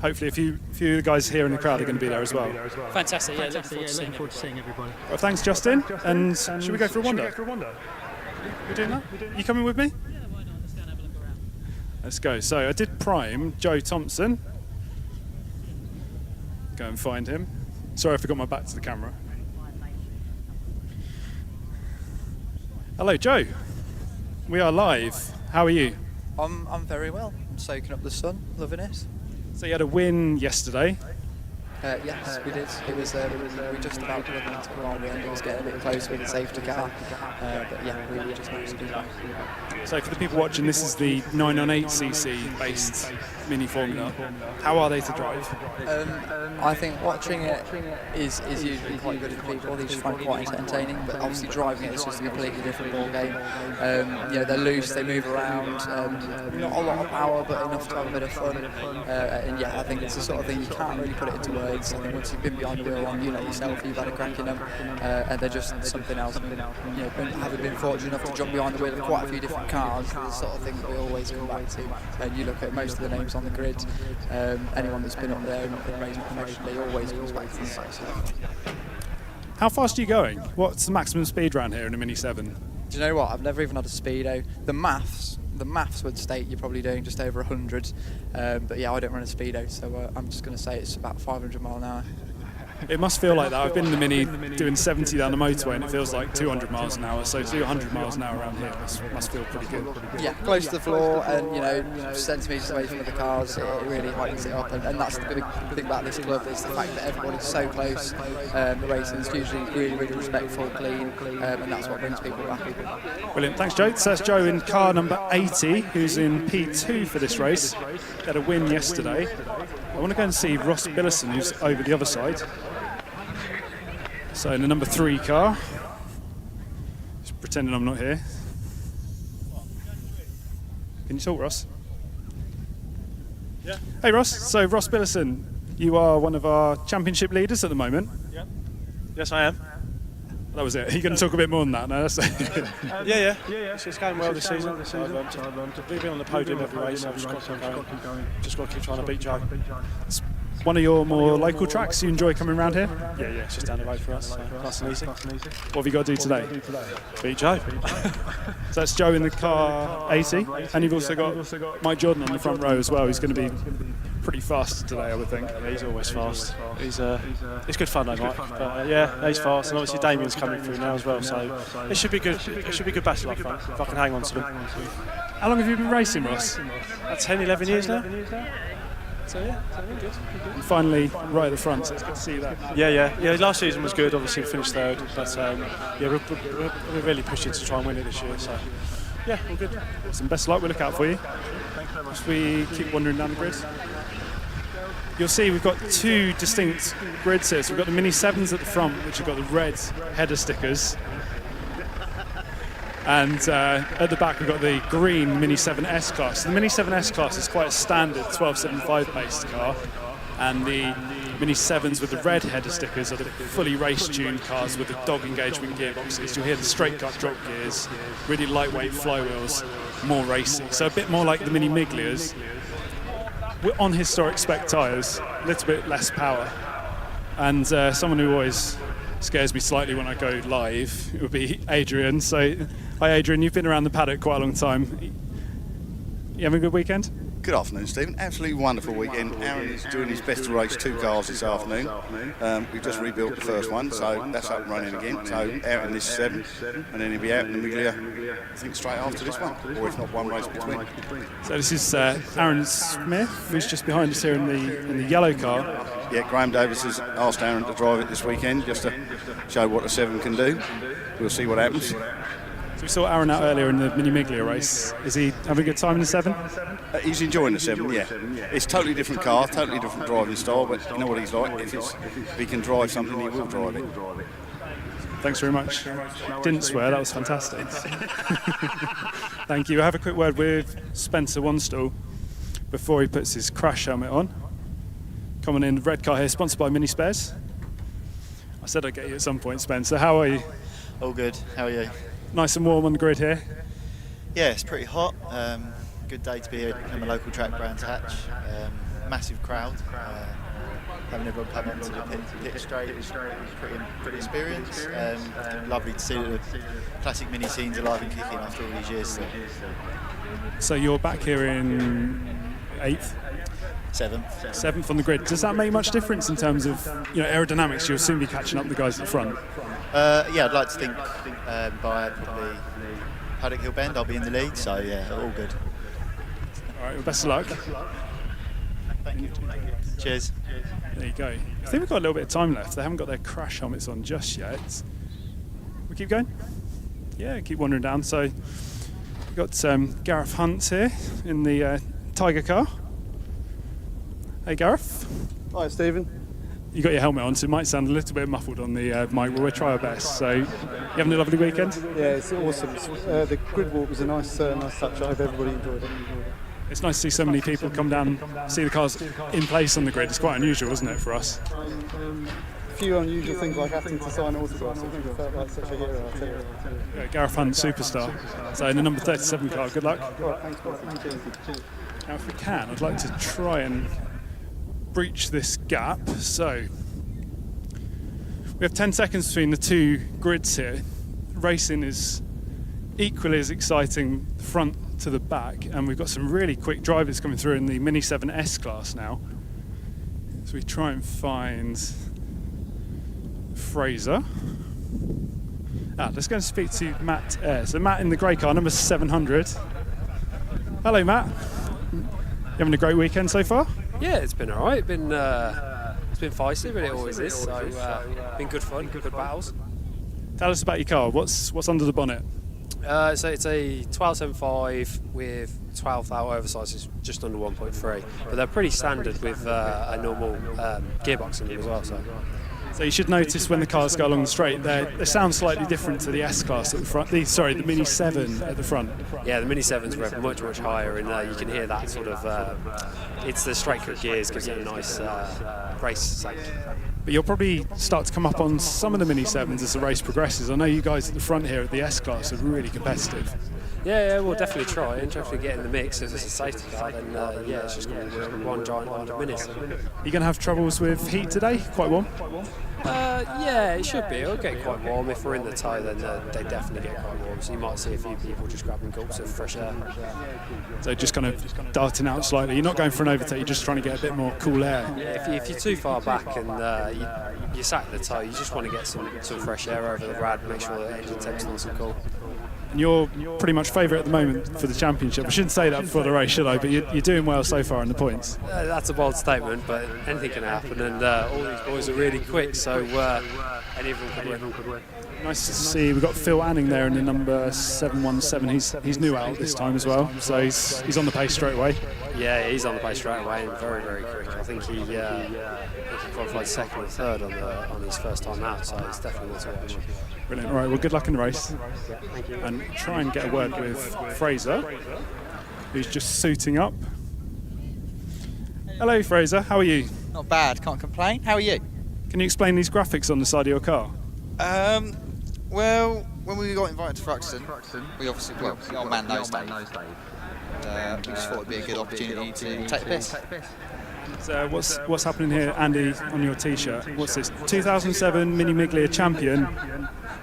Hopefully a few of the guys here in the crowd are going to be there as well. Fantastic. Yeah, looking forward to seeing everybody. Well, thanks, Justin. And should we go for a wander? We're doing that? You coming with me? Yeah, why not? Let's go and have a look around. Let's go. So I did prime Joe Thompson. Go and find him. Sorry, I forgot my back to the camera. Hello, Joe. We are live. How are you? I'm very well. I'm soaking up the sun, loving it. So you had a win yesterday. Yes, we did. It was we just about went into the wrong end. It was getting a bit close with the safety car, but yeah, we just managed to do that. So for the people watching, this is the 998cc based mini Formula. How are they to drive? I think watching it is usually quite good for people. They just find it quite entertaining, but obviously driving it is just a completely different ball game. They're loose, they move around, not a lot of power, but enough to have a bit of fun. And yeah, I think it's the sort of thing you can't really put it into words. I think once you've been behind the wheel and you know yourself, you've had a crack in them, and they're just something else. Having been fortunate enough to jump behind the wheel of quite a few different cars, it's the sort of thing that we always come back to. And you look at most of the names on the grid, anyone that's been up there and been racing professionally always comes back to the same stuff. How fast are you going? What's the maximum speed around here in a Mini 7? Do you know what? I've never even had a speedo. The maths would state you're probably doing just over 100, but yeah, I don't run a speedo, so I'm just going to say it's about 500 mile an hour. It must feel like that. I've been in the Mini doing 70 down the motorway and it feels like 200 miles an hour, so to do 100 miles an hour around here must feel pretty good. Yeah, close to the floor and centimetres away from the cars, it really heightens it up, and that's the big thing about this club is the fact that everybody's so close. The racing's usually really, really respectful, clean, and that's what brings people back. Brilliant, thanks Joe. So that's Joe in car number 80, who's in P2 for this race. Had a win yesterday. I want to go and see Ross Billison, who's over the other side. So in the number 3 car, just pretending I'm not here. Can you talk, Ross? Yeah. Hey Ross, so Ross Billison, you are one of our championship leaders at the moment. Yeah. Yes, I am. That was it. Are you going to talk a bit more than that? No, that's yeah. It's going well this season. We've been on the podium every race. I've just got to keep trying to beat Joe. It's one of your more local tracks. You enjoy coming around here? Yeah, it's just down the road for us. So nice and easy. What have you got to do today? Beat Joe. So that's Joe in the car 80, and you've also got Mike Jordan on the front row as well. He's going to be pretty fast today, I would think. Yeah, he's always fast. It's good fun though, Mike. But yeah, he's fast, and obviously Damien's coming through now as well. So it should be good. It should be good battle if I can hang on to them. How long have you been racing, Ross? About 10, 11 years now. So yeah, good. And finally, right at the front, so it's good to see that. Yeah. Last season was good. Obviously, we finished third, but we're really pushing to try and win it this year. So yeah, all good. Some best of luck. We'll look out for you. As we keep wandering down the grid, you'll see we've got 2 distinct grids here. So we've got the Mini 7s at the front, which have got the red header stickers. And at the back we've got the green Mini 7 S-Class. The Mini 7 S-Class is quite a standard 1275 based car, and the Mini 7s with the red header stickers are the fully race-tuned cars with the dog engagement gearboxes. You'll hear the straight cut drop gears, really lightweight flywheels, more racing. So a bit more like the Mini Miglias. We're on historic spec tyres, a little bit less power. And someone who always scares me slightly when I go live, it would be Adrian. So, hi Adrian, you've been around the paddock quite a long time. You having a good weekend? Good afternoon, Stephen. Absolutely wonderful weekend. Aaron is doing his best to race 2 cars this afternoon. We've just rebuilt the first one, so that's up and running again. So out in this 7, and then he'll be out in the Miglia, I think, straight after this one, or if not, one race between. So this is Aaron Smith, who's just behind us here in the yellow car. Yeah, Graham Davis has asked Aaron to drive it this weekend, just to show what the 7 can do. We'll see what happens. So we saw Aaron out earlier in the Mini Miglia race. Is he having a good time in the 7? He's enjoying the 7, yeah. It's a totally different car, totally different driving style, but you know what he's like. If he can drive something, he will drive it. Thanks very much. Didn't swear, that was fantastic. Thank you. I have a quick word with Spencer Wanstall before he puts his crash helmet on. Coming in, red car here, sponsored by Mini Spares. I said I'd get you at some point, Spencer. How are you? All good. How are you? Nice and warm on the grid here. Yeah, it's pretty hot. Good day to be here on the local track, Brands Hatch. Massive crowd. having everyone come onto the pit straight was pretty experience. Lovely to see the classic mini scenes alive and kicking after all these years. So you're back here in 8th? 7th on the grid. Does that make much difference in terms of aerodynamics? You'll soon be catching up the guys at the front. Yeah, I'd like to think by probably Paddock Hill Bend I'll be in the lead, so yeah, all good. All right, well, best of luck. Thank you. Cheers. There you go. I think we've got a little bit of time left. They haven't got their crash helmets on just yet. We keep going? Yeah, keep wandering down. So we've got Gareth Hunt here in the Tiger car. Hey Gareth. Hi Stephen. You got your helmet on, so it might sound a little bit muffled on the mic, but we'll try our best. So, you having a lovely weekend? Yeah, it's awesome. The grid walk was a nice touch. I hope everybody enjoyed it. It's nice to see so many people come down, see the cars in place on the grid. It's quite unusual, isn't it, for us? A few unusual things like having to sign autographs. I think I felt like such a hero. I'll tell you. Yeah, Gareth Hunt, superstar. So in the number 37 car, good luck. All right, thanks, guys. Now, if we can, I'd like to try and breach this gap. So we have 10 seconds between the two grids here. Racing is equally as exciting front to the back, and we've got some really quick drivers coming through in the Mini 7 S class now. So we try and find Fraser. Let's go and speak to Matt Eyre. So Matt in the grey car, number 700. Hello Matt. You having a great weekend so far? Yeah, it's been all right. It's been feisty, but it always is. So been good fun, good battles. Tell us about your car. What's under the bonnet? So it's a 1275 with 12,000 oversizes, just under 1.3. But they're pretty standard with a normal gearbox in them as well. So you should notice when the cars go along the straight, they sound slightly different to the S class at the front. The Mini 7 at the front. Yeah, the Mini 7s rev much higher, and you can hear that sort of. It's the straight cut gears, gives it a nice race sound. But you'll probably start to come up on some of the Mini 7s as the race progresses. I know you guys at the front here at the S class are really competitive. Yeah, we'll definitely try and definitely get in the mix. If it's a safety car, then it's just going to be one giant 100 minutes. Are you going to have troubles with heat today? Quite warm? Yeah, it should be. It'll get quite warm. If we're in the tow, then they definitely get quite warm. So you might see a few people just grabbing gulps of fresh air. So just kind of darting out slightly. You're not going for an overtake, you're just trying to get a bit more cool air. Yeah, if you're too far back and you're sat in the tow, you just want to get some fresh air over the rad, make sure the engine temp's nice and cool. And you're pretty much favourite at the moment for the championship. I shouldn't say that before the race, should I? But you're doing well so far in the points. That's a bold statement, but anything can happen, and all these boys are really quick, so any of them could win. Nice to see. We've got Phil Anning there in the number 717. He's new out this time as well, so he's on the pace straight away. Yeah, he's on the pace straight away and very quick. I think he qualified second or third on his first time out, so it's definitely one to watch. Brilliant. All right, well, good luck in the race. Yeah, thank you. And try and get a word with Fraser, who's just suiting up. Hello, Fraser. How are you? Not bad. Can't complain. How are you? Can you explain these graphics on the side of your car? Well, when we got invited to Thruxton, we obviously, our man knows Dave. We just thought it'd be a good opportunity to take the piss. So what's happening here, Andy, on your T-shirt? What's this? 2007 Mini Miglia champion.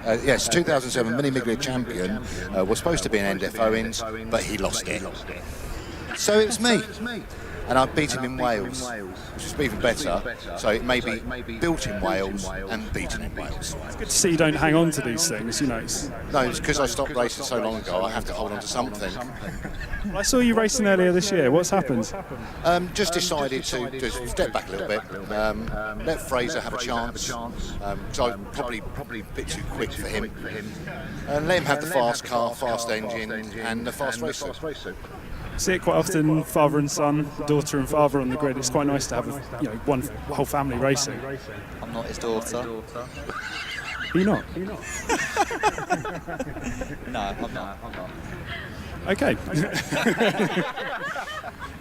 Yes, 2007 Mini Miglia champion. Was supposed to be an NDF Owens, but he lost it. So it was me. And I beat him in Wales, which is even better. So it may be built in Wales and beaten in Wales. It's good to see you don't hang on to these things, you know. No, it's because I stopped racing so long ago, I have to hold on to something. I saw you racing earlier this year. What's happened? Just decided to step back a little bit, let Fraser have a chance, because I was probably a bit too quick for him, and let him have the fast car, fast engine, and the fast racer. See it quite often, father and son, daughter and father on the grid. It's quite nice to have one whole family racing. I'm not his daughter. Are you not? No, I'm not. Okay.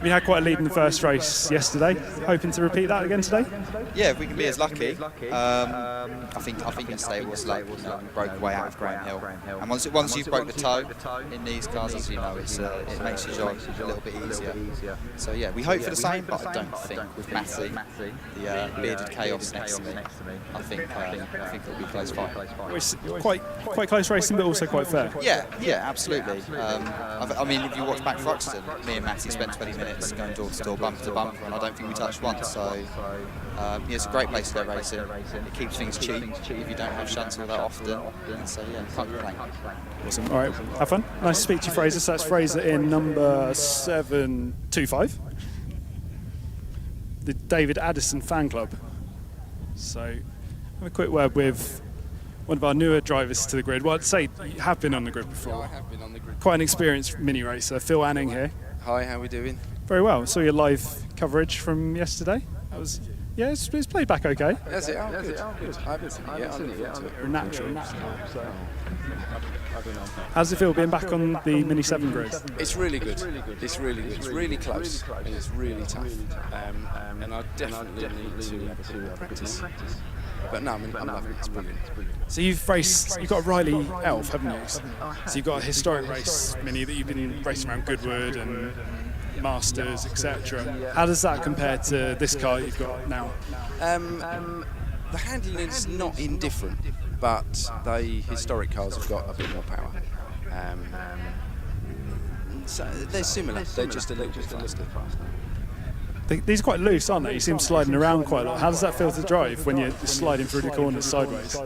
We had quite a lead in the first race yesterday. Hoping to repeat that again today? Yeah, if we can be as lucky. I think yesterday was luck. We broke way out of Graham Hill, and once you've broke the toe in these cars, as you know, it makes your job a little bit easier. So yeah, we hope for the same, but I don't think with Matty, the bearded chaos next to me, I think it'll be close fight. It's quite close racing, but also quite fair. Yeah, absolutely. I mean, if you watch back Thruxton, me and Matty spent 20 minutes going door to door, bumper to bumper, and I don't think we touched once. So it's a great place to go racing. It keeps things cheap if you don't have shunts all that often. And so yeah, can't complain. Awesome. All right, have fun. Nice to speak to you, Fraser. So that's Fraser in number 725, the David Addison fan club. So have a quick word with one of our newer drivers to the grid. Well, I'd say you have been on the grid before. Yeah, I have been on the grid. Quite an experienced mini racer. Phil Anning here. Hi, how are we doing? Very well. Saw your live coverage from yesterday. That was, yeah, it's played back okay. Is it? Oh, good. I haven't seen it yet. You're natural. How does it feel being back on the Mini 7 grid? It's really good. It's really good. It's really close and it's really tough. And I definitely need to have a bit more practice. But no, I'm loving it. It's brilliant. So you've got a Riley Elf, haven't you? So you've got a historic race Mini that you've been racing around Goodwood and Masters, etc. How does that compare to this car you've got now? The handling is not indifferent, but the historic cars have got a bit more power. So they're similar. They're just a little bit faster. These are quite loose, aren't they? You see them sliding around quite a lot. How does that feel to drive when you're sliding through the corners sideways?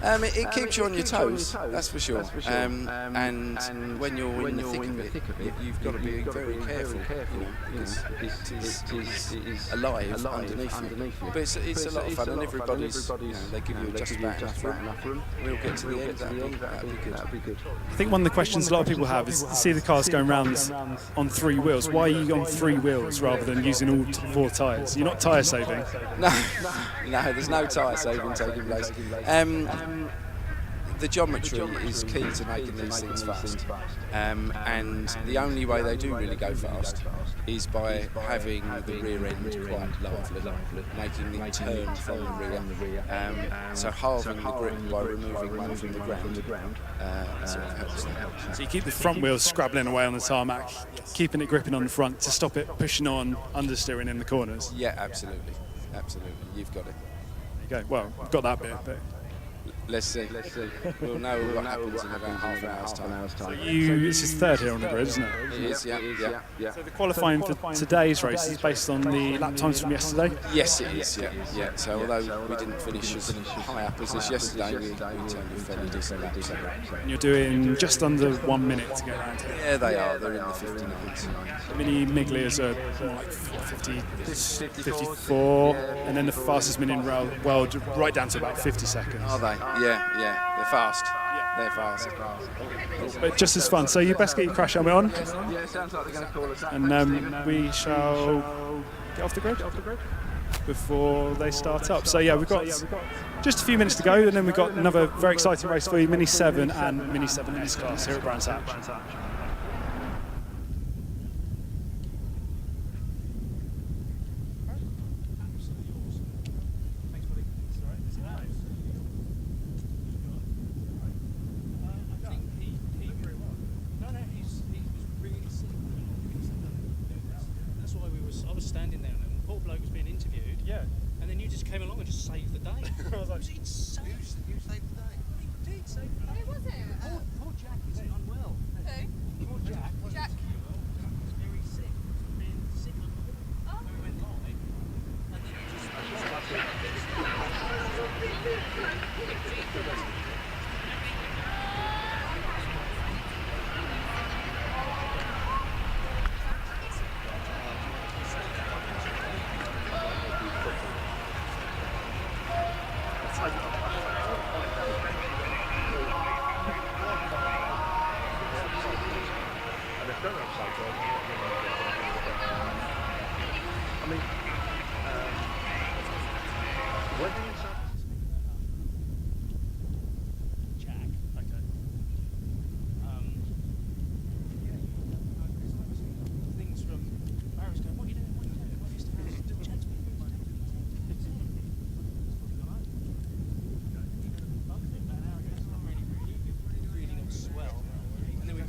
It keeps you on your toes, that's for sure. And when you're in the thick of it, you've got to be very careful, because it is alive underneath you. But it's a lot of fun, and everybody's, they give you just about enough room. We'll get to the end, that'll be good. I think one of the questions a lot of people have is to see the cars going round on 3 wheels. Why are you on 3 wheels rather than using all 4 tyres? You're not tyre saving? No, there's no tyre saving taking place. The geometry is key to making these things fast, and the only way they do really go fast is by having the rear end quite lively, making it turn from the rear. So halving the grip by removing one from the ground sort of helps that. So you keep the front wheels scrabbling away on the tarmac, keeping it gripping on the front to stop it pushing on understeering in the corners? Yeah, absolutely, you've got it. There you go. Well, I've got that bit, but let's see. We'll know what happens in about half an hour's time. So this is third here on the grid, isn't it? It is, yeah. So the qualifying for today's race is based on the lap times from yesterday? Yes, it is, yeah. So although we didn't finish as high up as this yesterday, we turned a fairly decent lap. And you're doing just under 1 minute to get around here? Yeah, they are. They're in the 59s. The Mini Miglias are more like 50, 54, and then the fastest Mini in the world right down to about 50 seconds. Are they? Yeah. They're fast. They're fast. But just as fun. So you best get your crash helmet on. Yeah, it sounds like they're going to call us. And we shall get off the grid before they start up. So yeah, we've got just a few minutes to go, and then we've got another very exciting race for you, Mini 7 and Mini 7 S-Class here at Brands Hatch. Came along and just saved the day. I was like, it was insane. Who saved the day? He did save the day. Who was it? Poor Jack is unwell. Who? Poor Jack. Jack. He was very sick. Being sick. Oh. We went live. And then he just...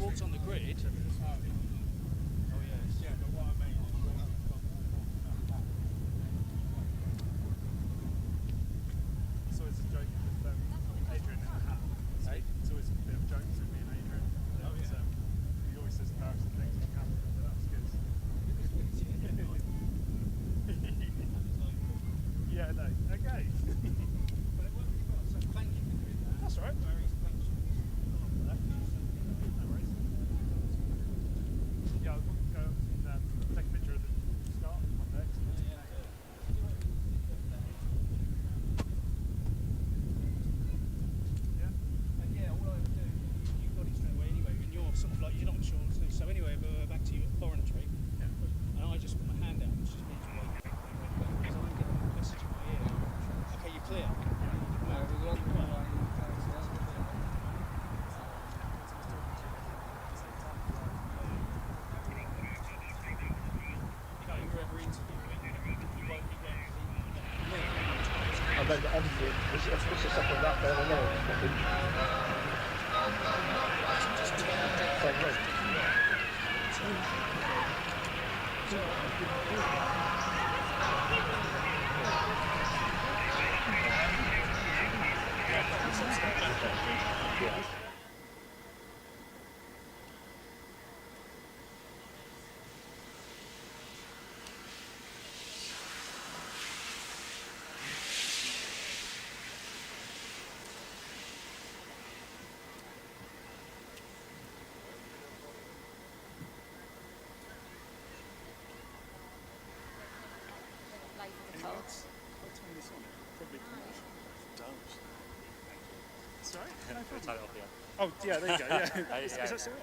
walked on the grid. And then obviously, it's just stuff like that there, I know. Same road. Yeah. Sorry? Oh, yeah, there you go. Yeah. Is that still on?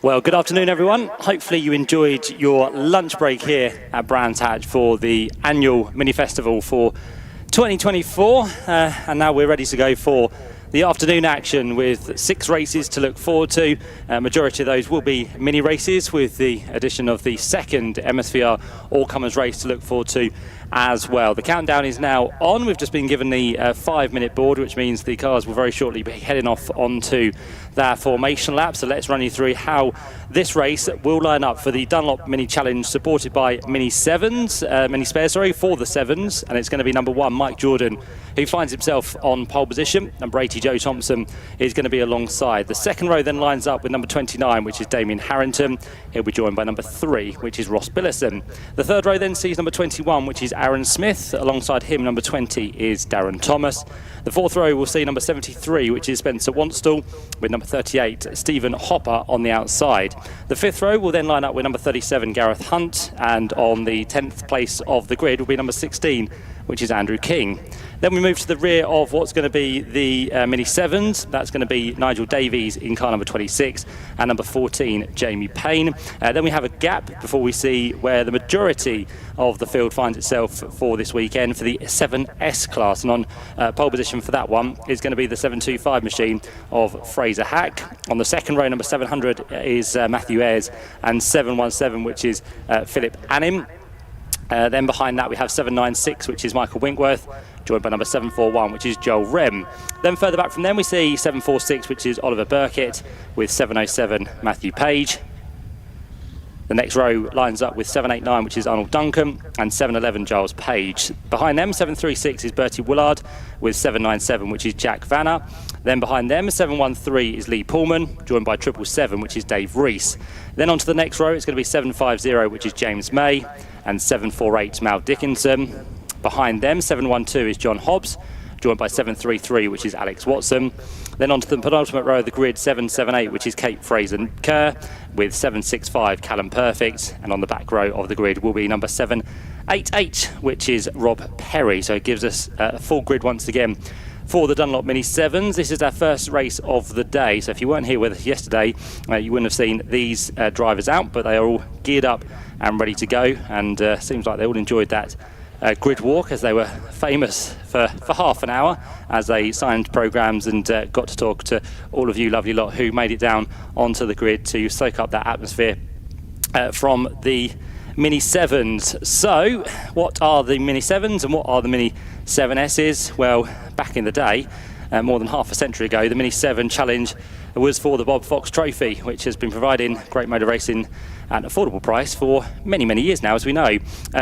Well, good afternoon, everyone. Hopefully you enjoyed your lunch break here at Brands Hatch for the annual mini festival for 2024. And now we're ready to go for the afternoon action with 6 races to look forward to. Majority of those will be mini races, with the addition of the second MSVR all-comers race to look forward to as well. The countdown is now on. We've just been given the 5-minute board, which means the cars will very shortly be heading off onto their formation lap. So let's run you through how this race will line up for the Dunlop Mini Challenge, supported by Mini Spares for the Sevens, and it's going to be number 1, Mike Jordan, who finds himself on pole position. Number 80, Joe Thompson, is going to be alongside. The second row then lines up with number 29, which is Damien Harrington. He'll be joined by number 3, which is Ross Billison. The third row then sees number 21, which is Aaron Smith. Alongside him, number 20 is Darren Thomas. The fourth row will see number 73, which is Spencer Wanstall, with number 38, Stephen Hopper, on the outside. The fifth row will then line up with number 37, Gareth Hunt, and on the 10th place of the grid will be number 16, which is Andrew King. Then we move to the rear of what's going to be the Mini Sevens. That's going to be Nigel Davies in car number 26 and number 14, Jamie Payne. Then we have a gap before we see where the majority of the field finds itself for this weekend for the 7S class. And on pole position for that one is going to be the 725 machine of Fraser Hack. On the second row, number 700 is Matthew Ayres, and 717, which is Philip Annim. Then behind that we have 796, which is Michael Winkworth, joined by number 741, which is Joel Rem. Then further back from them we see 746, which is Oliver Burkett, with 707, Matthew Page. The next row lines up with 789, which is Arnold Duncan, and 711, Giles Page. Behind them, 736 is Bertie Woolard, with 797, which is Jack Vanner. Then behind them, 713 is Lee Pullman, joined by 777, which is Dave Rees. Then onto the next row, it's going to be 750, which is James May, and 748, Mal Dickinson. Behind them, 712 is John Hobbs, joined by 733, which is Alex Watson. Then onto the penultimate row of the grid, 778, which is Kate Fraser Kerr, with 765, Callum Perfect. And on the back row of the grid will be number 788, which is Rob Perry. So it gives us a full grid once again for the Dunlop Mini Sevens. This is our first race of the day, so if you weren't here with us yesterday, you wouldn't have seen these drivers out, but they are all geared up and ready to go, and seems like they all enjoyed that grid walk, as they were famous for half an hour as they signed programmes and got to talk to all of you lovely lot who made it down onto the grid to soak up that atmosphere from the Mini Sevens. So what are the Mini Sevens and what are the Mini 7Ss? Well, back in the day, more than half a century ago, the Mini 7 Challenge was for the Bob Fox Trophy, which has been providing great motor racing at an affordable price for many, many years now, as we know.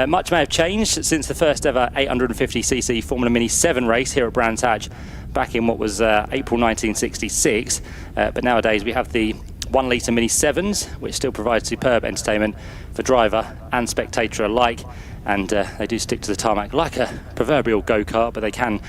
Much may have changed since the first ever 850cc Formula Mini 7 race here at Brands Hatch back in what was April 1966. But nowadays we have the 1 litre Mini 7s, which still provide superb entertainment for driver and spectator alike. And they do stick to the tarmac like a proverbial go-kart, but they can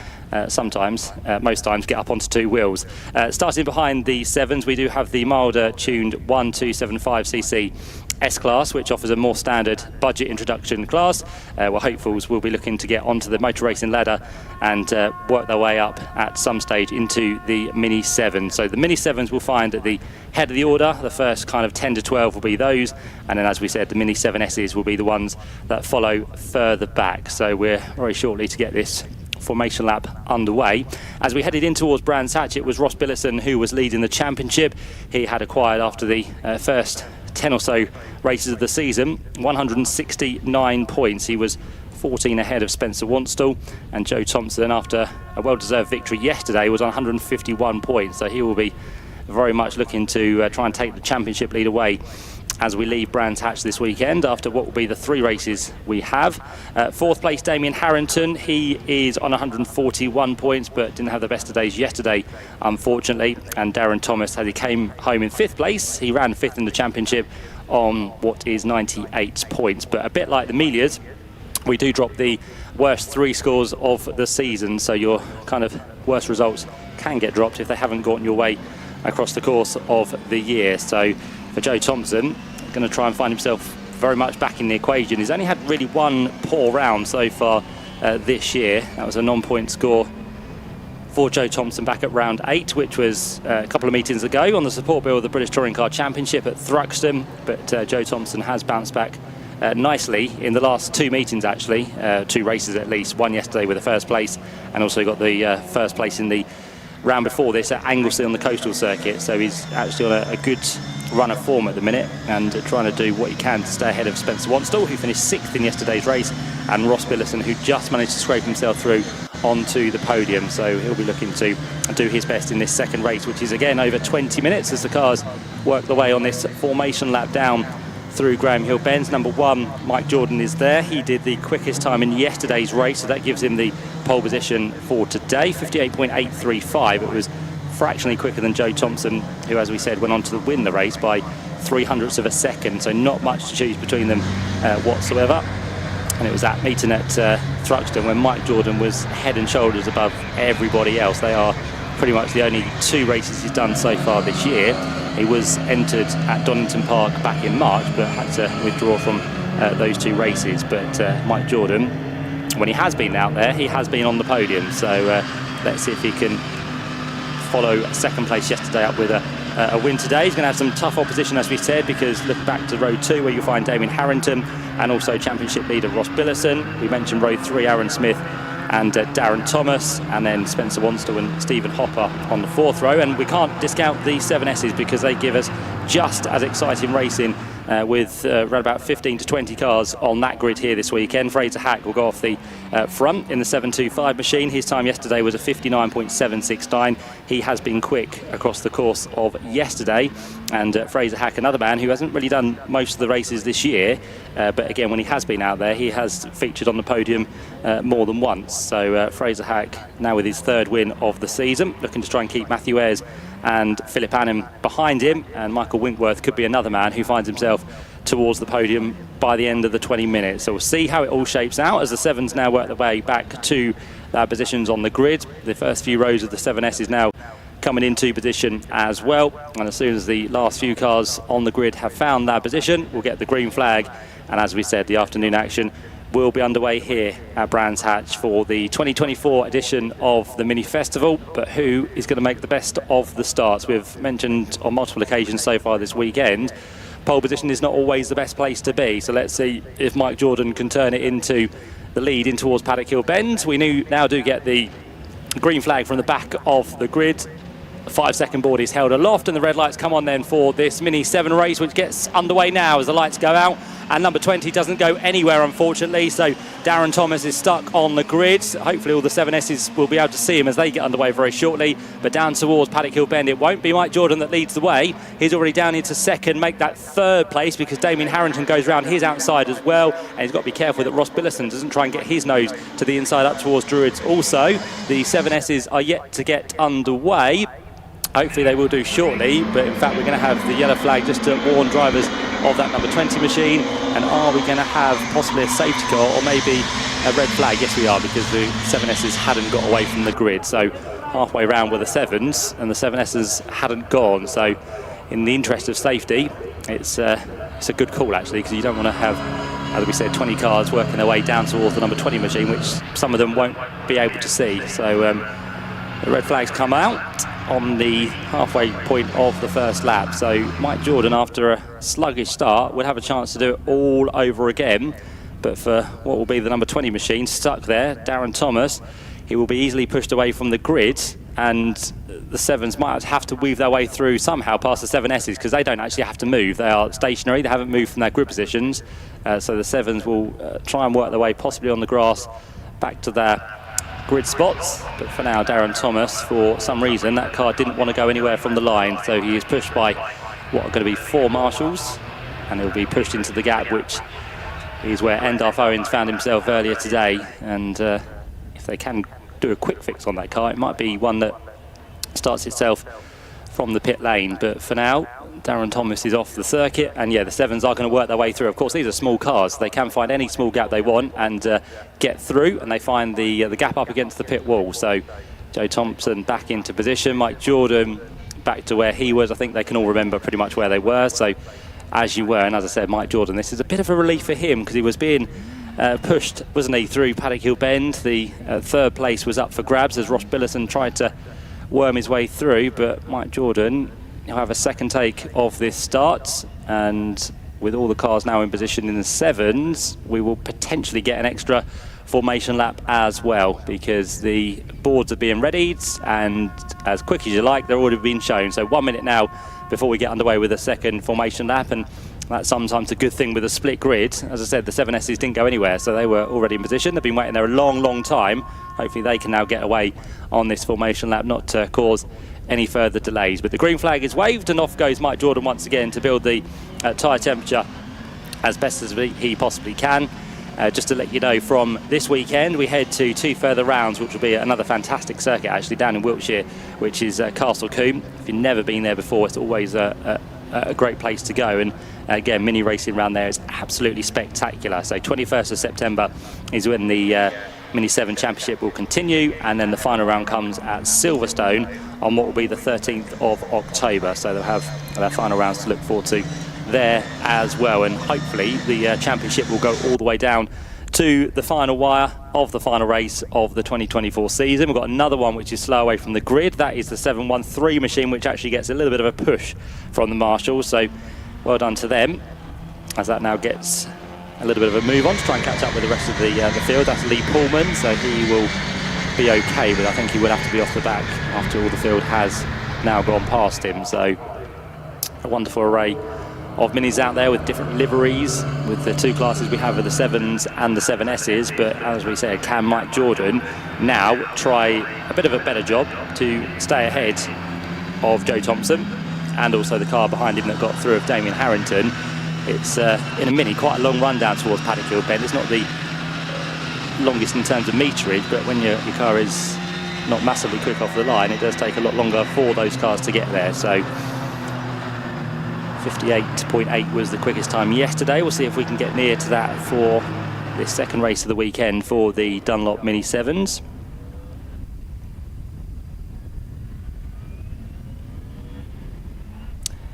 sometimes, most times, get up onto 2 wheels. Starting behind the 7s, we do have the milder tuned 1275cc S-Class, which offers a more standard budget introduction class, where hopefuls will be looking to get onto the motor racing ladder and work their way up at some stage into the Mini 7. So the Mini 7s will find at the head of the order. The first kind of 10 to 12 will be those, and then, as we said, the Mini 7Ss will be the ones that follow further back. So we're very shortly to get this formation lap underway. As we headed in towards Brands Hatch, it was Ross Billison who was leading the championship. He had acquired, after the first 10 or so races of the season, 169 points. He was 14 ahead of Spencer Wanstall, and Joe Thompson, after a well-deserved victory yesterday, was on 151 points. So he will be very much looking to try and take the championship lead away as we leave Brands Hatch this weekend after what will be the 3 races we have. Fourth place, Damien Harrington. He is on 141 points, but didn't have the best of days yesterday, unfortunately. And Darren Thomas, as he came home in 5th place, he ran 5th in the championship on what is 98 points. But a bit like the Miglias, we do drop the worst 3 scores of the season, so your kind of worst results can get dropped if they haven't gotten your way across the course of the year. So for Joe Thompson, going to try and find himself very much back in the equation. He's only had really 1 poor round so far this year. That was a non-point score for Joe Thompson back at round 8, which was a couple of meetings ago on the support bill of the British Touring Car Championship at Thruxton. But Joe Thompson has bounced back nicely in the last 2 meetings, actually, 2 races at least. One yesterday with the first place, and also got the first place in the round before this at Anglesey on the coastal circuit. So he's actually on a good run of form at the minute, and trying to do what he can to stay ahead of Spencer Wanstall, who finished 6th in yesterday's race, and Ross Billison, who just managed to scrape himself through onto the podium. So he'll be looking to do his best in this second race, which is again over 20 minutes as the cars work their way on this formation lap down through Graham Hill Bends. Number 1, Mike Jordan, is there. He did the quickest time in yesterday's race, so that gives him the pole position for today, 58.835. It was fractionally quicker than Joe Thompson, who, as we said, went on to win the race by 0.03 of a second, so not much to choose between them whatsoever. And it was that meeting at Thruxton when Mike Jordan was head and shoulders above everybody else. They are pretty much the only 2 races he's done so far this year. He was entered at Donington Park back in March, but had to withdraw from those 2 races. But Mike Jordan, when he has been out there, he has been on the podium. So let's see if he can follow second place yesterday up with a win today. He's going to have some tough opposition, as we said, because look back to row 2 where you'll find Damien Harrington and also championship leader Ross Billison. We mentioned row 3, Aaron Smith and Darren Thomas, and then Spencer Wanstall and Stephen Hopper on the 4th row. And we can't discount the 7S's because they give us just as exciting racing with around about 15 to 20 cars on that grid here this weekend. Fraser Hack will go off the front in the 725 machine. His time yesterday was a 59.769. He has been quick across the course of yesterday. And Fraser Hack, another man who hasn't really done most of the races this year, but again, when he has been out there, he has featured on the podium more than once. So Fraser Hack now with his 3rd win of the season, looking to try and keep Matthew Ayres and Philip Annam behind him, and Michael Winkworth could be another man who finds himself towards the podium by the end of the 20 minutes. So we'll see how it all shapes out as the 7s now work their way back to their positions on the grid. The first few rows of the 7S is now coming into position as well, and as soon as the last few cars on the grid have found their position, we'll get the green flag, and as we said, the afternoon action will be underway here at Brands Hatch for the 2024 edition of the Mini Festival. But who is going to make the best of the starts? We've mentioned on multiple occasions so far this weekend, pole position is not always the best place to be, so let's see if Mike Jordan can turn it into the lead in towards Paddock Hill Bend. We now do get the green flag from the back of the grid. The 5-second board is held aloft and the red lights come on then for this Mini 7 race, which gets underway now as the lights go out, and number 20 doesn't go anywhere, unfortunately, so Darren Thomas is stuck on the grid. Hopefully all the 7S's will be able to see him as they get underway very shortly, but down towards Paddock Hill Bend it won't be Mike Jordan that leads the way. He's already down into 2nd, make that 3rd place because Damien Harrington goes round his outside as well, and he's got to be careful that Ross Billison doesn't try and get his nose to the inside up towards Druids. Also, the 7S's are yet to get underway. Hopefully they will do shortly, but in fact we're going to have the yellow flag just to warn drivers of that number 20 machine. And are we going to have possibly a safety car or maybe a red flag? Yes, we are, because the 7S's hadn't got away from the grid. So halfway round were the 7s and the 7S's hadn't gone. So in the interest of safety, it's a good call actually, because you don't want to have, as we said, 20 cars working their way down towards the number 20 machine, which some of them won't be able to see. So the red flags come out on the halfway point of the first lap. So Mike Jordan, after a sluggish start, would have a chance to do it all over again. But for what will be the number 20 machine, stuck there, Darren Thomas, he will be easily pushed away from the grid, and the 7s might have to weave their way through somehow past the 7S's, because they don't actually have to move. They are stationary, they haven't moved from their grid positions. So the 7s will try and work their way possibly on the grass back to their grid spots, but for now Darren Thomas, for some reason that car didn't want to go anywhere from the line, so he is pushed by what are going to be 4 marshals, and he'll be pushed into the gap, which is where Endalf Owens found himself earlier today. And if they can do a quick fix on that car, it might be one that starts itself from the pit lane. But for now Darren Thomas is off the circuit, and yeah, the 7s are going to work their way through. Of course, these are small cars, so they can find any small gap they want and get through, and they find the gap up against the pit wall. So Joe Thompson back into position, Mike Jordan back to where he was. I think they can all remember pretty much where they were, so as you were. And as I said, Mike Jordan, this is a bit of a relief for him, because he was being pushed, wasn't he, through Paddock Hill Bend. The 3rd place was up for grabs as Ross Billison tried to worm his way through, but Mike Jordan, he'll have a second take of this start, and with all the cars now in position in the 7s, we will potentially get an extra formation lap as well, because the boards are being readied, and as quick as you like, they're already being shown. So 1 minute now before we get underway with a second formation lap, and That's sometimes a good thing with a split grid. As I said, the 7Ss didn't go anywhere, so they were already in position. They've been waiting there a long, long time. Hopefully they can now get away on this formation lap, not to cause any further delays. But the green flag is waved, and off goes Mike Jordan once again to build the tyre temperature as best as he possibly can. Just to let you know, from this weekend we head to 2 further rounds, which will be another fantastic circuit actually down in Wiltshire, which is Castle Combe. If you've never been there before, it's always a great place to go, and again, mini racing around there is absolutely spectacular. So 21st of September is when the Mini 7 Championship will continue, and then the final round comes at Silverstone on what will be the 13th of October. So they'll have their final rounds to look forward to there as well, and hopefully the championship will go all the way down to the final wire of the final race of the 2024 season. We've got another one which is slow away from the grid. That is the 713 machine, which actually gets a little bit of a push from the marshals, so well done to them, as that now gets a little bit of a move on to try and catch up with the rest of the field. That's Lee Pullman, so he will be okay, but I think he will have to be off the back after all the field has now gone past him. So a wonderful array of minis out there with different liveries, with the 2 classes we have of the 7s and the 7Ss. But as we said, can Mike Jordan now try a bit of a better job to stay ahead of Joe Thompson and also the car behind him that got through of Damien Harrington? It's in a mini, quite a long run down towards Paddock Hill Bend. It's not the longest in terms of meterage, but when your car is not massively quick off the line, it does take a lot longer for those cars to get there. So 58.8 was the quickest time yesterday. We'll see if we can get near to that for this second race of the weekend for the Dunlop Mini 7s.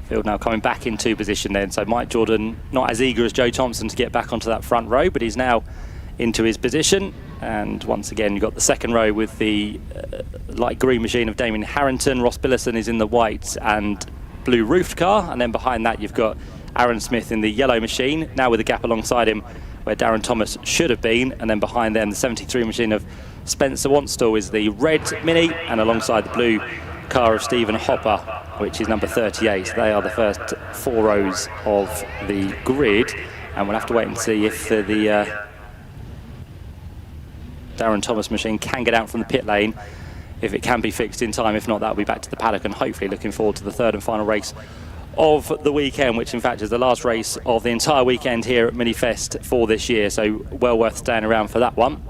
Field now coming back into position then, so Mike Jordan not as eager as Joe Thompson to get back onto that front row, but he's now into his position. And once again, you've got the second row with the light green machine of Damien Harrington. Ross Billison is in the white and blue roofed car, and then behind that you've got Aaron Smith in the yellow machine, now with a gap alongside him where Darren Thomas should have been, and then behind them the 73 machine of Spencer Wanstall is the red mini, and alongside the blue car of Stephen Hopper, which is number 38. So they are the first 4 rows of the grid, and we'll have to wait and see if the Darren Thomas machine can get out from the pit lane, if it can be fixed in time. If not, that'll be back to the paddock, and hopefully looking forward to the third and final race of the weekend, which in fact is the last race of the entire weekend here at Minifest for this year, so well worth staying around for that one.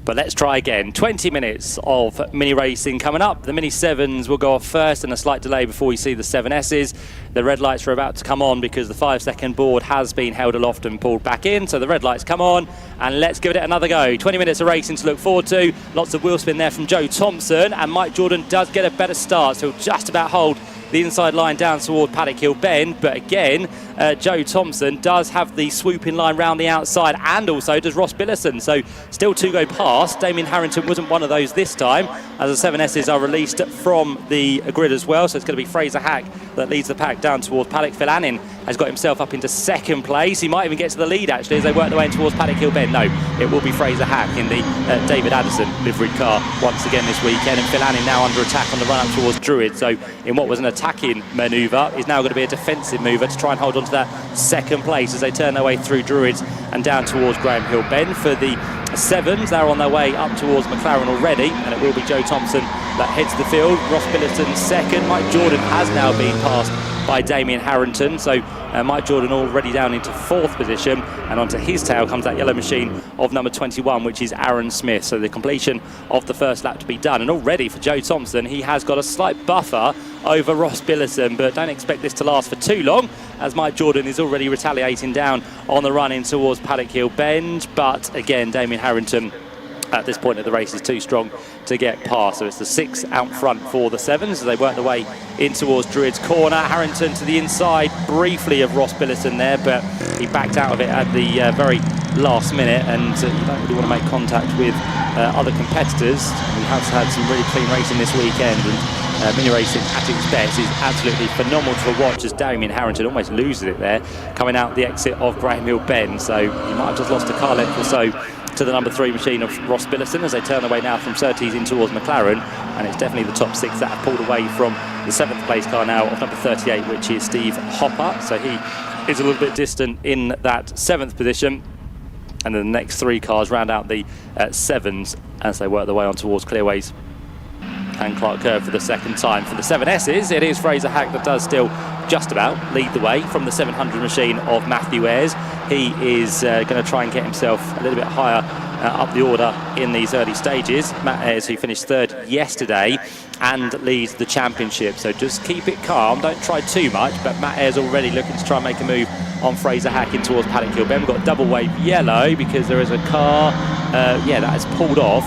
But let's try again. 20 minutes of mini racing coming up. The Mini 7s will go off first, and a slight delay before we see the 7Ss. The red lights are about to come on because the 5-second board has been held aloft and pulled back in. So the red lights come on, and let's give it another go. 20 minutes of racing to look forward to. Lots of wheel spin there from Joe Thompson, and Mike Jordan does get a better start, so he'll just about hold the inside line down toward Paddock Hill Bend. But again, Joe Thompson does have the swooping line round the outside, and also does Ross Billison. So still 2 go past. Damien Harrington wasn't one of those this time, as the 7Ss are released from the grid as well. So it's going to be Fraser Hack that leads the pack down towards Paddock. Phil Annin has got himself up into second place. He might even get to the lead actually as they work their way in towards Paddock Hill Bend. No, it will be Fraser Hack in the David Addison liveried car once again this weekend, and Phil Annin now under attack on the run up towards Druid. So in what was an attacking manoeuvre is now going to be a defensive mover to try and hold on to that second place as they turn their way through Druids and down towards Graham Hill Bend. For the 7s, they're on their way up towards McLaren already, and it will be Joe Thompson that heads the field. Ross Billison second. Mike Jordan has now been passed by Damien Harrington, so Mike Jordan already down into 4th position, and onto his tail comes that yellow machine of number 21, which is Aaron Smith. So the completion of the first lap to be done, and already for Joe Thompson, he has got a slight buffer over Ross Billison, but don't expect this to last for too long, as Mike Jordan is already retaliating down on the run in towards Paddock Hill Bend. But again, Damien Harrington at this point of the race is too strong to get past. So it's the 6 out front for the 7s as they work their way in towards Druid's corner. Harrington to the inside briefly of Ross Billison there, but he backed out of it at the very last minute, and you don't really want to make contact with other competitors. We have had some really clean racing this weekend, and mini racing at its best is absolutely phenomenal to watch as Damien Harrington almost loses it there coming out the exit of Graham Hill Bend. So you might have just lost a car length or so to the number 3 machine of Ross Billison as they turn away now from Surtees in towards McLaren, and it's definitely the top 6 that have pulled away from the 7th place car now of number 38, which is Steve Hopper. So he is a little bit distant in that 7th position, and then the next 3 cars round out the 7s as they work their way on towards Clearways and Clark Curve for the second time. For the 7Ss, it is Fraser Hack that does still just about lead the way from the 700 machine of Matthew Ayres. He is going to try and get himself a little bit higher up the order in these early stages. Matt Ayres, who finished 3rd yesterday and leads the championship, so just keep it calm, don't try too much. But Matt Ayres already looking to try and make a move on Fraser Hack in towards Paddock Hill Bend. We've got double wave yellow because there is a car that has pulled off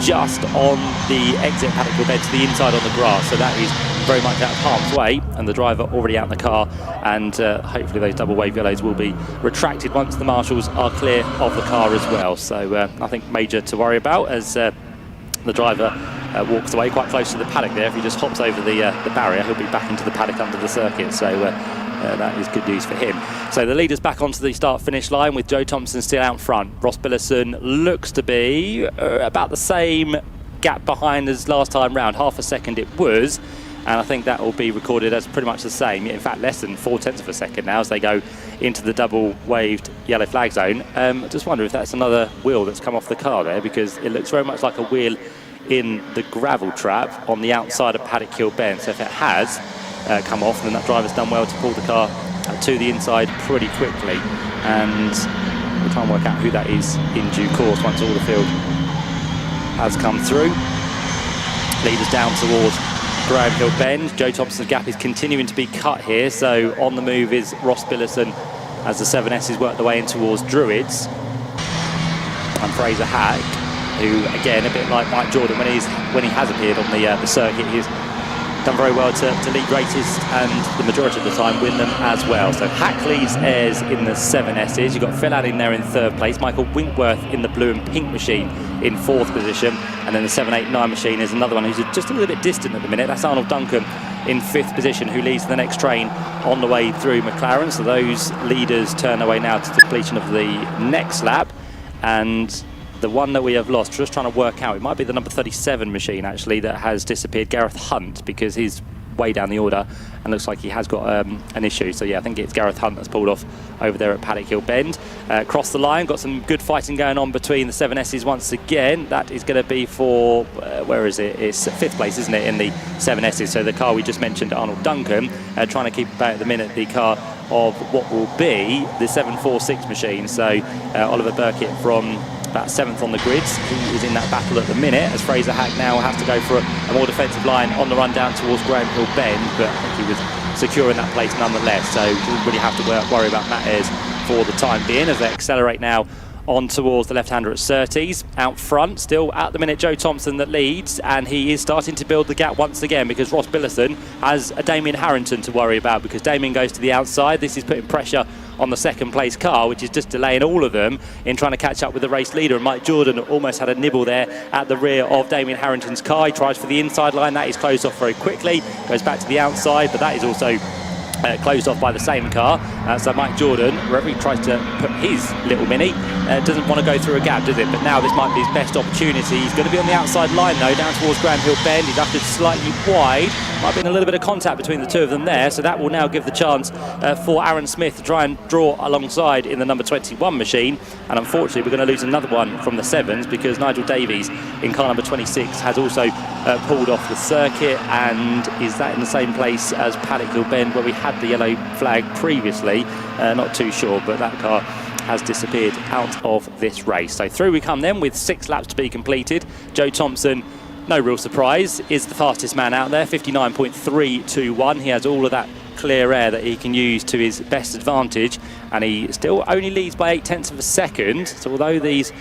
just on the exit Paddock Hill Bend to the inside on the grass, so that is very much out of harm's way, and the driver already out in the car, and hopefully those double wave yellows will be retracted once the marshals are clear of the car as well. So nothing major to worry about as the driver walks away quite close to the paddock there. If he just hops over the barrier, he'll be back into the paddock under the circuit, so that is good news for him. So the leader's back onto the start-finish line with Joe Thompson still out front. Ross Billison looks to be about the same gap behind as last time round, half a second it was, and I think that will be recorded as pretty much the same. In fact, less than 0.4 of a second now as they go into the double-waved yellow flag zone. I just wonder if that's another wheel that's come off the car there, because it looks very much like a wheel in the gravel trap on the outside of Paddock Hill Bend. So if it has come off, then that driver's done well to pull the car to the inside pretty quickly, and we'll try and work out who that is in due course once all the field has come through. Leaders down towards Graham Hill Bend. Joe Thompson's gap is continuing to be cut here, so on the move is Ross Billison as the 7Ss work their way in towards Druids, and Fraser Hack, who again, a bit like Mike Jordan when he has appeared on the circuit, he's done very well to lead races and the majority of the time win them as well. So Hack leads Ayres in the 7Ss. You've got Phil Allen there in 3rd place, Michael Winkworth in the blue and pink machine in 4th position, and then the 789 machine is another one who's just a little bit distant at the minute. That's Arnold Duncan in 5th position, who leads the next train on the way through McLaren. So those leaders turn away now to the completion of the next lap, and the one that we have lost, just trying to work out, it might be the number 37 machine actually that has disappeared, Gareth Hunt, because he's way down the order and looks like he has got an issue. So yeah, I think it's Gareth Hunt that's pulled off over there at Paddock Hill Bend. Across the line, got some good fighting going on between the 7Ss once again. That is going to be for, where is it? It's 5th place, isn't it, in the 7Ss. So the car we just mentioned, Arnold Duncan, trying to keep about at the minute the car of what will be the 746 machine. So Oliver Burkitt from about 7th on the grids. He is in that battle at the minute as Fraser Hack now has to go for a more defensive line on the run down towards Graham Hill Bend, but I think he was secure in that place nonetheless, so doesn't really have to worry about Matt Ayres for the time being as they accelerate now on towards the left-hander at Surtees. Out front, still at the minute, Joe Thompson that leads, and he is starting to build the gap once again because Ross Billison has a Damien Harrington to worry about, because Damien goes to the outside. This is putting pressure on the 2nd place car, which is just delaying all of them in trying to catch up with the race leader. And Mike Jordan almost had a nibble there at the rear of Damien Harrington's car. He tries for the inside line, that is closed off very quickly, goes back to the outside, but that is also closed off by the same car. So Mike Jordan, wherever he tries to put his little mini, doesn't want to go through a gap, does it? But now this might be his best opportunity. He's going to be on the outside line though, down towards Graham Hill Bend. He's ushered slightly wide. Might be in a little bit of contact between the two of them there, so that will now give the chance for Aaron Smith to try and draw alongside in the number 21 machine. And unfortunately we're going to lose another one from the 7s because Nigel Davies in car number 26 has also pulled off the circuit, and is that in the same place as Paddock Hill Bend where we had the yellow flag previously? Not too sure, but that car has disappeared out of this race. So through we come then with 6 laps to be completed. Joe Thompson, no real surprise, is the fastest man out there, 59.321. He has all of that clear air that he can use to his best advantage, and he still only leads by 0.8 of a second. So although these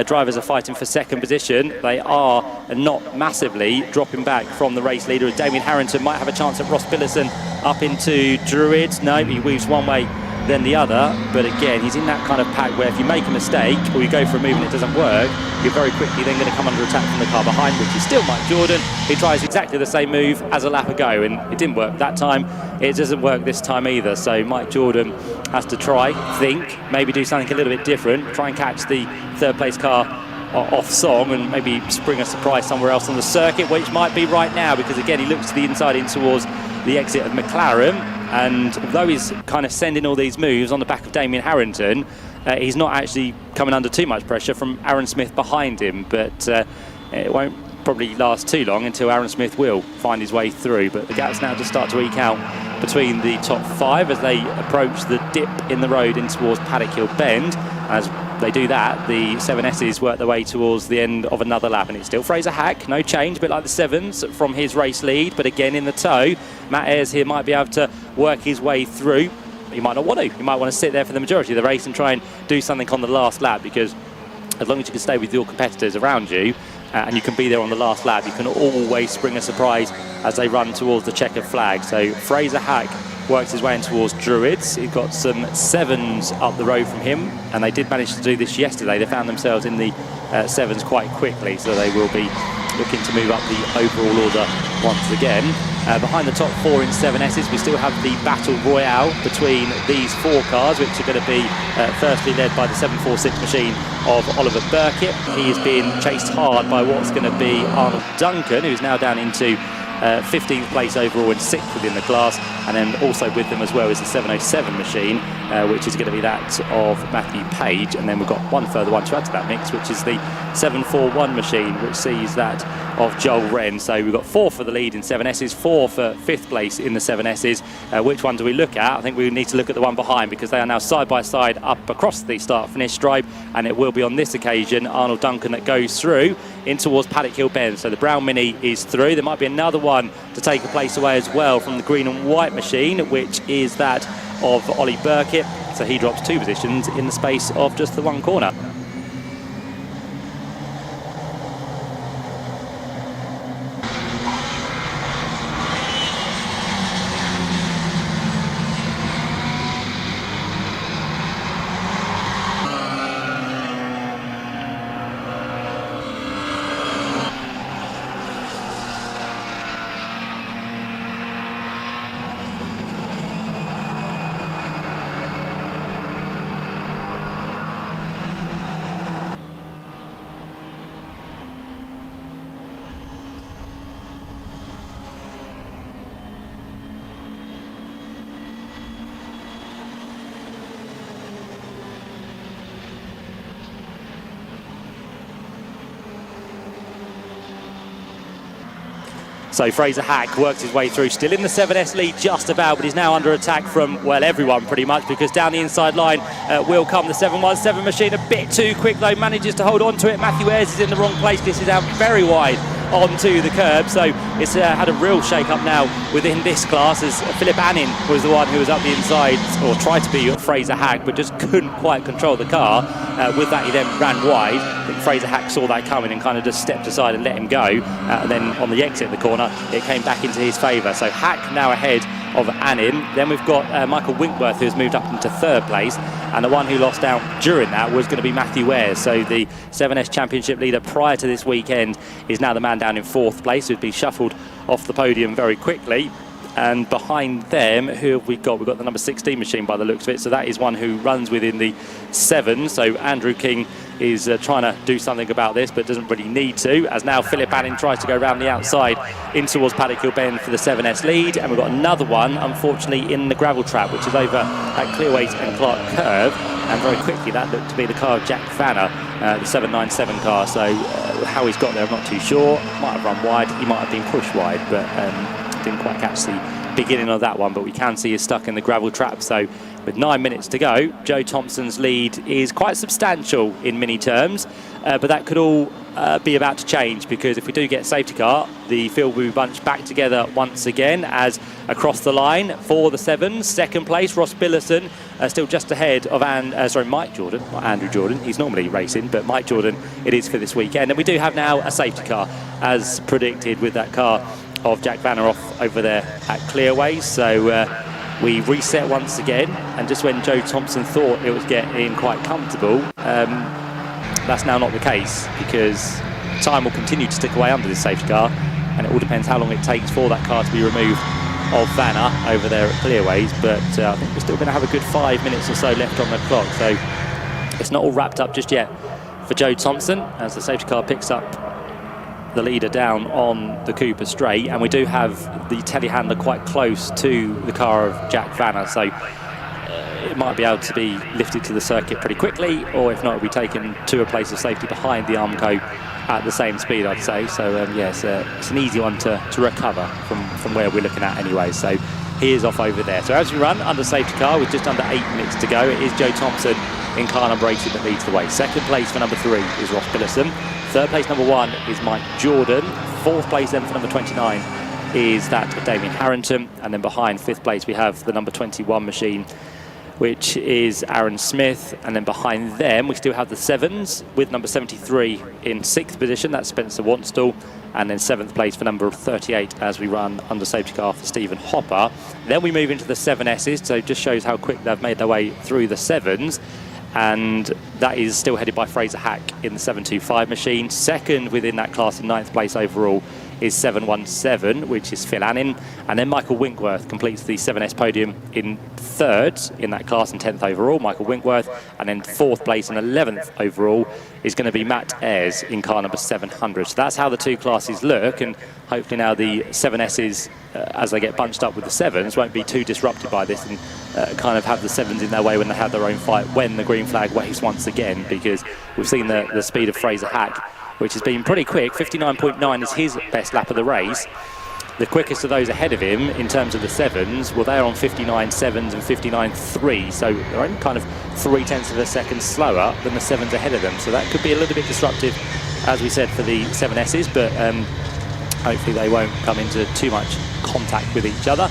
drivers are fighting for 2nd position, they are not massively dropping back from the race leader. Damien Harrington might have a chance at Ross Billison up into Druids. No, he weaves one way than the other, but again, he's in that kind of pack where if you make a mistake or you go for a move and it doesn't work, you're very quickly then going to come under attack from the car behind, which is still Mike Jordan. He tries exactly the same move as a lap ago, and it didn't work that time. It doesn't work this time either, so Mike Jordan has to try, think, maybe do something a little bit different, try and catch the third place car off song and maybe spring a surprise somewhere else on the circuit, which might be right now, because again he looks to the inside in towards the exit of McLaren, and although he's kind of sending all these moves on the back of Damien Harrington, he's not actually coming under too much pressure from Aaron Smith behind him, but it won't probably last too long until Aaron Smith will find his way through. But the gaps now just start to eke out between the top 5 as they approach the dip in the road in towards Paddock Hill Bend. As they do that, the 7S's work their way towards the end of another lap, and it's still Fraser Hack, no change, a bit like the 7s from his race lead, but again in the tow. Matt Ayres here might be able to work his way through. He might not want to. He might want to sit there for the majority of the race and try and do something on the last lap, because as long as you can stay with your competitors around you and you can be there on the last lap, you can always spring a surprise as they run towards the checkered flag. So Fraser Hack works his way in towards Druids. He's got some 7s up the road from him, and they did manage to do this yesterday. They found themselves in the 7s quite quickly, so they will be looking to move up the overall order once again. Behind the top 4 in 7S's, we still have the battle royale between these 4 cars, which are going to be firstly led by the 746 machine of Oliver Burkitt. He is being chased hard by what's going to be Arnold Duncan, who's now down into 15th place overall and 6th within the class, and then also with them as well is the 707 machine, which is going to be that of Matthew Page, and then we've got one further one to add to that mix, which is the 741 machine, which sees that of Joel Wren. So we've got 4 for the lead in 7S's, 4 for 5th place in the 7S's. Which one do we look at? I think we need to look at the one behind, because they are now side by side up across the start-finish stripe, and it will be on this occasion Arnold Duncan that goes through in towards Paddock Hill Bend. So the brown Mini is through. There might be another one to take a place away as well from the green and white machine, which is that of Ollie Burkitt. So he drops 2 positions in the space of just the one corner. So Fraser Hack works his way through, still in the 7S lead just about, but he's now under attack from, well, everyone pretty much, because down the inside line will come the 717 machine. A bit too quick though, manages to hold on to it. Matthew Ayres is in the wrong place. This is out very wide onto the curb, so it's had a real shake-up now within this class, as Philip Annin was the one who was up the inside, or tried to be Fraser Hack, but just couldn't quite control the car. With that, he then ran wide. I think Fraser Hack saw that coming and kind of just stepped aside and let him go, and then on the exit of the corner, it came back into his favour. So Hack now ahead of Annin. Then we've got Michael Winkworth, who's moved up into 3rd place, and the one who lost out during that was going to be Matthew Ayres. So the 7S Championship leader prior to this weekend is now the man down in 4th place, who'd be shuffled off the podium very quickly. And behind them, who have we got? We've got the number 16 machine by the looks of it. So that is one who runs within the 7. So Andrew King is trying to do something about this, but doesn't really need to, as now Philip Annin tries to go around the outside in towards Paddock Hill Bend for the 7S lead. And we've got another one, unfortunately, in the gravel trap, which is over at Clearways and Clark Curve. And very quickly, that looked to be the car of Jack Vanner, the 797 car. So how he's got there, I'm not too sure. Might have run wide, he might have been pushed wide, but didn't quite catch the beginning of that one. But we can see he's stuck in the gravel trap. So with 9 minutes to go, Joe Thompson's lead is quite substantial in mini terms, but that could all be about to change, because if we do get a safety car, the field will be bunched back together once again, as across the line for the 7s, 2nd place Ross Billison, still just ahead of Mike Jordan, not Andrew Jordan, he's normally racing, but Mike Jordan it is for this weekend. And we do have now a safety car, as predicted, with that car of Jack Vanner off over there at Clearways. So we reset once again, and just when Joe Thompson thought it was getting quite comfortable, that's now not the case, because time will continue to tick away under this safety car, and it all depends how long it takes for that car to be removed of Vanna over there at Clearways. But I think we're still going to have a good 5 minutes or so left on the clock, so it's not all wrapped up just yet for Joe Thompson as the safety car picks up the leader down on the Cooper straight, and we do have the telehandler quite close to the car of Jack Vanna, so it might be able to be lifted to the circuit pretty quickly, or if not, it'll be taken to a place of safety behind the Armco at the same speed, I'd say. So yeah, it's an easy one to recover from where we're looking at anyway. So he is off over there. So as we run under safety car with just under 8 minutes to go, it is Joe Thompson in car number 18 that leads the way. Second place for number 3 is Ross Billison. Third place, number 1, is Mike Jordan. Fourth place then for number 29 is that of Damien Harrington. And then behind fifth place we have the number 21 machine, which is Aaron Smith. And then behind them we still have the 7s with number 73 in 6th position, that's Spencer Wanstall. And then 7th place for number 38 as we run under safety car for Stephen Hopper. Then we move into the 7Ss, so it just shows how quick they've made their way through the 7s. And that is still headed by Fraser Hack in the 725 machine. Second within that class in 9th place overall is 717, which is Phil Annin. And then Michael Winkworth completes the 7S podium in 3rd in that class and 10th overall, Michael Winkworth. And then 4th place and 11th overall is going to be Matt Ayres in car number 700. So that's how the two classes look, and hopefully now the 7Ss, as they get bunched up with the 7s, won't be too disrupted by this and kind of have the 7s in their way when they have their own fight when the green flag waves once again, because we've seen the speed of Fraser Hack, which has been pretty quick. 59.9 is his best lap of the race. The quickest of those ahead of him in terms of the 7s, well, they're on 59.7s and 59.3, so they're only kind of 0.3 of a second slower than the 7s ahead of them. So that could be a little bit disruptive, as we said, for the 7Ss, but hopefully they won't come into too much contact with each other.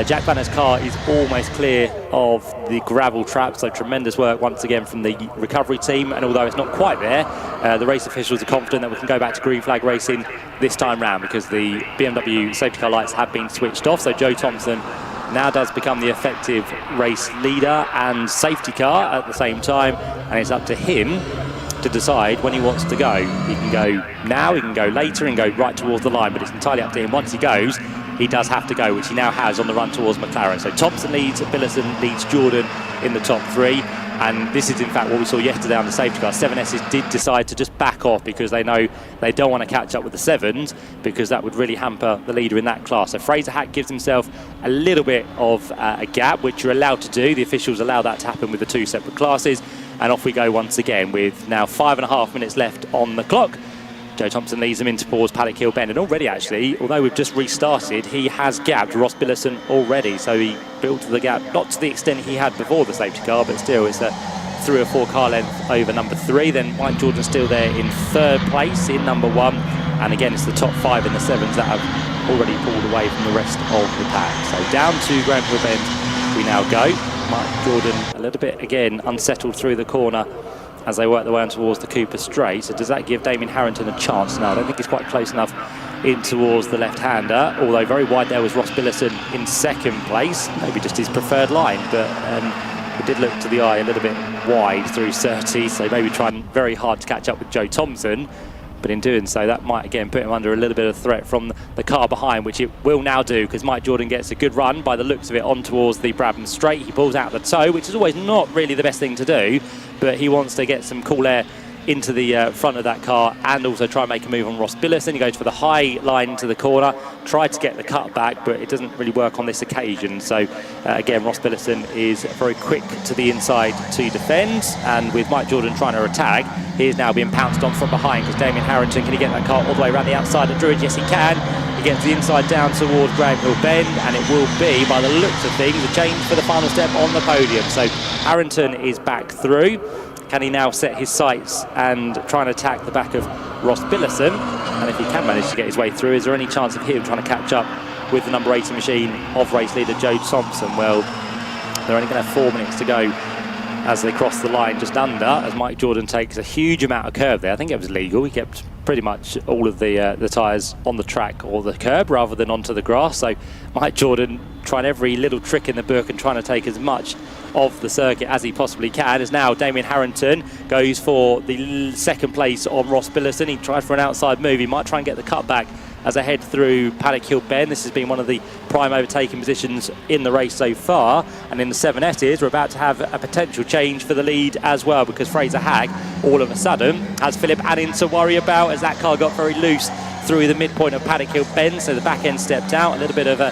Jack Vanna's car is almost clear of the gravel trap, so tremendous work once again from the recovery team. And although it's not quite there, the race officials are confident that we can go back to green flag racing this time round, because the BMW safety car lights have been switched off. So Joe Thompson now does become the effective race leader and safety car at the same time, and it's up to him to decide when he wants to go. He can go now, he can go later and go right towards the line, but it's entirely up to him. Once he goes, he does have to go, which he now has on the run towards McLaren. So Thompson leads, Billison leads Jordan in the top 3, and this is in fact what we saw yesterday on the safety car. 7Ss did decide to just back off because they know they don't want to catch up with the 7s, because that would really hamper the leader in that class. So Fraser Hack gives himself a little bit of a gap, which you're allowed to do. The officials allow that to happen with the two separate classes, and off we go once again with now 5.5 minutes left on the clock. Joe Thompson leads them into towards Paddock Hill Bend, and already actually, although we've just restarted, he has gapped Ross Billison already, so he built the gap, not to the extent he had before the safety car, but still it's a 3 or 4 car length over number 3. Then Mike Jordan still there in 3rd place in number 1, and again it's the top 5 in the 7s that have already pulled away from the rest of the pack. So down to Grand Hill Bend we now go. Mike Jordan a little bit again unsettled through the corner as they work their way on towards the Cooper straight. So does that give Damien Harrington a chance? No, I don't think he's quite close enough in towards the left-hander, although very wide there was Ross Billison in 2nd place, maybe just his preferred line, but it did look to the eye a little bit wide through Surtees, so maybe trying very hard to catch up with Joe Thompson, but in doing so that might again put him under a little bit of threat from the car behind, which it will now do, because Mike Jordan gets a good run by the looks of it on towards the Brabham straight. He pulls out the toe, which is always not really the best thing to do, but he wants to get some cool air into the front of that car and also try and make a move on Ross Billison. He goes for the high line into the corner, tried to get the cut back, but it doesn't really work on this occasion. So again, Ross Billison is very quick to the inside to defend, and with Mike Jordan trying to attack, he is now being pounced on from behind, because Damien Harrington, can he get that car all the way around the outside of Druid? Yes, he can. He gets the inside down towards Grand Hill Bend, and it will be, by the looks of things, a change for the final step on the podium. So Harrington is back through. Can he now set his sights and try and attack the back of Ross Billison? And if he can manage to get his way through, is there any chance of him trying to catch up with the number 80 machine of race leader Joe Thompson? Well, they're only going to have 4 minutes to go as they cross the line just under, as Mike Jordan takes a huge amount of curve there. I think it was legal. He kept pretty much all of the tyres on the track or the curb rather than onto the grass. So Mike Jordan trying every little trick in the book and trying to take as much of the circuit as he possibly can. As now Damien Harrington goes for the second place on Ross Billison. He tried for an outside move. He might try and get the cutback as they head through Paddock Hill Bend. This has been one of the prime overtaking positions in the race so far. And in the 7Ss, we're about to have a potential change for the lead as well, because Fraser Hagg, all of a sudden, has Philip Annin to worry about, as that car got very loose through the midpoint of Paddock Hill Bend. So the back end stepped out. A little bit of a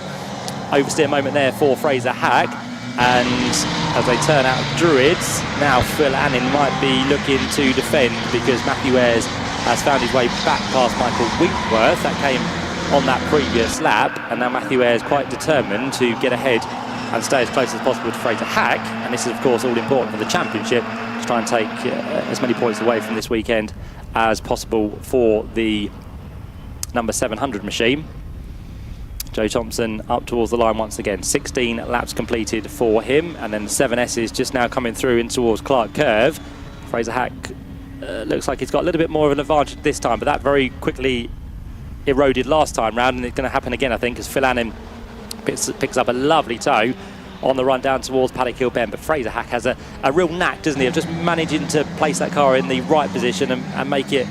oversteer moment there for Fraser Hagg. And as they turn out of Druids, now Phil Annin might be looking to defend, because Matthew Ayres has found his way back past Michael Winkworth. That came on that previous lap, and now Matthew Ayres quite determined to get ahead and stay as close as possible to Fraser Hagg. And this is of course all important for the championship, to try and take as many points away from this weekend as possible for the number 700 machine. Joe Thompson up towards the line once again. 16 laps completed for him, and then the 7Ss just now coming through in towards Clark Curve. Fraser Hagg looks like he's got a little bit more of an advantage this time, but that very quickly eroded last time round, and it's going to happen again, I think, as Phil Annin picks up a lovely toe on the run down towards Paddock Hill Bend. But Fraser Hagg has a real knack, doesn't he, of just managing to place that car in the right position and make it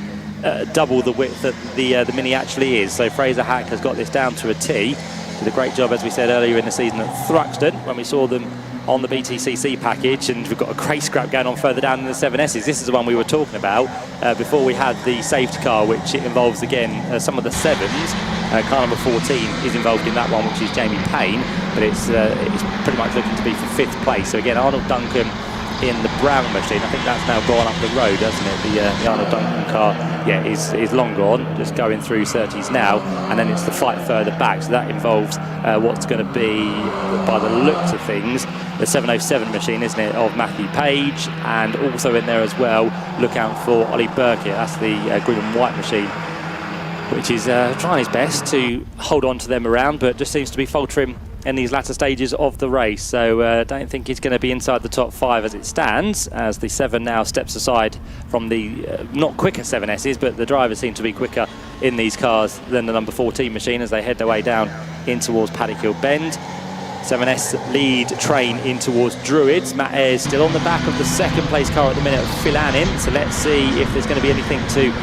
double the width that the Mini actually is. So Fraser Hagg has got this down to a T. Did a great job, as we said earlier in the season, at Thruxton when we saw them on the BTCC package, and we've got a great scrap going on further down in the 7Ss. This is the one we were talking about before we had the safety car, which it involves again some of the 7s. Car number 14 is involved in that one, which is Jamie Payne, but it's pretty much looking to be for 5th place. So again, Arnold Duncan in the brown machine. I think that's now gone up the road, hasn't it? The Arnold Duncan car, yeah, is long gone, just going through Surtees now, and then it's the fight further back. So that involves what's going to be, by the looks of things, the 707 machine, isn't it, of Matthew Page, and also in there as well, look out for Ollie Burkett. That's the green and white machine, which is trying his best to hold on to them around, but just seems to be faltering in these latter stages of the race. So don't think he's going to be inside the top 5 as it stands, as the 7 now steps aside from the not quicker 7Ss, but the drivers seem to be quicker in these cars than the number 14 machine as they head their way down in towards Paddock Hill Bend. 7S lead train in towards Druids. Matt Ayres still on the back of the second place car at the minute of Phil Annin, so let's see if there's going to be anything to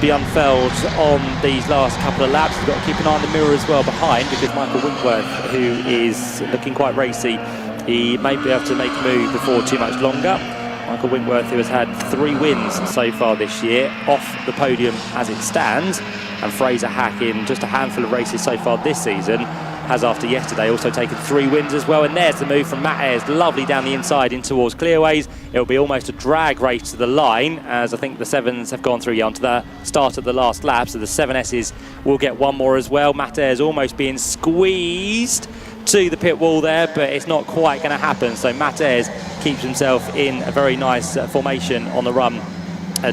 be unfurled on these last couple of laps. We've got to keep an eye on the mirror as well behind, because Michael Winkworth, who is looking quite racy, he may be able to make a move before too much longer. Michael Winkworth, who has had 3 wins so far this year, off the podium as it stands, and Fraser Hagg in just a handful of races so far this season has, after yesterday, also taken 3 wins as well. And there's the move from Matt Ayres, lovely down the inside in towards Clearways. It'll be almost a drag race to the line, as I think the 7s have gone through onto the start of the last lap, so the 7Ss will get one more as well. Matt Ayres almost being squeezed to the pit wall there, but it's not quite going to happen. So Matt Ayres keeps himself in a very nice formation on the run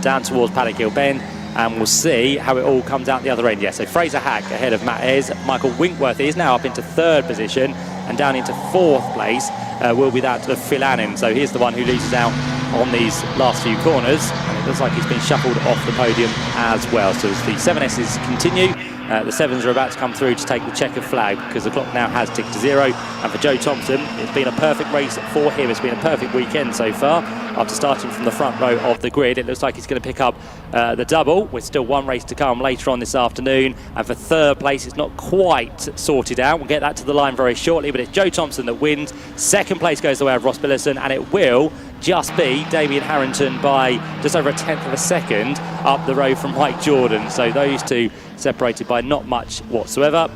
down towards Paddock Hill Bend, and we'll see how it all comes out the other end. Yeah, so Fraser Hagg ahead of Matt Ayres. Michael Winkworth is now up into 3rd position, and down into 4th place will be that of Phil Annin. So here's the one who loses out on these last few corners, and it looks like he's been shuffled off the podium as well. So as the 7Ss continue, the 7s are about to come through to take the checkered flag, because the clock now has ticked to 0. And for Joe Thompson, it's been a perfect race for him. It's been a perfect weekend so far. After starting from the front row of the grid, it looks like he's going to pick up the double, with still 1 race to come later on this afternoon. And for 3rd place, it's not quite sorted out. We'll get that to the line very shortly, but it's Joe Thompson that wins. 2nd place goes the way of Ross Billison, and it will just be Damien Harrington by just over a 1/10 of a second up the road from Mike Jordan. So those two separated by not much whatsoever.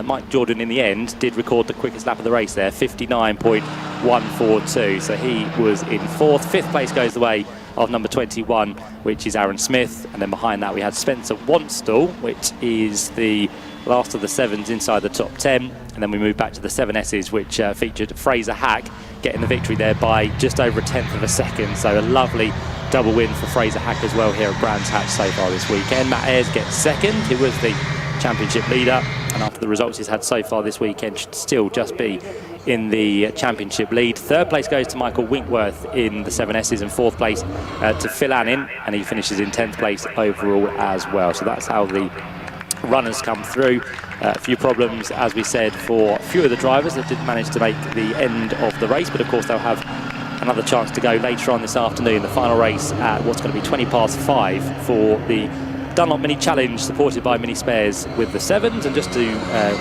Mike Jordan in the end did record the quickest lap of the race there, 59.142. So he was in 4th. 5th place goes the way of number 21, which is Aaron Smith. And then behind that we had Spencer Wanstall, which is the last of the 7s inside the top 10. And then we move back to the 7Ss, which featured Fraser Hagg getting the victory there by just over a 1/10 of a second. So a lovely double win for Fraser Hagg as well here at Brands Hatch so far this weekend. Matt Ayres gets 2nd. It was the championship leader, and after the results he's had so far this weekend, should still just be in the championship lead. Third place goes to Michael Winkworth in the 7Ss, and fourth place to Phil Annin, and he finishes in 10th place overall as well. So that's how the runners come through. A few problems, as we said, for a few of the drivers that didn't manage to make the end of the race, but of course they'll have another chance to go later on this afternoon, the final race at what's going to be 5:20 for the Dunlop Mini Challenge, supported by Mini Spares with the 7s. And just to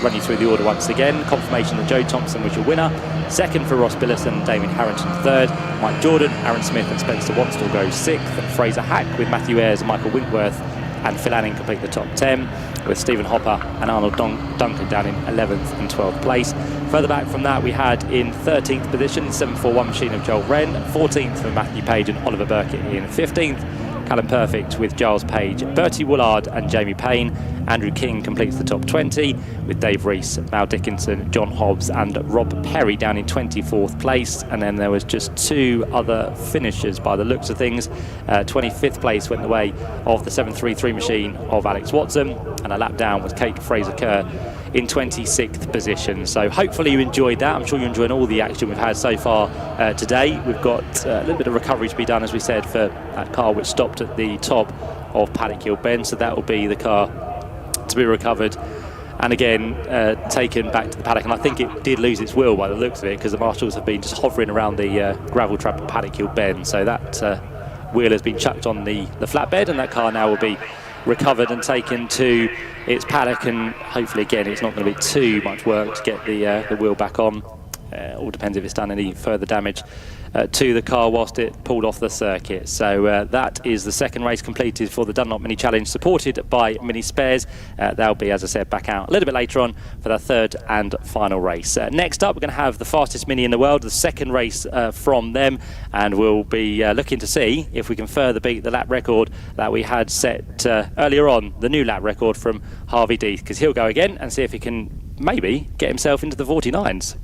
run you through the order once again, confirmation that Joe Thompson was your winner, second for Ross Billison, Damien Harrington third, Mike Jordan, Aaron Smith and Spencer Watstall go sixth, and Fraser Hack with Matthew Ayres and Michael Winkworth and Phil Anning complete the top 10, with Stephen Hopper and Arnold Duncan down in 11th and 12th place. Further back from that, we had in 13th position 741 machine of Joel Wren, 14th for Matthew Page and Oliver Burkett in 15th, Callum Perfect with Giles Page, Bertie Woolard and Jamie Payne. Andrew King completes the top 20 with Dave Rees, Mal Dickinson, John Hobbs and Rob Perry down in 24th place. And then there was just two other finishers by the looks of things. 25th place went the way of the 733 machine of Alex Watson, and a lap down was Kate Fraser-Kerr in 26th position. So hopefully you enjoyed that. I'm sure you're enjoying all the action we've had so far today. We've got a little bit of recovery to be done, as we said, for that car which stopped at the top of Paddock Hill Bend. So that will be the car to be recovered and again taken back to the paddock. And I think it did lose its wheel by the looks of it, because the marshals have been just hovering around the gravel trap at Paddock Hill Bend. So that wheel has been chucked on the flatbed, and that car now will be recovered and taken to its paddock, and hopefully again it's not going to be too much work to get the wheel back on. All depends if it's done any further damage to the car whilst it pulled off the circuit. So that is the second race completed for the Dunlop Mini Challenge, supported by Mini Spares. They'll be, as I said, back out a little bit later on for the third and final race. Next up, we're going to have the fastest Mini in the world, the second race from them, and we'll be looking to see if we can further beat the lap record that we had set earlier on, the new lap record from Harvey Deeth, because he'll go again and see if he can maybe get himself into the 49s.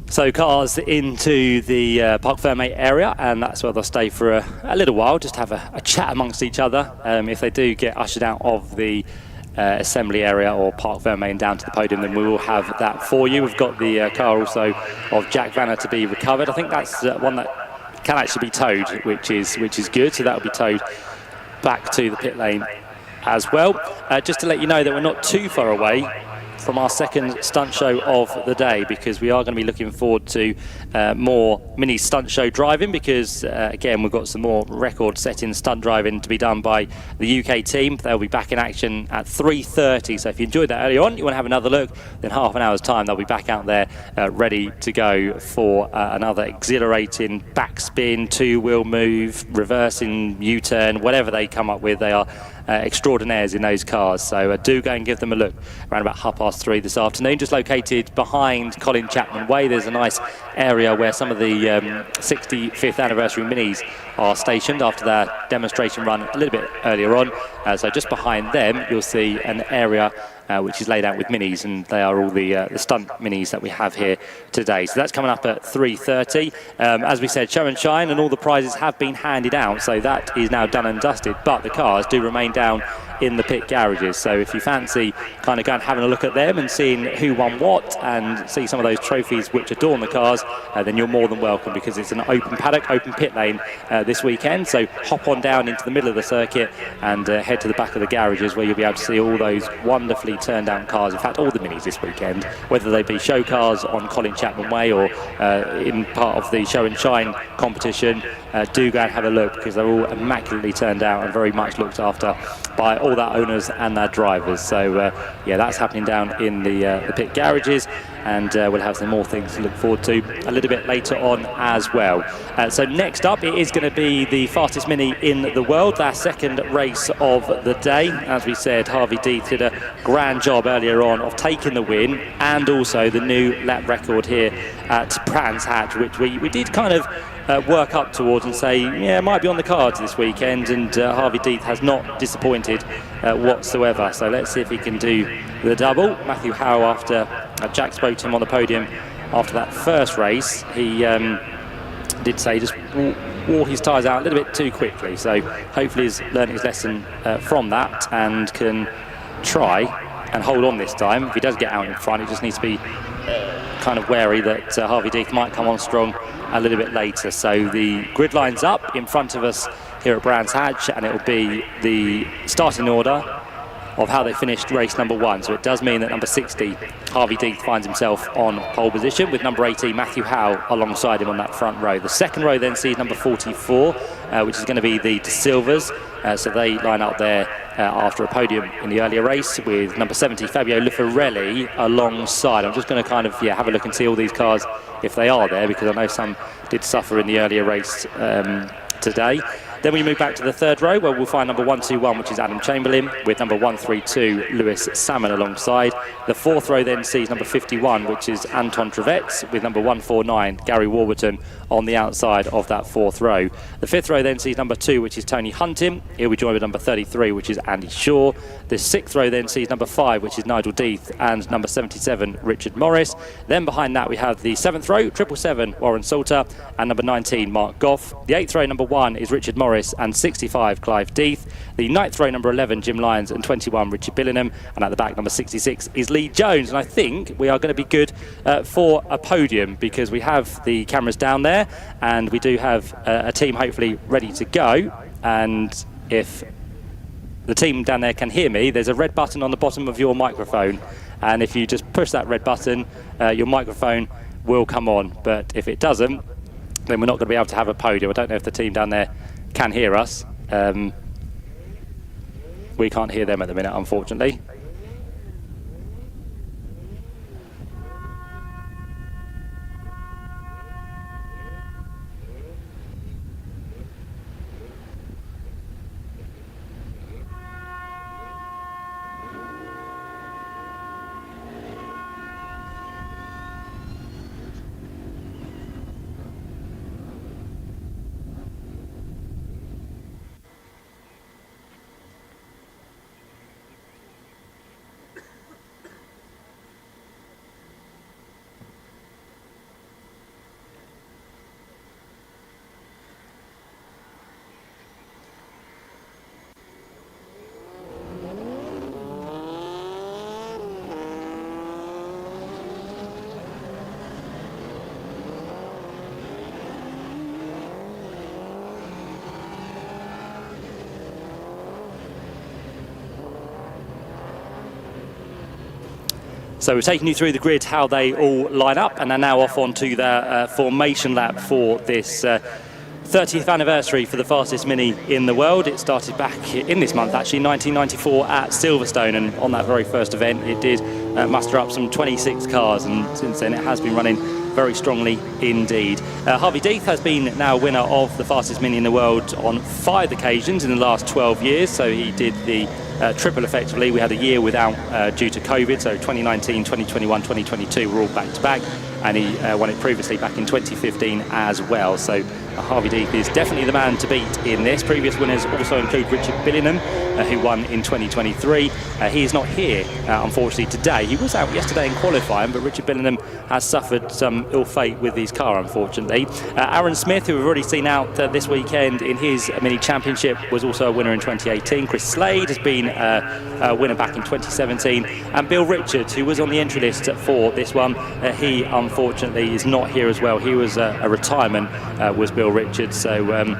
So cars into the Parc Fermé area, and that's where they'll stay for a little while, just have a chat amongst each other. If they do get ushered out of the assembly area or Parc Fermé and down to the podium, then we will have that for you. We've got the car also of Jack Vanner to be recovered. I think that's one that can actually be towed, which is good. So that will be towed back to the pit lane as well. Just to let you know that we're not too far away from our second stunt show of the day, because we are going to be looking forward to more mini stunt show driving, because again we've got some more record setting stunt driving to be done by the UK team. They'll be back in action at 3:30, so if you enjoyed that earlier on, you want to have another look, then half an hour's time they'll be back out there ready to go for another exhilarating backspin, two-wheel move, reversing U-turn, whatever they come up with. They are extraordinaires in those cars, so do go and give them a look around about 3:30 this afternoon. Just located behind Colin Chapman Way, there's a nice area where some of the 65th anniversary minis are stationed after their demonstration run a little bit earlier on. So just behind them you'll see an area which is laid out with minis, and they are all the stunt minis that we have here today. So that's coming up at 3:30. As we said, show and shine, and all the prizes have been handed out, so that is now done and dusted. But the cars do remain down in the pit garages, so if you fancy kind of going and having a look at them and seeing who won what and see some of those trophies which adorn the cars, then you're more than welcome, because it's an open paddock, open pit lane this weekend. So hop on down into the middle of the circuit and head to the back of the garages, where you'll be able to see all those wonderfully turned down cars. In fact, all the minis this weekend, whether they be show cars on Colin Chapman Way or in part of the show and shine competition, do go and have a look, because they're all immaculately turned out and very much looked after by all their owners and their drivers. So yeah, that's happening down in the pit garages, and we'll have some more things to look forward to a little bit later on as well. So next up, it is going to be the fastest mini in the world, our second race of the day. As we said, Harvey Deeth did a grand job earlier on of taking the win, and also the new lap record here at Brands Hatch, which we did kind of work up towards and say, yeah, it might be on the cards this weekend, and Harvey Deeth has not disappointed whatsoever. So let's see if he can do the double. Matthew Howe, after Jack spoke to him on the podium after that first race, he did say just wore his tyres out a little bit too quickly. So hopefully he's learned his lesson from that and can try and hold on this time. If he does get out in front, he just needs to be kind of wary that Harvey Deeth might come on strong a little bit later. So the grid line's up in front of us here at Brands Hatch, and it will be the starting order of how they finished race number 1. So it does mean that number 60, Harvey Deeth, finds himself on pole position, with number 18, Matthew Howe, alongside him on that front row. The second row then sees number 44, which is going to be the De Silvas. So they line up there after a podium in the earlier race, with number 70, Fabio Lufarelli, alongside. I'm just going to kind of have a look and see all these cars if they are there, because I know some did suffer in the earlier race today. Then we move back to the third row, where we'll find number 121, which is Adam Chamberlain, with number 132, Lewis Salmon, alongside. The fourth row then sees number 51, which is Anton Trevets, with number 149, Gary Warburton, on the outside of that fourth row. The fifth row then sees number 2, which is Tony Hunting. He'll be joined with number 33, which is Andy Shaw. The sixth row then sees number 5, which is Nigel Deeth, and number 77, Richard Morris. Then behind that we have the seventh row, 777, Warren Salter, and number 19, Mark Goff. The eighth row, number 1, is Richard Morris, and 65, Clive Deeth. The ninth row, number 11, Jim Lyons, and 21, Richard Billingham. And at the back, number 66 is Lee Jones. And I think we are going to be good for a podium, because we have the cameras down there, and we do have a team hopefully ready to go. And if the team down there can hear me, there's a red button on the bottom of your microphone, and if you just push that red button, your microphone will come on. But if it doesn't, then we're not going to be able to have a podium. I don't know if the team down there can hear us. We can't hear them at the minute, unfortunately. So we're taking you through the grid, how they all line up, and they're now off onto their formation lap for this 30th anniversary for the fastest mini in the world. It started back in this month, actually, 1994 at Silverstone, and on that very first event it did muster up some 26 cars, and since then it has been running very strongly indeed. Harvey Deeth has been now winner of the fastest mini in the world on 5 occasions in the last 12 years, so he did the triple effectively. We had a year without due to COVID, so 2019, 2021, 2022 were all back to back, and he won it previously back in 2015 as well. So Harvey Deeth is definitely the man to beat in this. Previous winners also include Richard Billingham, who won in 2023. He is not here, unfortunately, today. He was out yesterday in qualifying, but Richard Billingham has suffered some ill fate with his car, unfortunately. Aaron Smith, who we've already seen out this weekend in his mini championship, was also a winner in 2018. Chris Slade has been a winner back in 2017. And Bill Richards, who was on the entry list for this one, he unfortunately is not here as well. He was a retirement, was Bill Richards, so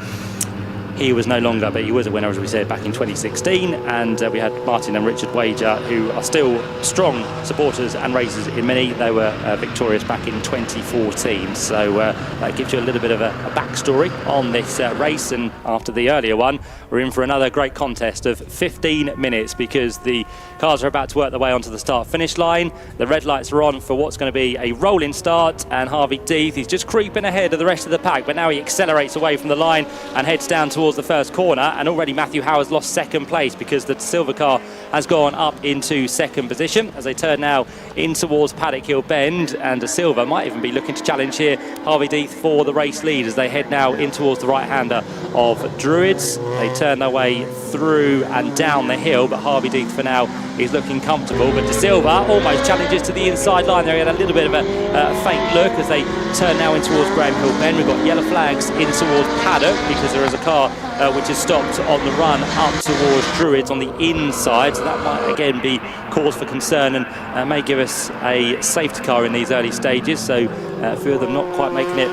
he was no longer, but he was a winner, as we said, back in 2016. And we had Martin and Richard Wager, who are still strong supporters and racers in Mini. They were victorious back in 2014. So that gives you a little bit of a backstory on this race. And after the earlier one, we're in for another great contest of 15 minutes, because the cars are about to work their way onto the start-finish line. The red lights are on for what's going to be a rolling start, and Harvey Deeth is just creeping ahead of the rest of the pack, but now he accelerates away from the line and heads down towards the first corner. And already Matthew Howe has lost second place, because the silver car has gone up into second position as they turn now in towards Paddock Hill Bend, and De Silva might even be looking to challenge here Harvey Deeth for the race lead as they head now in towards the right-hander of Druids. They turn their way through and down the hill, but Harvey Deeth for now is looking comfortable. But De Silva almost challenges to the inside line there. He had a little bit of a faint look as they turn now in towards Graham Hill Bend. We've got yellow flags in towards Paddock, because there is a car which has stopped on the run up towards Druids on the inside, so that might again be cause for concern and may give us a safety car in these early stages. So a few of them not quite making it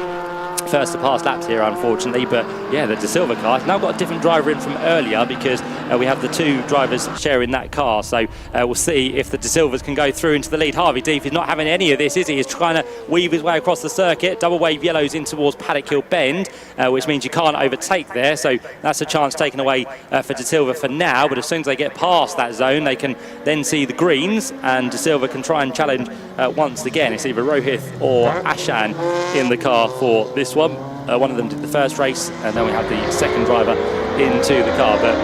first to pass laps here, unfortunately. But yeah, the De Silva car has now got a different driver in from earlier, because we have the two drivers sharing that car. So we'll see if the De Silvas can go through into the lead. Harvey Deeth is not having any of this, is he? He's trying to weave his way across the circuit. Double wave yellows in towards Paddock Hill Bend, which means you can't overtake there. So that's a chance taken away for De Silva for now. But as soon as they get past that zone, they can then see the greens, and De Silva can try and challenge once again. It's either Rohith or Ashan in the car for this one. One of them did the first race, and then we have the second driver into the car. But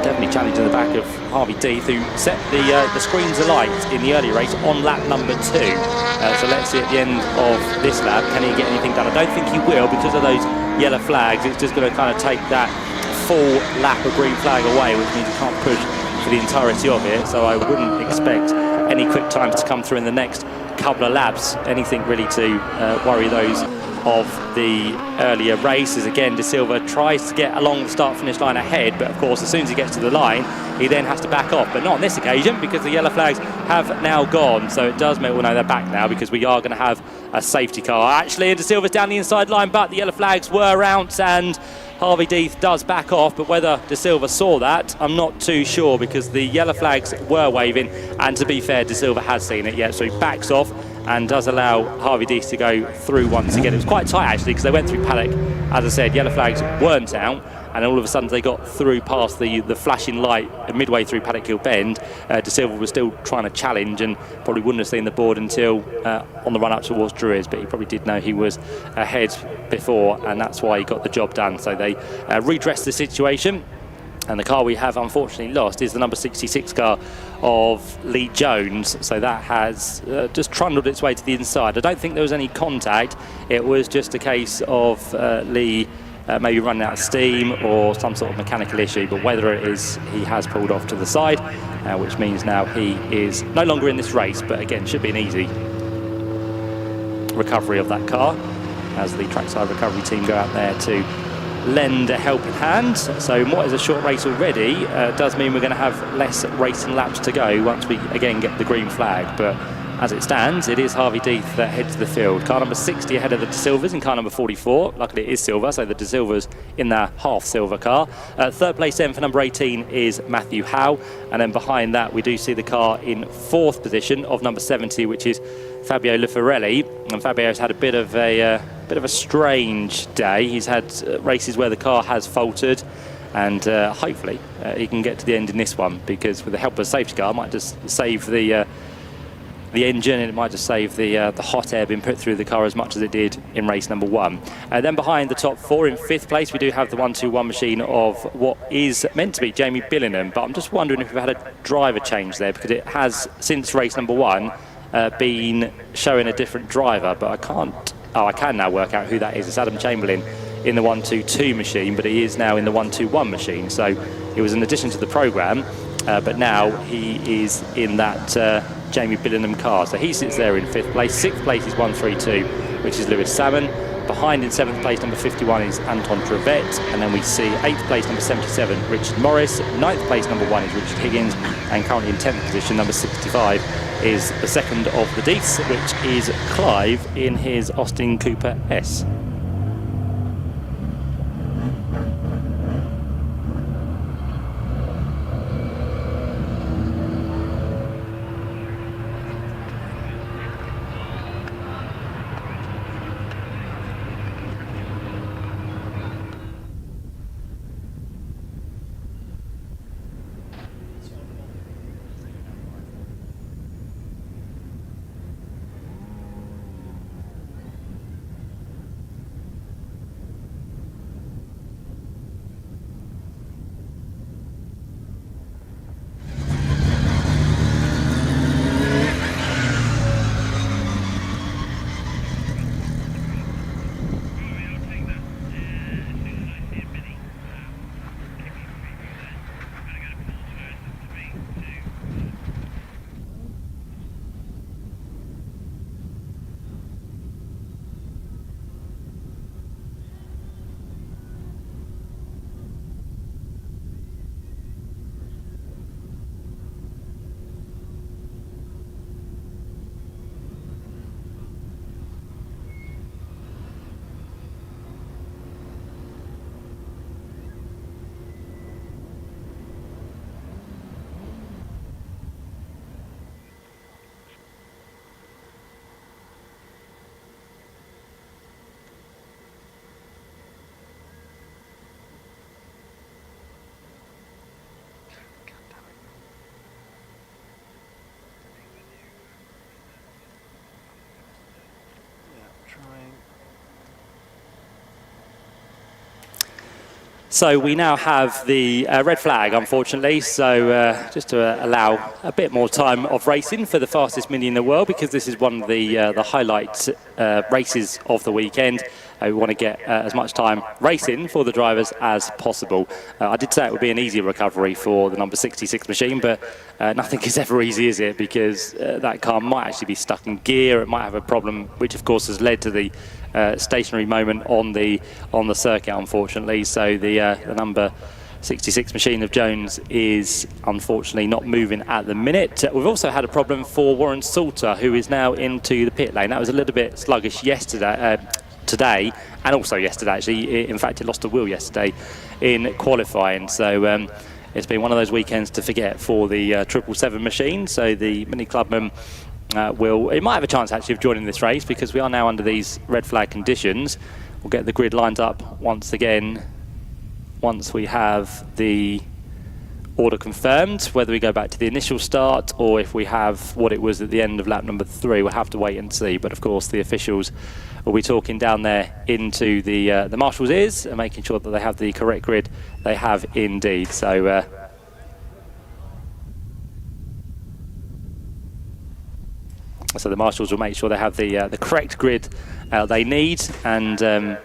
definitely challenging the back of Harvey Deeth, who set the screens alight in the early race on lap number 2. So let's see at the end of this lap, can he get anything done? I don't think he will, because of those yellow flags. It's just going to kind of take that full lap of green flag away, which means you can't push for the entirety of it. So I wouldn't expect any quick times to come through in the next couple of laps, anything really to worry those of the earlier races. Again, De Silva tries to get along the start-finish line ahead, but of course as soon as he gets to the line he then has to back off, but not on this occasion, because the yellow flags have now gone. So it does mean, well, no, they're back now, because we are going to have a safety car actually, and De Silva's down the inside line, but the yellow flags were out and Harvey Deeth does back off. But whether De Silva saw that, I'm not too sure, because the yellow flags were waving, and to be fair, De Silva has seen it yet, so he backs off and does allow Harvey Deeth to go through once again. It was quite tight actually, because they went through Paddock. As I said, yellow flags weren't out, and all of a sudden they got through past the flashing light midway through Paddock Hill Bend. De Silva was still trying to challenge, and probably wouldn't have seen the board until on the run up towards Druids, but he probably did know he was ahead before, and that's why he got the job done. So they redressed the situation. And the car we have unfortunately lost is the number 66 car of Lee Jones. So that has just trundled its way to the inside. I don't think there was any contact. It was just a case of Lee maybe running out of steam or some sort of mechanical issue. But whether it is, he has pulled off to the side, which means now he is no longer in this race. But again, should be an easy recovery of that car, as the trackside recovery team go out there to lend a helping hand. So what is a short race already does mean we're going to have less racing laps to go once we again get the green flag. But as it stands, it is Harvey Deeth that heads to the field. Car number 60 ahead of the De Silvas in car number 44. Luckily it is silver, so the De Silvas in their half silver car. Third place then for number 18 is Matthew Howe, and then behind that we do see the car in fourth position of number 70, which is Fabio Lufarelli. And Fabio's had a bit of a strange day. He's had races where the car has faltered, and hopefully he can get to the end in this one, because with the help of a safety car, it might just save the engine, and it might just save the hot air being put through the car as much as it did in race number 1. Then behind the top 4 in 5th place we do have the 121 machine of what is meant to be Jamie Billingham, but I'm just wondering if we've had a driver change there, because it has, since race number 1, been showing a different driver, but I can't. Oh, I can now work out who that is. It's Adam Chamberlain in the 122 machine, but he is now in the 121 machine. So it was an addition to the programme, but now he is in that Jamie Billingham car. So he sits there in 5th place. 6th place is 132, which is Lewis Salmon. Behind in 7th place, number 51 is Anton Trevette, and then we see 8th place, number 77, Richard Morris. 9th place, number 1 is Richard Higgins, and currently in 10th position, number 65 is the second of the Deeths, which is Clive in his Austin Cooper S. So we now have the red flag, unfortunately, so just to allow a bit more time of racing for the fastest Mini in the world, because this is one of the highlight races of the weekend. We want to get as much time racing for the drivers as possible. I did say it would be an easy recovery for the number 66 machine, but nothing is ever easy, is it? Because that car might actually be stuck in gear. It might have a problem, which of course has led to the stationary moment on the circuit, unfortunately. So the number 66 machine of Jones is unfortunately not moving at the minute. We've also had a problem for Warren Salter, who is now into the pit lane. That was a little bit sluggish yesterday, today, and also yesterday actually. In fact, it lost a wheel yesterday in qualifying. So it's been one of those weekends to forget for the 777 machine. So the Mini Clubman it might have a chance actually of joining this race, because we are now under these red flag conditions. We'll get the grid lined up once again once we have the order confirmed. Whether we go back to the initial start or if we have what it was at the end of lap number 3, we'll have to wait and see. But of course the officials will be talking down there into the marshals' ears and making sure that they have the correct grid. They have indeed. So so the marshals will make sure they have the correct grid they need, and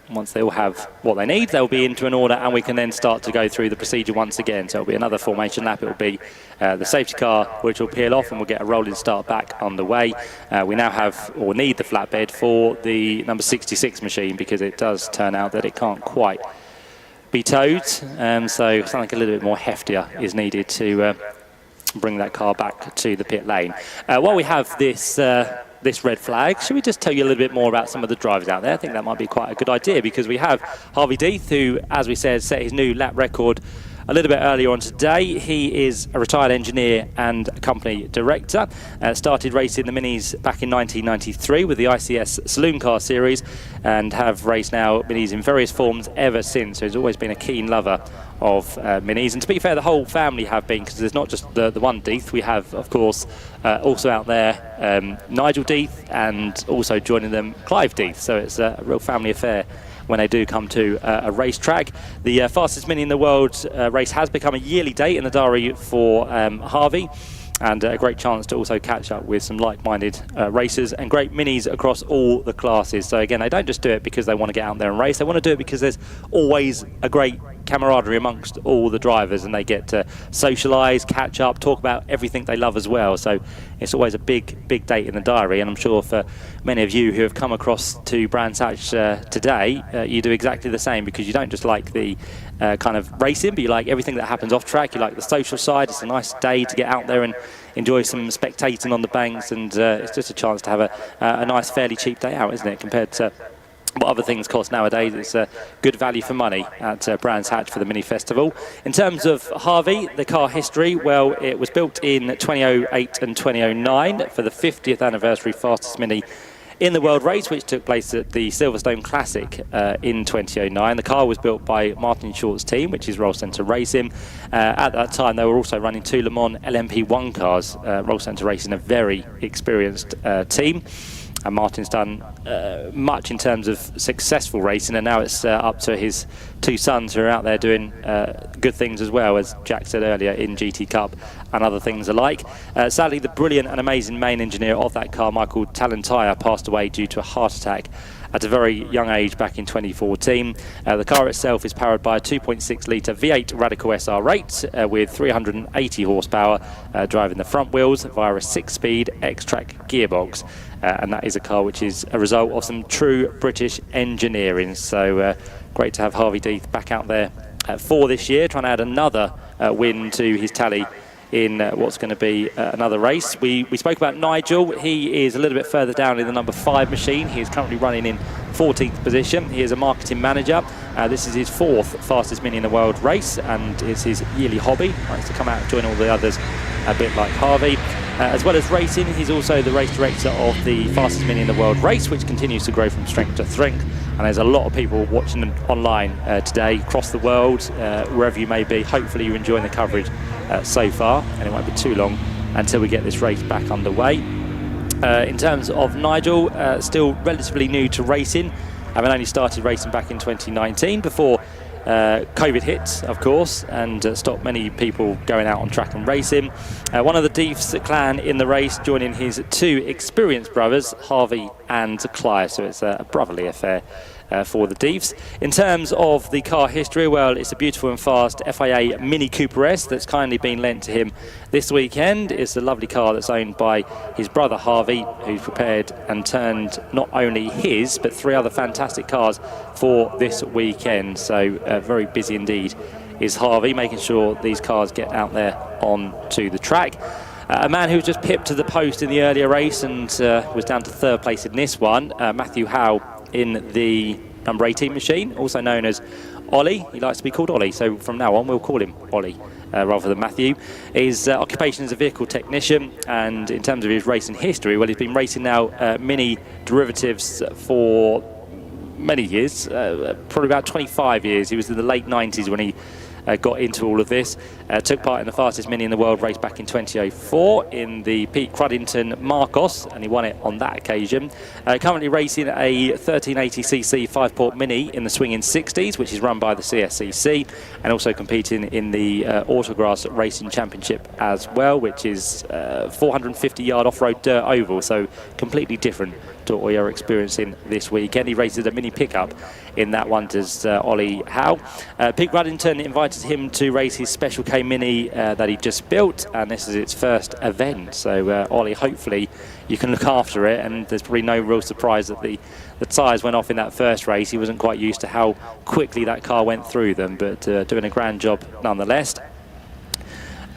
once they all have what they need, they'll be into an order, and we can then start to go through the procedure once again. So it'll be another formation lap. It'll be the safety car, which will peel off, and we'll get a rolling start back underway. We now have, or need, the flatbed for the number 66 machine, because it does turn out that it can't quite be towed. So something a little bit more heftier is needed to bring that car back to the pit lane. While we have this red flag, should we just tell you a little bit more about some of the drivers out there? I think that might be quite a good idea, because we have Harvey Deeth, who, as we said, set his new lap record a little bit earlier on today. He is a retired engineer and company director. Started racing the Minis back in 1993 with the ICS Saloon Car Series, and have raced now Minis in various forms ever since. So he's always been a keen lover of Minis. And to be fair, the whole family have been, because there's not just the one Deeth. We have, of course, also out there Nigel Deeth, and also joining them Clive Deeth. So it's a real family affair when they do come to a racetrack. The fastest Mini in the world race has become a yearly date in the diary for Harvey. and a great chance to also catch up with some like-minded racers and great minis across all the classes. So again, they don't just do it because they want to get out there and race, they want to do it because there's always a great camaraderie amongst all the drivers, and they get to socialise, catch up, talk about everything they love as well. So it's always a big date in the diary, and I'm sure for many of you who have come across to Brands Hatch today, you do exactly the same, because you don't just like the kind of racing, but you like everything that happens off track. You like the social side. It's a nice day to get out there and enjoy some spectating on the banks, and it's just a chance to have a nice, fairly cheap day out, isn't it, compared to what other things cost nowadays. It's a good value for money at Brands Hatch for the Mini Festival. In terms of Harvey, the car history, well, it was built in 2008 and 2009 for the 50th anniversary fastest Mini in the world race, which took place at the Silverstone Classic in 2009. The car was built by Martin Short's team, which is Roll Centre Racing. At that time, they were also running 2 Le Mans LMP1 cars. Roll Centre Racing, a very experienced team. And Martin's done much in terms of successful racing, and now it's up to his 2 sons who are out there doing good things as well, as Jack said earlier, in GT Cup and other things alike. Sadly, the brilliant and amazing main engineer of that car, Michael Talentire, passed away due to a heart attack at a very young age back in 2014. The car itself is powered by a 2.6 litre V8 Radical SR8 with 380 horsepower, driving the front wheels via a 6-speed X-Track gearbox. And that is a car which is a result of some true British engineering. So great to have Harvey Deeth back out there for this year, trying to add another win to his tally in what's going to be another race. We spoke about Nigel. He is a little bit further down in the number 5 machine. He is currently running in 14th position. He is a marketing manager. This is his 4th fastest Mini in the world race, and it's his yearly hobby. He likes to come out and join all the others, a bit like Harvey. As well as racing, he's also the race director of the fastest Mini in the world race, which continues to grow from strength to strength. And there's a lot of people watching them online today, across the world, wherever you may be. Hopefully you're enjoying the coverage so far, and it won't be too long until we get this race back underway. In terms of Nigel, still relatively new to racing, having only started racing back in 2019 before COVID hit, of course, and stopped many people going out on track and racing. One of the Deeth's clan in the race, joining his 2 experienced brothers, Harvey and Clive, so it's a brotherly affair for the Deeths. In terms of the car history, well, it's a beautiful and fast FIA Mini Cooper S that's kindly been lent to him this weekend. It's a lovely car that's owned by his brother Harvey, who's prepared and turned not only his but 3 other fantastic cars for this weekend. So very busy indeed is Harvey, making sure these cars get out there onto the track. A man who was just pipped to the post in the earlier race and was down to 3rd place in this one, Matthew Howe, in the number 18 machine, also known as Ollie. He likes to be called Ollie, so from now on we'll call him Ollie rather than Matthew. His occupation is a vehicle technician, and in terms of his racing history, well, he's been racing now Mini derivatives for many years, probably about 25 years. He was in the late 90s when he got into all of this. Took part in the fastest Mini in the world race back in 2004 in the Pete Cruddington Marcos, and he won it on that occasion. Currently racing a 1380cc 5-port Mini in the swinging 60s, which is run by the CSCC, and also competing in the Autograss Racing Championship as well, which is 450-yard off-road dirt oval, so completely different to what we are experiencing this weekend. He races a Mini pickup in that one, does Ollie Howe. Pete Cruddington invited him to race his Special K Mini that he just built, and this is its first event. So Ollie, hopefully you can look after it, and there's probably no real surprise that the tyres went off in that first race. He wasn't quite used to how quickly that car went through them, but doing a grand job nonetheless.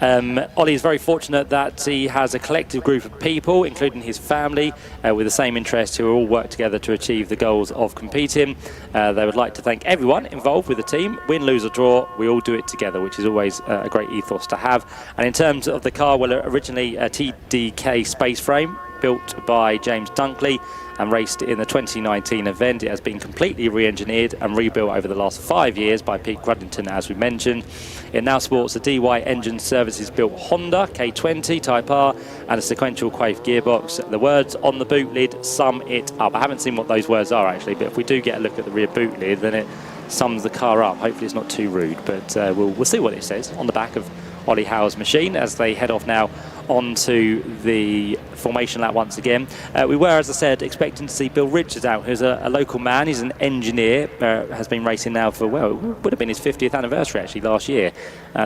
Ollie is very fortunate that he has a collective group of people, including his family, with the same interests, who all work together to achieve the goals of competing. They would like to thank everyone involved with the team. Win, lose or draw, we all do it together, which is always a great ethos to have. And in terms of the car, well, originally a TDK space frame built by James Dunkley and raced in the 2019 event. It has been completely re-engineered and rebuilt over the last 5 years by Pete Cruddington, as we mentioned. It now sports a DY Engine Services built Honda K20 Type R and a sequential Quaife gearbox. The words on the boot lid sum it up. I haven't seen what those words are actually, but if we do get a look at the rear boot lid, then it sums the car up. Hopefully it's not too rude, but we'll see what it says on the back of Ollie Howe's machine as they head off now onto the formation lap once again. We were, as I said, expecting to see Bill Richards out, who's a local man. He's an engineer, has been racing now for, well, it would have been his 50th anniversary actually last year.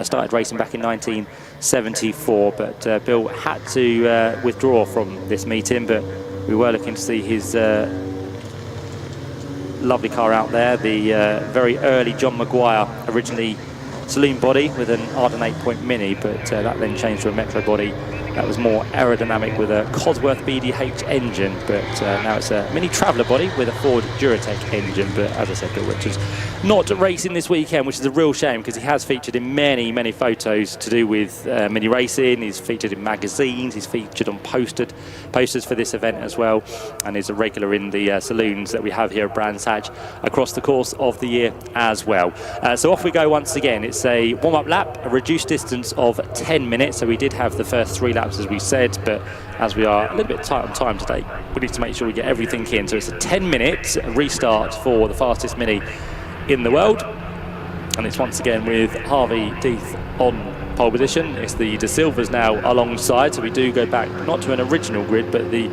Started racing back in 1974, but Bill had to withdraw from this meeting, but we were looking to see his lovely car out there, the very early John Maguire, originally saloon body with an Arden 8-point Mini, but that then changed to a Metro body that was more aerodynamic with a Cosworth BDH engine, but now it's a Mini Traveller body with a Ford Duratec engine. But as I said, Bill Richards not racing this weekend, which is a real shame because he has featured in many photos to do with mini racing. He's featured in magazines, he's featured on posters for this event as well, and is a regular in the saloons that we have here at Brands Hatch across the course of the year as well. So off we go once again. It's a warm-up lap, a reduced distance of 10 minutes, so we did have the first 3 laps as we said, but as we are a little bit tight on time today, we need to make sure we get everything in. So it's a 10-minute restart for the fastest Mini in the world, and it's once again with Harvey Deeth on pole position. It's the De Silvas now alongside, so we do go back not to an original grid, but the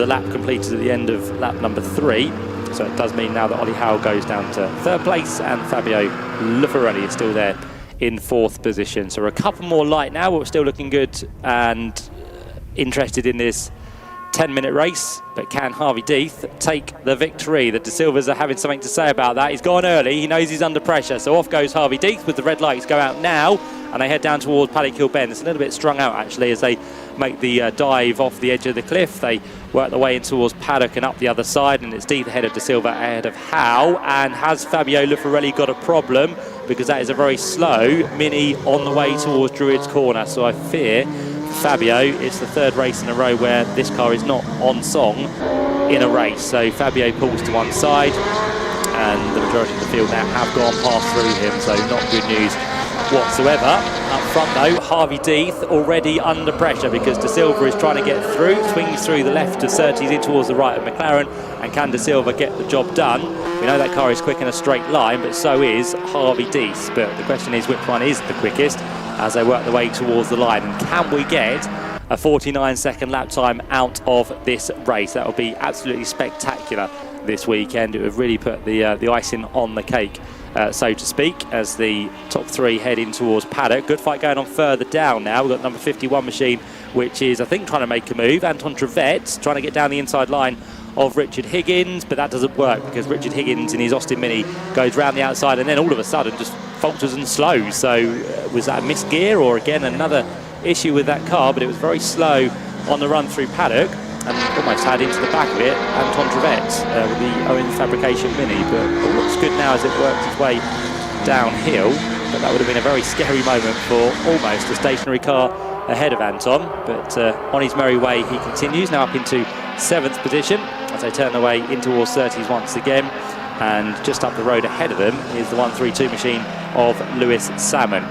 lap completed at the end of lap number 3. So it does mean now that Ollie Howe goes down to 3rd place and Fabio Lufarelli is still there in 4th position. So we're a couple more light now, but we're still looking good and interested in this 10-minute race. But can Harvey Deeth take the victory? The De Silvas are having something to say about that. He's gone early, he knows he's under pressure, so off goes Harvey Deeth with the red lights go out now, and they head down towards Paddock Hill Bend. It's a little bit strung out actually as they make the dive off the edge of the cliff. They work their way in towards Paddock and up the other side, and it's Deeth ahead of De Silva, ahead of Howe. And has Fabio Lufarelli got a problem? Because that is a very slow Mini on the way towards Druids Corner. So I fear Fabio, it's the 3rd race in a row where this car is not on song in a race. So Fabio pulls to one side, and the majority of the field now have gone past through him, so not good news whatsoever. Up front though, Harvey Deeth already under pressure because De Silva is trying to get through, swings through the left of Surtees in towards the right of McLaren, and can De Silva get the job done? We know that car is quick in a straight line, but so is Harvey Deeth. But the question is, which one is the quickest as they work their way towards the line? And can we get a 49-second lap time out of this race? That would be absolutely spectacular this weekend. It would really put the icing on the cake, so to speak, as the top 3 head in towards Paddock. Good fight going on further down now. We've got number 51 machine, which is, I think, trying to make a move. Anton Trevette trying to get down the inside line of Richard Higgins, but that doesn't work because Richard Higgins in his Austin Mini goes round the outside and then all of a sudden just falters and slows. So was that a missed gear or again another issue with that car? But it was very slow on the run through Paddock and almost had into the back of it Anton Trevette with the Owen Fabrication Mini. But it looks good now as it works its way downhill, but that would have been a very scary moment for almost a stationary car ahead of Anton. But on his merry way he continues, now up into 7th position as they turn their way in towards 30s once again. And just up the road ahead of them is the 132 machine of Lewis Salmon.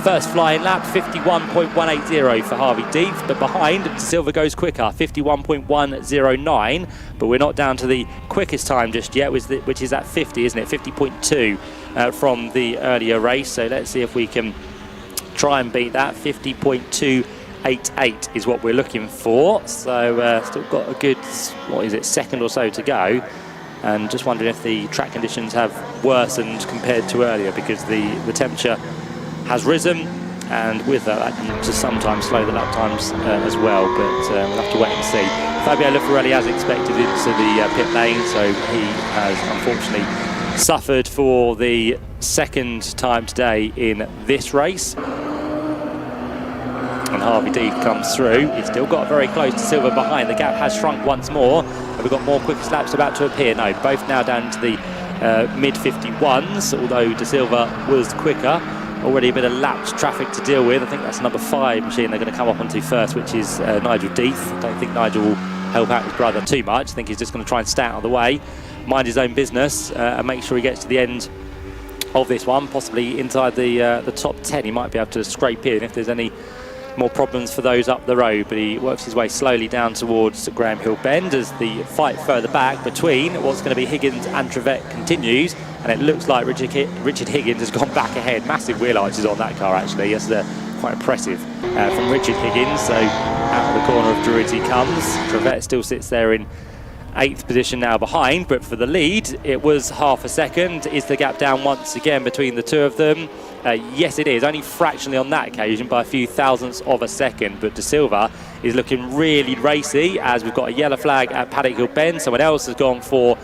First flying lap, 51.180 for Harvey Deeth, but behind De Silva goes quicker, 51.109, but we're not down to the quickest time just yet, which is at 50, isn't it? 50.2 from the earlier race. So let's see if we can try and beat that. 50.288 is what we're looking for. So still got a good, what is it, second or so to go. And just wondering if the track conditions have worsened compared to earlier, because the temperature has risen, and with that can just sometimes slow the lap times as well, but we'll have to wait and see. Fabio Lufarelli, as expected, into the pit lane, so he has unfortunately suffered for the 2nd time today in this race. And Harvey Deeth comes through. He's still got very close to Silva behind. The gap has shrunk once more. Have we got more quickest laps about to appear? No, both now down into the mid-51s, although De Silva was quicker. Already a bit of lapped traffic to deal with. I think that's number 5 machine they're going to come up onto first, which is Nigel Deeth. I don't think Nigel will help out his brother too much. I think he's just going to try and stay out of the way, mind his own business, and make sure he gets to the end of this one, possibly inside the top 10. He might be able to scrape in if there's any more problems for those up the road, but he works his way slowly down towards Graham Hill Bend as the fight further back between what's going to be Higgins and Trevette continues, and it looks like Richard Higgins has gone back ahead. Massive wheel arches on that car actually, as the quite impressive from Richard Higgins. So out of the corner of Druids he comes. Trevette still sits there in 8th position now behind, but for the lead it was half a second. Is the gap down once again between the two of them? Yes, it is, only fractionally on that occasion by a few thousandths of a second, but De Silva is looking really racy as we've got a yellow flag at Paddock Hill Bend. Someone else has gone for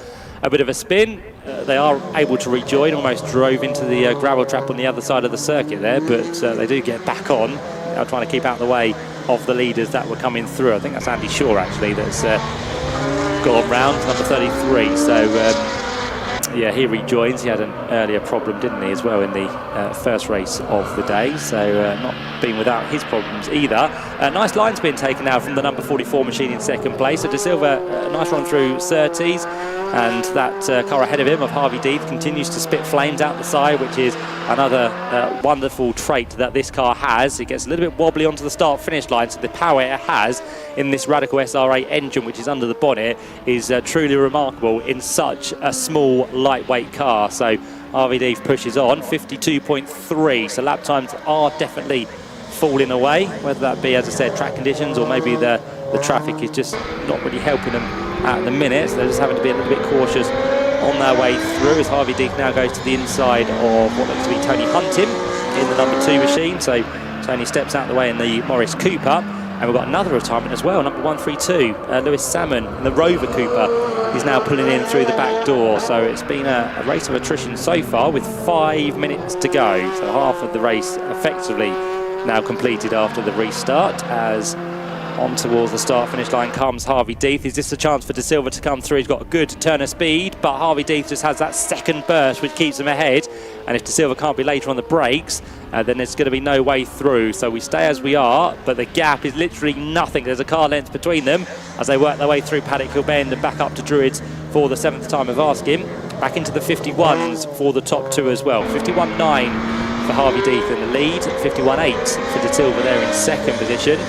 a bit of a spin. They are able to rejoin, almost drove into the gravel trap on the other side of the circuit there, but they do get back on, now trying to keep out of the way of the leaders that were coming through. I think that's Andy Shaw actually that's gone round, number 33. So yeah, he rejoins. He had an earlier problem, didn't he, as well in the first race of the day, so not been without his problems either. Nice line spin taken now from the number 44 machine in second place. So De Silva, nice run through Surtees, and that car ahead of him of Harvey Deeth continues to spit flames out the side, which is another wonderful trait that this car has. It gets a little bit wobbly onto the start-finish line, so the power it has in this Radical SR8 engine, which is under the bonnet, is truly remarkable in such a small, lightweight car. So Harvey Deeth pushes on, 52.3, so lap times are definitely falling away, whether that be, as I said, track conditions or maybe the traffic is just not really helping them at the minute, so they're just having to be a little bit cautious on their way through as Harvey Deeth now goes to the inside of what looks to be Tony Huntim in the number 2 machine. So Tony steps out of the way in the Morris Cooper, and we've got another retirement as well, number 132, Lewis Salmon in the Rover Cooper. He's now pulling in through the back door, so it's been a race of attrition so far with 5 minutes to go, so half of the race effectively now completed after the restart. As on towards the start-finish line comes Harvey Deeth. Is this a chance for De Silva to come through? He's got a good turn of speed, but Harvey Deeth just has that second burst which keeps him ahead, and if De Silva can't be later on the brakes, then there's going to be no way through. So we stay as we are, but the gap is literally nothing. There's a car length between them as they work their way through Paddock Hill Bend and back up to Druids for the 7th time of asking. Back into the 51s for the top two as well. 51.9 for Harvey Deeth in the lead, 51.8 for De Silva there in second position.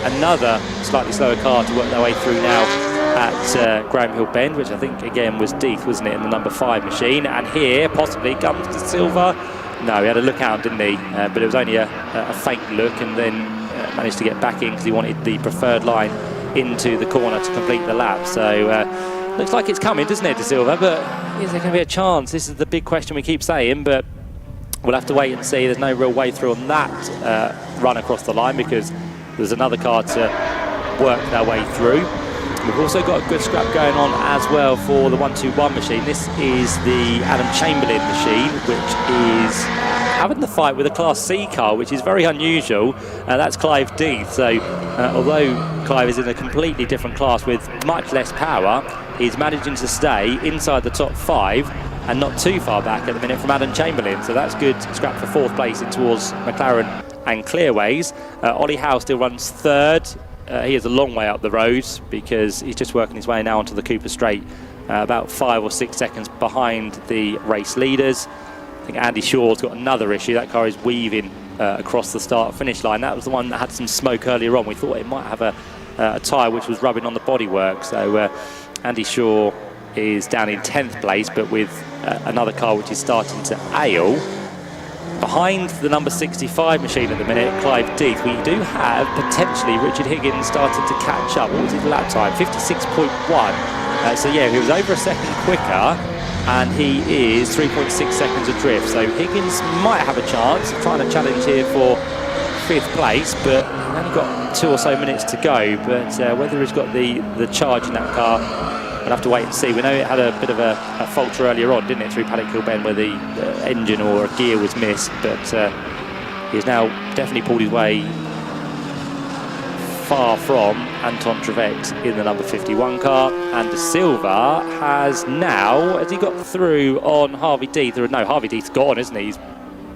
Another slightly slower car to work their way through now at Graham Hill Bend, which I think again was Deeth, wasn't it, in the number 5 machine. And here possibly comes De Silva. No, he had a look out, didn't he? But it was only a faint look, and then managed to get back in because he wanted the preferred line into the corner to complete the lap. So looks like it's coming, doesn't it, De Silva? But is there going to be a chance? This is the big question we keep saying, but we'll have to wait and see. There's no real way through on that run across the line because there's another car to work their way through. We've also got a good scrap going on as well for the 121 machine. This is the Adam Chamberlain machine, which is having the fight with a Class C car, which is very unusual. That's Clive Deeth. So although Clive is in a completely different class with much less power, he's managing to stay inside the top 5 and not too far back at the minute from Adam Chamberlain. So that's good scrap for 4th place in towards McLaren and Clearways. Ollie Howe still runs 3rd. He is a long way up the road because he's just working his way now onto the Cooper Straight, about 5 or 6 seconds behind the race leaders. I think Andy Shaw's got another issue. That car is weaving across the start-finish line. That was the one that had some smoke earlier on. We thought it might have a tyre which was rubbing on the bodywork. So Andy Shaw is down in 10th place, but with another car which is starting to ail. Behind the number 65 machine at the minute, Clive Deeth, we do have potentially Richard Higgins starting to catch up. What was his lap time? 56.1. So yeah, he was over a second quicker, and he is 3.6 seconds adrift. So Higgins might have a chance of trying to challenge here for 5th place, but he's only got 2 or so minutes to go. But whether he's got the charge in that car, we'll have to wait and see. We know it had a bit of a falter earlier on, didn't it, through Paddock Hill Bend where the engine or a gear was missed, but he's now definitely pulled his way far from Anton Trevette in the number 51 car. And De Silva has now, has he got through on Harvey Deeth? No, Harvey Deeth's gone, isn't he? He's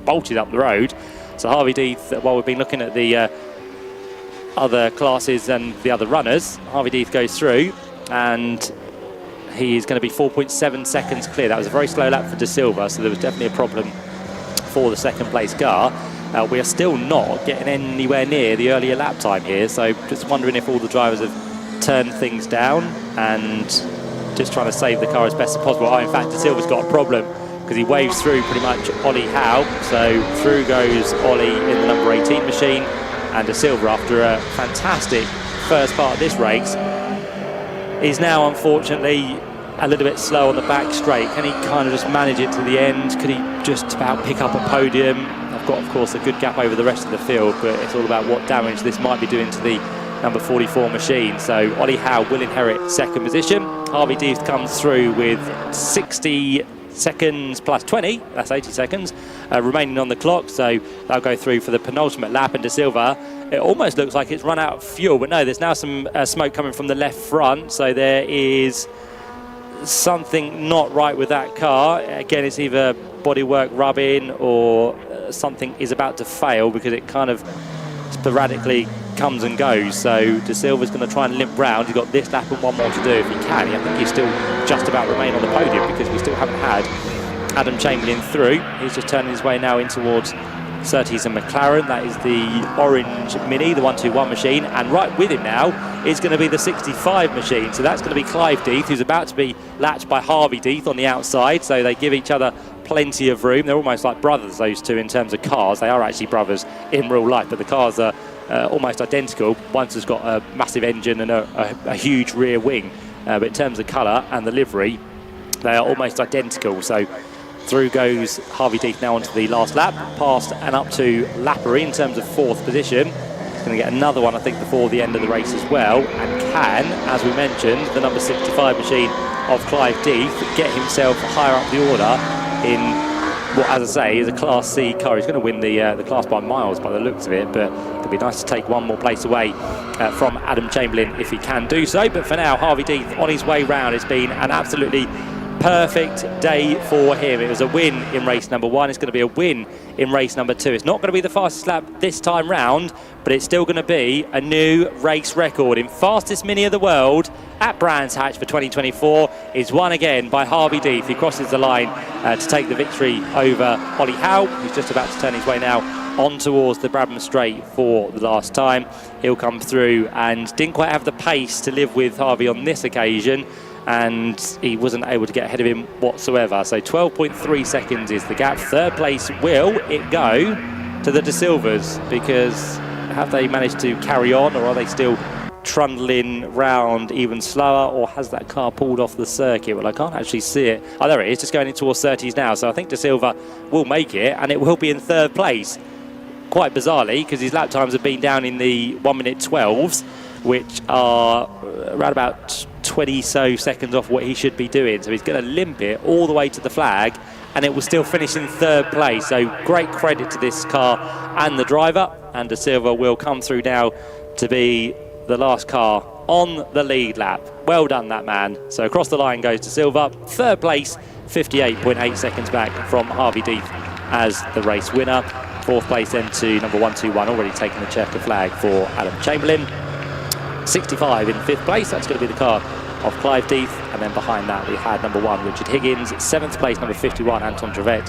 bolted up the road. So Harvey Deeth, while we've been looking at the other classes and the other runners, Harvey Deeth goes through, and he's going to be 4.7 seconds clear. That was a very slow lap for De Silva, so there was definitely a problem for the 2nd place car. We are still not getting anywhere near the earlier lap time here, so just wondering if all the drivers have turned things down and just trying to save the car as best as possible. In fact, De Silva's got a problem because he waves through pretty much Ollie Howe. So through goes Ollie in the number 18 machine, and De Silva, after a fantastic first part of this race, is now unfortunately a little bit slow on the back straight. Can he kind of just manage it to the end? Could he just about pick up a podium? I've got, of course, a good gap over the rest of the field, but it's all about what damage this might be doing to the number 44 machine. So Ollie Howe will inherit second position. Harvey Deeth comes through with 60 seconds plus 20, that's 80 seconds, remaining on the clock. So they'll go through for the penultimate lap, and De Silva, it almost looks like it's run out of fuel, but no, there's now some smoke coming from the left front. So there is something not right with that car. Again, it's either bodywork rubbing or something is about to fail, because it kind of sporadically comes and goes. So De Silva's going to try and limp round. He's got this lap and one more to do if he can. I think he's still just about remain on the podium, because we still haven't had Adam Chamberlain through. He's just turning his way now in towards Surtees and McLaren. That is the orange Mini, the 121 machine, and right with him now is going to be the 65 machine. So that's going to be Clive Deeth, who's about to be latched by Harvey Deeth on the outside. So they give each other plenty of room. They're almost like brothers, those two, in terms of cars. They are actually brothers in real life, but the cars are almost identical. One's has got a massive engine and a huge rear wing, but in terms of colour and the livery, they are almost identical. So through goes Harvey Deeth now onto the last lap, past and up to Lappery in terms of fourth position. He's going to get another one, I think, before the end of the race as well, and can, as we mentioned, the number 65 machine of Clive Deeth, get himself higher up the order in what, as I say, is a Class C car. He's going to win the class by miles by the looks of it, but it'd be nice to take one more place away from Adam Chamberlain if he can do so. But for now, Harvey Deeth on his way round. It's been an absolutely perfect day for him. It was a win in race number 1. It's going to be a win in race number 2. It's not going to be the fastest lap this time round, but it's still going to be a new race record in fastest Mini of the world at Brands Hatch for 2024 is won again by Harvey Deeth. He crosses the line to take the victory over Ollie Howe, who's just about to turn his way now on towards the Bradman Straight for the last time. He'll come through and didn't quite have the pace to live with Harvey on this occasion, and he wasn't able to get ahead of him whatsoever. So 12.3 seconds is the gap. Third place, will it go to the De Silvas? Because have they managed to carry on, or are they still trundling round even slower, or has that car pulled off the circuit? Well, I can't actually see it. Oh, there it is, just going in towards 30s now. So I think De Silva will make it, and it will be in third place. Quite bizarrely, because his lap times have been down in the 1:12s, which are around about 20 so seconds off what he should be doing. So he's going to limp it all the way to the flag, and it will still finish in third place. So great credit to this car and the driver, and De Silva will come through now to be the last car on the lead lap. Well done, that man. So across the line goes De Silva, third place, 58.8 seconds back from Harvey Deeth as the race winner. Fourth place then to number 121, already taking the checker flag for Adam Chamberlain. 65 in fifth place, that's going to be the car of Clive Deeth, and then behind that we had number 1 Richard Higgins, 7th place number 51 Anton Trevette,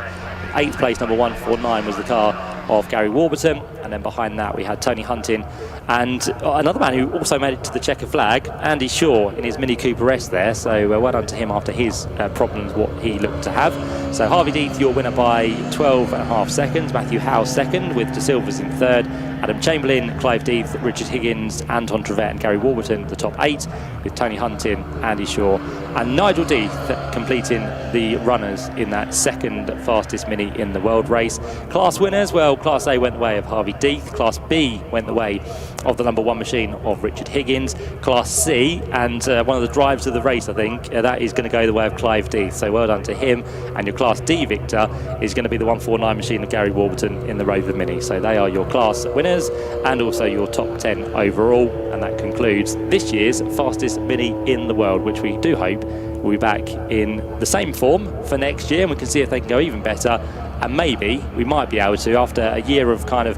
8th place number 149 was the car of Gary Warburton, and then behind that we had Tony Hunting and another man who also made it to the checker flag, Andy Shaw in his Mini Cooper S there. So well done to him after his problems, what he looked to have. So Harvey Deeth, your winner by 12.5 seconds. Matthew Howe second, with De Silvas in third. Adam Chamberlain, Clive Deeth, Richard Higgins, Anton Trevette and Gary Warburton the top 8, with Tony Hunting, Andy Shaw and Nigel Deeth completing the runners in that second fastest Mini in the world race. Class winners, well, Class A went the way of Harvey Deeth, Class B went the way of the number 1 machine of Richard Higgins, Class C, and one of the drives of the race, I think, that is going to go the way of Clive Deeth. So well done to him. And your Class D victor is going to be the 149 machine of Gary Warburton in the Rover Mini. So they are your class winners and also your top 10 overall. And that concludes this year's fastest Mini in the world, which we do hope will be back in the same form for next year, and we can see if they can go even better. And maybe we might be able to, after a year of kind of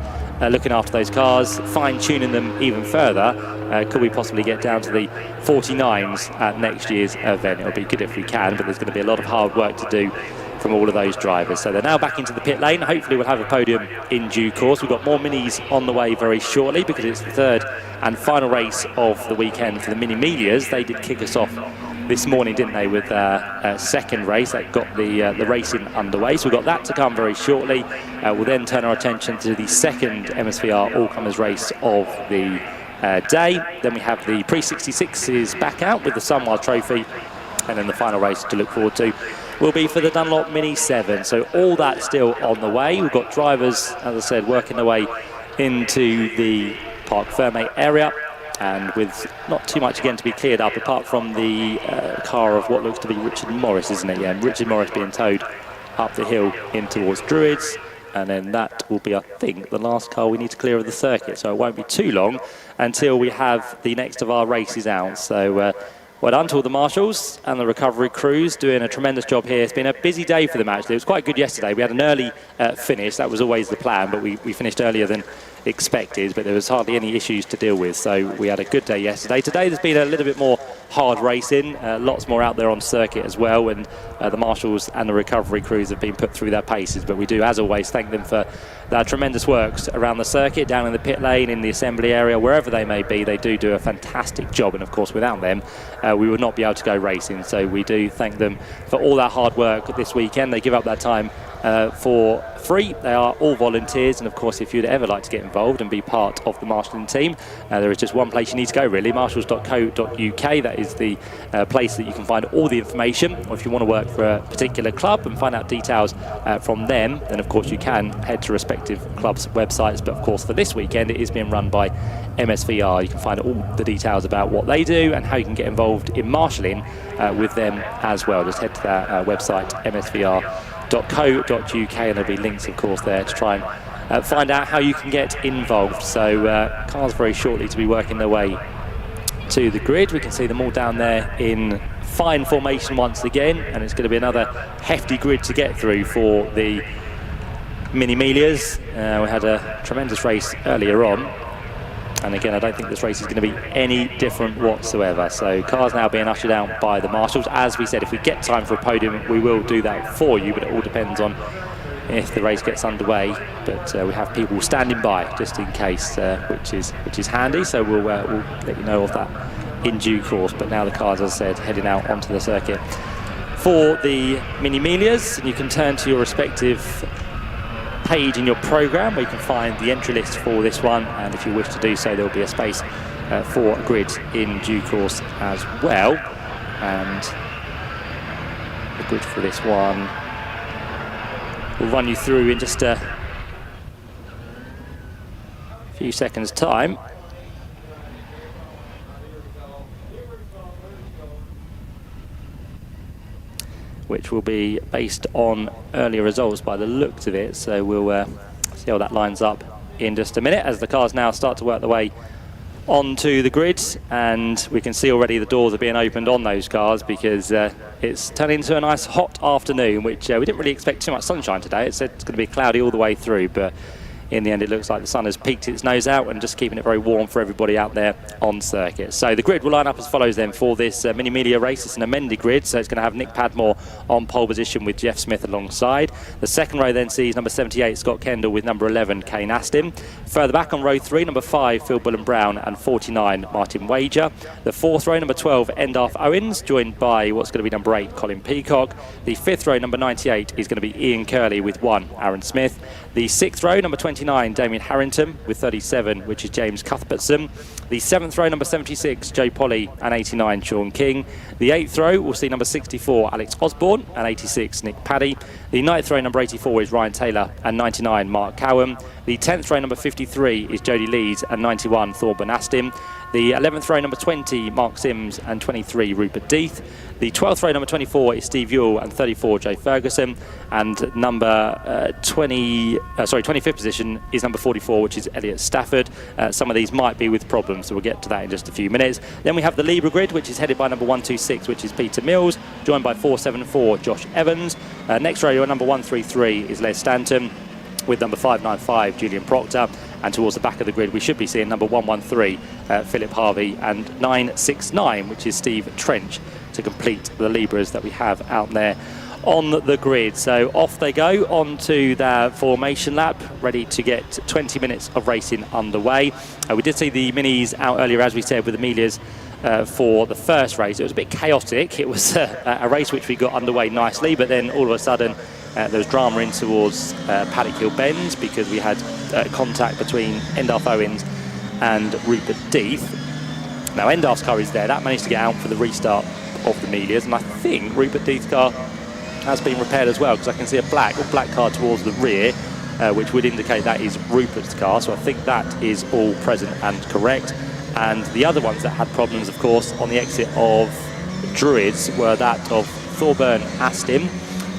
looking after those cars, fine-tuning them even further, could we possibly get down to the 49s at next year's event? It'll be good if we can, but there's going to be a lot of hard work to do from all of those drivers. So they're now back into the pit lane. Hopefully we'll have a podium in due course. We've got more Minis on the way very shortly, because it's the third and final race of the weekend for the Mini Miglias. They did kick us off this morning, didn't they, with a second race that got the racing underway. So we've got that to come very shortly. We'll then turn our attention to the second MSVR all-comers race of the day. Then we have the pre-66s back out with the Sunwild Trophy, and then the final race to look forward to will be for the Dunlop Mini 7. So all that still on the way. We've got drivers, as I said, working their way into the Parc Fermé area, and with not too much again to be cleared up apart from the car of what looks to be Richard Morris, isn't it? Yeah, Richard Morris being towed up the hill in towards Druids, and then that will be, I think, the last car we need to clear of the circuit, so it won't be too long until we have the next of our races out. So well done to all the marshals and the recovery crews, doing a tremendous job here. It's been a busy day for them, actually. It was quite good yesterday. We had an early finish. That was always the plan, but we finished earlier than expected, but there was hardly any issues to deal with, so we had a good day yesterday. Today there's been a little bit more hard racing, lots more out there on circuit as well, and the marshals and the recovery crews have been put through their paces, but we do, as always, thank them for their tremendous works around the circuit, down in the pit lane, in the assembly area, wherever they may be. They do a fantastic job, and of course without them we would not be able to go racing, so we do thank them for all that hard work this weekend. They give up that time for free. They are all volunteers, and of course if you'd ever like to get involved and be part of the marshalling team, there is just one place you need to go, really, marshals.co.uk. That is the place that you can find all the information, or if you want to work for a particular club and find out details from them, then of course you can head to respective clubs' websites. But of course for this weekend it is being run by MSVR. You can find all the details about what they do and how you can get involved in marshalling with them as well. Just head to their website, msvr.co.uk, and there'll be links of course there to try and find out how you can get involved. So cars very shortly to be working their way to the grid. We can see them all down there in fine formation once again, and it's going to be another hefty grid to get through for the Mini Miglias. We had a tremendous race earlier on, and again I don't think this race is going to be any different whatsoever. So cars now being ushered out by the marshals. As we said, if we get time for a podium we will do that for you, but it all depends on if the race gets underway. But we have people standing by just in case, which is handy, so we'll let you know of that in due course. But now the cars, as I said, heading out onto the circuit for the Mini Miglias, and you can turn to your respective page in your programme where you can find the entry list for this one, and if you wish to do so there will be a space for a grid in due course as well. And the grid for this one we'll run you through in just a few seconds time. Which will be based on earlier results by the looks of it, so we'll see how that lines up in just a minute as the cars now start to work their way onto the grid, and we can see already the doors are being opened on those cars because it's turning into a nice hot afternoon, which we didn't really expect too much sunshine today. It said it's going to be cloudy all the way through, but in the end it looks like the sun has peeked its nose out and just keeping it very warm for everybody out there on circuit. So the grid will line up as follows then for this Mini Miglia race. It's an amended grid, so it's going to have Nick Padmore on pole position with Jeff Smith alongside. The second row then sees number 78 Scott Kendall with number 11 Kane Astin. Further back on row 3, number 5 Phil Bullen Brown and 49 Martin Wager. The fourth row, number 12 Endarth Owens, joined by what's going to be number 8 Colin Peacock. The fifth row, number 98 is going to be Ian Curley with 1 Aaron Smith. The sixth row, number 29 Damien Harrington with 37, which is James Cuthbertson. The seventh row, number 76 Joe Polly and 89 Sean King. The eighth row will see number 64 Alex Osborne and 86 Nick Paddy. The ninth row, number 84 is Ryan Taylor and 99 Mark Cowan. The 10th row, number 53 is Jodie Leeds and 91 Thorburn Astin. The 11th row, number 20 Mark Sims and 23 Rupert Death. The 12th row, number 24 is Steve Ewell and 34 Joe Ferguson. And number 25th position is number 44, which is Elliot Stafford. Some of these might be with problems, so we'll get to that in just a few minutes. Then we have the Libra grid, which is headed by number 126, which is Peter Mills, joined by 474 Josh Evans. Next row, your number 133 is Les Stanton, with number 595 Julian Proctor, and towards the back of the grid we should be seeing number 113 Philip Harvey and 969, which is Steve Trench, to complete the Libras that we have out there on the grid. So off they go onto their formation lap, ready to get 20 minutes of racing underway. We did see the Minis out earlier, as we said, with the Miglias for the first race. It was a bit chaotic. It was a race which we got underway nicely, but then all of a sudden there was drama in towards Paddock Hill Bend because we had contact between Endalf Owens and Rupert Death. Now Endalf's car is there. That managed to get out for the restart of the Miglias, and I think Rupert Death's car has been repaired as well, because I can see a black car towards the rear, which would indicate that is Rupert's car. So I think that is all present and correct. And the other ones that had problems, of course, on the exit of Druids were that of Thorburn Astin.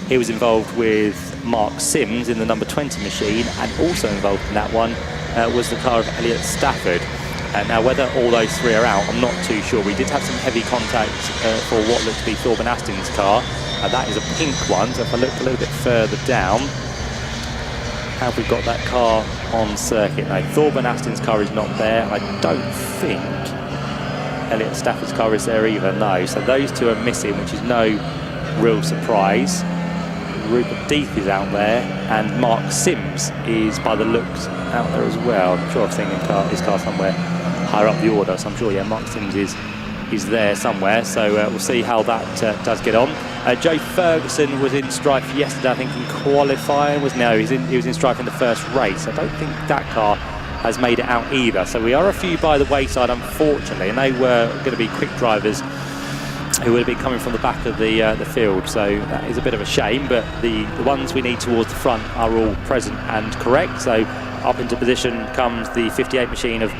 He was involved with Mark Sims in the number 20 machine, and also involved in that one was the car of Elliot Stafford. Now, whether all those three are out, I'm not too sure. We did have some heavy contact for what looked to be Thorburn Astin's car. That is a pink one, so if I look a little bit further down, have we got that car on circuit? No, Thorburn Astin's car is not there. I don't think Elliot Stafford's car is there either, no. So those two are missing, which is no real surprise. Rupert Death is out there, and Mark Sims is, by the looks, out there as well. I'm sure I've seen his car somewhere higher up the order, so I'm sure, yeah, Mark Sims is there somewhere. So we'll see how that does get on. Joe Ferguson was in strife yesterday, I think, in qualifying. He was in strife in the first race. I don't think that car has made it out either. So we are a few by the wayside, unfortunately, and they were going to be quick drivers who would have been coming from the back of the field. So that is a bit of a shame, but the ones we need towards the front are all present and correct. So up into position comes the 56 machine of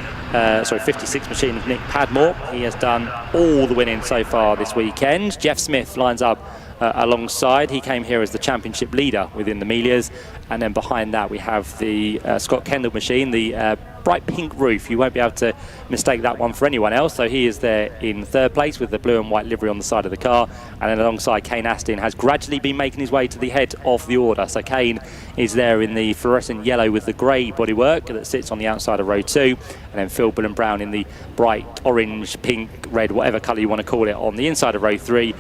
Nick Padmore. He has done all the winning so far this weekend. Jeff Smith lines up alongside. He came here as the championship leader within the Miglias, and then behind that we have the Scott Kendall machine, the bright pink roof. You won't be able to mistake that one for anyone else. So he is there in third place with the blue and white livery on the side of the car, and then alongside Kane Astin has gradually been making his way to the head of the order. So Kane is there in the fluorescent yellow with the grey bodywork that sits on the outside of row 2, and then Phil Bullen Brown in the bright orange, pink, red, whatever colour you want to call it, on the inside of row 3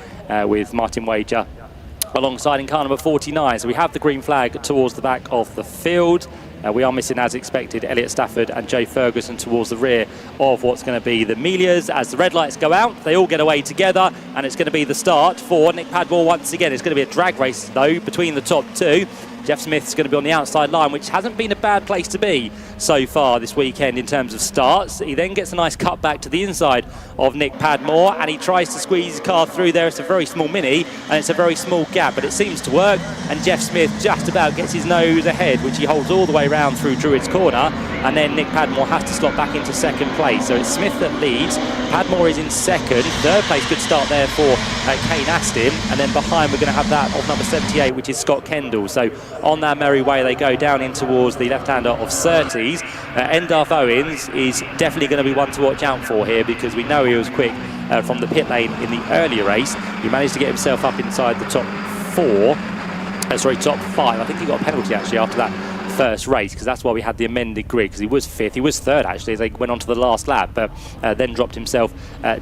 with Martin Wager alongside in car number 49. So we have the green flag towards the back of the field. We are missing, as expected, Elliot Stafford and Joe Ferguson towards the rear of what's going to be the Miglias. As the red lights go out, they all get away together, and it's going to be the start for Nick Padmore once again. It's going to be a drag race, though, between the top two. Jeff Smith's going to be on the outside line, which hasn't been a bad place to be so far this weekend in terms of starts. He then gets a nice cut back to the inside of Nick Padmore, and he tries to squeeze his car through there. It's a very small mini, and it's a very small gap, but it seems to work, and Jeff Smith just about gets his nose ahead, which he holds all the way around through Druid's corner, and then Nick Padmore has to slot back into second place. So it's Smith that leads. Padmore is in second. Third place, good start there for Kane Astin, and then behind we're going to have that of number 78, which is Scott Kendall. So on that merry way they go down in towards the left-hander of Surtees. Endalf Owens is definitely going to be one to watch out for here, because we know he was quick from the pit lane in the earlier race. He managed to get himself up inside the top top 5. I think he got a penalty actually after that first race, because that's why we had the amended grid, because he was 5th. He was 3rd actually as they went on to the last lap, but then dropped himself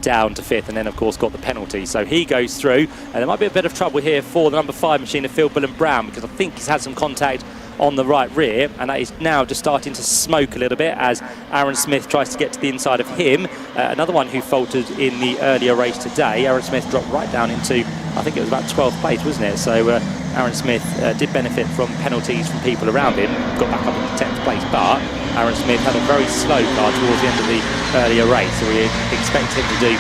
down to 5th, and then of course got the penalty. So he goes through, and there might be a bit of trouble here for the number 5 machine of Phil Bullen Brown, because I think he's had some contact on the right rear, and that is now just starting to smoke a little bit as Aaron Smith tries to get to the inside of him. Another one who faltered in the earlier race today. Aaron Smith dropped right down into, I think it was about 12th place, wasn't it? So Aaron Smith did benefit from penalties from people around him, got back up into 10th place, but Aaron Smith had a very slow car towards the end of the earlier race, so we expect him to do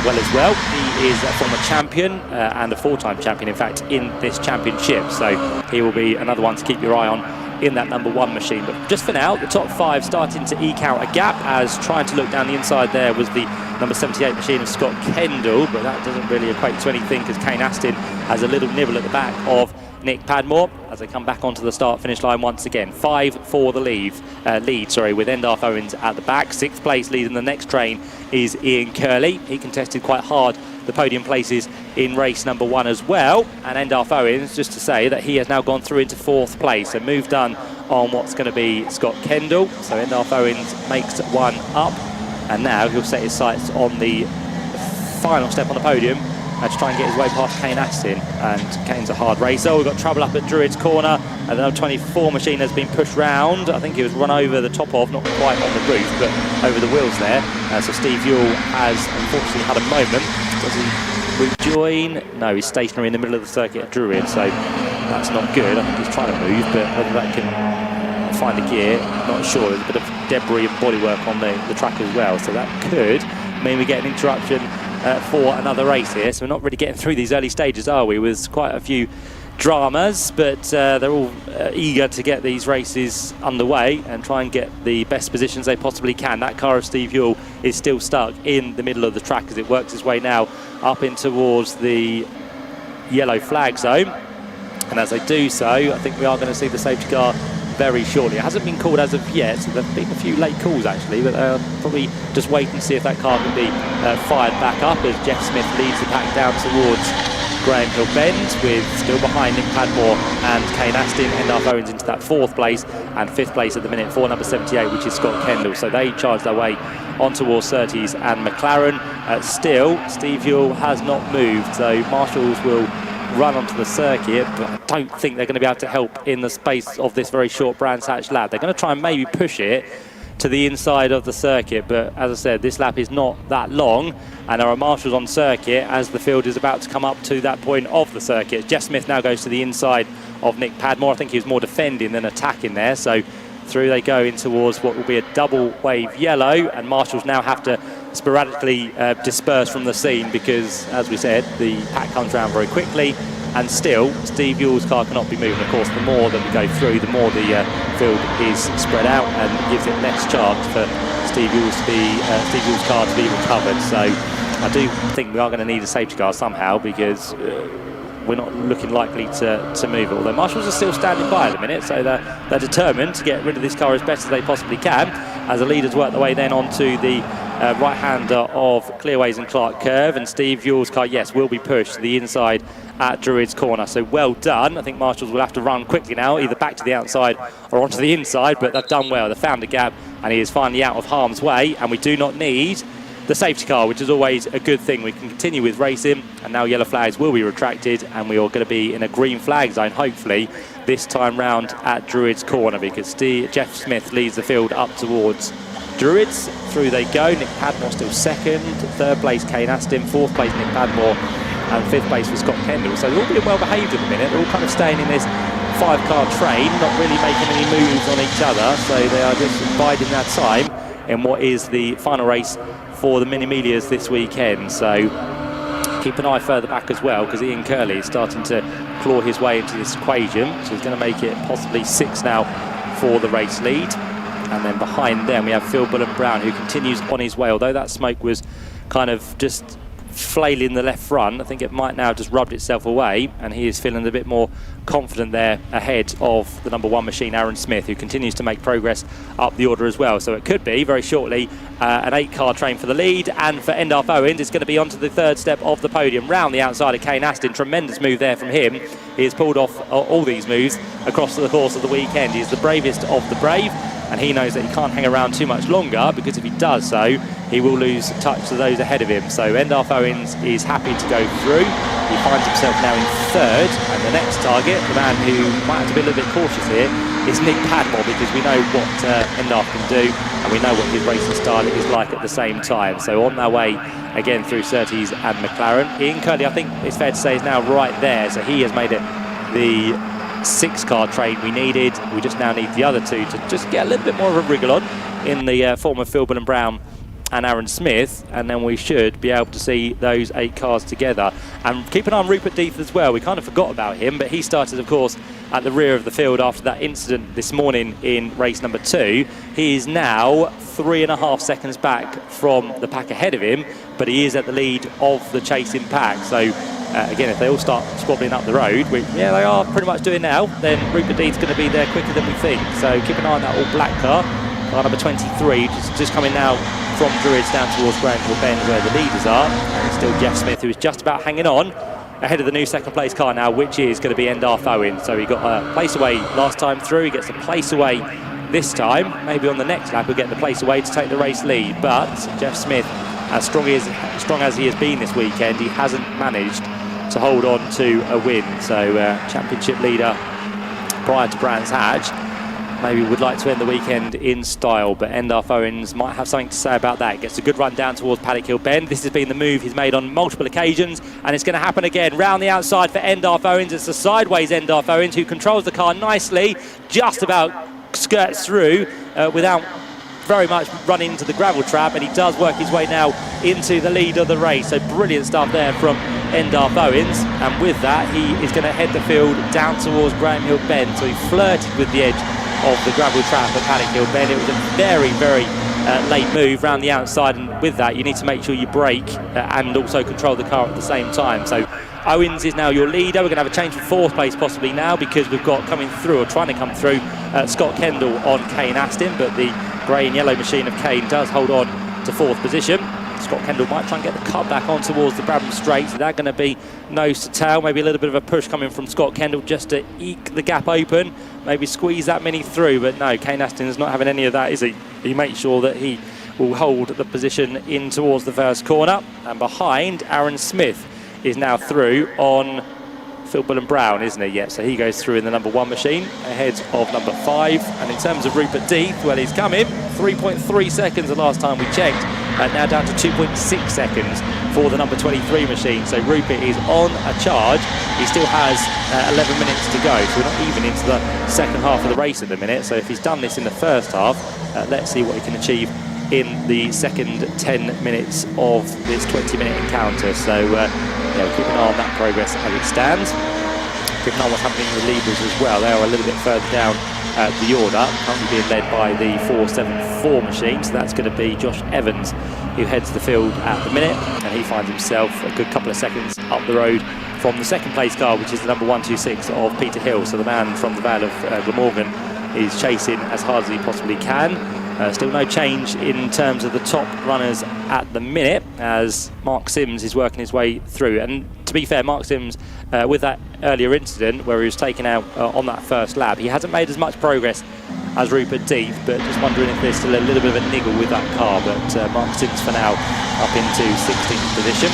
well as well. He is a former champion and a 4-time champion, in fact, in this championship, so he will be another one to keep your eye on in that number 1 machine. But just for now, the top 5 starting to eke out a gap, as trying to look down the inside there was the number 78 machine of Scott Kendall, but that doesn't really equate to anything, because Kane Astin has a little nibble at the back of Nick Padmore as they come back onto the start-finish line once again. 5 for the lead, with Endalf Owens at the back. 6th place leading the next train is Ian Curley. He contested quite hard the podium places in race number 1 as well. And Endalf Owens, just to say that he has now gone through into 4th place. So move done on what's going to be Scott Kendall. So Endalf Owens makes 1 up, and now he'll set his sights on the final step on the podium to try and get his way past Kane Astin and Kane's a hard racer. We've got trouble up at Druids Corner, and the number 24 machine has been pushed round. I think he was run over the top of, not quite on the roof, but over the wheels there. So Steve Yule has unfortunately had a moment. Does he rejoin? No, he's stationary in the middle of the circuit at Druid, so that's not good. I think he's trying to move, but whether that can find a gear, not sure. There's a bit of debris and bodywork on the track as well, so that could mean we get an interruption for another race here. So we're not really getting through these early stages, are we? With quite a few dramas, but they're all eager to get these races underway and try and get the best positions they possibly can. That car of Steve Yule is still stuck in the middle of the track as it works its way now up in towards the yellow flag zone. And as they do so, I think we are going to see the safety car very shortly. It hasn't been called as of yet, so there have been a few late calls actually, but probably just wait and see if that car can be fired back up as Jeff Smith leads the pack down towards Graham Hill Bend, with still behind Nick Padmore and Kane Astin. Endar Owens into that 4th place, and 5th place at the minute for number 78, which is Scott Kendall. So they charge their way on towards Surtees and McLaren. Still, Steve Yule has not moved, so Marshals will run onto the circuit, but I don't think they're going to be able to help in the space of this very short Brands Hatch lap. They're going to try and maybe push it to the inside of the circuit, but as I said, this lap is not that long, and there are marshals on circuit as the field is about to come up to that point of the circuit. Jeff Smith now goes to the inside of Nick Padmore. I think he was more defending than attacking there, so through they go in towards what will be a double wave yellow, and marshals now have to sporadically disperse from the scene because, as we said, the pack comes around very quickly, and still Steve Yule's car cannot be moving. Of course, the more that we go through, the more the field is spread out and gives it less chance for Steve Yule's car to be recovered. So I do think we are going to need a safety car somehow, because we're not looking likely to move it. Although marshals are still standing by at the minute, so they're determined to get rid of this car as best as they possibly can, as the leaders work their way then onto the right-hander of Clearways and Clark Curve, and Steve Yule's car, yes, will be pushed to the inside at Druids Corner. So well done. I think marshals will have to run quickly now, either back to the outside or onto the inside, but they've done well. They've found a gap, and he is finally out of harm's way, and we do not need the safety car, which is always a good thing. We can continue with racing, and now yellow flags will be retracted, and we are going to be in a green flag zone, hopefully, this time round at Druids Corner, because Jeff Smith leads the field up towards Druids. Through they go. Nick Padmore still 2nd, 3rd place Kane Astin, 4th place Nick Padmore, and 5th place for Scott Kendall. So they're all being well behaved at the minute. They're all kind of staying in this 5-car train, not really making any moves on each other, so they are just biding their time in what is the final race for the Mini Miglias this weekend. So keep an eye further back as well, because Ian Curley is starting to claw his way into this equation, so he's going to make it possibly 6 now for the race lead. And then behind them we have Phil Bullen-Brown, who continues on his way, although that smoke was kind of just flailing the left front. I think it might now just rubbed itself away, and he is feeling a bit more confident there ahead of the number 1 machine, Aaron Smith, who continues to make progress up the order as well. So it could be very shortly an 8-car train for the lead, and for Endar Owens it's going to be onto the 3rd step of the podium, round the outside of Kane Astin. Tremendous move there from him. He has pulled off all these moves across the course of the weekend. He is the bravest of the brave, and he knows that he can't hang around too much longer, because if he does so, he will lose touch to those ahead of him. So Endar Owens is happy to go through. He finds himself now in 3rd, and the next target, the man who might have to be a little bit cautious here, is Nick Padmore, because we know what Endar can do, and we know what his racing style is like at the same time. So on their way again through Surtees and McLaren. Ian Curley, I think it's fair to say, is now right there, so he has made it the 6-car train we needed. We just now need the other 2 to just get a little bit more of a wriggle on in the form of Phil Bullen-Brown and Aaron Smith, and then we should be able to see those 8 cars together. And keep an eye on Rupert Deeth as well. We kind of forgot about him, but he started, of course, at the rear of the field after that incident this morning in race number 2. He is now 3.5 seconds back from the pack ahead of him, but he is at the lead of the chasing pack. So again, if they all start squabbling up the road, which they are pretty much doing now, then Rupert Deeth's going to be there quicker than we think. So keep an eye on that all black car number 23, just coming now from Druids down towards Graham Hill Bend, where the leaders are. And it's still Jeff Smith, who is just about hanging on ahead of the new 2nd place car now, which is going to be Endar Owens. So he got a place away last time through. He gets a place away this time. Maybe on the next lap he'll get the place away to take the race lead. But Jeff Smith, as strong as he has been this weekend, he hasn't managed to hold on to a win. So championship leader prior to Brands Hatch maybe would like to end the weekend in style, but Endalf Owens might have something to say about that. Gets a good run down towards Paddock Hill Bend. This has been the move he's made on multiple occasions, and it's going to happen again. Round the outside for Endalf Owens. It's the sideways Endalf Owens who controls the car nicely, just about skirts through without very much running into the gravel trap, and he does work his way now into the lead of the race. So brilliant stuff there from Endalf Owens, and with that he is going to head the field down towards Graham Hill Bend. So he flirted with the edge of the gravel trap at Paddock Hill Bend. It was a very, very late move round the outside, and with that you need to make sure you brake and also control the car at the same time. So Owens is now your leader. We're going to have a change for fourth place possibly now, because we've got coming through, or trying to come through, Scott Kendall on Kane Aston, but the grey and yellow machine of Kane does hold on to fourth position. Scott Kendall might try and get the cut back on towards the Brabham Straight. So they're going to be nose to tail. Maybe a little bit of a push coming from Scott Kendall just to eke the gap open. Maybe squeeze that many through. But no, Kane Aston is not having any of that, is he? He makes sure that he will hold the position in towards the first corner. And behind, Aaron Smith is now through on Phil Bullen-Brown, isn't he? Yeah, so he goes through in the number 1 machine ahead of number 5. And in terms of Rupert Deeth, well, he's come in 3.3 seconds the last time we checked, now down to 2.6 seconds for the number 23 machine. So Rupert is on a charge. He still has 11 minutes to go, so we're not even into the second half of the race at the minute. So if he's done this in the first half, let's see what he can achieve in the second 10 minutes of this 20-minute encounter. So keep an eye on that progress as it stands. Keep an eye on what's happening with Libras as well. They are a little bit further down the order, currently being led by the 474 machine. So that's going to be Josh Evans, who heads the field at the minute, and he finds himself a good couple of seconds up the road from the second place car, which is the number 126 of Peter Hill. So the man from the Vale of Glamorgan is chasing as hard as he possibly can. Still no change in terms of the top runners at the minute, as Mark Sims is working his way through. And to be fair, Mark Sims, with that earlier incident where he was taken out on that first lap, he hasn't made as much progress as Rupert Deeth, but just wondering if there's still a little bit of a niggle with that car. But Mark Sims for now up into 16th position.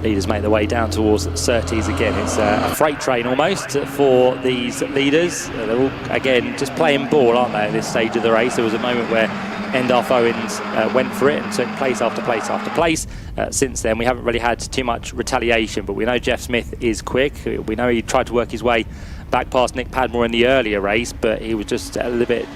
Leaders make their way down towards Surtees again. It's a freight train almost for these leaders. They're all, again, just playing ball, aren't they, at this stage of the race? There was a moment where Endalf Owens went for it and took place after place after place. Since then, we haven't really had too much retaliation, but we know Jeff Smith is quick. We know he tried to work his way back past Nick Padmore in the earlier race, but he was just a little bit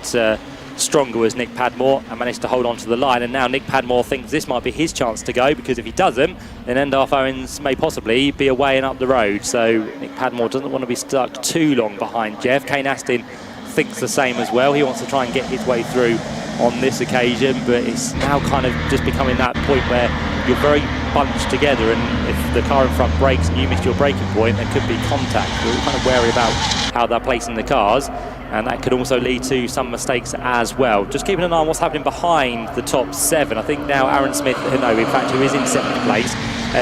stronger as Nick Padmore and managed to hold on to the line. And now Nick Padmore thinks this might be his chance to go, because if he doesn't, then Endalf Owens may possibly be away and up the road. So Nick Padmore doesn't want to be stuck too long behind Jeff. Kane Aston thinks the same as well. He wants to try and get his way through on this occasion, but it's now kind of just becoming that point where you're very bunched together, and if the car in front brakes and you miss your braking point, there could be contact. We're kind of wary about how they're placing the cars, and that could also lead to some mistakes as well. Just keeping an eye on what's happening behind the top 7. I think now Aaron Smith, no, in fact, who is in 7th place,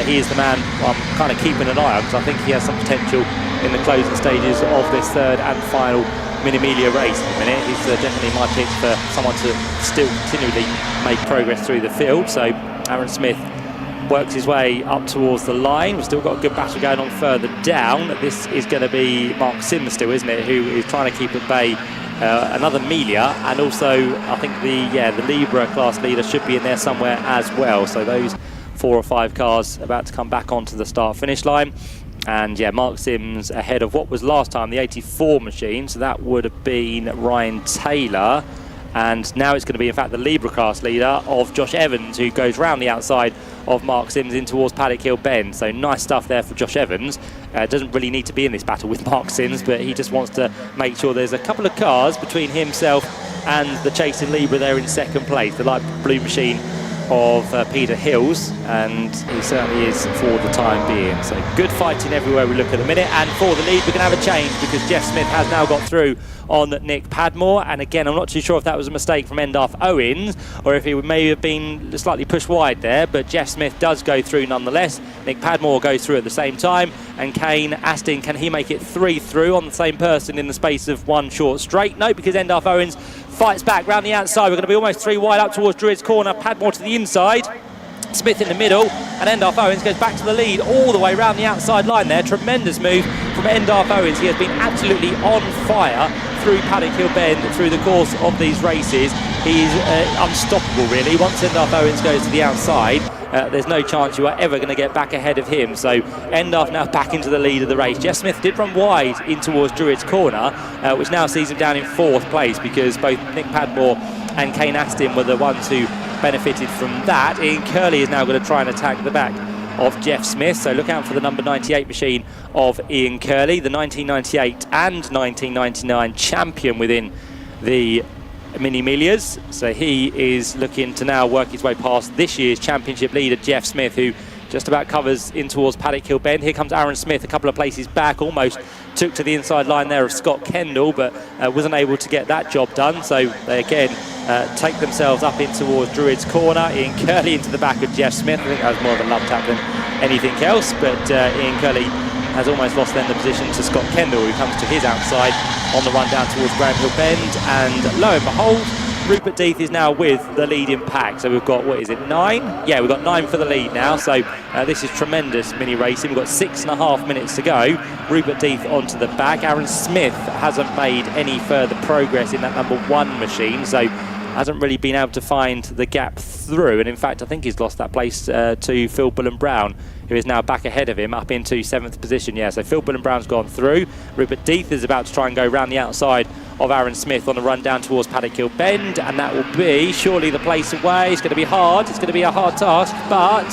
he is the man I'm kind of keeping an eye on, because I think he has some potential in the closing stages of this third and final Mini-Miglia race at the minute. He's definitely my pick for someone to still continually make progress through the field. So Aaron Smith works his way up towards the line. We've still got a good battle going on further down. This is going to be Mark Sims still, isn't it, who is trying to keep at bay another Miglia, and also I think the Libra class leader should be in there somewhere as well. So those 4 or 5 cars about to come back onto the start-finish line. And yeah, Mark Sims ahead of what was last time the 84 machine, so that would have been Ryan Taylor. And now it's going to be, in fact, the Libra class leader of Josh Evans, who goes round the outside of Mark Sims in towards Paddock Hill Bend. So nice stuff there for Josh Evans. Doesn't really need to be in this battle with Mark Sims, but he just wants to make sure there's a couple of cars between himself and the chasing Libra there in second place, the light blue machine of Peter Hills, and he certainly is for the time being. So good fighting everywhere we look at the minute, and for the lead we're going to have a change, because Jeff Smith has now got through on Nick Padmore, and again I'm not too sure if that was a mistake from Endalf Owens or if he may have been slightly pushed wide there, but Jeff Smith does go through nonetheless. Nick Padmore goes through at the same time, and Kane Aston, can he make it 3 through on the same person in the space of one short straight? No, because Endalf Owens fights back round the outside. We're going to be almost 3 wide up towards Druid's Corner. Padmore to the inside. Smith in the middle, and Endarth Owens goes back to the lead all the way round the outside line there. Tremendous move from Endarth Owens. He has been absolutely on fire through Paddock Hill Bend through the course of these races. He's unstoppable, really. Once Endarth Owens goes to the outside, there's no chance you are ever going to get back ahead of him. So Endarth now back into the lead of the race. Jeff Smith did run wide in towards Druid's Corner, which now sees him down in 4th place because both Nick Padmore and Kane Astin were the ones who benefited from that. Ian Curley is now going to try and attack the back of Jeff Smith, so look out for the number 98 machine of Ian Curley, the 1998 and 1999 champion within the Mini Miglias. So he is looking to now work his way past this year's championship leader Jeff Smith, who just about covers in towards Paddock Hill Bend. Here comes Aaron Smith a couple of places back, almost took to the inside line there of Scott Kendall, but wasn't able to get that job done. So they again take themselves up in towards Druid's Corner. Ian Curley into the back of Jeff Smith. I think that was more of a love tap than anything else, but Ian Curley has almost lost then the position to Scott Kendall, who comes to his outside on the run down towards Graham Hill Bend, and lo and behold, Rupert Death is now with the leading pack. So we've got, what is it, 9? Yeah, we've got 9 for the lead now. So this is tremendous mini racing. We've got 6.5 minutes to go. Rupert Death onto the back. Aaron Smith hasn't made any further progress in that number 1 machine, so hasn't really been able to find the gap through. And in fact, I think he's lost that place to Phil Bullen-Brown, who is now back ahead of him up into 7th position. Yeah, so Phil Bullen-Brown's gone through. Rupert Death is about to try and go round the outside of Aaron Smith on the run down towards Paddock Hill Bend, and that will be surely the place away. It's going to be hard. It's going to be a hard task, but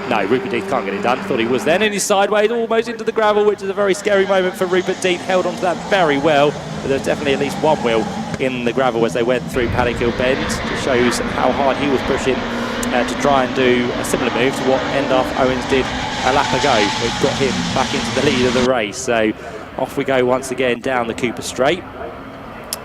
no, Rupert Death can't get it done. Thought he was then, and he's sideways almost into the gravel, which is a very scary moment for Rupert Death. Held onto that very well, but there's definitely at least one wheel in the gravel as they went through Paddock Hill Bend. It shows how hard he was pushing to try and do a similar move to what Endarth Owens did a lap ago, which got him back into the lead of the race. So off we go once again down the Cooper Straight.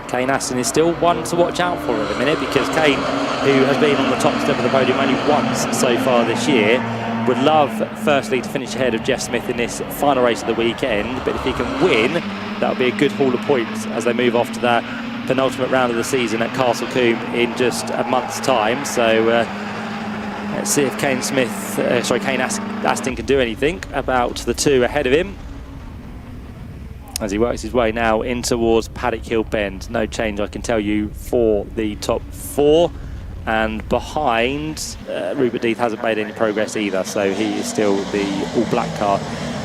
Kane Astin is still one to watch out for at the minute, because Kane, who has been on the top step of the podium only once so far this year, would love firstly to finish ahead of Jeff Smith in this final race of the weekend, but if he can win, that'll be a good haul of points as they move off to that penultimate round of the season at Castle Combe in just a month's time. So let's see if Kane Astin can do anything about the 2 ahead of him as he works his way now in towards Paddock Hill Bend. No change, I can tell you, for the top 4. And behind, Rupert Death hasn't made any progress either, so he is still the all-black car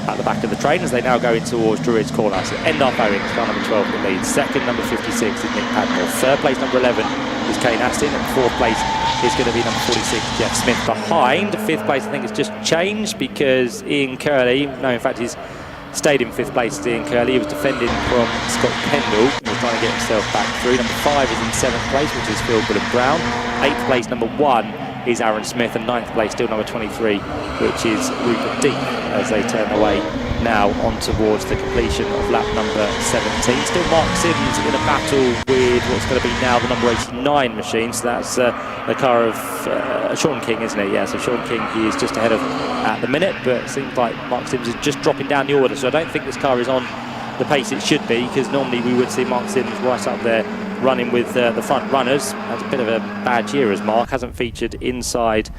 at the back of the train as they now go in towards Druid's Corner. So Endarth Owens, car number 12 that leads. Second, number 56 is Nick Padmore. Third place, number 11 is Kane Astin. And 4th place is going to be number 46, Jeff Smith. Behind, 5th place, I think it's just changed because Ian Curley, no, in fact, he's stayed in 5th place. Ian Curley, he was defending from Scott Kendall. He was trying to get himself back through. Number 5 is in 7th place, which is Phil Bullen-Brown. 8th place, number 1 is Aaron Smith, and 9th place, still number 23, which is Rupert Death, as they turn away now on towards the completion of lap number 17. Still Mark Sims in a battle with what's going to be now the number 89 machine, so that's the car of Sean King, isn't it? Yeah, so Sean King, he is just ahead of at the minute, but it seems like Mark Sims is just dropping down the order, so I don't think this car is on the pace it should be, because normally we would see Mark Sims right up there running with the front runners. That's a bit of a bad year as Mark hasn't featured inside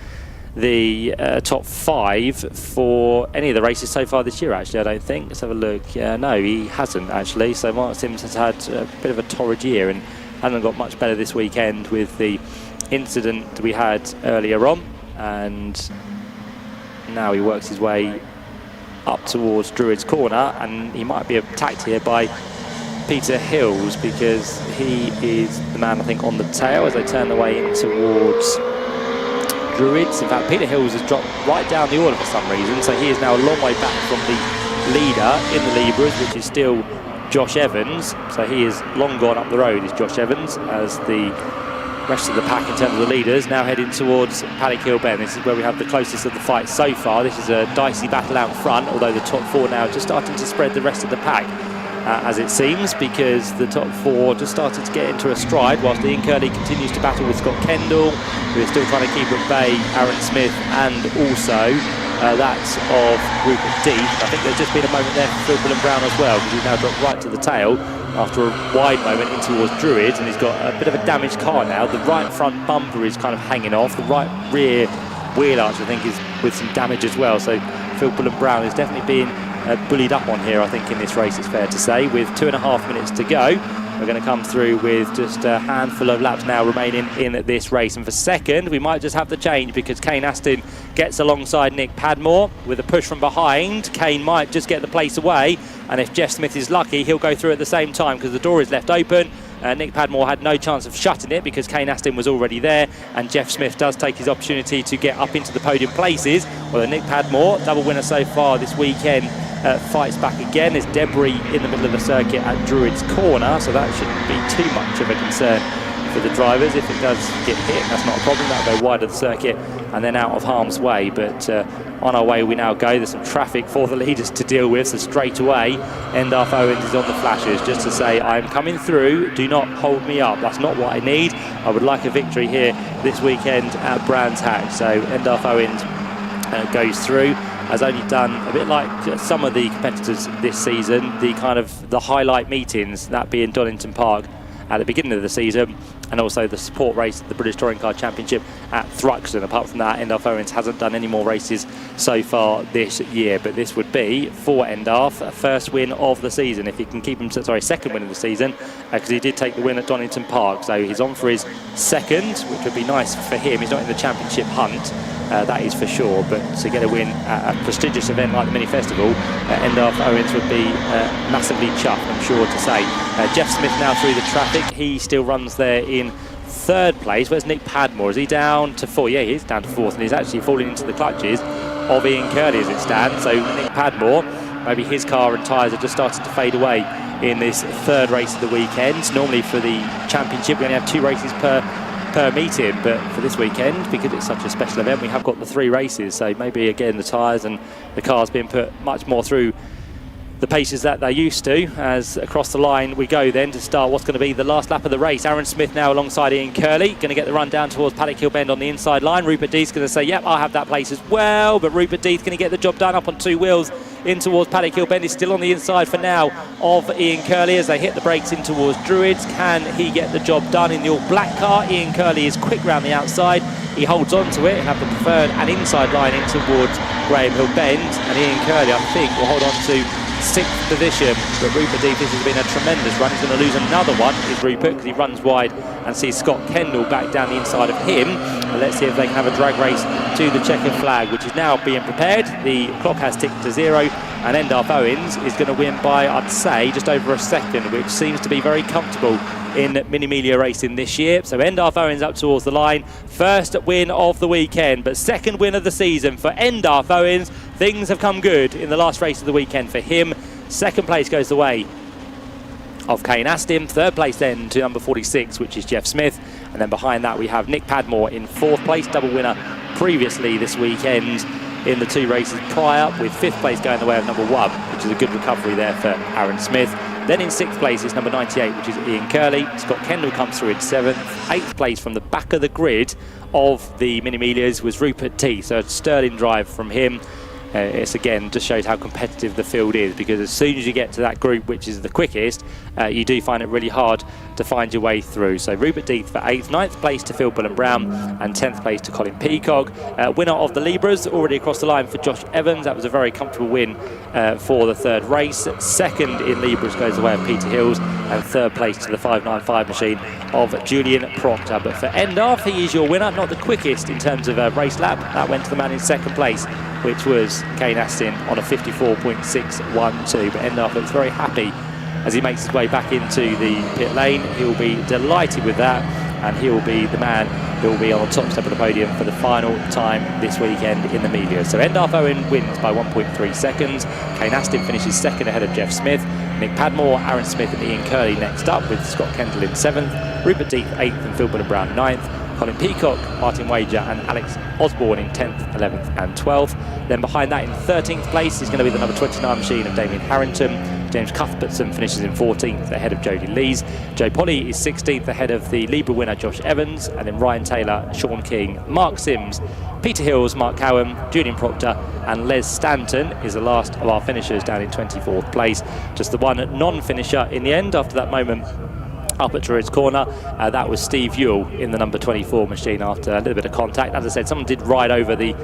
the top 5 for any of the races so far this year, actually, I don't think. Let's have a look. Yeah, no, he hasn't actually. So Mark Sims has had a bit of a torrid year and hasn't got much better this weekend with the incident we had earlier on, and now he works his way up towards Druid's Corner, and he might be attacked here by Peter Hills, because he is the man, I think, on the tail as they turn their way in towards Druids. In fact, Peter Hills has dropped right down the order for some reason, so he is now a long way back from the leader in the Libras, which is still Josh Evans. So he is long gone up the road, is Josh Evans, as the rest of the pack in terms of the leaders now heading towards Paddock Hill Bend. This is where we have the closest of the fight so far. This is a dicey battle out front, although the top 4 now just starting to spread the rest of the pack. As it seems, because the top 4 just started to get into a stride, whilst Ian Curley continues to battle with Scott Kendall, who is still trying to keep at bay Aaron Smith, and also that's of Rupert Death. I think there's just been a moment there for Phil Bullen-Brown as well, because he's now dropped right to the tail after a wide moment in towards Druids, and he's got a bit of a damaged car now. The right front bumper is kind of hanging off. The right rear wheel arch, I think, is with some damage as well. So Phil Brown is definitely being bullied up on here, I think, in this race, it's fair to say. With 2.5 minutes to go, we're going to come through with just a handful of laps now remaining in this race. And for second, we might just have to change because Kane Aston gets alongside Nick Padmore with a push from behind. Kane might just get the place away, and if Jeff Smith is lucky, he'll go through at the same time because the door is left open. Nick Padmore had no chance of shutting it because Kane Aston was already there, and Jeff Smith does take his opportunity to get up into the podium places. Although Nick Padmore, double winner so far this weekend, fights back again. There's debris in the middle of the circuit at Druids Corner, so that shouldn't be too much of a concern for the drivers. If it does get hit, that's not a problem. That'll go wide of the circuit and then out of harm's way. But on our way we now go. There's some traffic for the leaders to deal with, so straight away Endarth Owens is on the flashes just to say, I'm coming through, do not hold me up. That's not what I need. I would like a victory here this weekend at Brands Hatch. So Endarth Owens goes through, has only done a bit like some of the competitors this season, the highlight meetings, that being Donington Park at the beginning of the season, and also the support race at the British Touring Car Championship at Thruxton. Apart from that, Endarth Owens hasn't done any more races so far this year, but this would be, for Endarth, a first win of the season, if he can keep him, second win of the season, because he did take the win at Donington Park, so he's on for his second, which would be nice for him. He's not in the championship hunt, that is for sure, but to get a win at a prestigious event like the Mini Festival, Endarth Owens would be massively chuffed, I'm sure to say. Jeff Smith now through the traffic. He still runs there in third place. Where's Nick Padmore? Is he down to fourth? Yeah, he is down to fourth, and he's actually falling into the clutches of Ian Curley as it stands. So Nick Padmore, maybe his car and tyres have just started to fade away in this third race of the weekend. Normally for the championship we only have 2 races per meeting, but for this weekend, because it's such a special event, we have got the 3 races. So maybe again the tyres and the cars being put much more through the paces that they're used to, as across the line we go then to start what's going to be the last lap of the race. Aaron Smith now alongside Ian Curley, going to get the run down towards Paddock Hill Bend on the inside line. Rupert Deeth's going to say, yep, I'll have that place as well, but Rupert Deeth going to get the job done up on 2 wheels in towards Paddock Hill Bend. Is still on the inside for now of Ian Curley as they hit the brakes in towards Druids. Can he get the job done in the all black car? Ian Curley is quick round the outside. He holds on to it and have the preferred and inside line in towards Graham Hill Bend, and Ian Curley, I think, will hold on to 6th position, but Rupert Deeth, this has been a tremendous run. He's going to lose another one, is Rupert, because he runs wide and sees Scott Kendall back down the inside of him. But let's see if they can have a drag race to the checkered flag, which is now being prepared. The clock has ticked to 0, and Endarth Owens is going to win by, I'd say, just over a second, which seems to be very comfortable in Mini Miglia racing this year. So Endarth Owens up towards the line, first win of the weekend, but second win of the season for Endarth Owens. Things have come good in the last race of the weekend for him. Second place goes the way of Kane Aston. Third place then to number 46, which is Jeff Smith. And then behind that we have Nick Padmore in 4th place, double winner previously this weekend in the 2 races prior, with 5th place going the way of number 1, which is a good recovery there for Aaron Smith. Then in 6th place is number 98, which is Ian Curley. Scott Kendall comes through in 7th. 8th place from the back of the grid of the Mini Miglias was Rupert Deeth, so a sterling drive from him. It's again just shows how competitive the field is, because as soon as you get to that group, which is the quickest, you do find it really hard to find your way through. So Rupert Deeth for 8th, 9th place to Phil Brown, and 10th place to Colin Peacock. Winner of the Libras already across the line for Josh Evans. That was a very comfortable win for the 3rd race. Second in Libras goes the way of Peter Hills, and 3rd place to the 595 machine of Julian Proctor. But for Endarth, he is your winner, not the quickest in terms of a race lap. That went to the man in 2nd place, which was Kane Aston on a 54.612. But Endarth looks very happy as he makes his way back into the pit lane. He'll be delighted with that, and he will be the man who will be on the top step of the podium for the final time this weekend in the Miglia. So Endarth Owens wins by 1.3 seconds. Kane Aston finishes 2nd ahead of Jeff Smith. Nick Padmore, Aaron Smith and Ian Curley next up, with Scott Kendall in 7th. Rupert Deeth 8th and Phil Brown 9th. Colin Peacock, Martin Wager and Alex Osborne in 10th, 11th and 12th. Then behind that in 13th place is going to be the number 29 machine of Damien Harrington. James Cuthbertson finishes in 14th ahead of Jody Lees. Joe Polly is 16th ahead of the Libra winner Josh Evans, and then Ryan Taylor, Sean King, Mark Sims, Peter Hills, Mark Cowan, Julian Proctor and Les Stanton is the last of our finishers down in 24th place. Just the one non-finisher in the end after that moment up at Druid's Corner. That was Steve Ewell in the number 24 machine after a little bit of contact. As I said, someone did ride over the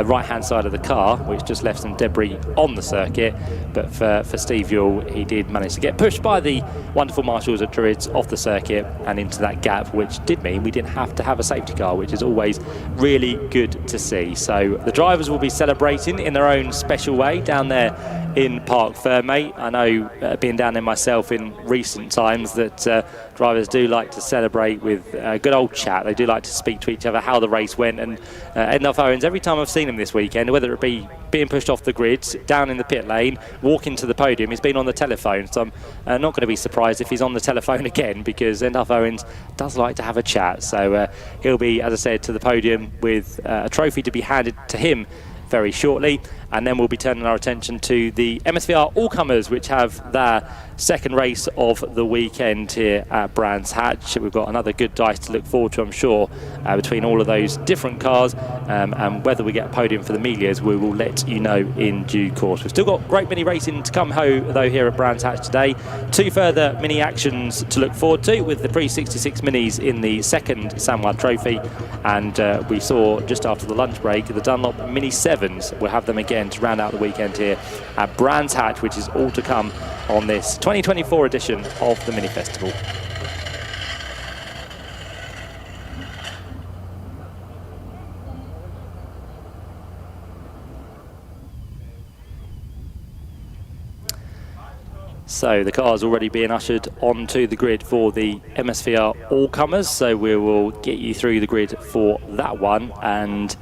right-hand side of the car, which just left some debris on the circuit. But for Steve Ewell, he did manage to get pushed by the wonderful marshals at Druid's off the circuit and into that gap, which did mean we didn't have to have a safety car, which is always really good to see. So the drivers will be celebrating in their own special way down there in Parc Fermé. I know, being down there myself in recent times, that drivers do like to celebrate with a good old chat. They do like to speak to each other how the race went. And Ednoff Owens, every time I've seen him this weekend, whether it be being pushed off the grid, down in the pit lane, walking to the podium, he's been on the telephone. So I'm not going to be surprised if he's on the telephone again, because Ednoff Owens does like to have a chat. So he'll be, as I said, to the podium with a trophy to be handed to him very shortly. And then we'll be turning our attention to the MSVR All-Comers, which have their second race of the weekend here at Brands Hatch. We've got another good dice to look forward to, I'm sure, between all of those different cars. And whether we get a podium for the Miglias, we will let you know in due course. We've still got great mini racing to come though here at Brands Hatch today. 2 further mini actions to look forward to, with the pre-66 minis in the second Samwell Trophy. And we saw just after the lunch break the Dunlop Mini 7s. We'll have them again to round out the weekend here at Brands Hatch, which is all to come on this 2024 edition of the Mini Festival. So the car's already being ushered onto the grid for the MSVR All-Comers, so we will get you through the grid for that one and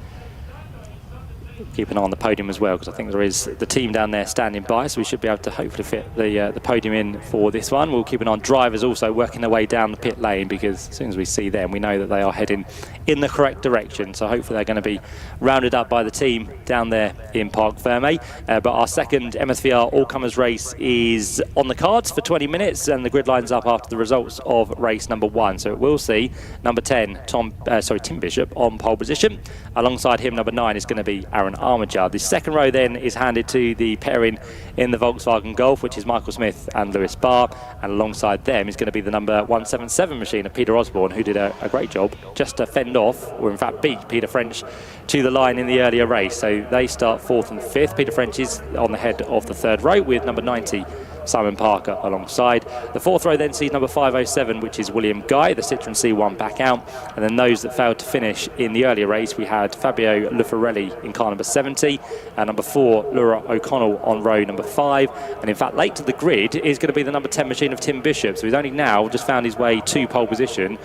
keep an eye on the podium as well, because I think there is the team down there standing by, so we should be able to hopefully fit the podium in for this one. We'll keep an eye on drivers also working their way down the pit lane, because as soon as we see them, we know that they are heading in the correct direction. So hopefully they're going to be rounded up by the team down there in Parc Fermé. But our second MSVR All-Comers race is on the cards for 20 minutes, and the grid lines up after the results of race number 1. So we'll see number 10, Tim Bishop on pole position. Alongside him, number 9 is going to be Aaron Armiger. The second row then is handed to the pairing in the Volkswagen Golf, which is Michael Smith and Lewis Barr, and alongside them is going to be the number 177 machine of Peter Osborne, who did a great job just to fend off, or in fact beat Peter French to the line in the earlier race. So they start 4th and 5th. Peter French is on the head of the third row with number 90 Simon Parker alongside. The 4th row then sees number 507, which is William Guy, the Citroen C1 back out. And then those that failed to finish in the earlier race, we had Fabio Lufarelli in car number 70, and number 4, Laura O'Connell on row number 5. And in fact, late to the grid is going to be the number 10 machine of Tim Bishop. So he's only now just found his way to pole position,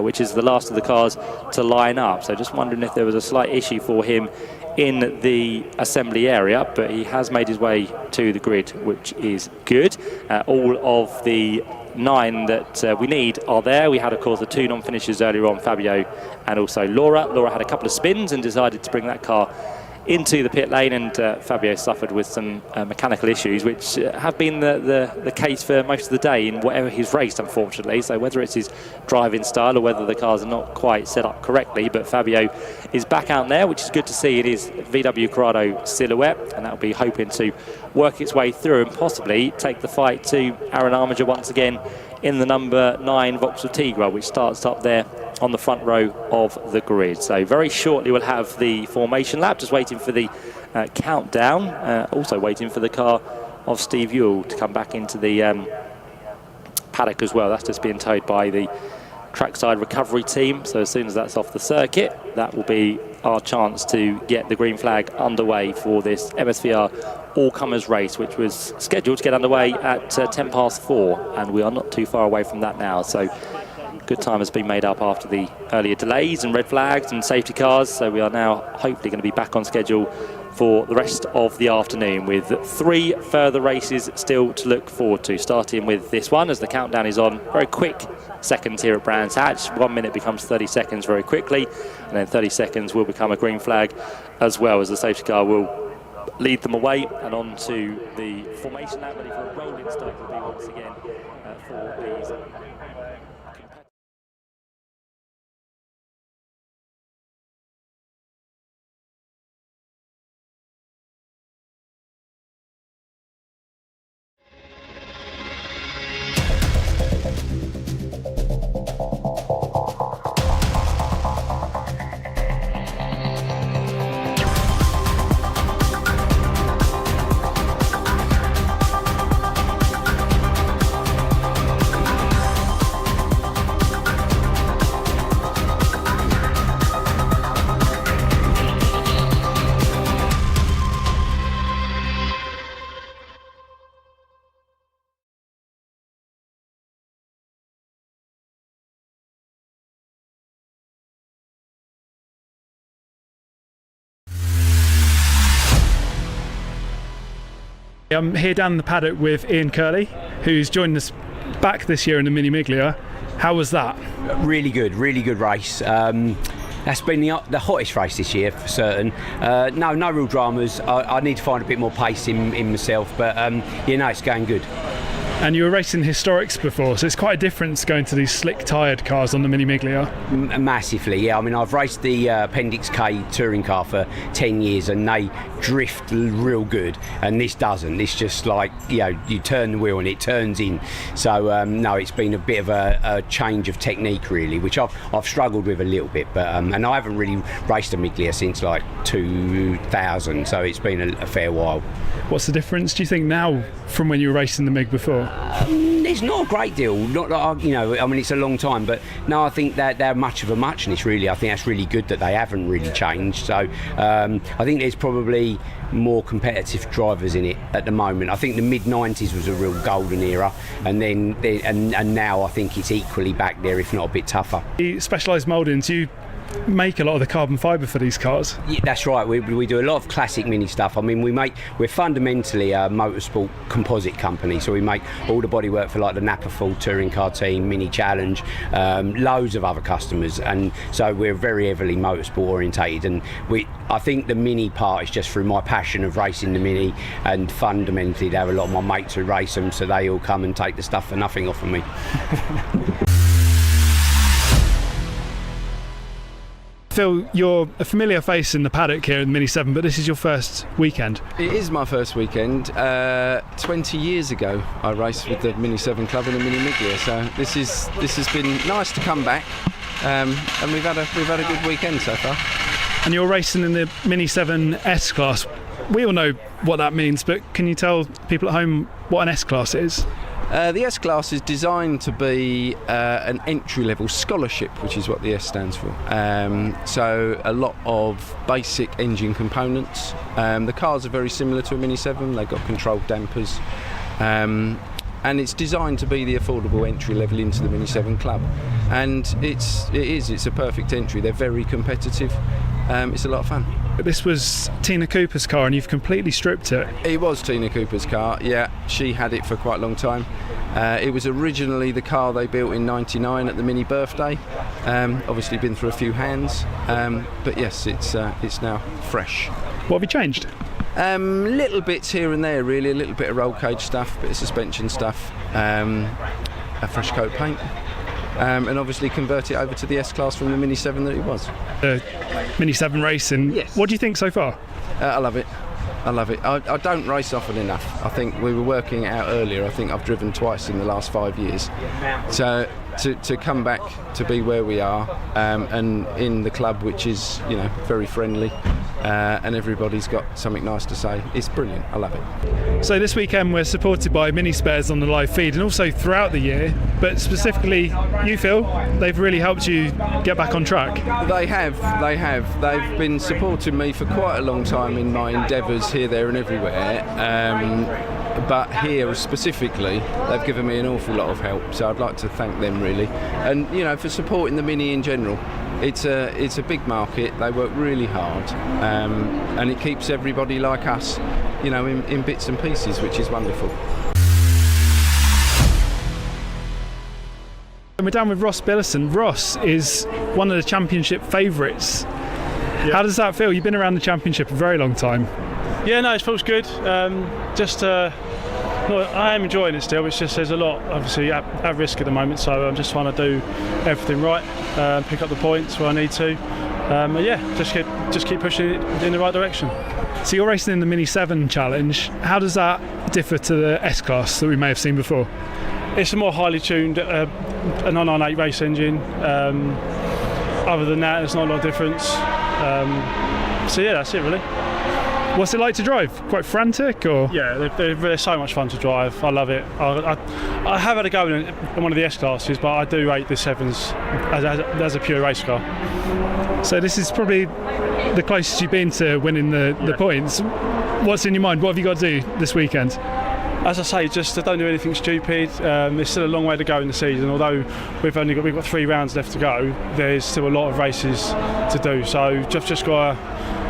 which is the last of the cars to line up. So just wondering if there was a slight issue for him in the assembly area, but he has made his way to the grid, which is good. All of the 9 that we need are there. We had, of course, the 2 non-finishers earlier on, Fabio and also Laura. Laura had a couple of spins and decided to bring that car into the pit lane, and Fabio suffered with some mechanical issues, which have been the case for most of the day in whatever he's raced, unfortunately. So whether it's his driving style or whether the cars are not quite set up correctly, but Fabio is back out there, which is good to see. It is VW Corrado silhouette, and that'll be hoping to work its way through and possibly take the fight to Aaron Armiger once again in the number 9 Vauxhall Tigra, which starts up there on the front row of the grid. So very shortly we'll have the formation lap, just waiting for the countdown, also waiting for the car of Steve Ewell to come back into the paddock as well. That's just being towed by the trackside recovery team, so as soon as that's off the circuit, that will be our chance to get the green flag underway for this MSVR All-Comers race, which was scheduled to get underway at 10 past 4, and we are not too far away from that now. So good time has been made up after the earlier delays and red flags and safety cars, so we are now hopefully going to be back on schedule for the rest of the afternoon, with 3 further races still to look forward to, starting with this one as the countdown is on. Very quick seconds here at Brands Hatch. 1 minute becomes 30 seconds very quickly, and then 30 seconds will become a green flag, as well as the safety car will lead them away and on to the formation lap, ready for a rolling start to be once again for these I'm here down in the paddock with Ian Curley, who's joined us back this year in the Mini Miglia. How was that? Really good race. That's been the hottest race this year for certain. No real dramas. I need to find a bit more pace in myself, but it's going good. And you were racing historics before, so it's quite a difference going to these slick tyred cars on the Mini Miglia. Massively, yeah. I mean, I've raced the Appendix K touring car for 10 years and they drift real good, and this doesn't. This just like, you turn the wheel and it turns in. So no, it's been a bit of a change of technique really, which I've struggled with a little bit, but and I haven't really raced a Miglia since like 2000, so it's been a fair while. What's the difference, do you think, now from when you were racing the MiG before? There's not a great deal. Not I mean, it's a long time, but no, I think that they're much of a muchness really. I think that's really good that they haven't really changed. So I think there's probably more competitive drivers in it at the moment. I think the mid-90s was a real golden era, and then and now I think it's equally back there, if not a bit tougher. Specialised mouldings, you make a lot of the carbon fibre for these cars. Yeah, that's right. We do a lot of classic Mini stuff. I mean, we're fundamentally a motorsport composite company, so we make all the bodywork for like the Napa Ford touring car team, Mini Challenge, loads of other customers, and so we're very heavily motorsport orientated. And I think the Mini part is just through my passion of racing the Mini, and fundamentally there are a lot of my mates who race them, so they all come and take the stuff for nothing off of me. Phil, you're a familiar face in the paddock here in the Mini 7, but this is your first weekend. It is my first weekend. 20 years ago I raced with the Mini 7 club in the Mini Miglia, so this has been nice to come back, and we've had a good weekend so far. And you're racing in the Mini 7 S-Class. We all know what that means, but can you tell people at home what an S-Class is? The S-Class is designed to be an entry-level scholarship, which is what the S stands for. So a lot of basic engine components. The cars are very similar to a Mini 7. They've got controlled dampers. And it's designed to be the affordable entry level into the Mini 7 club. And it's a perfect entry. They're very competitive. It's a lot of fun. This was Tina Cooper's car and you've completely stripped it. It was Tina Cooper's car, yeah. She had it for quite a long time. It was originally the car they built in '99 at the Mini birthday. Obviously been through a few hands, but yes, it's now fresh. What have you changed? Little bits here and there really, a little bit of roll cage stuff, a bit of suspension stuff, a fresh coat of paint. And obviously convert it over to the S-Class from the Mini 7 that it was. Mini 7 racing, yes. What do you think so far? I love it. I don't race often enough. I think we were working it out earlier. I think I've driven twice in the last 5 years. So to come back to be where we are, and in the club, which is very friendly, and everybody's got something nice to say, it's brilliant. I love it. So this weekend we're supported by Mini Spares on the live feed, and also throughout the year, but specifically you, Phil, they've really helped you get back on track. They have. They've been supporting me for quite a long time in my endeavours here, there and everywhere. But here specifically, they've given me an awful lot of help, so I'd like to thank them really, and for supporting the Mini in general. It's a big market. They work really hard, and it keeps everybody like us, in bits and pieces, which is wonderful. And we're down with Ross Billison. Ross is one of the championship favourites. Yep. How does that feel? You've been around the championship a very long time. Yeah, no, it feels good. I am enjoying it still. It's just there's a lot, obviously, at risk at the moment. So I'm just trying to do everything right, pick up the points where I need to. Just keep pushing it in the right direction. So you're racing in the Mini 7 Challenge. How does that differ to the S-Class that we may have seen before? It's a more highly tuned, a 998 race engine. Other than that, there's not a lot of difference. So yeah, that's it really. What's it like to drive? Quite frantic, or? Yeah, they're so much fun to drive. I love it. I have had a go in one of the S-Classes, but I do rate the 7s as a pure race car. So this is probably the closest you've been to winning the points. What's in your mind? What have you got to do this weekend? As I say, just don't do anything stupid. There's still a long way to go in the season. Although we've got 3 rounds left to go, there's still a lot of races to do. So just got to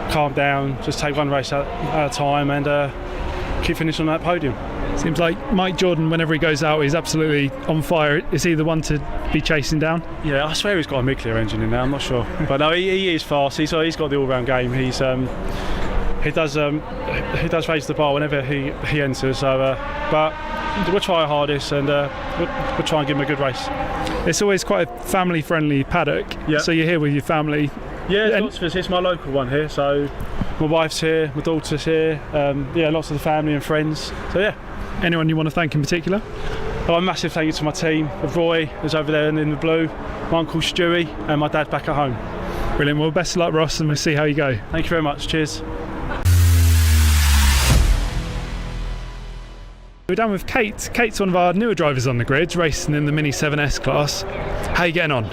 calm down, just take one race at a time, and keep finishing on that podium. Seems like Mike Jordan, whenever he goes out, he's absolutely on fire. Is he the one to be chasing down? Yeah, I swear he's got a Miglia engine in there. I'm not sure, but no, he is fast. He's got the all-round game. He does raise the bar whenever he enters. So, but we'll try our hardest and we'll try and give him a good race. It's always quite a family-friendly paddock. Yeah. So you're here with your family. Yeah, lots of us. It's my local one here. So my wife's here, my daughter's here. Yeah, lots of the family and friends. So yeah. Anyone you want to thank in particular? Oh, a massive thank you to my team, Roy, who's over there in the blue, my uncle Stewie, and my dad back at home. Brilliant. Well, best of luck, Ross, and we'll see how you go. Thank you very much. Cheers. We're down with Kate. Kate's one of our newer drivers on the grid, racing in the Mini 7S class. How are you getting on?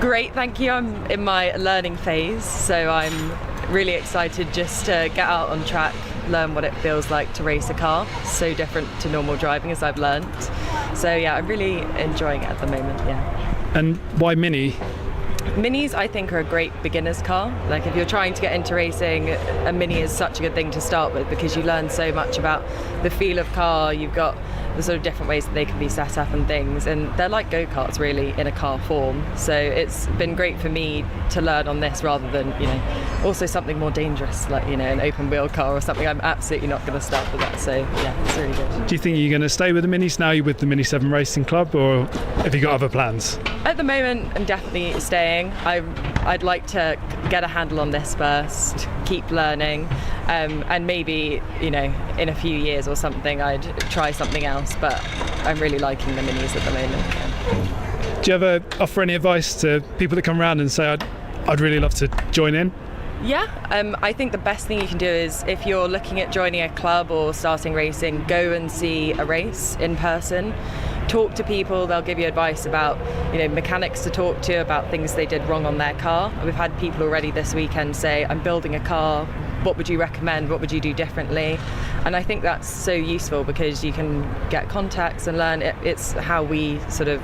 Great, thank you. I'm in my learning phase, so I'm really excited just to get out on track, learn what it feels like to race a car. So different to normal driving, as I've learned. So yeah, I'm really enjoying it at the moment, yeah. And why Mini? Minis, I think, are a great beginner's car. Like, if you're trying to get into racing, a Mini is such a good thing to start with because you learn so much about the feel of car. You've got the sort of different ways that they can be set up and things, and they're like go-karts really in a car form. So it's been great for me to learn on this rather than, also something more dangerous like, an open wheel car or something. I'm absolutely not going to start with that. So yeah, it's really good. Do you think you're going to stay with the Minis now? You're with the Mini 7 Racing Club, or have you got other plans? At the moment, I'm definitely staying. I'd like to get a handle on this first, keep learning, and maybe, in a few years or something, I'd try something else. But I'm really liking the Minis at the moment. Yeah. Do you ever offer any advice to people that come around and say, I'd really love to join in? Yeah, I think the best thing you can do is, if you're looking at joining a club or starting racing, go and see a race in person. Talk to people, they'll give you advice about, mechanics to talk to, about things they did wrong on their car. We've had people already this weekend say, I'm building a car, what would you recommend, what would you do differently? And I think that's so useful because you can get contacts and learn. It's how we sort of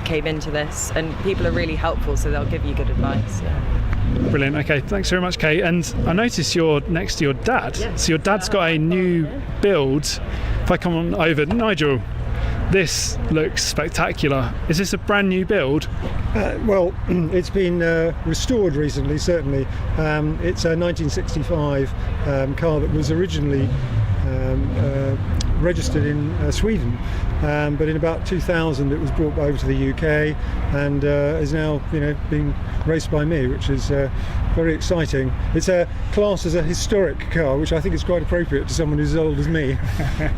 came into this, and people are really helpful, so they'll give you good advice. Yeah. Brilliant. Okay, thanks very much, Kate. And I noticed you're next to your dad. Yeah. So your dad's got a new build. If I come on over, Nigel, this looks spectacular. Is this a brand new build? Well, it's been restored recently, certainly. It's a 1965 car that was originally registered in Sweden, but in about 2000 it was brought over to the UK and is now being raced by me, which is very exciting. It's classed as a historic car, which I think is quite appropriate to someone who's as old as me.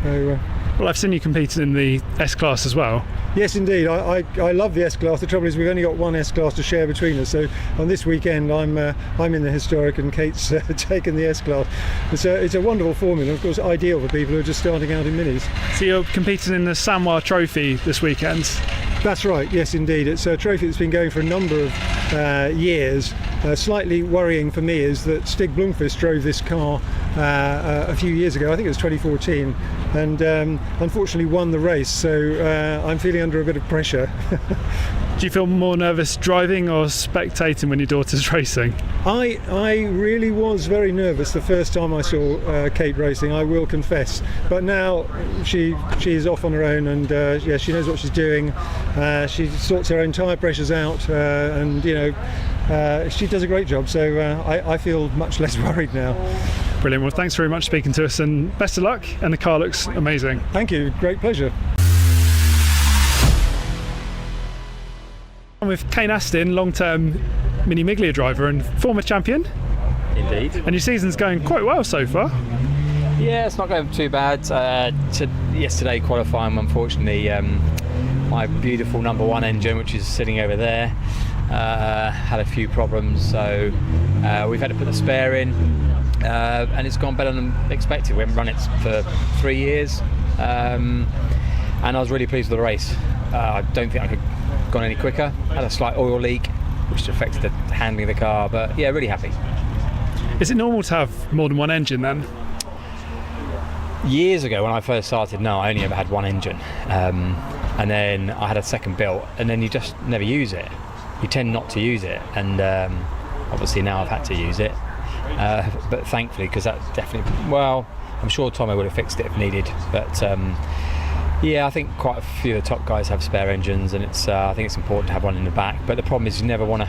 So, well, I've seen you competing in the S-Class as well. Yes, indeed. I love the S-Class. The trouble is we've only got one S-Class to share between us. So on this weekend, I'm in the historic and Kate's taken the S-Class. It's a wonderful formula, of course, ideal for people who are just starting out in minis. So you're competing in the Samoa Trophy this weekend? That's right. Yes, indeed. It's a trophy that's been going for a number of years. Slightly worrying for me is that Stig Blomqvist drove this car a few years ago. I think it was 2014, and unfortunately won the race. So I'm feeling under a bit of pressure. Do you feel more nervous driving or spectating when your daughter's racing? I really was very nervous the first time I saw Kate racing, I will confess. But now she is off on her own, and yeah, she knows what she's doing. She sorts her own tyre pressures out, and she does a great job. So I feel much less worried now. Brilliant. Well, thanks very much for speaking to us, and best of luck. And the car looks amazing. Thank you. Great pleasure. I'm with Kane Aston, long-term Mini Miglia driver and former champion. Indeed. And your season's going quite well so far. Yeah, it's not going too bad. Yesterday qualifying, unfortunately, my beautiful number one engine, which is sitting over there, had a few problems. So we've had to put the spare in, and it's gone better than expected. We haven't run it for 3 years, and I was really pleased with the race. I don't think I could have gone any quicker. Had a slight oil leak, which affected the handling of the car, but yeah, really happy. Is it normal to have more than one engine then? Years ago when I first started, no, I only ever had one engine, and then I had a second built, and then you just never use it. You tend not to use it, and obviously now I've had to use it, but thankfully, because that definitely, well, I'm sure Tomo would have fixed it if needed, but yeah, I think quite a few of the top guys have spare engines, and I think it's important to have one in the back. But the problem is you never want to.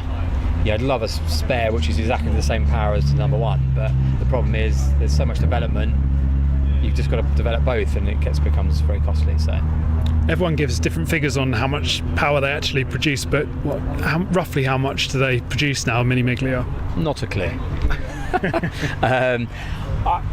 Yeah, I'd love a spare which is exactly the same power as the number one, but the problem is there's so much development. You've just got to develop both, and it becomes very costly. So everyone gives different figures on how much power they actually produce, but roughly how much do they produce now, Mini Miglia? Not a clue.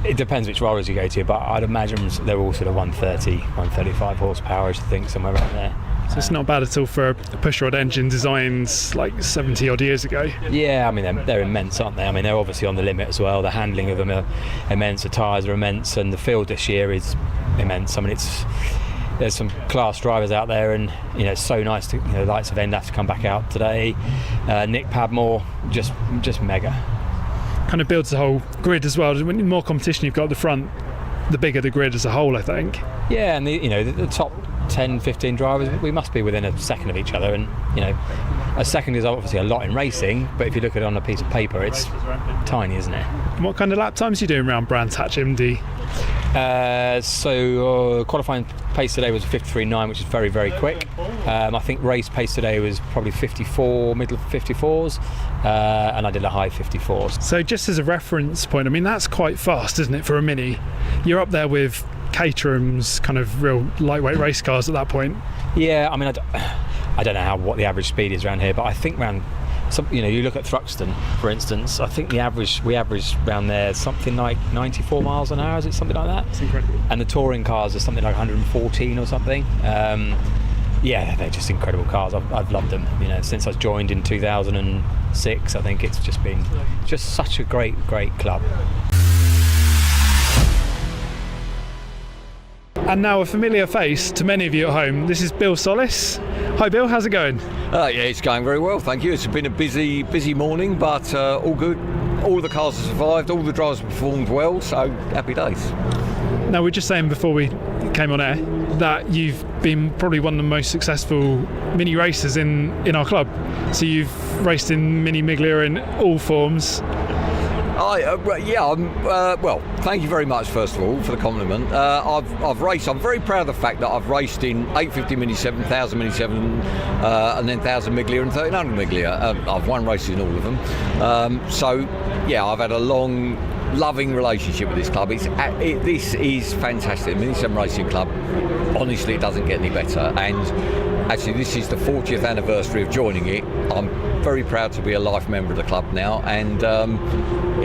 It depends which rollers you go to, but I'd imagine they're all sort of 130, 135 horsepower, I should think, somewhere around there. So it's not bad at all for a pushrod engine designed like 70 odd years ago. Yeah, I mean they're immense, aren't they? I mean they're obviously on the limit as well. The handling of them are immense, the tyres are immense, and the field this year is immense. I mean there's some class drivers out there, and it's so nice to the likes of Enda to come back out today. Nick Padmore, just mega. Kind of builds the whole grid as well. The more competition you've got at the front, the bigger the grid as a whole, I think. Yeah, and the top 10, 15 drivers, we must be within a second of each other, and a second is obviously a lot in racing, but if you look at it on a piece of paper, it's tiny, isn't it? And what kind of lap times are you doing around Brands Hatch Indy? Qualifying pace today was 53.9, which is very, very quick. I think race pace today was probably 54, middle 54s, and I did a high 54s. So just as a reference point, I mean that's quite fast, isn't it, for a Mini? You're up there with Caterham's kind of real lightweight race cars at that point. Yeah, I mean I don't know what the average speed is around here, but I think around you look at Thruxton, for instance. I think we average around there something like 94 miles an hour. Is it something like that? It's incredible. And the touring cars are something like 114 or something. Yeah, they're just incredible cars. I've loved them. Since I joined in 2006, I think it's just been such a great club. And now a familiar face to many of you at home. This is Bill Solis. Hi Bill, how's it going? Yeah, it's going very well, thank you. It's been a busy morning, but all good. All the cars have survived, all the drivers performed well, so happy days. Now, we were just saying before we came on air that you've been probably one of the most successful mini racers in our club. So you've raced in Mini Miglia in all forms. Well, thank you very much, first of all, for the compliment. I've raced. I'm very proud of the fact that I've raced in 850 Mini 7, 1000 Mini 7, and then 1000 Miglia and 1300 Miglia. I've won races in all of them. I've had a long, loving relationship with this club. This is fantastic. Mini 7 Racing Club, honestly, it doesn't get any better. And actually, this is the 40th anniversary of joining it. I'm very proud to be a life member of the club now, and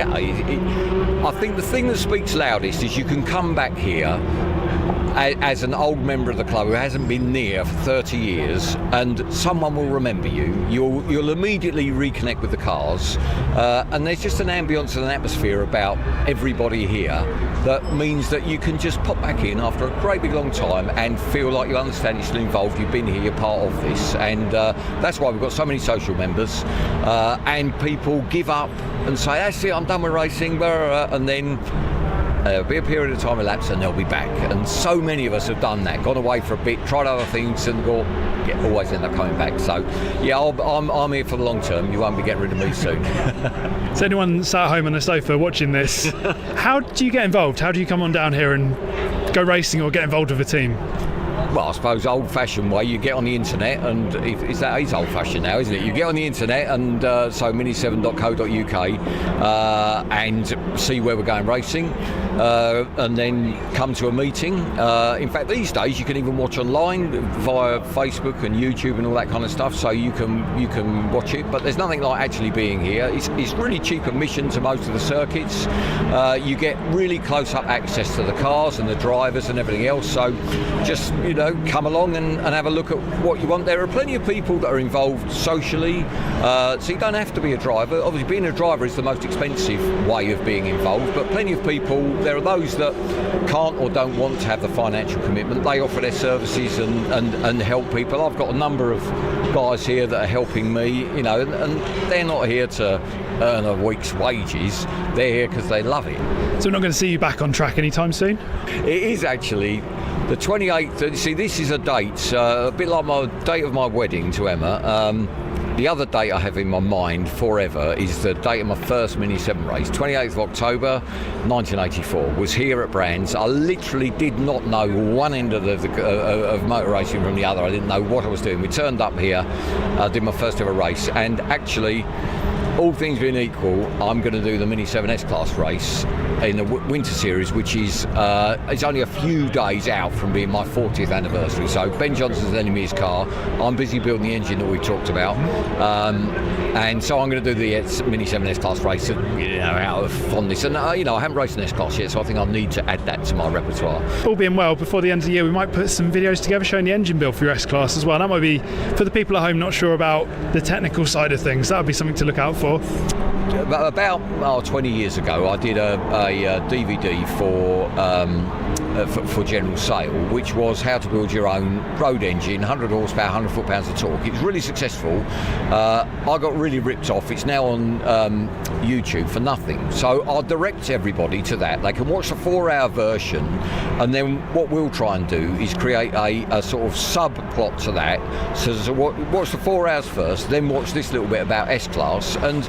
I think the thing that speaks loudest is you can come back here as an old member of the club who hasn't been near for 30 years, and someone will remember you. You'll immediately reconnect with the cars, and there's just an ambience and an atmosphere about everybody here that means that you can just pop back in after a great big long time and feel like you understand you're still involved, you've been here, you're part of this, and that's why we've got so many social members, and people give up and say, that's it, I'm done with racing, and then there'll be a period of time elapsed and they'll be back. And so many of us have done that, gone away for a bit, tried other things, and always end up coming back. So, I'm here for the long term. You won't be getting rid of me soon. So anyone sat at home on the sofa watching this, how do you get involved? How do you come on down here and go racing or get involved with a team? Well, I suppose old-fashioned way, you get on the internet, and is old-fashioned now, isn't it? You get on the internet, and so mini7.co.uk, and see where we're going racing, and then come to a meeting. In fact, these days you can even watch online via Facebook and YouTube and all that kind of stuff, so you can watch it. But there's nothing like actually being here. It's really cheap admission to most of the circuits. You get really close-up access to the cars and the drivers and everything else. So just come along and have a look at what you want. There are plenty of people that are involved socially, so you don't have to be a driver. Obviously, being a driver is the most expensive way of being involved, but plenty of people, there are those that can't or don't want to have the financial commitment. They offer their services and help people. I've got a number of guys here that are helping me, and they're not here to earn a week's wages. They're here because they love it. So we're not going to see you back on track anytime soon? It is actually the 28th. See, this is a date, a bit like my date of my wedding to Emma. The other date I have in my mind forever is the date of my first Mini 7 race, 28th of October 1984. Was here at Brands. I literally did not know one end of of motor racing from the other. I didn't know what I was doing. We turned up here, did my first ever race, and actually, all things being equal, I'm going to do the Mini 7 S-Class race in the winter series, which is it's only a few days out from being my 40th anniversary. So Ben Johnson's lending me his car. I'm busy building the engine that we talked about, and so I'm going to do the Mini 7 S-Class race, out of fondness. And I haven't raced an S-Class yet, so I think I'll need to add that to my repertoire. All being well, before the end of the year, we might put some videos together showing the engine build for your S-Class as well. That might be, for the people at home not sure about the technical side of things, that would be something to look out for. About 20 years ago, I did a DVD for general sale, which was how to build your own road engine, 100 horsepower, 100 foot-pounds of torque. It was really successful. I got really ripped off. It's now on YouTube for nothing. So I'll direct everybody to that. They can watch the 4-hour version, and then what we'll try and do is create a sort of subplot to that. So watch the 4 hours first, then watch this little bit about S-Class, and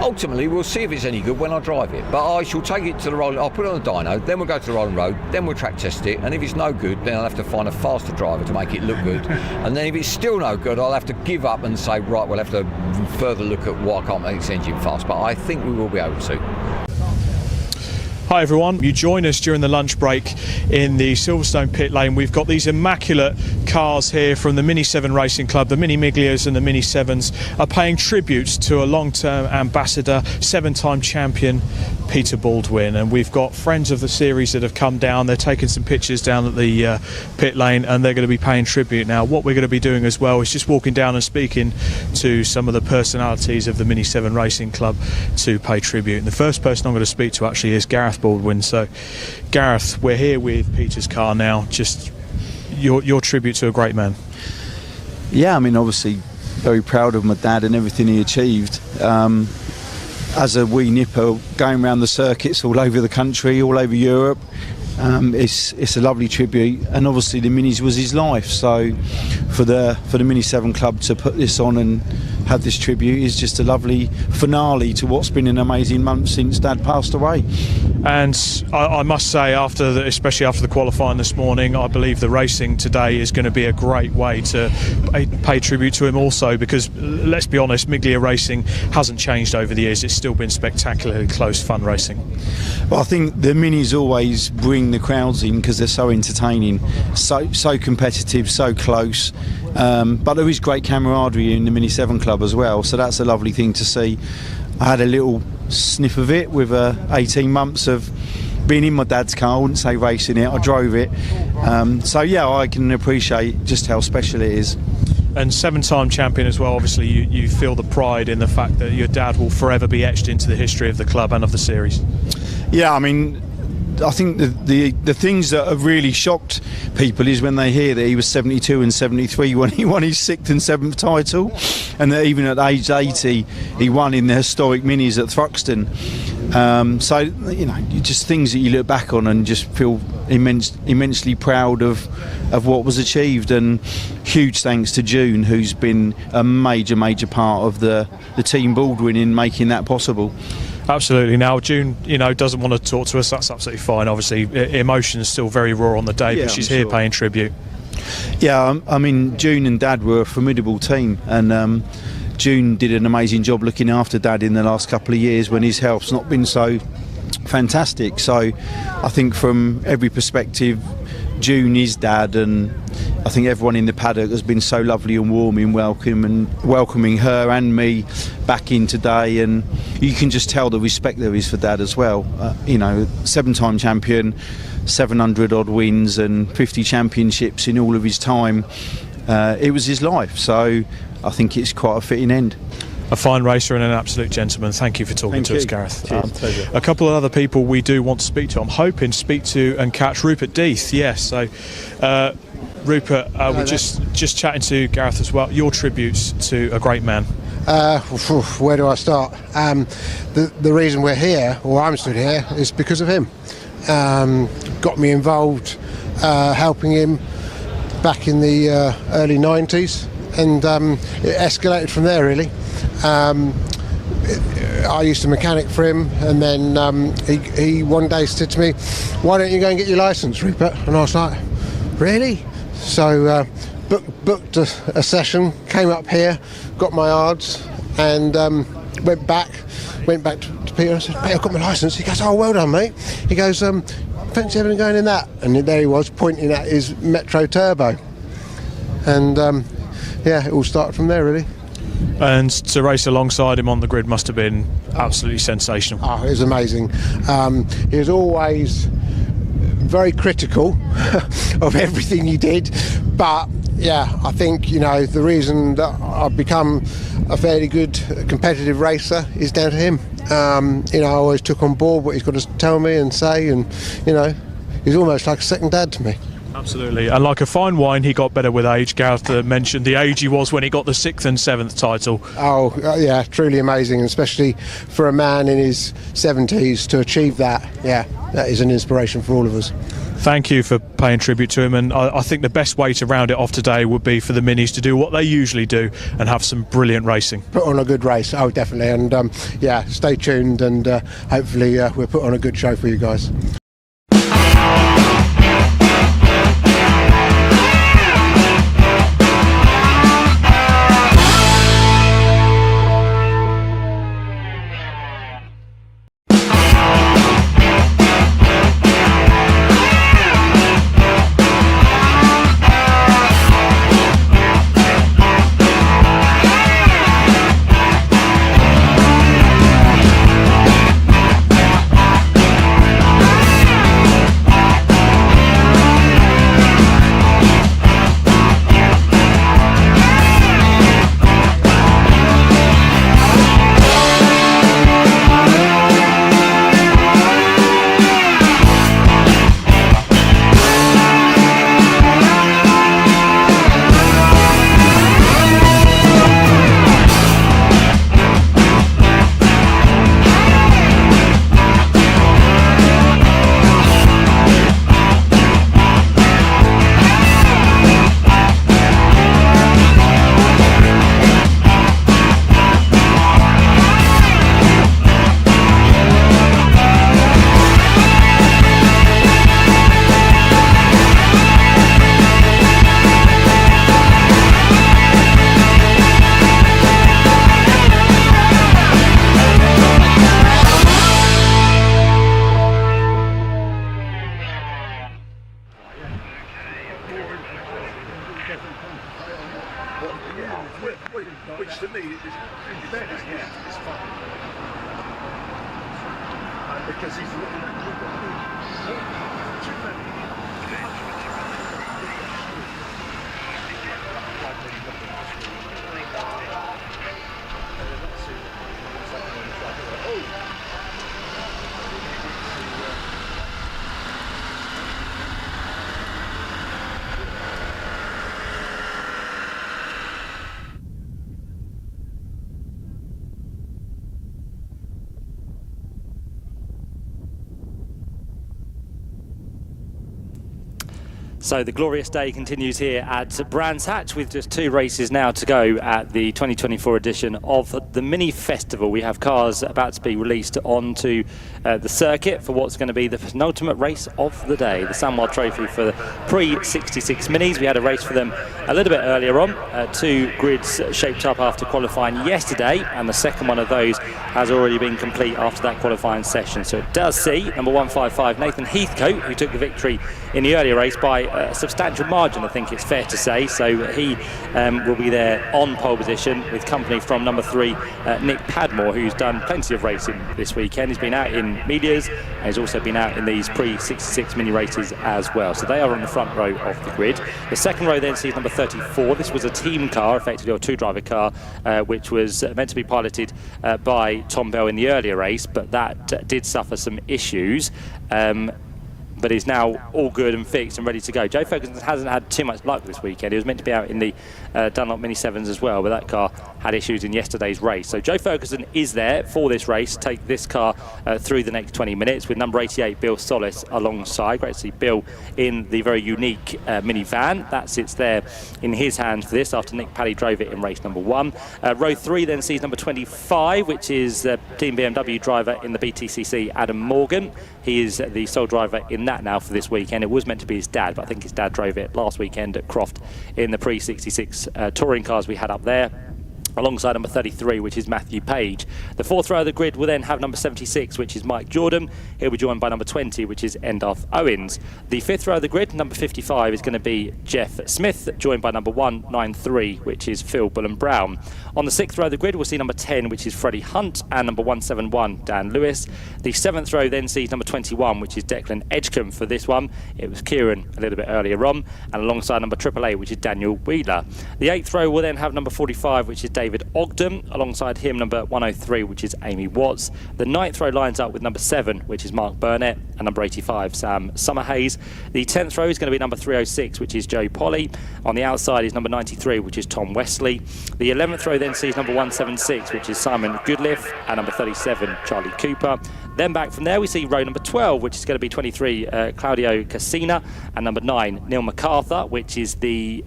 ultimately we'll see if it's any good when I drive it. But I shall take it to the rolling, I'll put it on the dyno, then we'll go to the rolling road, then we'll track test it, and if it's no good, then I'll have to find a faster driver to make it look good. And then if it's still no good, I'll have to give up and say, right, we'll have to further look at why I can't make this engine fast. But I think we will be able to. Hi everyone, you join us during the lunch break in the Silverstone pit lane. We've got these immaculate cars here from the Mini 7 Racing Club. The Mini Miglias and the Mini 7s are paying tribute to a long-term ambassador, 7-time champion Peter Baldwin, and we've got friends of the series that have come down. They're taking some pictures down at the pit lane, and they're going to be paying tribute. Now what we're going to be doing as well is just walking down and speaking to some of the personalities of the Mini 7 Racing Club to pay tribute. And the first person I'm going to speak to actually is Gareth Baldwin. So Gareth, we're here with Peter's car now. Just your tribute to a great man. Yeah, I mean, obviously very proud of my dad and everything he achieved. As a wee nipper going around the circuits all over the country, all over Europe, it's a lovely tribute, and obviously the Minis was his life. So for the Mini 7 Club to put this on and have this tribute is just a lovely finale to what's been an amazing month since Dad passed away. And I must say, especially after the qualifying this morning, I believe the racing today is going to be a great way to pay tribute to him also, because let's be honest, Miglia racing hasn't changed over the years. It's still been spectacularly close, fun racing. Well, I think the Minis always bring the crowds in because they're so entertaining, so competitive, so close. But there is great camaraderie in the Mini 7 Club as well, so that's a lovely thing to see. I had a little sniff of it with 18 months of being in my dad's car. I wouldn't say racing it, I drove it. So yeah, I can appreciate just how special it is. And 7-time champion as well. Obviously you feel the pride in the fact that your dad will forever be etched into the history of the club and of the series. Yeah, I mean, I think the things that have really shocked people is when they hear that he was 72 and 73 when he won his 6th and 7th title, and that even at age 80 he won in the historic Minis at Thruxton. So just things that you look back on and just feel immensely proud of what was achieved. And huge thanks to June, who's been a major part of the team Baldwin in making that possible. Absolutely. Now June, doesn't want to talk to us. That's absolutely fine. Obviously, emotions still very raw on the day, but she's here paying tribute. Yeah, I mean, June and Dad were a formidable team, and June did an amazing job looking after Dad in the last couple of years when his health's not been so fantastic. So I think from every perspective, June is Dad, and I think everyone in the paddock has been so lovely and warm in welcoming her and me back in today, and you can just tell the respect there is for Dad as well. 7-time champion, 700 odd wins and 50 championships in all of his time. It was his life, so I think it's quite a fitting end. A fine racer and an absolute gentleman. Thank you for talking to us, Gareth. Cheers, a couple of other people we do want to speak to. I'm hoping to speak to and catch Rupert Death. Yes, so Rupert, we're just chatting to Gareth as well. Your tributes to a great man. Where do I start? The reason we're here, or I'm stood here, is because of him. Got me involved helping him back in the early 90s. and it escalated from there really. I used to mechanic for him, and then he one day said to me, "Why don't you go and get your licence, Rupert?" And I was like, "Really?" So booked a session, came up here, got my odds, and went back to Peter and said, "Mate, I've got my licence." He goes, "Oh, well done, mate." He goes, "Fancy having going in that?" And there he was, pointing at his Metro Turbo. And yeah, it all started from there really. And to race alongside him on the grid must have been absolutely sensational. Oh, it was amazing. He was always very critical of everything he did, but yeah, I think, you know, the reason that I've become a fairly good competitive racer is down to him. You know, I always took on board what he's got to tell me and say, and you know, he's almost like a second dad to me. Absolutely, and like a fine wine, he got better with age. Gareth mentioned the age he was when he got the 6th and 7th title. Oh, yeah, truly amazing, especially for a man in his 70s to achieve that. Yeah, that is an inspiration for all of us. Thank you for paying tribute to him, and I think the best way to round it off today would be for the Minis to do what they usually do and have some brilliant racing. Put on a good race, oh definitely, and yeah, stay tuned, and hopefully we'll put on a good show for you guys. Which to me is better. Yeah, it's fine. Because he's looking at So the glorious day continues here at Brands Hatch with just 2 races now to go at the 2024 edition of the Mini Festival. We have cars about to be released onto the circuit for what's going to be the penultimate race of the day, the Samwell Trophy for the pre-66 Minis. We had a race for them a little bit earlier on, 2 grids shaped up after qualifying yesterday, and the second one of those has already been complete after that qualifying session. So it does see number 155 Nathan Heathcote, who took the victory in the earlier race by a substantial margin, I think it's fair to say. So he will be there on pole position with company from number 3 Nick Padmore, who's done plenty of racing this weekend. He's been out in Miglia's and he's also been out in these pre-66 mini races as well. So they are on the front row of the grid. The second row then sees number 34. This was a team car, effectively, or 2-driver car, which was meant to be piloted by Tom Bell in the earlier race, but that did suffer some issues. But is now all good and fixed and ready to go. Joe Ferguson hasn't had too much luck this weekend. He was meant to be out in the Dunlop Mini 7s as well, but that car had issues in yesterday's race. So Joe Ferguson is there for this race, take this car through the next 20 minutes with number 88 Bill Solis alongside. Great to see Bill in the very unique minivan that sits there in his hands for this after Nick Paddy drove it in race number 1. Row 3 then sees number 25, which is Team BMW driver in the BTCC, Adam Morgan. He is the sole driver in that now for this weekend. It was meant to be his dad, but I think his dad drove it last weekend at Croft in the pre-66 touring cars we had up there, alongside number 33, which is Matthew Page. The fourth row of the grid will then have number 76, which is Mike Jordan. He'll be joined by number 20, which is Endolph Owens. The fifth row of the grid, number 55, is going to be Jeff Smith, joined by number 193, which is Phil Bullen-Brown. On the sixth row of the grid, we'll see number 10, which is Freddie Hunt, and number 171, Dan Lewis. The seventh row then sees number 21, which is Declan Edgecombe for this one. It was Kieran a little bit earlier on, and alongside number 888, which is Daniel Wheeler. The eighth row will then have number 45, which is David Ogden, alongside him number 103, which is Amy Watts. The ninth row lines up with number 7, which is Mark Burnett, and number 85, Sam Summerhays. The 10th row is going to be number 306, which is Joe Polly. On the outside is number 93, which is Tom Wesley. The 11th row then sees number 176, which is Simon Goodliff, and number 37, Charlie Cooper. Then back from there we see row number 12, which is going to be 23, Claudio Cassina, and number 9, Neil MacArthur, which is the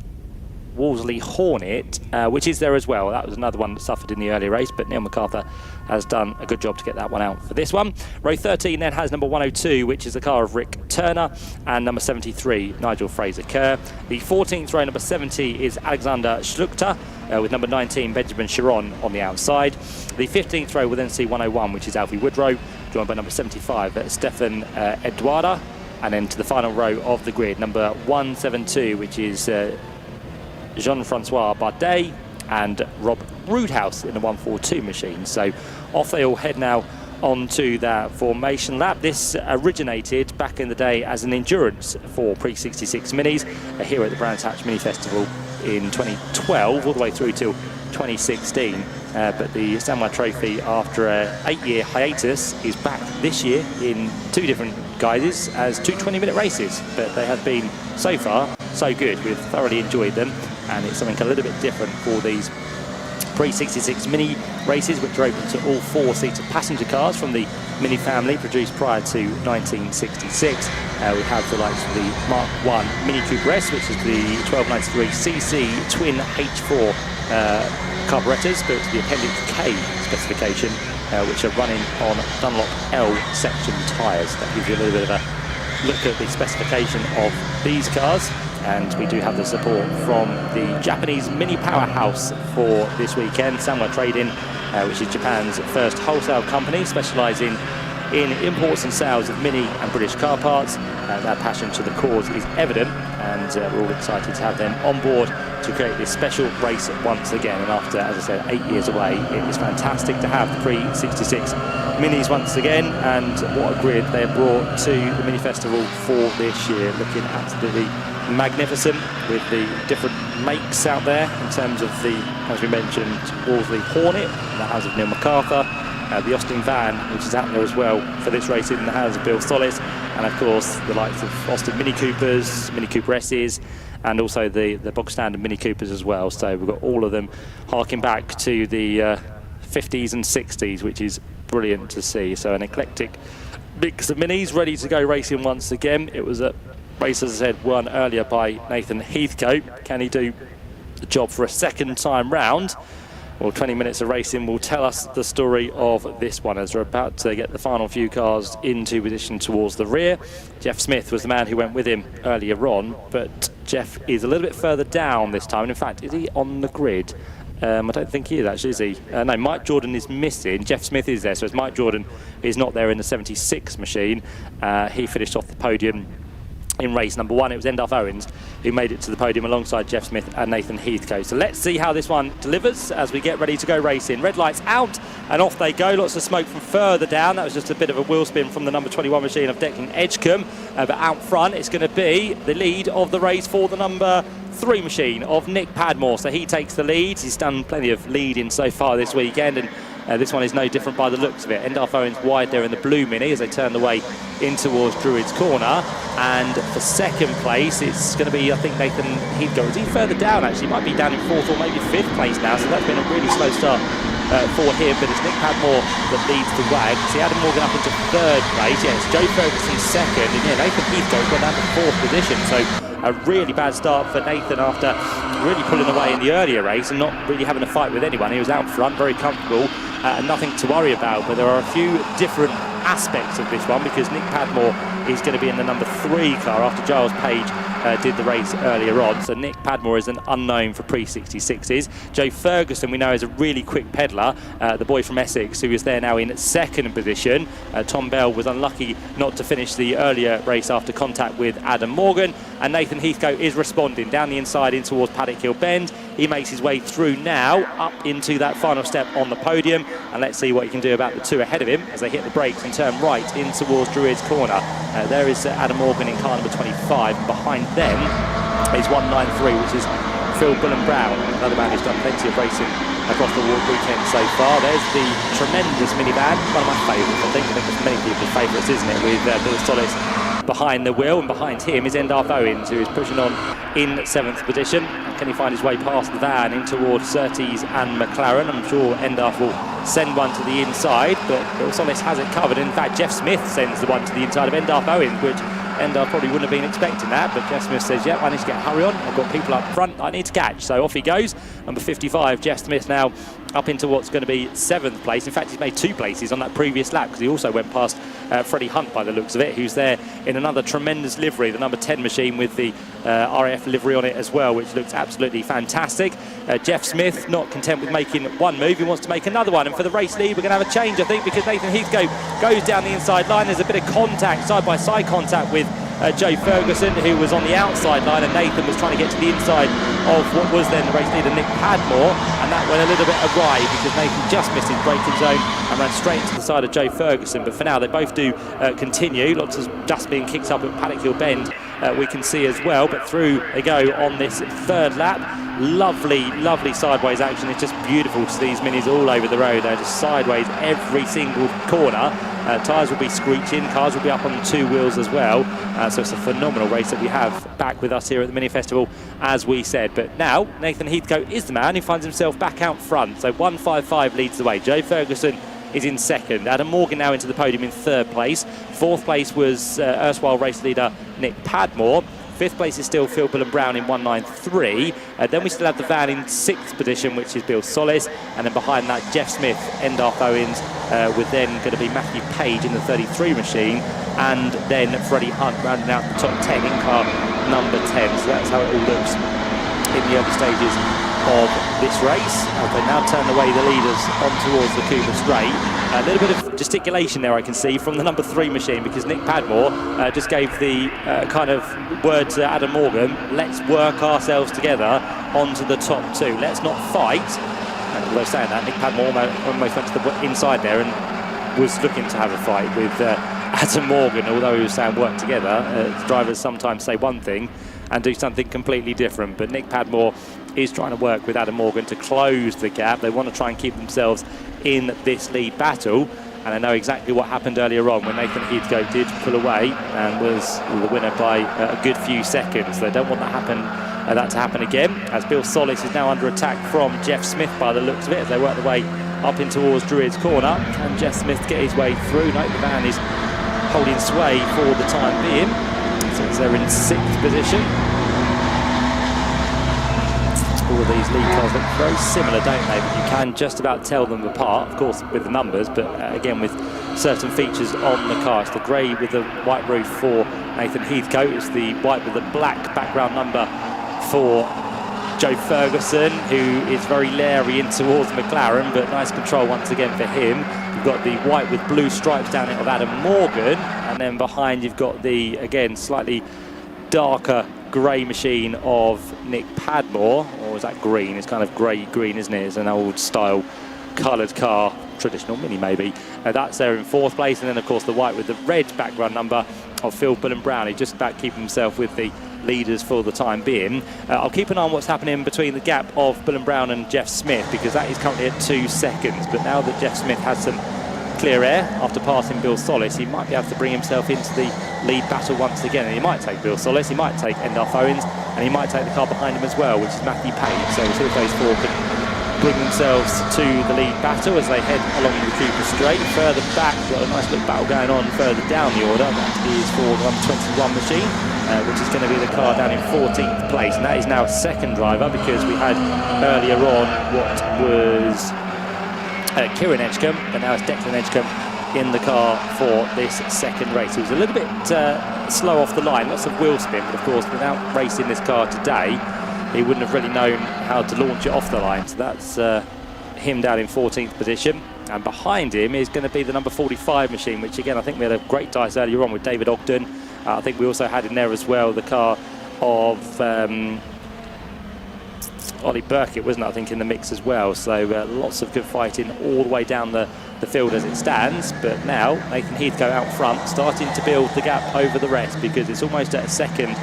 Wolseley Hornet, which is there as well. That was another one that suffered in the early race, but Neil MacArthur has done a good job to get that one out for this one. Row 13 then has number 102, which is the car of Rick Turner, and number 73, Nigel Fraser-Kerr. The 14th row, number 70, is Alexander Schluchter, with number 19, Benjamin Chiron, on the outside. The 15th row will then see 101, which is Alfie Woodrow, joined by number 75, Stefan Eduarda. And then to the final row of the grid, number 172, which is Jean-Francois Bardet and Rob Roodhouse in the 142 machine. So off they all head now onto that formation lap. This originated back in the day as an endurance for pre-66 minis here at the Brands Hatch Mini Festival in 2012 all the way through till 2016. But the Samurai Trophy, after an 8-year hiatus, is back this year in 2 different guises as 2 20-minute races. But they have been, so far, so good. We've thoroughly enjoyed them, and it's something a little bit different for these pre-66 mini races, which are open to all 4-seater passenger cars from the Mini family produced prior to 1966. We have the likes of the Mark I Mini Cooper S, which is the 1293cc twin H4 carburetors built to the Appendix K specification, which are running on Dunlop L section tyres. That gives you a little bit of a look at the specification of these cars. And we do have the support from the Japanese mini powerhouse for this weekend, Samurai Trading, which is Japan's first wholesale company specialising in imports and sales of mini and British car parts. Their passion to the cause is evident, and we're all excited to have them on board to create this special race once again. And after, as I said, 8 years away, it is fantastic to have the pre-66 minis once again, and what a grid they have brought to the Mini Festival for this year. Looking absolutely magnificent with the different makes out there in terms of the, as we mentioned, Wolseley Hornet in the hands of Neil MacArthur, the Austin van, which is out there as well for this race in the hands of Bill Solis, and of course the likes of Austin Mini Coopers, Mini Cooper S's, and also the bog standard Mini Coopers as well. So we've got all of them harking back to the 50s and 60s, which is brilliant to see. So an eclectic mix of minis ready to go racing once again. It was a race, as I said, won earlier by Nathan Heathcote. Can he do the job for a second time round? Well, 20 minutes of racing will tell us the story of this one, as we're about to get the final few cars into position towards the rear. Jeff Smith was the man who went with him earlier on, but Jeff is a little bit further down this time. And in fact, is he on the grid? I don't think he is actually, is he? No, Mike Jordan is missing. Jeff Smith is there, so as Mike Jordan is not there in the 76 machine. He finished off the podium in race number 1. It was Endolph Owens who made it to the podium alongside Jeff Smith and Nathan Heathcote. So let's see how this one delivers as we get ready to go racing. Red lights out and off they go. Lots of smoke from further down. That was just a bit of a wheel spin from the number 21 machine of Declan Edgecombe. But out front it's going to be the lead of the race for the number 3 machine of Nick Padmore. So he takes the lead. He's done plenty of leading so far this weekend, and This one is no different by the looks of it. Endalf Owens wide there in the blue Mini as they turn the way in towards Druids Corner. And for second place, it's going to be, I think, Nathan Heathcote. Is he further down, actually? Might be down in fourth or maybe fifth place now, so that's been a really slow start for him, but it's Nick Padmore that leads the way. See Adam Morgan up into third place. Yeah, it's Joe Ferguson second, and yeah, Nathan Heathcote's gone down to fourth position. So a really bad start for Nathan after really pulling away in the earlier race and not really having a fight with anyone. He was out front, very comfortable, and nothing to worry about. But there are a few different aspects of this one because Nick Padmore is going to be in the number 3 car after Giles Page did the race earlier on. So Nick Padmore is an unknown for pre-66s. Joe Ferguson we know is a really quick peddler, the boy from Essex who is there now in second position. Tom Bell was unlucky not to finish the earlier race after contact with Adam Morgan, and Nathan Heathcote is responding down the inside in towards Paddock Hill Bend. He makes his way through now up into that final step on the podium, and let's see what he can do about the two ahead of him as they hit the brakes and turn right in towards Druids Corner. There is Adam Morgan in car number 25, and behind them is 193, which is Phil Bullen Brown, another man who's done plenty of racing across the weekend so far. There's the tremendous minivan, one of my favourites, I think it's many people's favourites, isn't it, with Bill Solis behind the wheel, and behind him is Endalf Owens, who is pushing on in 7th position. Can he find his way past the van in towards Surtees and McLaren? I'm sure Endalf will send one to the inside, but Bill Solis has it covered. In fact, Jeff Smith sends the one to the inside of Endalf Owens, which Endalf probably wouldn't have been expecting that, but Jeff Smith says, yeah, I need to get a hurry on. I've got people up front I need to catch. So off he goes. Number 55, Jeff Smith now up into what's going to be 7th place. In fact, he's made 2 places on that previous lap because he also went past Freddie Hunt by the looks of it, who's there in another tremendous livery, the number 10 machine with the RAF livery on it as well, which looks absolutely fantastic. Jeff Smith not content with making one move, he wants to make another one, and for the race lead we're going to have a change, I think, because Nathan Heathcote goes down the inside line. There's a bit of contact, side-by-side contact with Joe Ferguson, who was on the outside line, and Nathan was trying to get to the inside of what was then the race leader Nick Padmore, and that went a little bit awry because Nathan just missed his braking zone and ran straight into the side of Joe Ferguson. But for now they both do continue. Lots of dust being kicked up at Paddock Hill Bend, we can see as well, but through they go on this 3rd lap. Lovely sideways action. It's just beautiful to see these minis all over the road. They're just sideways every single corner. Tyres will be screeching, cars will be up on 2 wheels as well. So it's a phenomenal race that we have back with us here at the Mini Festival, as we said. But now Nathan Heathcote is the man who finds himself back out front. So 155 leads the way. Joe Ferguson is in 2nd. Adam Morgan now into the podium in 3rd place. 4th place was erstwhile race leader Nick Padmore. 5th place is still Phil Bullen Brown in 193. Then we still have the van in 6th position, which is Bill Solis. And then behind that, Jeff Smith, Endalf Owens, with then going to be Matthew Page in the 33 machine. And then Freddie Hunt rounding out the top 10 in car number 10. So that's how it all looks in the early stages of this race. They now turn away the leaders on towards the Cooper Straight. A little bit of gesticulation there I can see from the number 3 machine, because Nick Padmore just gave the kind of word to Adam Morgan, let's work ourselves together onto the top 2. Let's not fight. And although saying that, Nick Padmore almost went to the inside there and was looking to have a fight with Adam Morgan, although he was saying work together. Drivers sometimes say one thing and do something completely different, but Nick Padmore is trying to work with Adam Morgan to close the gap. They want to try and keep themselves in this lead battle, and I know exactly what happened earlier on when Nathan Heathcote did pull away and was the winner by a good few seconds. They don't want that to happen again, as Bill Solis is now under attack from Jeff Smith by the looks of it, as they work their way up in towards Druids Corner. Can Jeff Smith get his way through? No, the van is holding sway for the time being, since they're in 6th position. All of these lead cars look very similar, don't they? But you can just about tell them apart, of course, with the numbers, but again with certain features on the car. It's the grey with the white roof for Nathan Heathcote. It's the white with the black background number for Joe Ferguson, who is very leery in towards McLaren, but nice control once again for him. You've got the white with blue stripes down it of Adam Morgan, and then behind you've got the, again, slightly darker grey machine of Nick Padmore, or is that green? It's kind of grey-green, isn't it? It's an old style coloured car, traditional Mini maybe. That's there in 4th place, and then of course the white with the red background number of Phil Bullen Brown. He's just about keeping himself with the leaders for the time being. I'll keep an eye on what's happening between the gap of Bullen Brown and Jeff Smith, because that is currently at 2 seconds. But now that Jeff Smith has some clear air after passing Bill Solis, he might be able to bring himself into the lead battle once again, and he might take Bill Solis, he might take Endar Owens, and he might take the car behind him as well, which is Matthew Payne. So we'll see if those four can bring themselves to the lead battle as they head along the Cooper Straight. Further back, got a nice little battle going on further down the order. That is for the 121 machine, which is going to be the car down in 14th place, and that is now second driver, because we had earlier on what was Kieran Edgecombe, but now it's Declan Edgecombe in the car for this second race. It was a little bit slow off the line, lots of wheel spin, but of course without racing this car today, he wouldn't have really known how to launch it off the line. So that's him down in 14th position, and behind him is going to be the number 45 machine, which again I think we had a great dice earlier on with David Ogden. I think we also had in there as well the car of Ollie Burkitt, wasn't it, I think, in the mix as well. So lots of good fighting all the way down the field as it stands. But now Nathan Heathcote out front, starting to build the gap over the rest, because it's almost at a second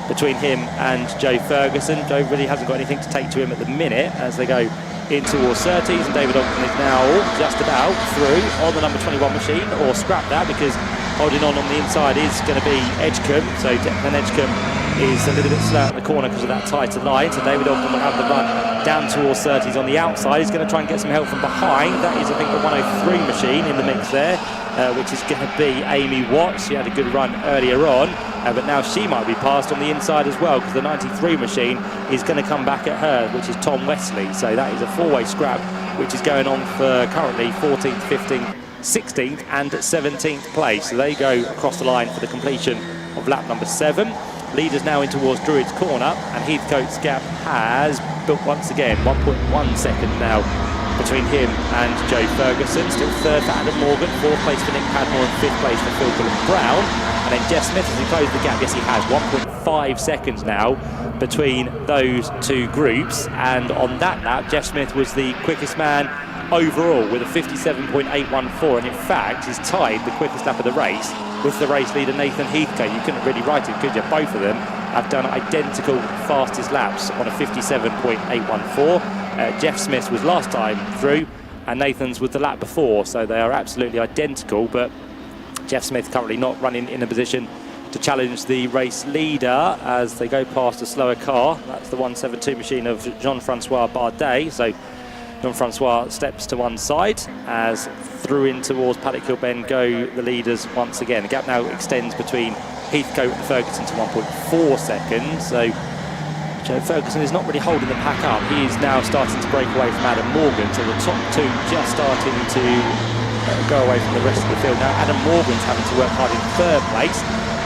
between him and Joe Ferguson. Joe really hasn't got anything to take to him at the minute as they go in towards Surtees, and David Ogden is now just about through on the number 21 machine, or scrap that, because holding on the inside is going to be Edgecombe. So Declan Edgecombe is a little bit slow at the corner because of that tighter line. So David Ogden will have the run down towards Surtees on the outside. He's going to try and get some help from behind. That is, I think, the 103 machine in the mix there, which is going to be Amy Watts. She had a good run earlier on, but now she might be passed on the inside as well, because the 93 machine is going to come back at her, which is Tom Wesley. So that is a four-way scrap, which is going on for currently 14th, 15th, 16th and 17th place. So they go across the line for the completion of lap number 7. Leaders now in towards Druid's corner, and Heathcote's gap has built once again, 1.1 second now between him and Joe Ferguson. Still third for Adam Morgan, 4th place for Nick Padmore, and 5th place for Phil Bullen-Brown. And then Jeff Smith, as he closed the gap, yes he has, 1.5 seconds now between those two groups. And on that lap, Jeff Smith was the quickest man overall with a 57.814, and in fact he's tied the quickest lap of the race with the race leader Nathan Heathcote. You couldn't really write it, could you? Both of them have done identical fastest laps on a 57.814. Jeff Smith's was last time through, and Nathan's was the lap before, so they are absolutely identical. But Jeff Smith currently not running in a position to challenge the race leader as they go past a slower car. That's the 172 machine of Jean-Francois Bardet. So Jean-Francois steps to one side as through in towards Paddock Hill Bend go the leaders once again. The gap now extends between Heathcote and Ferguson to 1.4 seconds. So Joe Ferguson is not really holding the pack up. He is now starting to break away from Adam Morgan. So the top two just starting to go away from the rest of the field. Now Adam Morgan's having to work hard in 3rd place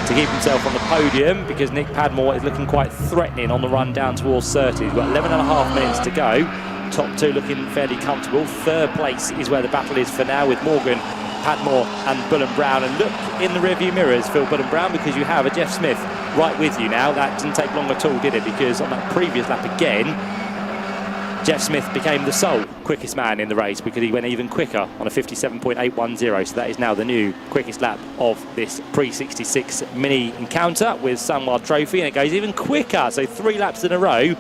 to keep himself on the podium, because Nick Padmore is looking quite threatening on the run down towards Surtees. We've got 11.5 minutes to go. Top two looking fairly comfortable. 3rd place is where the battle is for now, with Morgan, Padmore and Bullen-Brown. And look in the rearview mirrors, Phil Bullen-Brown, because you have a Jeff Smith right with you now. That didn't take long at all, did it? Because on that previous lap again, Jeff Smith became the sole quickest man in the race, because he went even quicker on a 57.810. So that is now the new quickest lap of this pre-66 mini encounter with Sunward Trophy, and it goes even quicker. So 3 laps in a row,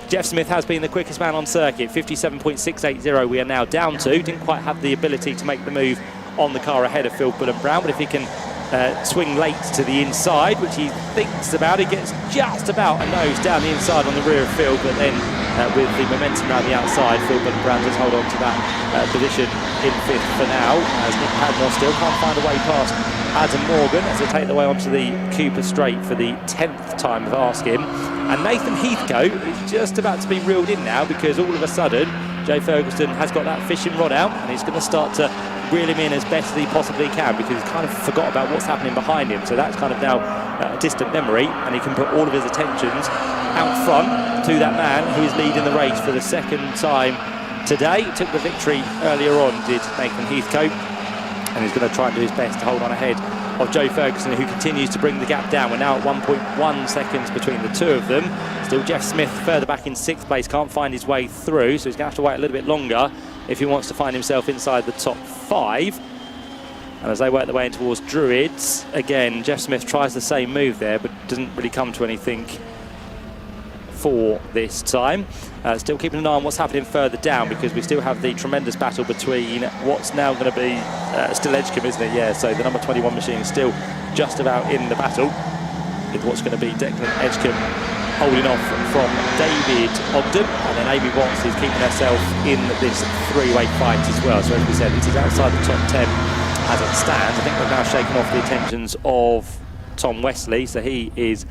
Jeff Smith has been the quickest man on circuit. 57.680 we are now down to. Didn't quite have the ability to make the move on the car ahead of Phil Bullen-Brown, but if he can swing late to the inside, which he thinks about, he gets just about a nose down the inside on the rear of Phil, but then with the momentum around the outside, Phil Bullen-Brown does hold on to that position in 5th for now, as Nick Padmore still can't find a way past Adam Morgan as they take the way onto the Cooper Straight for the 10th time of asking. And Nathan Heathcote is just about to be reeled in now, because all of a sudden Joe Ferguson has got that fishing rod out, and he's going to start to reel him in as best as he possibly can, because he's kind of forgot about what's happening behind him. So that's kind of now a distant memory, and he can put all of his attentions out front to that man who is leading the race for the 2nd time today. He took the victory earlier on, did Nathan Heathcote, and he's going to try and do his best to hold on ahead of Joe Ferguson, who continues to bring the gap down. We're now at 1.1 seconds between the two of them. Still Jeff Smith further back in 6th place, can't find his way through, so he's going to have to wait a little bit longer if he wants to find himself inside the top 5. And as they work their way in towards Druids, again, Jeff Smith tries the same move there, but doesn't really come to anything for this time. Still keeping an eye on what's happening further down, because we still have the tremendous battle between what's now going to be still Edgecombe, isn't it? Yeah, so the number 21 machine is still just about in the battle with what's going to be Declan Edgecombe holding off from David Ogden, and then Amy Watts is keeping herself in this three-way fight as well. So as we said, it is outside the top 10 as it stands. I think we've now shaken off the attentions of Tom Wesley, so he is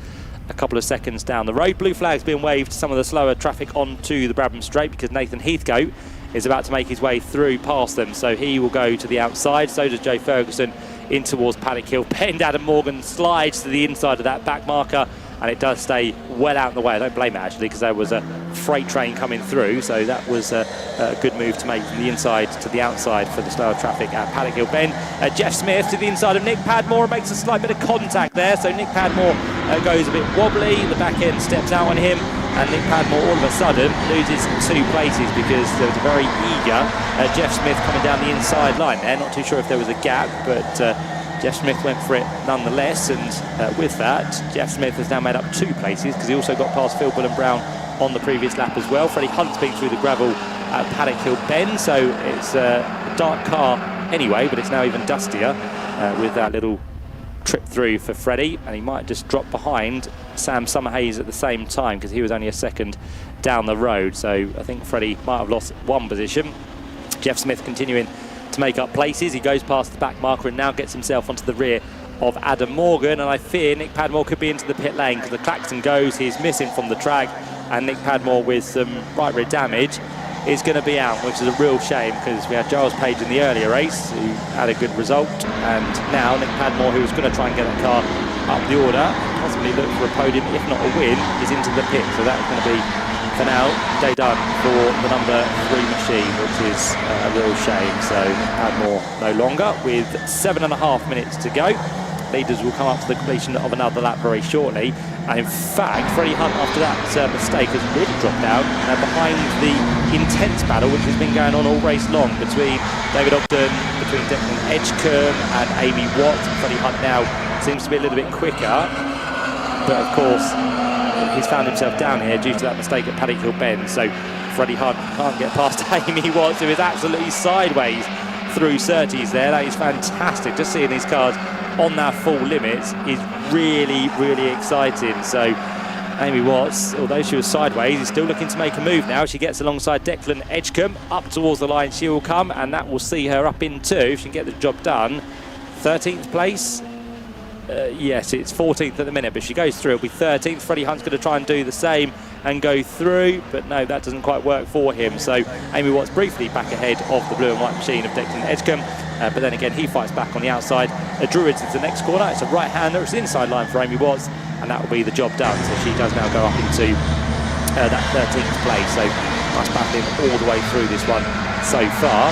a couple of seconds down the road. Blue flag's being waved to some of the slower traffic onto the Brabham Straight, because Nathan Heathcote is about to make his way through past them, so he will go to the outside. So does Joe Ferguson in towards Paddock Hill Bend. Adam Morgan slides to the inside of that back marker, and it does stay well out in the way. I don't blame it, actually, because there was a freight train coming through, so that was a good move to make from the inside to the outside for the slower traffic at Paddock Hill Bend. Jeff Smith to the inside of Nick Padmore and makes a slight bit of contact there, so Nick Padmore goes a bit wobbly, the back end steps out on him, and Nick Padmore all of a sudden loses 2 places because there was a very eager Jeff Smith coming down the inside line there. Not too sure if there was a gap, but Jeff Smith went for it nonetheless, and with that, Jeff Smith has now made up 2 places, because he also got past Phil Bullen-Brown on the previous lap as well. Freddie Hunt's been through the gravel at Paddock Hill Bend, so it's a dark car anyway, but it's now even dustier with that little trip through for Freddie, and he might just drop behind Sam Summerhays at the same time, because he was only a second down the road. So I think Freddie might have lost 1 position. Jeff Smith continuing to make up places. He goes past the back marker and now gets himself onto the rear of Adam Morgan, and I fear Nick Padmore could be into the pit lane, because the klaxon goes, he's missing from the track, and Nick Padmore with some right rear damage is going to be out, which is a real shame, because we had Giles Page in the earlier race who had a good result, and now Nick Padmore, who was going to try and get that car up the order, possibly look for a podium, if not a win, is into the pit. So that's going to be, for now, day done for the number 3 machine, which is a real shame. So Nick Padmore no longer, with 7.5 minutes to go. Leaders will come up to the completion of another lap very shortly, and in fact Freddie Hunt, after that mistake, has really dropped down behind the intense battle which has been going on all race long between David Ogden, between Declan Edgecombe and Amy Watt. Freddie Hunt now seems to be a little bit quicker, but of course he's found himself down here due to that mistake at Paddock Hill Bend, so Freddie Hunt can't get past Amy Watt, who is absolutely sideways through Surtees there. That is fantastic. Just seeing these cars on their full limits is really, really exciting. So Amy Watts, although she was sideways, is still looking to make a move now. She gets alongside Declan Edgecombe, up towards the line she will come, and that will see her up in 2 if she can get the job done. 13th place. Yes, it's 14th at the minute, but if she goes through, it'll be 13th. Freddie Hunt's going to try and do the same and go through, but no, that doesn't quite work for him. So Amy Watts briefly back ahead of the blue and white machine of Declan Edgecombe, but then again he fights back on the outside. Druids is the next corner. It's a right-hander. It's the inside line for Amy Watts, and that will be the job done. So she does now go up into that 13th place. So nice battling all the way through this one so far.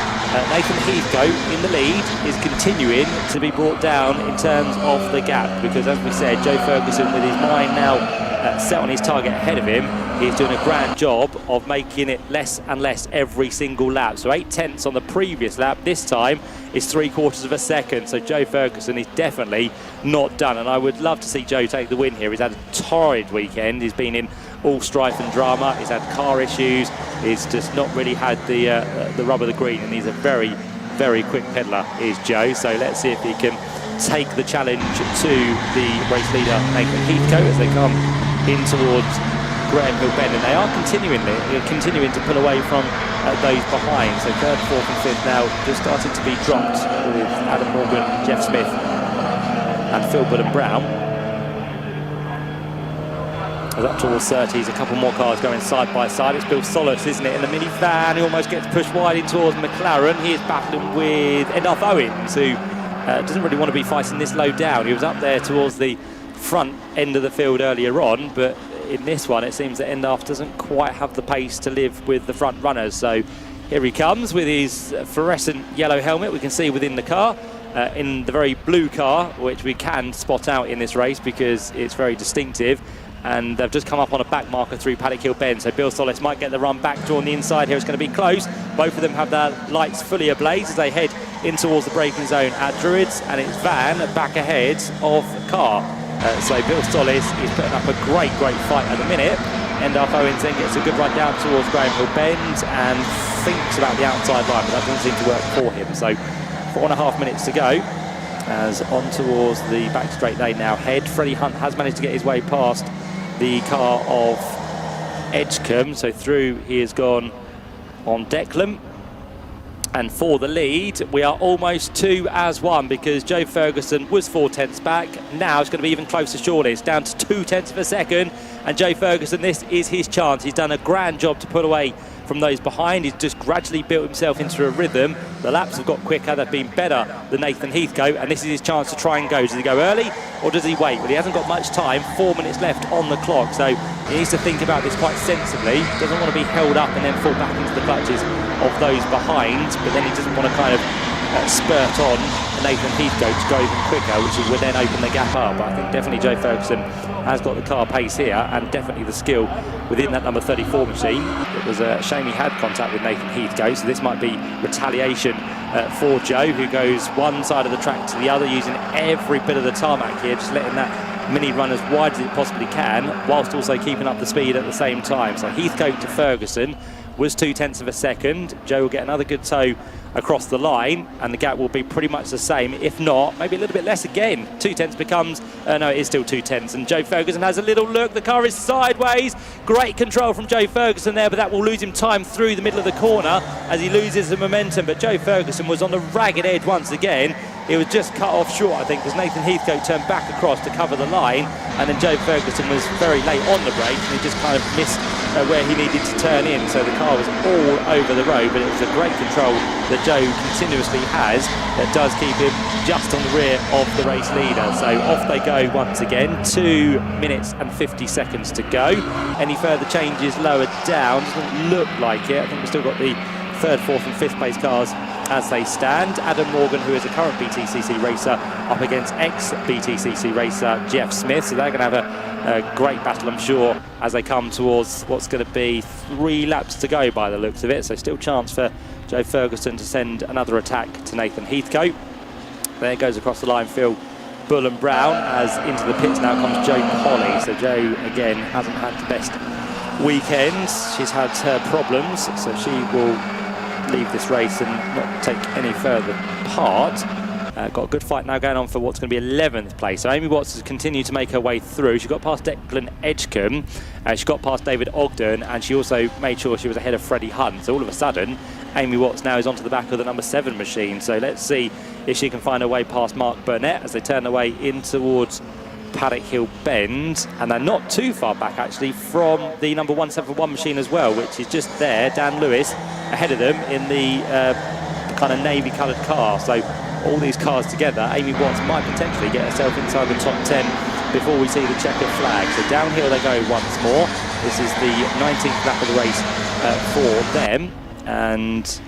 Nathan Heathcote in the lead is continuing to be brought down in terms of the gap, because as we said, Joe Ferguson, with his mind now set on his target ahead of him, he's doing a grand job of making it less and less every single lap. So 8/10 on the previous lap, this time is 3/4 of a second. So Joe Ferguson is definitely not done, and I would love to see Joe take the win here. He's had a torrid weekend. He's been in all strife and drama. He's had car issues. He's just not really had the rub of the green, and he's a very, very quick peddler, is Joe. So let's see if he can take the challenge to the race leader, Nathan Heathcote, as they come in towards Graham Hill Bend, and they are continuing to pull away from those behind. So 3rd, 4th and 5th now just started to be dropped, with Adam Morgan, Jeff Smith and Phil Bullen-Brown. As up towards 30s, a couple more cars going side by side. It's Bill Solace, isn't it, in the minivan. He almost gets pushed wide in towards McLaren. He is battling with Endolph Owens, who doesn't really want to be fighting this low down. He was up there towards the front end of the field earlier on, but in this one it seems that Endolph doesn't quite have the pace to live with the front runners. So here he comes with his fluorescent yellow helmet, we can see within the car, in the very blue car, which we can spot out in this race because it's very distinctive. and they've just come up on a back marker through Paddock Hill Bend, so Bill Solis might get the run back drawn the inside here. It's going to be close. Both of them have their lights fully ablaze as they head in towards the braking zone at Druids, and it's Van back ahead of Carr. So Bill Solis is putting up a great fight at the minute. Endalf Owens then gets a good run down towards Graham Hill Bend and thinks about the outside line, but that doesn't seem to work for him. So 4.5 minutes to go as on towards the back straight lane now head. Freddie Hunt has managed to get his way past the car of Edgecombe, so through he has gone on Declan. And for the lead, we are almost 2 as 1 because Joe Ferguson was 4 tenths back. Now it's going to be even closer shortly. It's down to 2 tenths of a second. And Joe Ferguson, this is his chance. He's done a grand job to put away from those behind. He's just gradually built himself into a rhythm. The laps have got quicker. They've been better than Nathan Heathcote. And this is his chance to try and go. Does he go early or does he wait? Well, he hasn't got much time. 4 minutes left on the clock. So he needs to think about this quite sensibly. Doesn't want to be held up and then fall back into the clutches of those behind, but then he doesn't want to kind of spurt on Nathan Heathcote to go even quicker, which would then open the gap up. But I think definitely Joe Ferguson has got the car pace here and definitely the skill within that number 34 machine. It was a shame he had contact with Nathan Heathcote, so this might be retaliation for Joe, who goes one side of the track to the other, using every bit of the tarmac here, just letting that Mini run as wide as it possibly can, whilst also keeping up the speed at the same time. So Heathcote to Ferguson was 2 tenths of a second. Joe will get another good tow across the line and the gap will be pretty much the same, if not maybe a little bit less again. 2 tenths becomes no, it is still 2 tenths, and Joe Ferguson has a little look. The car is sideways. Great control from Joe Ferguson there, but that will lose him time through the middle of the corner as he loses the momentum. But Joe Ferguson was on the ragged edge once again. It was just cut off short, I think, because Nathan Heathcote turned back across to cover the line, and then Joe Ferguson was very late on the brakes and he just kind of missed where he needed to turn in, so the car was all over the road. But it was a great control that Joe continuously has that does keep him just on the rear of the race leader. So off they go once again. 2 minutes and 50 seconds to go. Any further changes lower down? Doesn't look like it. I think we've still got the 3rd, 4th and 5th place cars as they stand. Adam Morgan, who is a current BTCC racer, up against ex-BTCC racer Jeff Smith. So they're going to have a great battle, I'm sure, as they come towards what's going to be 3 laps to go by the looks of it. So still chance for Joe Ferguson to send another attack to Nathan Heathcote. There goes across the line Phil Bull and Brown, as into the pits now comes Joe Polly. So Joe, again, hasn't had the best weekend. She's had her problems, so she will leave this race and not take any further part. Got a good fight now going on for what's going to be 11th place. So Amy Watts has continued to make her way through. She got past Declan Edgecombe, she got past David Ogden, and she also made sure she was ahead of Freddie Hunt. So all of a sudden, Amy Watts now is onto the back of the number 7 machine. So let's see if she can find her way past Mark Burnett as they turn their way in towards Paddock Hill Bend, and they're not too far back actually from the number 171 machine as well, which is just there. Dan Lewis ahead of them in the kind of navy coloured car. So all these cars together, Amy Watts might potentially get herself inside the top 10 before we see the checkered flag. So downhill they go once more. This is the 19th lap of the race for them, and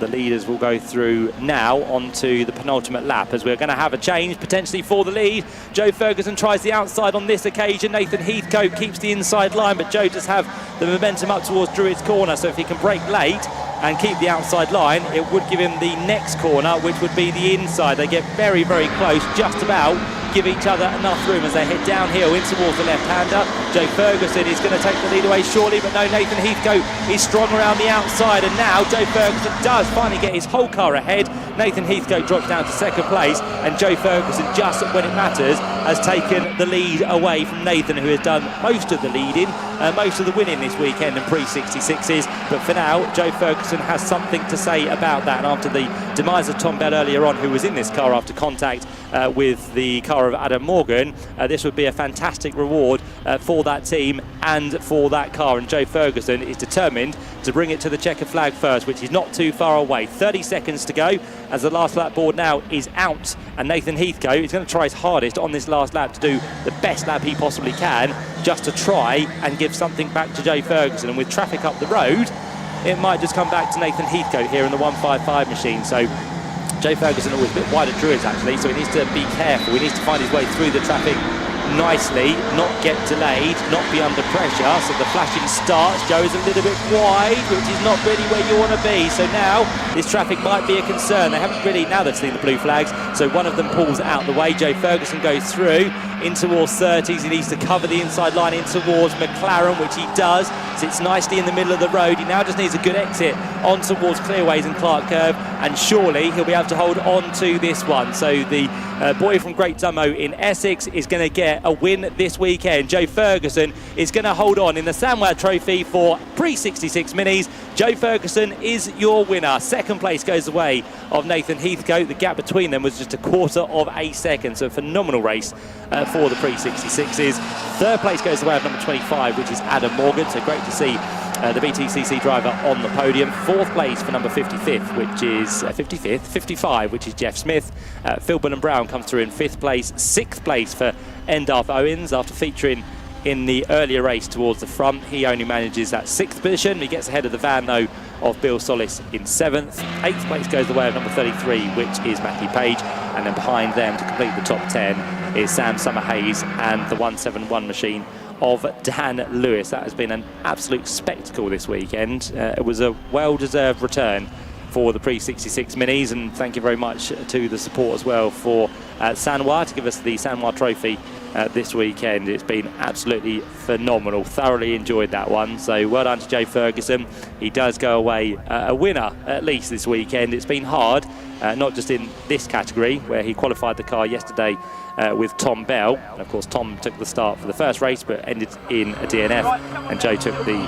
the leaders will go through now onto the penultimate lap, as we're going to have a change potentially for the lead. Joe Ferguson tries the outside on this occasion. Nathan Heathcote keeps the inside line, but Joe does have the momentum up towards Druids Corner, so if he can brake late and keep the outside line, it would give him the next corner, which would be the inside. They get very, very close, just about give each other enough room as they head downhill in towards the left-hander. Joe Ferguson is going to take the lead away shortly, but no, Nathan Heathcote is strong around the outside, and now Joe Ferguson does finally get his whole car ahead. Nathan Heathcote drops down to 2nd place, and Joe Ferguson, just when it matters, has taken the lead away from Nathan, who has done most of the leading, most of the winning this weekend in pre-66s. But for now, Joe Ferguson has something to say about that, and after the demise of Tom Bell earlier on, who was in this car after contact with the car of Adam Morgan, this would be a fantastic reward for that team and for that car, and Joe Ferguson is determined to bring it to the checkered flag first, which is not too far away. 30 seconds to go as the last lap board now is out, and Nathan Heathcote is going to try his hardest on this last lap to do the best lap he possibly can, just to try and give something back to Joe Ferguson. And with traffic up the road, it might just come back to Nathan Heathcote here in the 155 machine. So Joe Ferguson always a bit wide at Druids actually, so he needs to be careful. He needs to find his way through the traffic nicely, not get delayed, not be under pressure. So the flashing starts. Joe is a little bit wide, which is not really where you want to be. So now this traffic might be a concern. They haven't really, now they've seen the blue flags, so one of them pulls out the way. Joe Ferguson goes through in towards 30s. He needs to cover the inside line in towards McLaren, which he does. Sits nicely in the middle of the road. He now just needs a good exit on towards Clearways and Clark Curve, and surely he'll be able to hold on to this one. So the boy from Great Dummo in Essex is going to get a win this weekend. Joe Ferguson is going to hold on in the Samwad Trophy for pre-66 minis. Joe Ferguson is your winner. Second place goes the way of Nathan Heathcote. The gap between them was just a quarter of a second, so a phenomenal race for the pre-66s. Third place goes the way of number 25, which is Adam Morgan, so great to see the BTCC driver on the podium. Fourth place for number 55, which is Jeff Smith. Philbin and Brown comes through in fifth place. Sixth place for Endarth Owens after featuring in the earlier race towards the front. He only manages that sixth position. He gets ahead of the van though of Bill Solis in seventh. Eighth place goes the way of number 33, which is Matthew Page, and then behind them to complete the top 10 is Sam Summerhays and the 171 machine of Dan Lewis. That has been an absolute spectacle this weekend. It was a well-deserved return for the pre-66 minis, and thank you very much to the support as well for Sanwa to give us the Sanwa Trophy this weekend. It's been absolutely phenomenal. Thoroughly enjoyed that one. So well done to Joe Ferguson. He does go away a winner at least this weekend. It's been hard, not just in this category where he qualified the car yesterday with Tom Bell. And of course Tom took the start for the first race but ended in a DNF, and Joe took the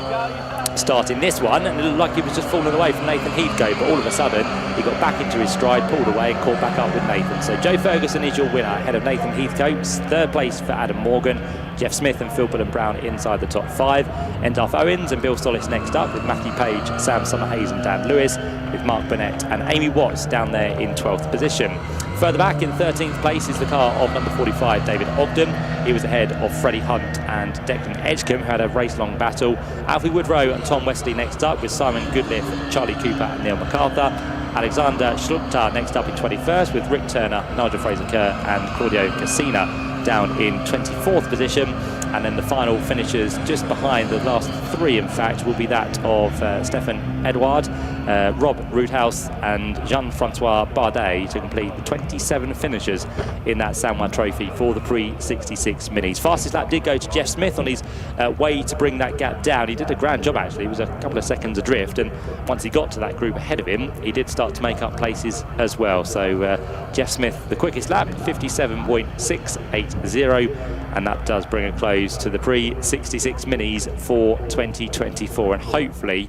start in this one, and it looked like he was just falling away from Nathan Heathcote, but all of a sudden he got back into his stride, pulled away and caught back up with Nathan. So Joe Ferguson is your winner ahead of Nathan Heathcote. Third place for Adam Morgan, Jeff Smith and Philbin and Brown inside the top 5. Endarth Owens and Bill Solis next up, with Matthew Page, Sam Summerhays and Dan Lewis, with Mark Burnett and Amy Watts down there in 12th position. Further back in 13th place is the car of number 45, David Ogden. He was ahead of Freddie Hunt and Declan Edgecombe, who had a race-long battle. Alfie Woodrow and Tom Wesley next up, with Simon Goodliff, Charlie Cooper and Neil MacArthur. Alexander Schlupter next up in 21st, with Rick Turner, Nigel Fraser-Kerr and Claudio Cassina down in 24th position. And then the final finishers just behind the last three, in fact, will be that of Stefan Edouard, Rob Roothouse and Jean-Francois Bardet to complete the 27 finishers in that Sanwa Trophy for the pre-66 minis. Fastest lap did go to Jeff Smith on his way to bring that gap down. He did a grand job actually. He was a couple of seconds adrift, and once he got to that group ahead of him, he did start to make up places as well. So Jeff Smith, the quickest lap, 57.680, and that does bring a close to the pre-66 minis for 2024, and hopefully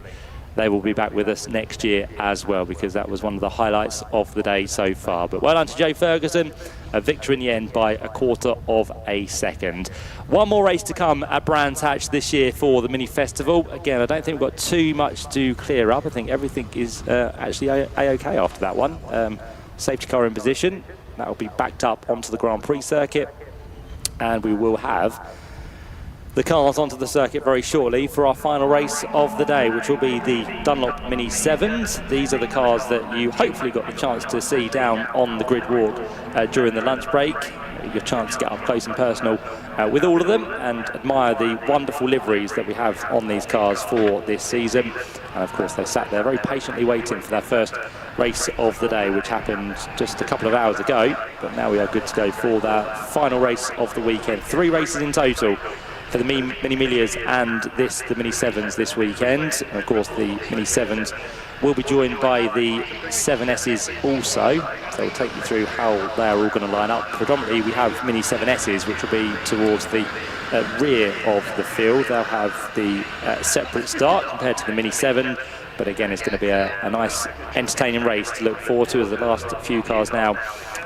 they will be back with us next year as well, because that was one of the highlights of the day so far. But well done to Joe Ferguson, a victory in the end by a quarter of a second. One more race to come at Brands Hatch this year for the mini festival. Again, I don't think we've got too much to clear up. I think everything is actually a-okay after that one. Safety car in position, that will be backed up onto the Grand Prix circuit, and we will have the cars onto the circuit very shortly for our final race of the day, which will be the Dunlop Mini 7s. These are the cars that you hopefully got the chance to see down on the grid walk during the lunch break. Your chance to get up close and personal with all of them and admire the wonderful liveries that we have on these cars for this season. And of course they sat there very patiently waiting for their first race of the day, which happened just a couple of hours ago, but now we are good to go for that final race of the weekend. 3 races in total for the Mini Miglias and the Mini 7s this weekend. And of course the Mini 7s will be joined by the 7Ss also, so we'll take you through how they're all going to line up. Predominantly we have Mini 7Ss, which will be towards the rear of the field. They'll have the separate start compared to the Mini 7, but again it's going to be a nice entertaining race to look forward to as the last few cars now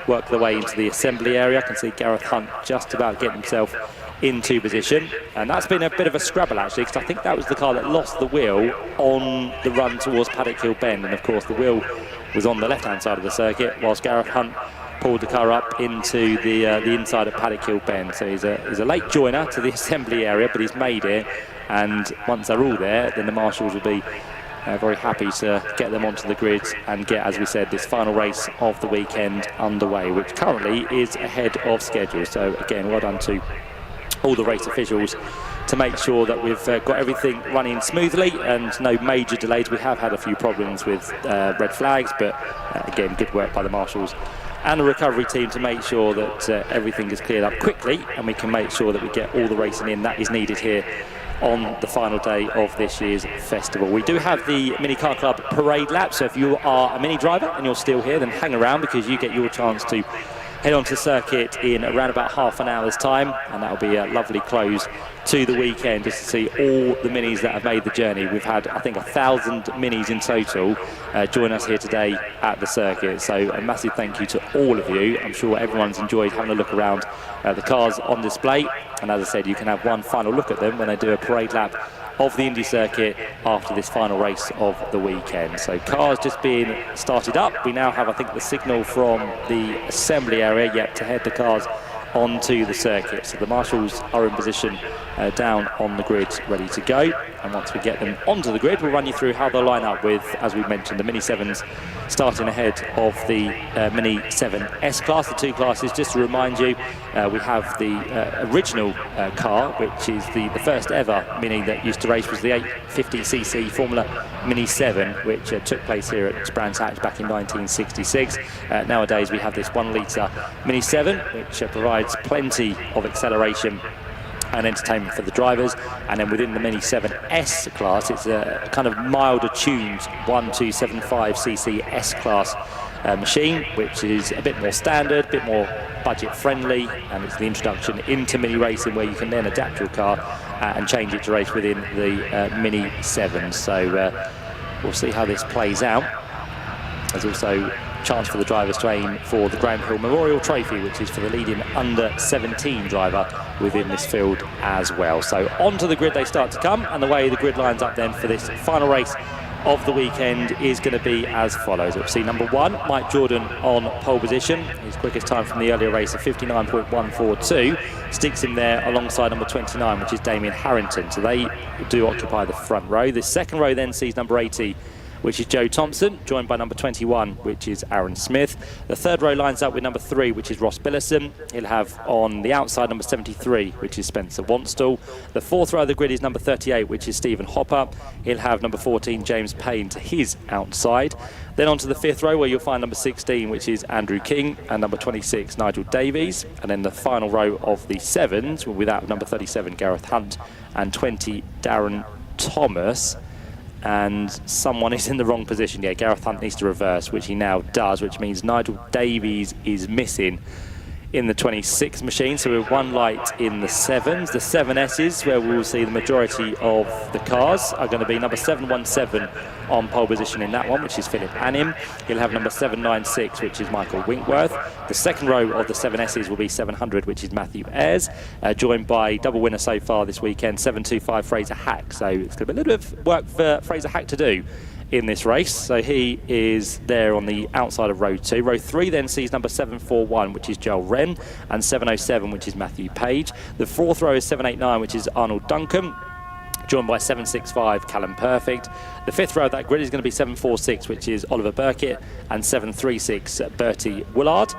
work their way into the assembly area. I can see Gareth Hunt just about getting himself into position, and that's been a bit of a scrabble actually, because I think that was the car that lost the wheel on the run towards Paddock Hill Bend, and of course the wheel was on the left hand side of the circuit whilst Gareth Hunt pulled the car up into the inside of Paddock Hill Bend. So he's a late joiner to the assembly area, but he's made it, and once they're all there then the marshals will be very happy to get them onto the grid and get, as we said, this final race of the weekend underway, which currently is ahead of schedule. So again, well done to all the race officials to make sure that we've got everything running smoothly and no major delays. We have had a few problems with red flags, but again, good work by the marshals and the recovery team to make sure that everything is cleared up quickly and we can make sure that we get all the racing in that is needed here on the final day of this year's festival. We do have the Mini Car Club parade lap, so if you are a Mini driver and you're still here, then hang around because you get your chance to head onto the circuit in around about half an hour's time, and that'll be a lovely close to the weekend just to see all the Minis that have made the journey. We've had, I think, 1,000 Minis in total join us here today at the circuit, so a massive thank you to all of you. I'm sure everyone's enjoyed having a look around the cars on display, and as I said, you can have one final look at them when they do a parade lap of the Indy Circuit after this final race of the weekend. So cars just being started up. We now have, I think, the signal from the assembly area yet to head the cars onto the circuit. So the marshals are in position down on the grid ready to go, and once we get them onto the grid we'll run you through how they'll line up with, as we mentioned, the Mini 7s starting ahead of the Mini 7 S class, the two classes. Just to remind you, we have the original car, which is the first ever Mini that used to race, was the 850cc Formula Mini 7, which took place here at Brands Hatch back in 1966. Nowadays we have this 1 litre Mini 7, which provides plenty of acceleration and entertainment for the drivers, and then within the Mini 7S class it's a kind of milder tuned 1275cc S class machine, which is a bit more standard, a bit more budget friendly, and it's the introduction into mini racing where you can then adapt your car and change it to race within the Mini 7. So we'll see how this plays out. There's also chance for the drivers to aim for the Graham Hill Memorial Trophy, which is for the leading under 17 driver within this field as well. So onto the grid they start to come, and the way the grid lines up then for this final race of the weekend is going to be as follows. We'll see number 1, Mike Jordan on pole position. His quickest time from the earlier race of 59.142 sticks him there alongside number 29, which is Damien Harrington. So they do occupy the front row. The second row then sees number 80, which is Joe Thompson, joined by number 21, which is Aaron Smith. The third row lines up with number 3, which is Ross Billison. He'll have on the outside number 73, which is Spencer Wanstall. The fourth row of the grid is number 38, which is Stephen Hopper. He'll have number 14, James Payne, to his outside. Then onto the fifth row, where you'll find number 16, which is Andrew King, and number 26, Nigel Davies. And then the final row of the 7s, without number 37, Gareth Hunt, and 20, Darren Thomas. And someone is in the wrong position. Yeah, Gareth Hunt needs to reverse, which he now does, which means Nigel Davies is missing in the 26 machine. So we're one light in the 7s. The 7Ss, where we will see the majority of the cars, are going to be number 717 on pole position in that one, which is Philip Annim. He'll have number 796, which is Michael Winkworth. The second row of the 7Ss will be 700, which is Matthew Ayres, joined by double winner so far this weekend, 725 Fraser Hack. So it's going to be a little bit of work for Fraser Hack to do in this race. So he is there on the outside of row 2. Row 3 then sees number 741, which is Joel Wren, and 707, which is Matthew Page. The fourth row is 789, which is Arnold Duncan, joined by 765 Callum Perfect. The fifth row of that grid is going to be 746, which is Oliver Burkitt, and 736 Bertie Willard.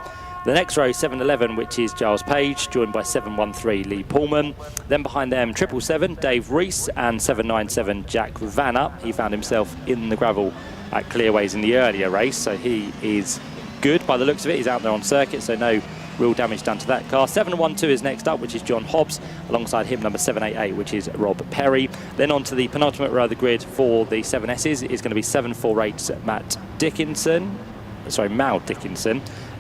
The next row, 711, which is Giles Page, joined by 713 Lee Pullman. Then behind them, 777 Dave Rees, and 797 Jack Vanna. He found himself in the gravel at Clearways in the earlier race, so he is good by the looks of it. He's out there on circuit, so no real damage done to that car. 712 is next up, which is John Hobbs. Alongside him, number 788, which is Rob Perry. Then on to the penultimate row of the grid for the 7Ss is going to be 748 Mal Dickinson.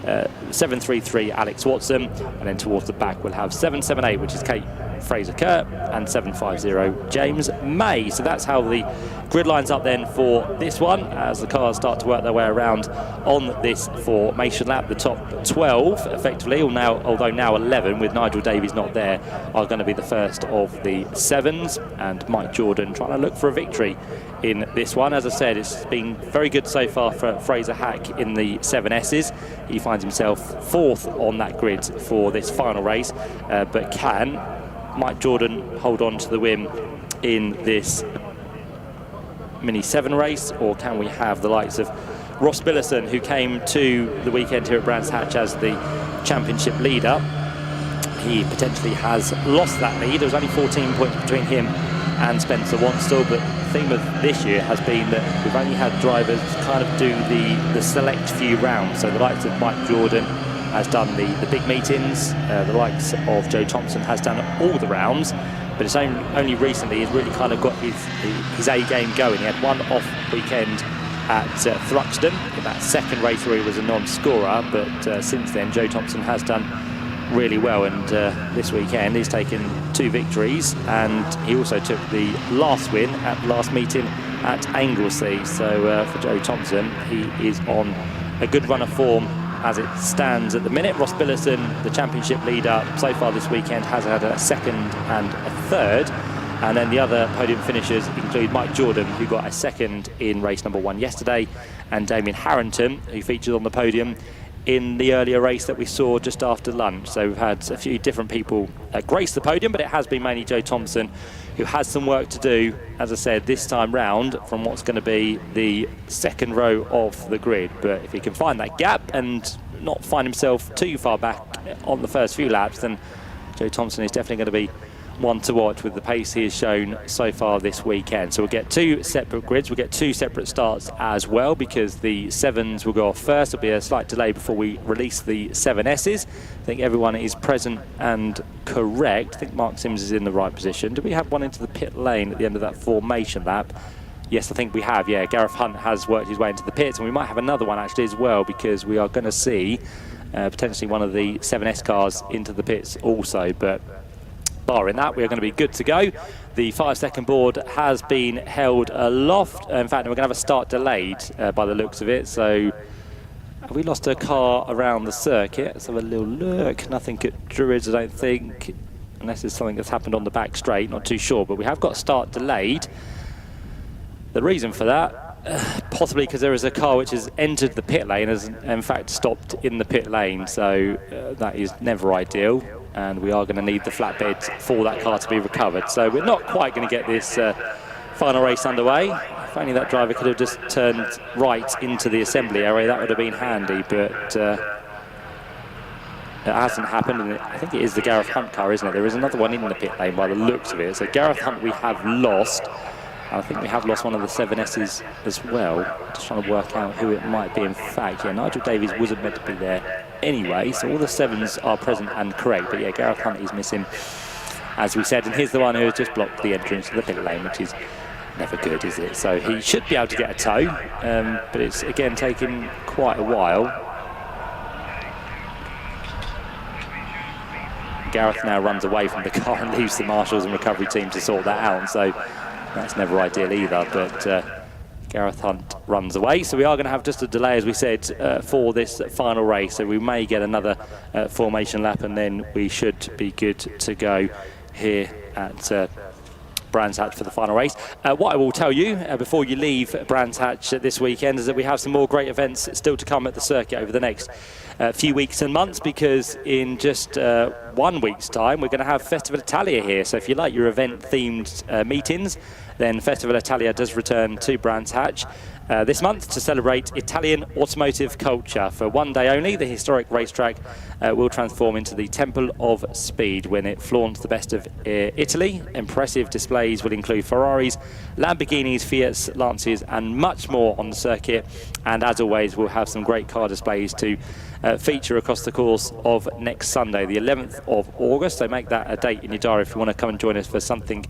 733 Alex Watson, and then towards the back we'll have 778, which is Kate Fraser-Kurt, and 750 James May. So that's how the grid lines up then for this one, as the cars start to work their way around on this formation lap. The top 12 effectively, although now 11 with Nigel Davies not there, are going to be the first of the 7s, and Mike Jordan trying to look for a victory in this one. As I said, it's been very good so far for Fraser Hack in the 7Ss. He finds himself fourth on that grid for this final race, but can Mike Jordan hold on to the win in this Mini 7 race, or can we have the likes of Ross Billison, who came to the weekend here at Brands Hatch as the championship leader, he potentially has lost that lead. There was only 14 points between him and Spencer Wanstall, but the theme of this year has been that we've only had drivers kind of do the select few rounds. So the likes of Mike Jordan has done the big meetings, the likes of Joe Thompson has done all the rounds, but it's only recently he's really kind of got his A game going. He had one off weekend at Thruxton in that second race where he was a non-scorer, but since then Joe Thompson has done really well, and this weekend he's taken 2 victories, and he also took the last win at the last meeting at Anglesey. So for Joe Thompson, he is on a good run of form as it stands at the minute. Ross Billison, the championship leader so far this weekend, has had a second and a third, and then the other podium finishers include Mike Jordan, who got a second in race number 1 yesterday, and Damien Harrington, who featured on the podium in the earlier race that we saw just after lunch. So we've had a few different people grace the podium, but it has been mainly Joe Thompson, who has some work to do, as I said, this time round from what's going to be the second row of the grid. But if he can find that gap and not find himself too far back on the first few laps, then Joe Thompson is definitely going to be one to watch with the pace he has shown so far this weekend. So we'll get 2 separate grids, we'll get 2 separate starts as well, because the 7s will go off first. There'll be a slight delay before we release the 7Ss. I think everyone is present and correct. I think Mark Sims is in the right position. Do we have one into the pit lane at the end of that formation lap? Yes, I think we have. Yeah, Gareth Hunt has worked his way into the pits, and we might have another one actually as well, because we are going to see potentially one of the 7S cars into the pits also. But barring that, we're going to be good to go. The 5-second board has been held aloft. In fact, we're going to have a start delayed by the looks of it. So have we lost a car around the circuit? Let's have a little look. Nothing at Druids, I don't think, unless there's something that's happened on the back straight. Not too sure, but we have got a start delayed. The reason for that, possibly because there is a car which has entered the pit lane, has in fact stopped in the pit lane. So that is never ideal, and we are going to need the flatbed for that car to be recovered. So we're not quite going to get this final race underway. If only that driver could have just turned right into the assembly area, that would have been handy, but it hasn't happened, and I think it is the Gareth Hunt car, isn't it? There is another one in the pit lane by the looks of it. So Gareth Hunt we have lost. I think we have lost one of the 7Ss as well. Just trying to work out who it might be. In fact, yeah, Nigel Davies wasn't meant to be there anyway, so all the 7s are present and correct. But yeah, Gareth Hunt is missing, as we said, and he's the one who has just blocked the entrance to the pit lane, which is never good, is it? So he should be able to get a tow, but it's again taking quite a while. Gareth now runs away from the car and leaves the marshals and recovery team to sort that out, so that's never ideal either, but Gareth Hunt runs away. So we are going to have just a delay, as we said, for this final race. So we may get another formation lap, and then we should be good to go here at Brands Hatch for the final race. What I will tell you before you leave Brands Hatch this weekend is that we have some more great events still to come at the circuit over the next few weeks and months, because in just 1 week's time we're going to have Festival Italia here. So if you like your event themed meetings, then Festival Italia does return to Brands Hatch this month to celebrate Italian automotive culture. For 1 day only, the historic racetrack will transform into the Temple of Speed when it flaunts the best of Italy. Impressive displays will include Ferraris, Lamborghinis, Fiats, Lancias and much more on the circuit, and as always we'll have some great car displays to feature across the course of next Sunday, the 11th of August. So make that a date in your diary if you want to come and join us for something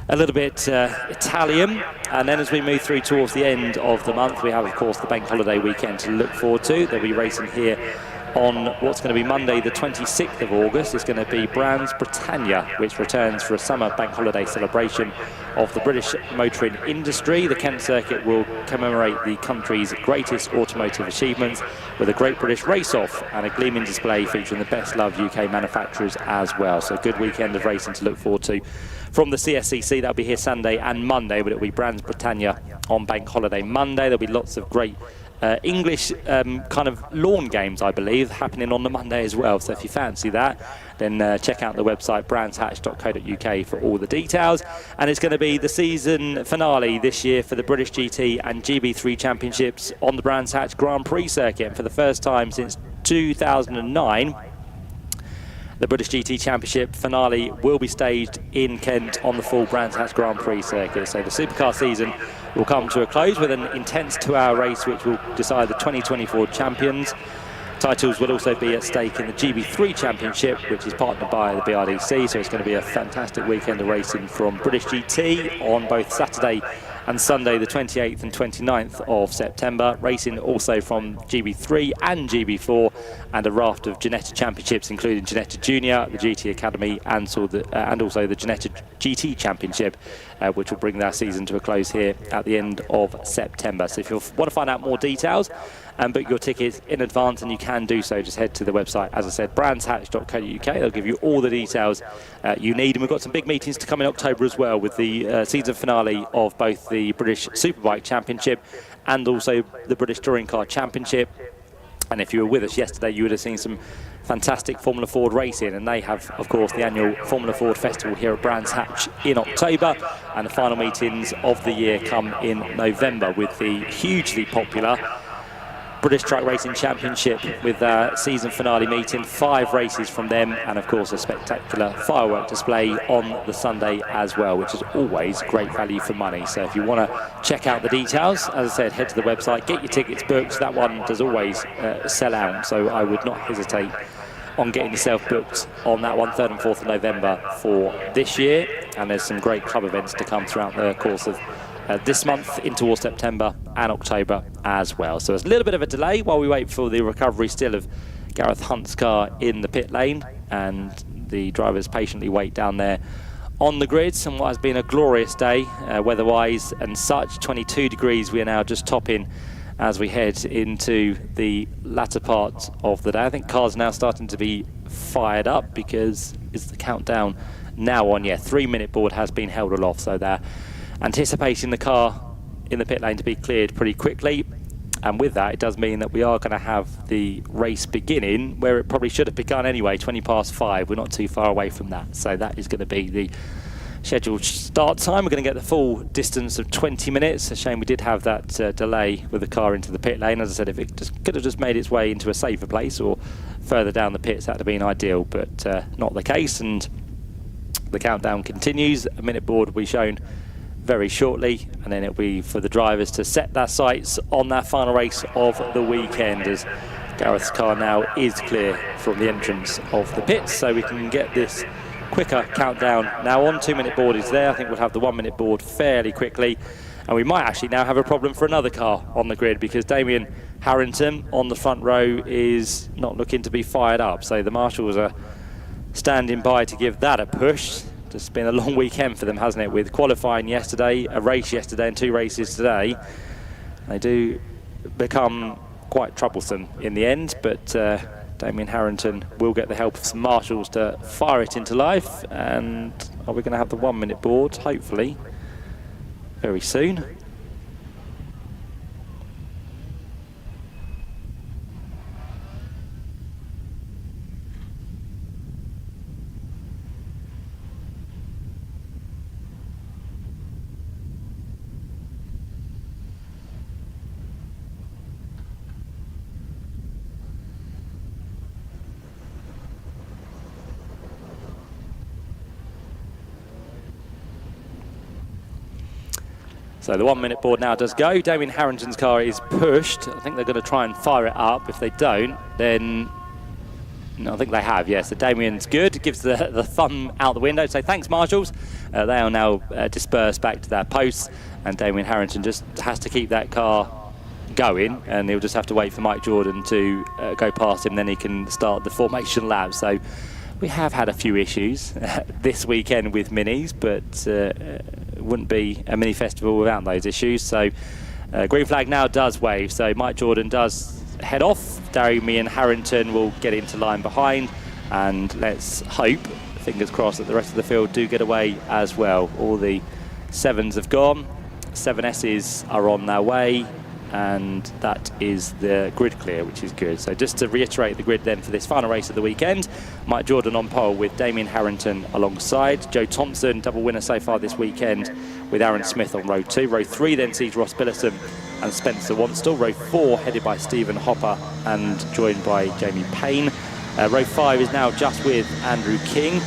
a little bit Italian. And then as we move through towards the end of the month, we have of course the bank holiday weekend to look forward to. They'll be racing here on what's going to be Monday the 26th of August. It's going to be Brands Britannia, which returns for a summer bank holiday celebration of the British motoring industry. The Kent circuit will commemorate the country's greatest automotive achievements with a Great British Race-Off and a gleaming display featuring the best loved UK manufacturers as well. So a good weekend of racing to look forward to from the CSCC. That'll be here Sunday and Monday, but it'll be Brands Britannia on bank holiday Monday. There'll be lots of great English kind of lawn games, I believe, happening on the Monday as well. So if you fancy that, then check out the website brandshatch.co.uk for all the details. And it's going to be the season finale this year for the British GT and GB3 Championships on the Brands Hatch Grand Prix circuit. And for the first time since 2009, The British GT Championship finale will be staged in Kent on the full Brands Hatch Grand Prix circuit. So the supercar season will come to a close with an intense 2-hour race which will decide the 2024 champions. Titles will also be at stake in the GB3 Championship, which is partnered by the BRDC, so it's going to be a fantastic weekend of racing from British GT on both Saturday and Sunday, the 28th and 29th of September. Racing also from GB3 and GB4, and a raft of Ginetta Championships, including Ginetta Junior, the GT Academy, and also the Ginetta GT Championship, which will bring their season to a close here at the end of September. So if you want to find out more details and book your tickets in advance, and you can do so, just head to the website, as I said, brandshatch.co.uk. They'll give you all the details you need. And we've got some big meetings to come in October as well, with the season finale of both the British Superbike Championship and also the British Touring Car Championship. And if you were with us yesterday, you would have seen some fantastic Formula Ford racing, and they have, of course, the annual Formula Ford Festival here at Brands Hatch in October, and the final meetings of the year come in November with the hugely popular British Truck Racing Championship, with a season finale meeting, 5 races from them, and of course a spectacular firework display on the Sunday as well, which is always great value for money. So if you want to check out the details, as I said, head to the website, get your tickets booked. That one does always sell out, so I would not hesitate on getting yourself booked on that one, 3rd and 4th of November for this year. And there's some great club events to come throughout the course of this month into all September and October as well. So there's a little bit of a delay while we wait for the recovery still of Gareth Hunt's car in the pit lane, and the drivers patiently wait down there on the grids. And what has been a glorious day weather-wise and such, 22 degrees we are now just topping as we head into the latter part of the day. I think cars are now starting to be fired up, because is the countdown now on? Yeah, 3-minute board has been held aloft, so they're anticipating the car in the pit lane to be cleared pretty quickly. And with that, it does mean that we are going to have the race beginning where it probably should have begun anyway, 5:20. We're not too far away from that, so that is going to be the scheduled start time. We're going to get the full distance of 20 minutes. A shame we did have that delay with the car into the pit lane. As I said, if it could have just made its way into a safer place or further down the pits, that would have been ideal, but not the case. And the countdown continues. A minute board will be shown very shortly, and then it'll be for the drivers to set their sights on that final race of the weekend, as Gareth's car now is clear from the entrance of the pits, so we can get this quicker countdown now on. 2-minute board is there. I think we'll have the 1-minute board fairly quickly, and we might actually now have a problem for another car on the grid, because Damien Harrington on the front row is not looking to be fired up, so the marshals are standing by to give that a push. It's been a long weekend for them, hasn't it, with qualifying yesterday, a race yesterday and 2 races today. They do become quite troublesome in the end, but Damien Harrington will get the help of some marshals to fire it into life. And are we going to have the 1-minute board, hopefully, very soon? So the 1-minute board now does go. Damien Harrington's car is pushed. I think they're going to try and fire it up. If they don't, then... No, I think they have, yes. So Damien's good. Gives the thumb out the window. So thanks, marshals. They are now dispersed back to their posts. And Damien Harrington just has to keep that car going. And he'll just have to wait for Mike Jordan to go past him. Then he can start the formation lap. So we have had a few issues this weekend with minis, but it wouldn't be a mini festival without those issues. So green flag now does wave. So Mike Jordan does head off. Damien Harrington will get into line behind, and let's hope, fingers crossed, that the rest of the field do get away as well. All the 7s have gone, 7Ss are on their way, and that is the grid clear, which is good. So just to reiterate the grid then for this final race of the weekend, Mike Jordan on pole with Damien Harrington alongside. Joe Thompson, double winner so far this weekend, with Aaron Smith on row 2. Row 3 then sees Ross Billison and Spencer Wanstall. Row 4 headed by Stephen Hopper and joined by Jamie Payne. Row 5 is now just with Andrew King.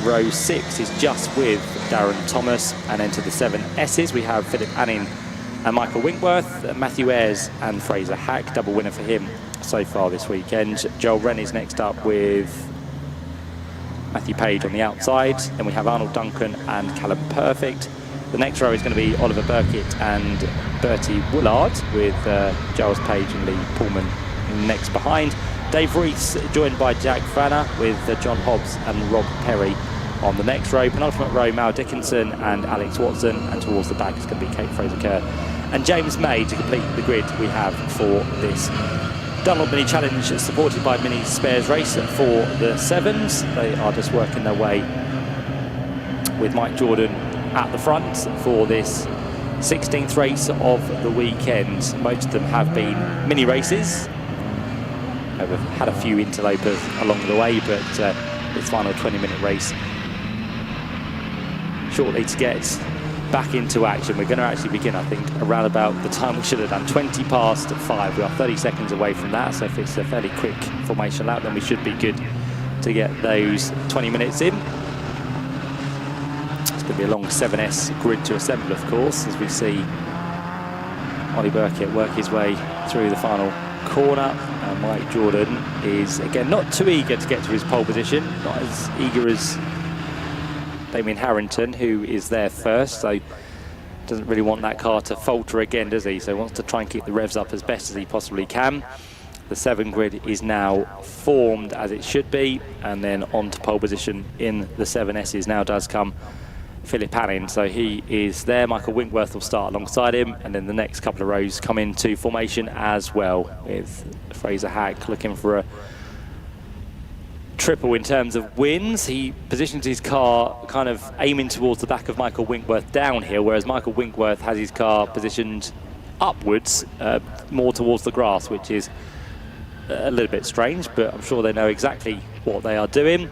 Row 6 is just with Darren Thomas. And then to the 7 S's, we have Philip Anning and Michael Winkworth, Matthew Ayres and Fraser Hack, double winner for him so far this weekend. Joel Wren is next up with Matthew Page on the outside. Then we have Arnold Duncan and Callum Perfect. The next row is going to be Oliver Burkitt and Bertie Woolard, with Giles Page and Lee Pullman next behind. Dave Rees joined by Jack Franner, with John Hobbs and Rob Perry on the next row. Penultimate row, Mal Dickinson and Alex Watson, and towards the back is going to be Kate Fraser-Kerr and James May to complete the grid we have for this Dunlop Mini Challenge, supported by Mini Spares Race for the Sevens. They are just working their way with Mike Jordan at the front for this 16th race of the weekend. Most of them have been mini races. We've had a few interlopers along the way, but this final 20-minute race shortly to get back into action. We're going to actually begin, I think, around about the time we should have done, 20 past 5. We are 30 seconds away from that, so if it's a fairly quick formation lap, then we should be good to get those 20 minutes in. It's going to be a long 7S grid to assemble, of course, as we see Ollie Burkitt work his way through the final corner. Mike Jordan is, again, not too eager to get to his pole position, not as eager as Damien Harrington, who is there first, so doesn't really want that car to falter again, does he? So he wants to try and keep the revs up as best as he possibly can. The 7 grid is now formed as it should be, and then on to pole position in the 7S's now does come Philip Anning, so he is there. Michael Winkworth will start alongside him, and then the next couple of rows come into formation as well, with Fraser Hack looking for a triple in terms of wins. He positions his car kind of aiming towards the back of Michael Winkworth downhill, whereas Michael Winkworth has his car positioned upwards, more towards the grass, which is a little bit strange, but I'm sure they know exactly what they are doing.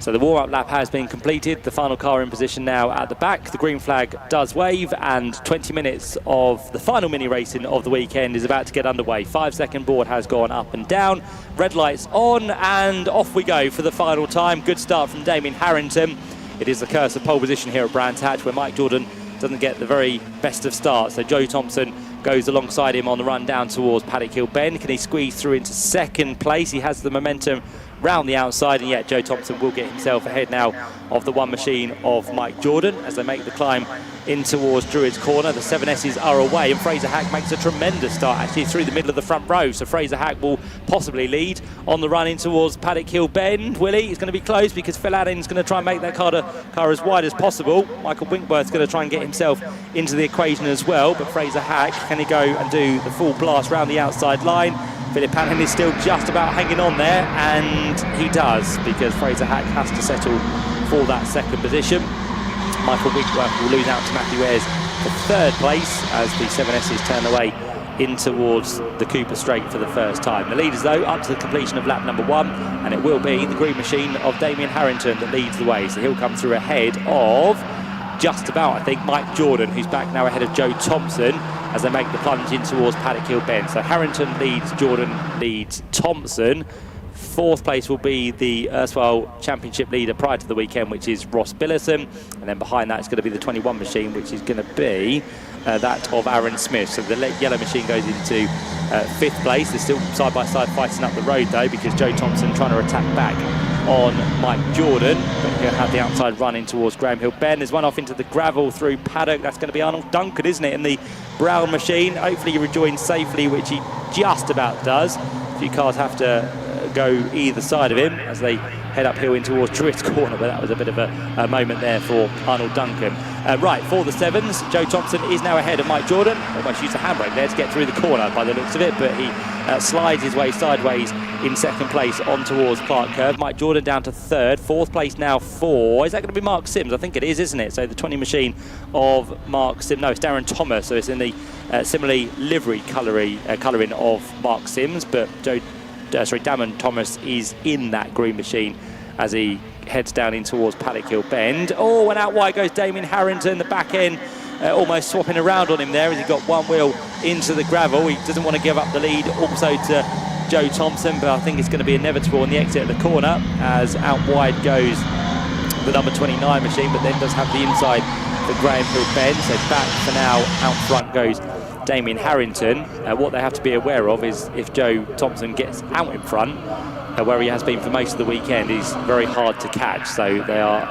So the warm-up lap has been completed. The final car in position now at the back. The green flag does wave, and 20 minutes of the final mini racing of the weekend is about to get underway. 5-second board has gone up and down. Red lights on, and off we go for the final time. Good start from Damien Harrington. It is the curse of pole position here at Brands Hatch, where Mike Jordan doesn't get the very best of starts. So Joe Thompson goes alongside him on the run down towards Paddock Hill Bend. Can he squeeze through into second place? He has the momentum round the outside, and yet Joe Thompson will get himself ahead now of the one machine of Mike Jordan as they make the climb in towards Druids Corner. The 7S's are away, and Fraser Hack makes a tremendous start actually through the middle of the front row. So Fraser Hack will possibly lead on the run in towards Paddock Hill Bend. Will he? He's going to be close because Phil Anning's going to try and make that car as wide as possible. Michael Winkworth's going to try and get himself into the equation as well, but Fraser Hack, can he go and do the full blast round the outside line? Philip Anning is still just about hanging on there, and he does, because Fraser Hack has to settle for that second position. Michael Winkworth will lose out to Matthew Ayres for third place as the 7S's turn away in towards the Cooper Straight for the first time. The leaders, though, up to the completion of lap number 1, and it will be the green machine of Damien Harrington that leads the way. So he'll come through ahead of just about, I think, Mike Jordan, who's back now ahead of Joe Thompson as they make the plunge in towards Paddock Hill Bend. So Harrington leads, Jordan leads Thompson. Fourth place will be the erstwhile championship leader prior to the weekend, which is Ross Billison. And then behind that is going to be the 21 machine, which is going to be that of Aaron Smith. So the yellow machine goes into fifth place. They're still side-by-side fighting up the road, though, because Joe Thompson trying to attack back on Mike Jordan, but he'll have the outside run in towards Graham Hill Bend. There's one off into the gravel through Paddock. That's going to be Arnold Duncan, isn't it, in the brown machine. Hopefully he rejoins safely, which he just about does. A few cars have to go either side of him as they head uphill in towards Druids Corner, but that was a bit of a moment there for Arnold Duncan. Right, for the 7s, Joe Thompson is now ahead of Mike Jordan. Almost used a handbrake there to get through the corner by the looks of it, but he slides his way sideways in second place on towards Clark Curve. Mike Jordan down to third. Fourth place now for, is that going to be Mark Sims? I think it is, isn't it? So the 20 machine of Mark Sims, no, it's Darren Thomas, so it's in the similarly livery colouring of Mark Sims, but Darren Thomas is in that green machine as he heads down in towards Paddock Hill Bend. Oh, and out wide goes Damien Harrington, the back end almost swapping around on him there as he got one wheel into the gravel. He doesn't want to give up the lead also to Joe Thompson, but I think it's going to be inevitable on the exit of the corner as out wide goes the number 29 machine, but then does have the inside for Graham Hill Bend. So back for now, out front goes Damien Harrington. What they have to be aware of is if Joe Thompson gets out in front, where he has been for most of the weekend, he's very hard to catch. So they are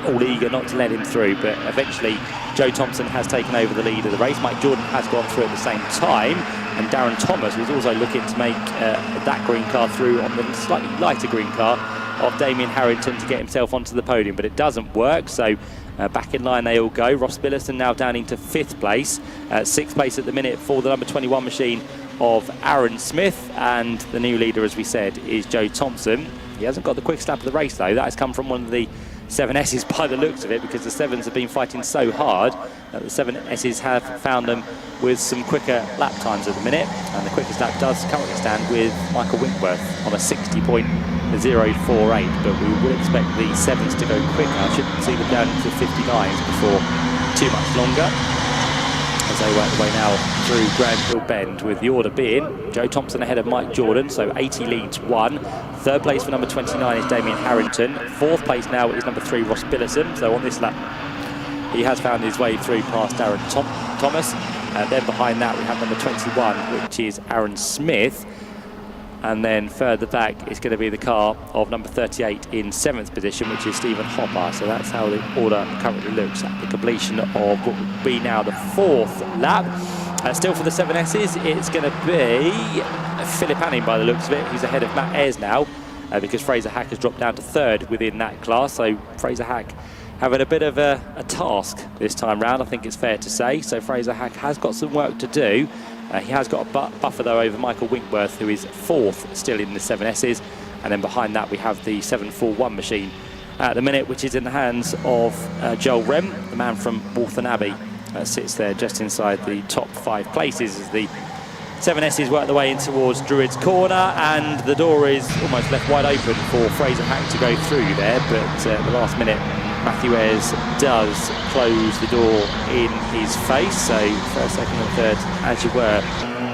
all eager not to let him through, but eventually Joe Thompson has taken over the lead of the race. Mike Jordan has gone through at the same time, and Darren Thomas was also looking to make that green car through on the slightly lighter green car of Damien Harrington to get himself onto the podium, but it doesn't work. So back in line they all go. Ross Billison now down into 5th place, 6th place at the minute for the number 21 machine of Aaron Smith, and the new leader, as we said, is Joe Thompson. He hasn't got the quickest lap of the race though. That has come from one of the 7S's by the looks of it, because the 7s have been fighting so hard that the 7S's have found them with some quicker lap times at the minute, and the quickest lap does currently stand with Michael Winkworth on a 60.048, but we would expect the 7s to go quicker. I shouldn't see them down into 59s before too much longer, as they work their way now through Graham Hill Bend, with the order being Joe Thompson ahead of Mike Jordan, so 80 leads 1. 3rd place for number 29 is Damien Harrington. 4th place now is number 3 Ross Billison. So on this lap he has found his way through past Darren Thomas. Then behind that we have number 21, which is Aaron Smith. And then further back it's going to be the car of number 38 in 7th position, which is Stephen Hopper. So that's how the order currently looks at the completion of what would be now the 4th lap. Still for the 7S's, it's going to be Philip Anning by the looks of it. He's ahead of Matt Ayres now, because Fraser Hack has dropped down to 3rd within that class. So Fraser Hack having a bit of a task this time round, I think it's fair to say. So Fraser Hack has got some work to do. He has got a buffer though over Michael Winkworth, who is 4th still in the 7S's, and then behind that we have the 741 machine at the minute, which is in the hands of Joel Rem, the man from Waltham Abbey. Sits there just inside the top 5 places as the 7S's work their way in towards Druids Corner, and the door is almost left wide open for Fraser Hack to go through there, but at the last minute Matthew Ayres does close the door in his face. So 1st, 2nd and 3rd, as you were,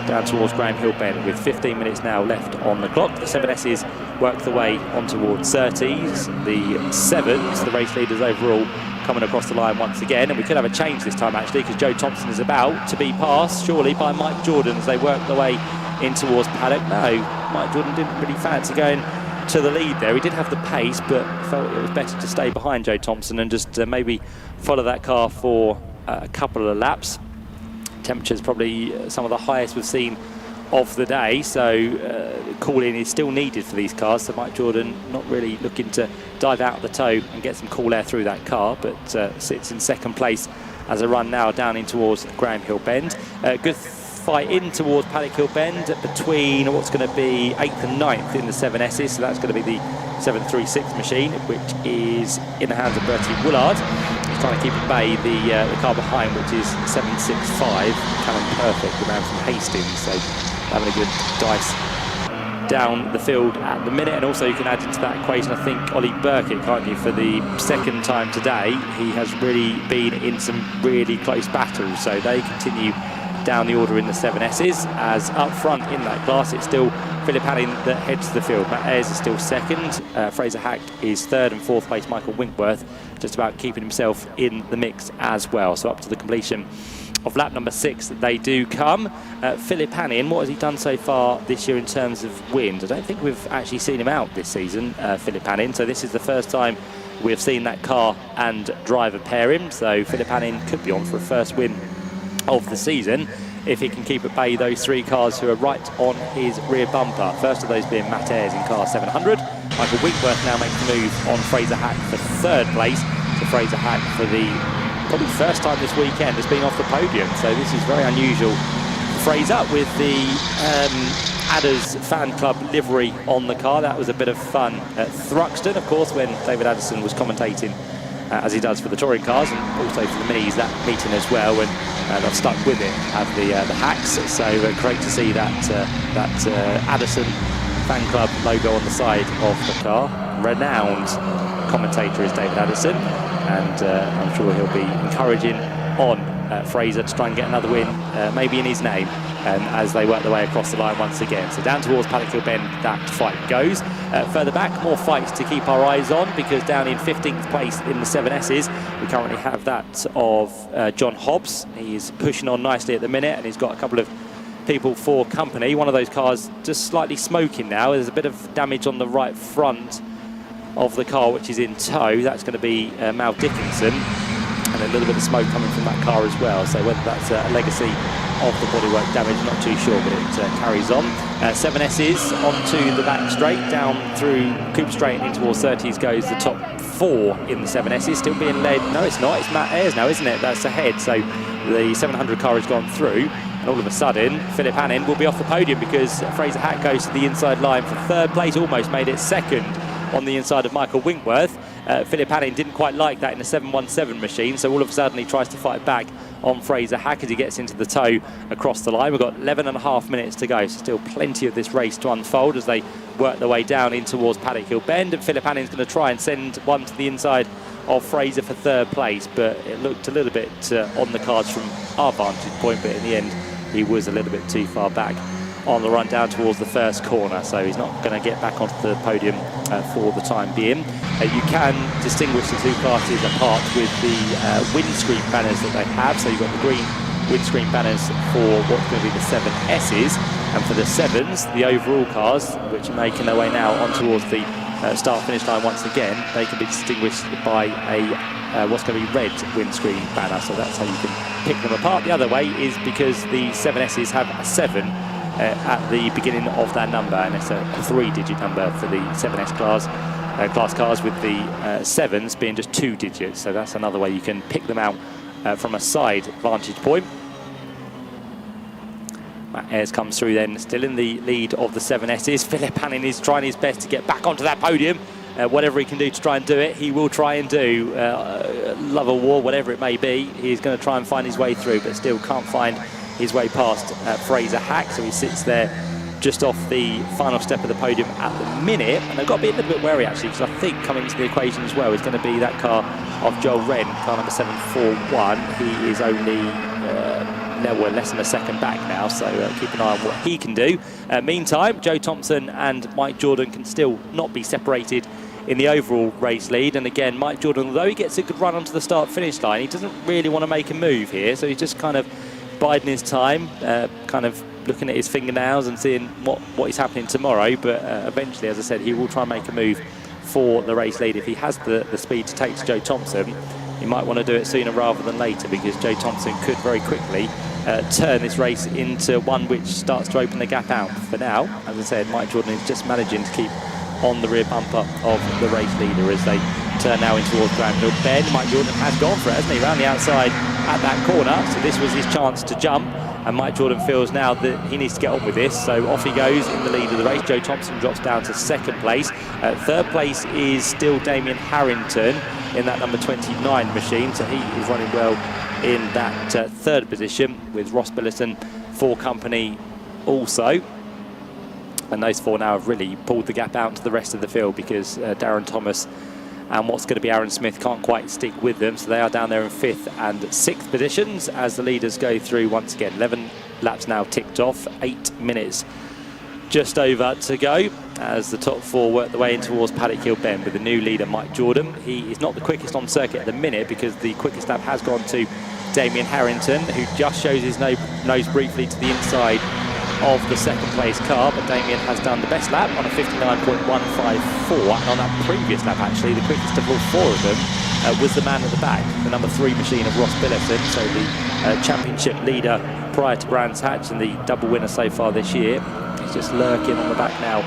down towards Graham Hill Bend with 15 minutes now left on the clock. The 7S's work the way on towards Surtees. The 7s, the race leaders overall, coming across the line once again, and we could have a change this time actually, because Joe Thompson is about to be passed surely by Mike Jordan as they work their way in towards paddock. No, Mike Jordan didn't really fancy going to the lead there. He did have the pace, but felt it was better to stay behind Joe Thompson and just maybe follow that car for a couple of laps. Temperatures probably some of the highest we've seen of the day, so cooling is still needed for these cars. So Mike Jordan not really looking to dive out of the toe and get some cool air through that car, but sits in 2nd place as a run now down in towards Graham Hill Bend. Good fight in towards Paddock Hill Bend between what's going to be 8th and 9th in the 7S's. So that's going to be the 736 machine, which is in the hands of Bertie Woolard. He's trying to keep at bay the car behind, which is 765 Callum Perfect, the man from Hastings. So having a good dice down the field at the minute. And also you can add into that equation, I think, Ollie Burkitt, can't you? For the 2nd time today, he has really been in some really close battles. So they continue down the order in the 7S's, as up front in that class it's still Philip Anning that heads the field. Matt Ayres is still 2nd, Fraser Hack is 3rd, and 4th place Michael Winkworth just about keeping himself in the mix as well. So up to the completion of lap number 6 that they do come. Philip Anning, what has he done so far this year in terms of wins? I don't think we've actually seen him out this season, Philip Anning, so this is the first time we've seen that car and driver pair him. So Philip Anning could be on for a first win of the season if he can keep at bay those 3 cars who are right on his rear bumper. First of those being Matt Ayres in car 700. Michael Winkworth now makes the move on Fraser Hack for 3rd place. So Fraser Hack, for the probably first time this weekend, has been off the podium. So this is very unusual. Fraser with the Adders fan club livery on the car. That was a bit of fun at Thruxton, of course, when David Addison was commentating, as he does for the touring cars, and also for the Minis, that meeting as well, and they've stuck with it at the Hacks. So great to see that Addison fan club logo on the side of the car. Renowned commentator is David Addison, and I'm sure he'll be encouraging on Fraser to try and get another win, maybe in his name, as they work their way across the line once again. So down towards Paddock Hill Bend that fight goes. Further back, more fights to keep our eyes on, because down in 15th place in the 7S's, we currently have that of John Hobbs. He's pushing on nicely at the minute, and he's got a couple of people for company. One of those cars just slightly smoking now. There's a bit of damage on the right front of the car, which is in tow. That's going to be Mal Dickinson, and a little bit of smoke coming from that car as well. So whether that's a legacy of the bodywork damage, not too sure, but it carries on. 7S's onto the back straight, down through Coop Straight and in towards 30s goes the top 4 in the 7S's, still being led. No, it's not. It's Matt Ayres now, isn't it? That's ahead. So the 700 car has gone through, and all of a sudden Philip Hannon will be off the podium, because Fraser Hack goes to the inside line for 3rd place, almost made it 2nd on the inside of Michael Winkworth. Philip Hannon didn't quite like that in the 717 machine, so all of a sudden he tries to fight back on Fraser Hack as he gets into the tow across the line. We've got 11.5 minutes to go, so still plenty of this race to unfold as they work their way down in towards Paddock Hill Bend, and Philip Hannon's going to try and send one to the inside of Fraser for 3rd place, but it looked a little bit on the cards from our vantage point, but in the end he was a little bit too far back on the run down towards the first corner, so he's not going to get back onto the podium for the time being. You can distinguish the two classes apart with the windscreen banners that they have. So you've got the green windscreen banners for what's going to be the 7S's, and for the 7s, the overall cars, which are making their way now on towards the start-finish line once again, they can be distinguished by a what's going to be red windscreen banner, so that's how you can pick them apart. The other way is because the 7S's have a 7 at the beginning of their number, and it's a 3-digit number for the 7S class cars, with the 7s being just 2 digits, so that's another way you can pick them out from a side vantage point. Matt Ayres comes through then, still in the lead of the 7S's. Philip Hannon is trying his best to get back onto that podium. Whatever he can do to try and do it, he will try and do. Love or war, whatever it may be, he's going to try and find his way through, but still can't find his way past Fraser Hack, so he sits there just off the final step of the podium at the minute. And they've got to be a little bit wary actually, because I think coming into the equation as well is going to be that car of Joel Wren, car number 741. He is only less than a second back now, so keep an eye on what he can do. Meantime, Joe Thompson and Mike Jordan can still not be separated in the overall race lead, and again Mike Jordan, although he gets a good run onto the start-finish line, he doesn't really want to make a move here, so he's just kind of biding his time, kind of looking at his fingernails and seeing what is happening tomorrow, but eventually, as I said, he will try and make a move for the race lead. If he has the speed to take to Joe Thompson, he might want to do it sooner rather than later, because Joe Thompson could very quickly turn this race into one which starts to open the gap out. For now, as I said, Mike Jordan is just managing to keep on the rear bumper of the race leader as they turn now in towards Grand Hill Bend. Mike Jordan has gone for it, hasn't he, round the outside at that corner, so this was his chance to jump, and Mike Jordan feels now that he needs to get on with this, so off he goes in the lead of the race. Joe Thompson drops down to 2nd place. 3rd place is still Damien Harrington in that number 29 machine, so he is running well in that 3rd position, with Ross Billison for company also. And those 4 now have really pulled the gap out to the rest of the field, because Darren Thomas and what's going to be Aaron Smith can't quite stick with them, so they are down there in 5th and 6th positions as the leaders go through once again. 11 laps now ticked off, 8 minutes just over to go as the top 4 work their way in towards Paddock Hill Bend with the new leader Mike Jordan. He is not the quickest on circuit at the minute, because the quickest lap has gone to Damien Harrington, who just shows his nose briefly to the inside of the 2nd place car, but Damien has done the best lap on a 59.154, and on that previous lap actually the quickest of all 4 of them was the man at the back, the number 3 machine of Ross Billison, so the championship leader prior to Brands Hatch and the double winner so far this year. He's just lurking on the back now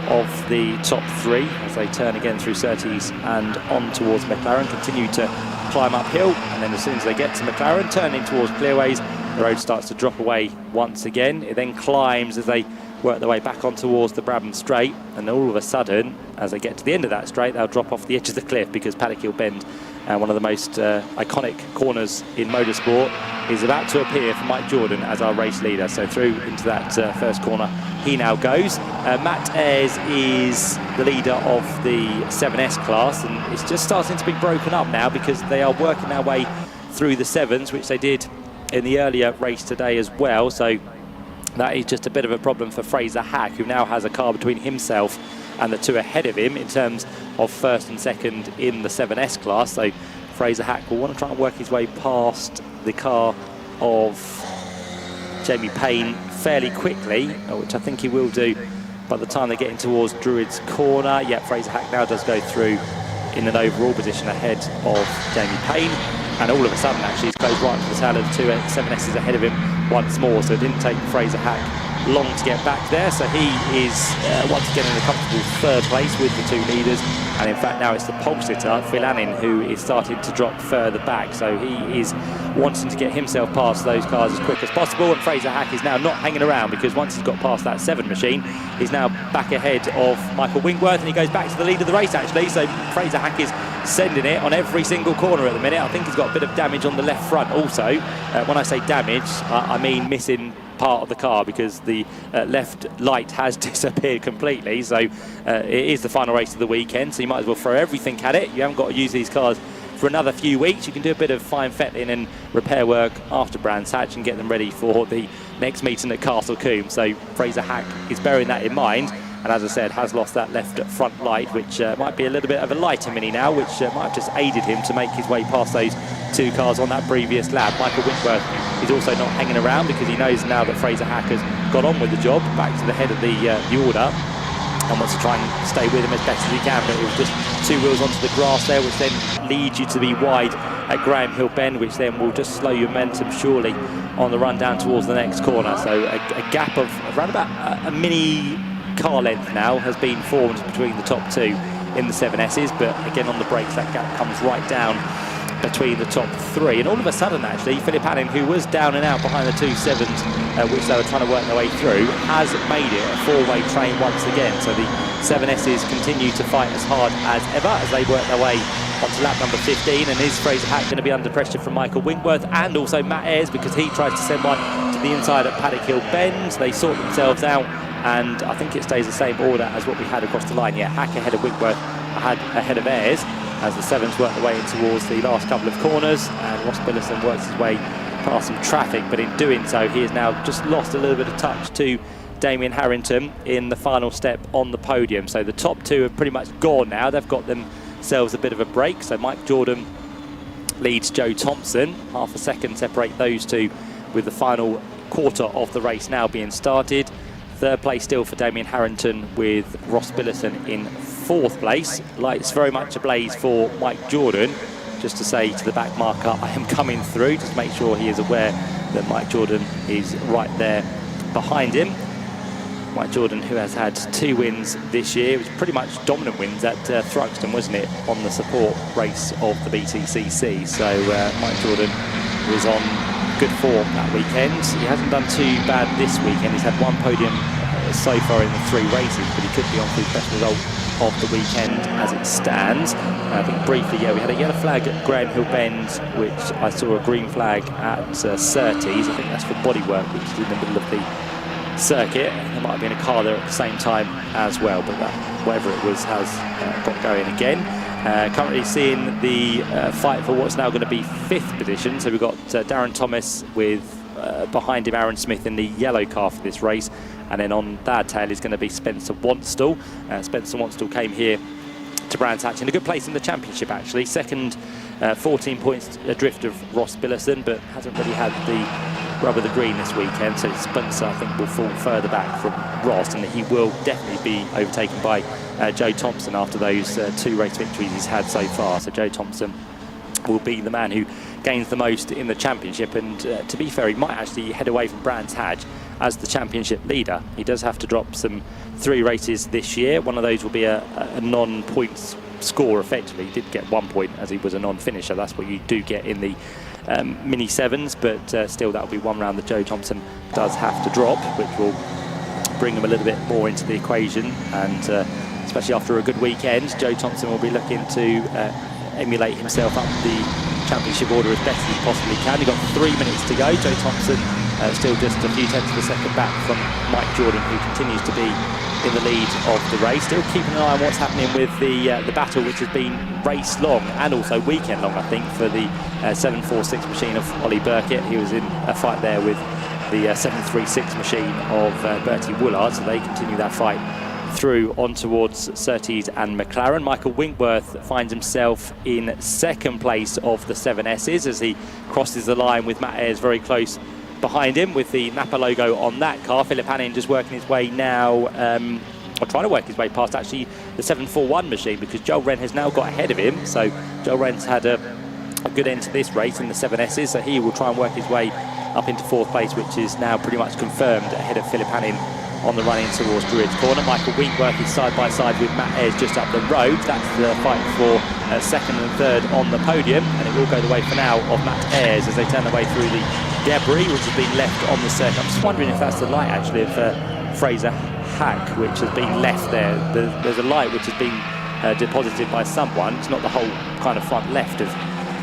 of the top 3 as they turn again through Surtees and on towards McLaren, continue to climb uphill, and then as soon as they get to McLaren, turning towards Clearways, the road starts to drop away once again. It then climbs as they work their way back on towards the Brabham Straight, and all of a sudden, as they get to the end of that straight, they'll drop off the edge of the cliff, because Paddock Hill Bend, one of the most iconic corners in motorsport, is about to appear for Mike Jordan as our race leader. So through into that first corner he now goes. Matt Ayres is the leader of the 7S class, and it's just starting to be broken up now, because they are working their way through the 7s, which they did in the earlier race today as well, so that is just a bit of a problem for Fraser Hack, who now has a car between himself and the 2 ahead of him in terms of first and second in the 7S class. So Fraser Hack will want to try and work his way past the car of Jamie Payne fairly quickly, which I think he will do by the time they're getting towards Druids Corner. Yeah, Fraser Hack now does go through in an overall position ahead of Jamie Payne, and all of a sudden actually he's closed right to the tail of the 2 7S's ahead of him once more, so it didn't take Fraser Hack long to get back there. So he is once again in a comfortable 3rd place with the 2 leaders, and in fact now it's the pole sitter Phil Annin who is starting to drop further back, so he is wanting to get himself past those cars as quick as possible. And Fraser Hack is now not hanging around, because once he's got past that 7 machine, he's now back ahead of Michael Winkworth, and he goes back to the lead of the race actually. So Fraser Hack is sending it on every single corner at the minute. I think he's got a bit of damage on the left front also. When I say damage, I mean missing part of the car, because the left light has disappeared completely. So it is the final race of the weekend, so you might as well throw everything at it. You haven't got to use these cars for another few weeks. You can do a bit of fine fettling and repair work after Brands Hatch and get them ready for the next meeting at Castle Combe. So Fraser Hack is bearing that in mind, and as I said, has lost that left front light, which might be a little bit of a lighter Mini now, which might have just aided him to make his way past those 2 cars on that previous lap. Michael Winkworth is also not hanging around, because he knows now that Fraser Hack has got on with the job, back to the head of the order, and wants to try and stay with him as best as he can. But it was just 2 wheels onto the grass there, which then leads you to be wide at Graham Hill Bend, which then will just slow your momentum surely on the run down towards the next corner. So a gap of around about a mini car length now has been formed between the top 2 in the 7S's, but again on the brakes that gap comes right down between the top 3. And all of a sudden actually Philip Annin, who was down and out behind the 2 7s, which they were trying to work their way through, has made it a 4-way train once again. So the 7S's continue to fight as hard as ever as they work their way onto lap number 15. And is Fraser Hack going to be under pressure from Michael Winkworth and also Matt Ayres, because he tries to send one to the inside at Paddock Hill Bend. They sort themselves out, and I think it stays the same order as what we had across the line. Yeah, Hack ahead of Winkworth, ahead of Ayres, as the 7s work their way in towards the last couple of corners, and Ross Billison works his way past some traffic, but in doing so he has now just lost a little bit of touch to Damien Harrington in the final step on the podium. So the top 2 are pretty much gone now. They've got themselves a bit of a break. So Mike Jordan leads Joe Thompson, half a second separate those 2, with the final quarter of the race now being started. 3rd place still for Damien Harrington, with Ross Billison in 4th place. Lights very much ablaze for Mike Jordan, just to say to the back marker, I am coming through, just make sure he is aware that Mike Jordan is right there behind him. Mike Jordan, who has had 2 wins this year, it was pretty much dominant wins at Thruxton, wasn't it, on the support race of the BTCC. So Mike Jordan was on good form that weekend. He hasn't done too bad this weekend. He's had 1 podium so far in the 3 races, but he could be on for his best result of the weekend as it stands. I think briefly, yeah, we had a yellow flag at Graham Hill Bend, which I saw a green flag at Surtees. I think that's for bodywork, which is in the middle of the circuit. There might have been a car there at the same time as well, but that, whatever it was, has got going again. Currently seeing the fight for what's now going to be 5th position. So we've got Darren Thomas with behind him Aaron Smith in the yellow car for this race, and then on that tail is going to be Spencer Wanstall. Spencer Wanstall came here to Brands Hatch in a good place in the championship actually. 2nd, 14 points adrift of Ross Billison, but hasn't really had the rub of the green this weekend. So Spencer, I think, will fall further back from Ross, and he will definitely be overtaken by Joe Thompson after those 2 race victories he's had so far. So Joe Thompson will be the man who gains the most in the championship, and to be fair, he might actually head away from Brands Hatch as the championship leader. He does have to drop some 3 races this year. One of those will be a non-points score effectively. He did get 1 point as he was a non-finisher. That's what you do get in the Mini 7s, but still that'll be 1 round that Joe Thompson does have to drop, which will bring him a little bit more into the equation, and especially after a good weekend, Joe Thompson will be looking to emulate himself up the championship order as best as he possibly can. He's got 3 minutes to go. Joe Thompson still just a few tenths of a second back from Mike Jordan, who continues to be in the lead of the race. Still keeping an eye on what's happening with the battle, which has been race long and also weekend long, I think, for the 746 machine of Ollie Burkett. He was in a fight there with the 736 machine of Bertie Woolard, so they continue that fight through on towards Surtees and McLaren. Michael Winkworth finds himself in second place of the 7Ss as he crosses the line with Matt Ayres very close behind him with the Napa logo on that car. Philip Hanning just working his way now, or trying to work his way past actually the 741 machine, because Joel Wren has now got ahead of him. So Joel Wren's had a good end to this race in the 7Ss, so he will try and work his way up into fourth place, which is now pretty much confirmed ahead of Philip Hanning on the run in towards Druids Corner. Michael Winkworth is side by side with Matt Ayres just up the road. That's the fight for second and third on the podium, and it will go the way for now of Matt Ayres as they turn their way through the debris which has been left on the circuit. I'm just wondering if that's the light actually of Fraser Hack which has been left there. There's a light which has been deposited by someone. It's not the whole kind of front left of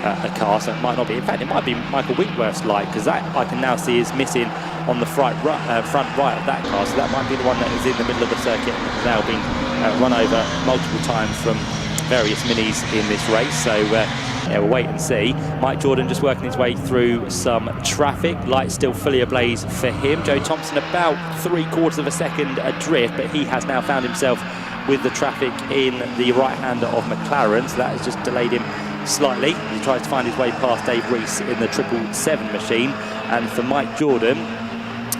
a car, so it might not be. In fact, it might be Michael Winkworth's light, because that I can now see is missing on the front right of that car, so that might be the one that is in the middle of the circuit and has now been run over multiple times from various minis in this race. So yeah, we'll wait and see. Mike Jordan just working his way through some traffic. Lights still fully ablaze for him. Joe Thompson about 3/4 of a second adrift, but he has now found himself with the traffic in the right-hander of McLaren, so that has just delayed him slightly. He tries to find his way past Dave Rees in the 777 machine. And for Mike Jordan,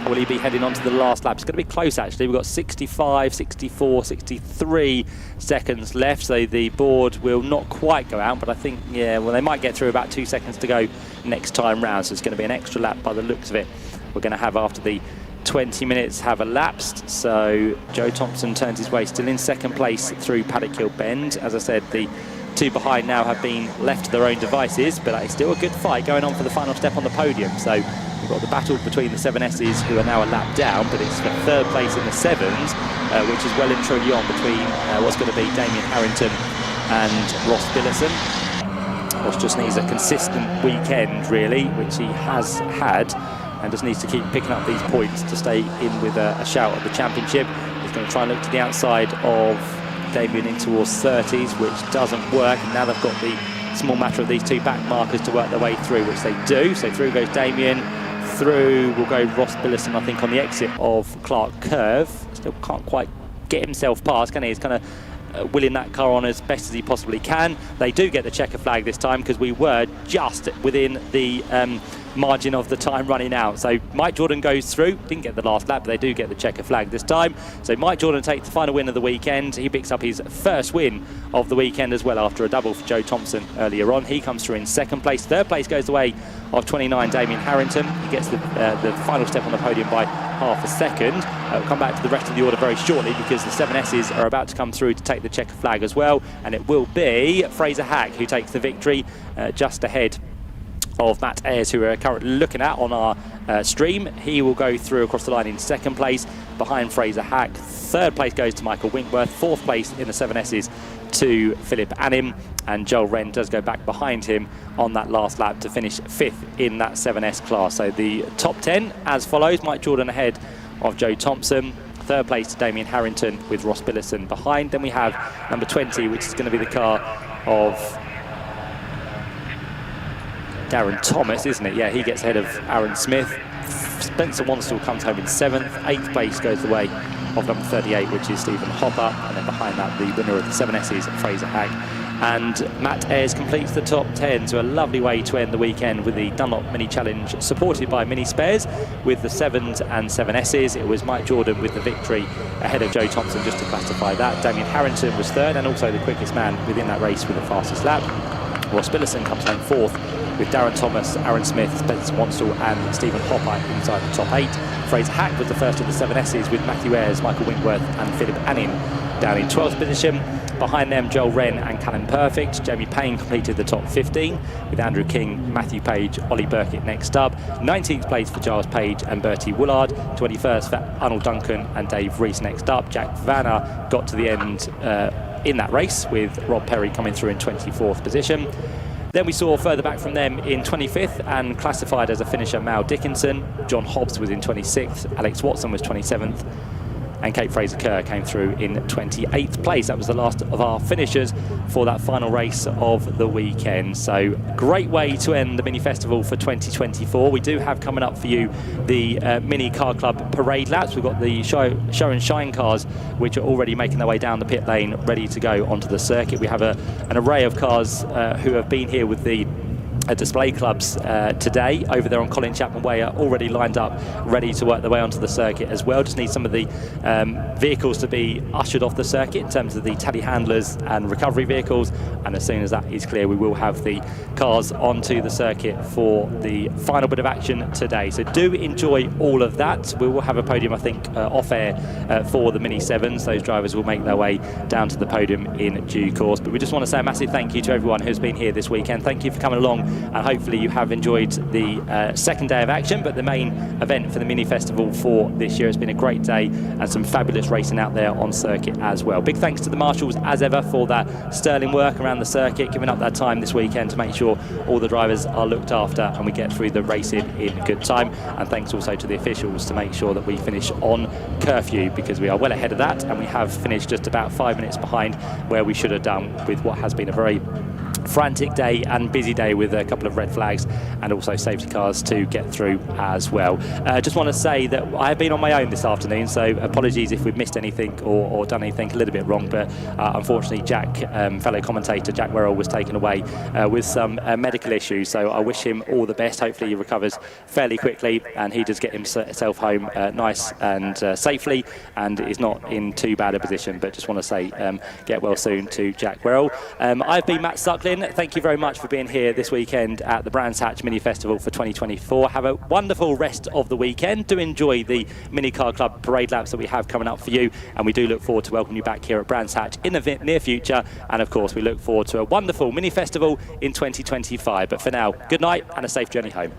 will he be heading on to the last lap? It's going to be close actually. We've got 65, 64, 63 seconds left, so the board will not quite go out, but I think, yeah, well, they might get through about 2 seconds to go next time round, so it's going to be an extra lap by the looks of it we're going to have after the 20 minutes have elapsed. So Joe Thompson turns his way still in second place through Paddock Hill Bend. As I said, the two behind now have been left to their own devices, but it's still a good fight going on for the final step on the podium. So we've got the battle between the 7Ss, who are now a lap down, but it's for third place in the 7s, which is well and truly on between what's going to be Damien Harrington and Ross Billison. Ross just needs a consistent weekend, really, which he has had, and just needs to keep picking up these points to stay in with a shout at the championship. He's going to try and look to the outside of Damien in towards 30s, which doesn't work, and now they've got the small matter of these two back markers to work their way through, which they do. So through goes Damien, through will go Ross Billison, I think, on the exit of Clark Curve. Still can't quite get himself past, can he? He's kind of willing that car on as best as he possibly can. They do get the checker flag this time, because we were just within the margin of the time running out. So Mike Jordan goes through, didn't get the last lap, but they do get the checker flag this time. So Mike Jordan takes the final win of the weekend. He picks up his first win of the weekend as well after a double for Joe Thompson earlier on. He comes through in second place. Third place goes the way of 29 Damien Harrington. He gets the final step on the podium by half a second. We'll come back to the rest of the order very shortly, because the 7Ss are about to come through to take the checker flag as well, and it will be Fraser Hack who takes the victory, just ahead of Matt Ayres, who we're currently looking at on our stream. He will go through across the line in second place behind Fraser Hack. Third place goes to Michael Winkworth. Fourth place in the 7Ss to Philip Annim, and Joel Wren does go back behind him on that last lap to finish fifth in that 7S class. So the top 10 as follows: Mike Jordan ahead of Joe Thompson. Third place to Damien Harrington with Ross Billison behind. Then we have number 20, which is going to be the car of Darren Thomas, isn't it? Yeah, he gets ahead of Aaron Smith. Spencer Wanstall comes home in 7th. 8th place goes the way of number 38, which is Stephen Hopper. And then behind that, the winner of the 7Ss, Fraser Hack. And Matt Ayres completes the top 10, so a lovely way to end the weekend with the Dunlop Mini Challenge, supported by Mini Spares with the 7s and 7Ss. It was Mike Jordan with the victory ahead of Joe Thompson, just to classify that. Damien Harrington was third, and also the quickest man within that race with the fastest lap. Ross Billison comes home fourth, with Darren Thomas, Aaron Smith, Spencer Wanstall and Stephen Hopper inside the top 8. Fraser Hack was the first of the 7Ss, with Matthew Ayres, Michael Winkworth and Philip Annim down in 12th position. Behind them, Joel Wren and Callum Perfect. Jamie Payne completed the top 15, with Andrew King, Matthew Page, Ollie Burkett next up. 19th place for Giles Page and Bertie Woolard. 21st for Arnold Duncan and Dave Rees next up. Jack Vanna got to the end in that race, with Rob Perry coming through in 24th position. Then we saw further back from them in 25th and classified as a finisher Mal Dickinson. John Hobbs was in 26th, Alex Watson was 27th, and Kate Fraser-Kerr came through in 28th place. That was the last of our finishers for that final race of the weekend. So great way to end the Mini Festival for 2024. We do have coming up for you the Mini Car Club parade laps. We've got the show and shine cars, which are already making their way down the pit lane, ready to go onto the circuit. We have an array of cars who have been here with the display clubs today over there on Colin Chapman Way, are already lined up, ready to work their way onto the circuit as well. Just need some of the vehicles to be ushered off the circuit in terms of the telehandlers and recovery vehicles, and as soon as that is clear, we will have the cars onto the circuit for the final bit of action today. So do enjoy all of that. We will have a podium, I think, off air for the Mini 7s. Those drivers will make their way down to the podium in due course. But we just want to say a massive thank you to everyone who's been here this weekend. Thank you for coming along, and hopefully you have enjoyed the second day of action, but the main event for the Mini Festival for this year. It's been a great day and some fabulous racing out there on circuit as well. Big thanks to the marshals as ever for that sterling work around the circuit, giving up that time this weekend to make sure all the drivers are looked after and we get through the racing in good time. And thanks also to the officials to make sure that we finish on curfew, because we are well ahead of that and we have finished just about 5 minutes behind where we should have done with what has been a very frantic day and busy day with a couple of red flags and also safety cars to get through as well. Just want to say that I have been on my own this afternoon, so apologies if we've missed anything or done anything a little bit wrong, but unfortunately Jack, fellow commentator Jack Werrell, was taken away with some medical issues, so I wish him all the best. Hopefully he recovers fairly quickly and he does get himself home nice and safely and is not in too bad a position. But just want to say get well soon to Jack Werrell. I've been Matt Sucklin. Thank you very much for being here this weekend at the Brands Hatch Mini Festival for 2024. Have a wonderful rest of the weekend. Do enjoy the Mini Car Club parade laps that we have coming up for you, and we do look forward to welcoming you back here at Brands Hatch in the near future. And of course we look forward to a wonderful Mini Festival in 2025. But for now, good night and a safe journey home.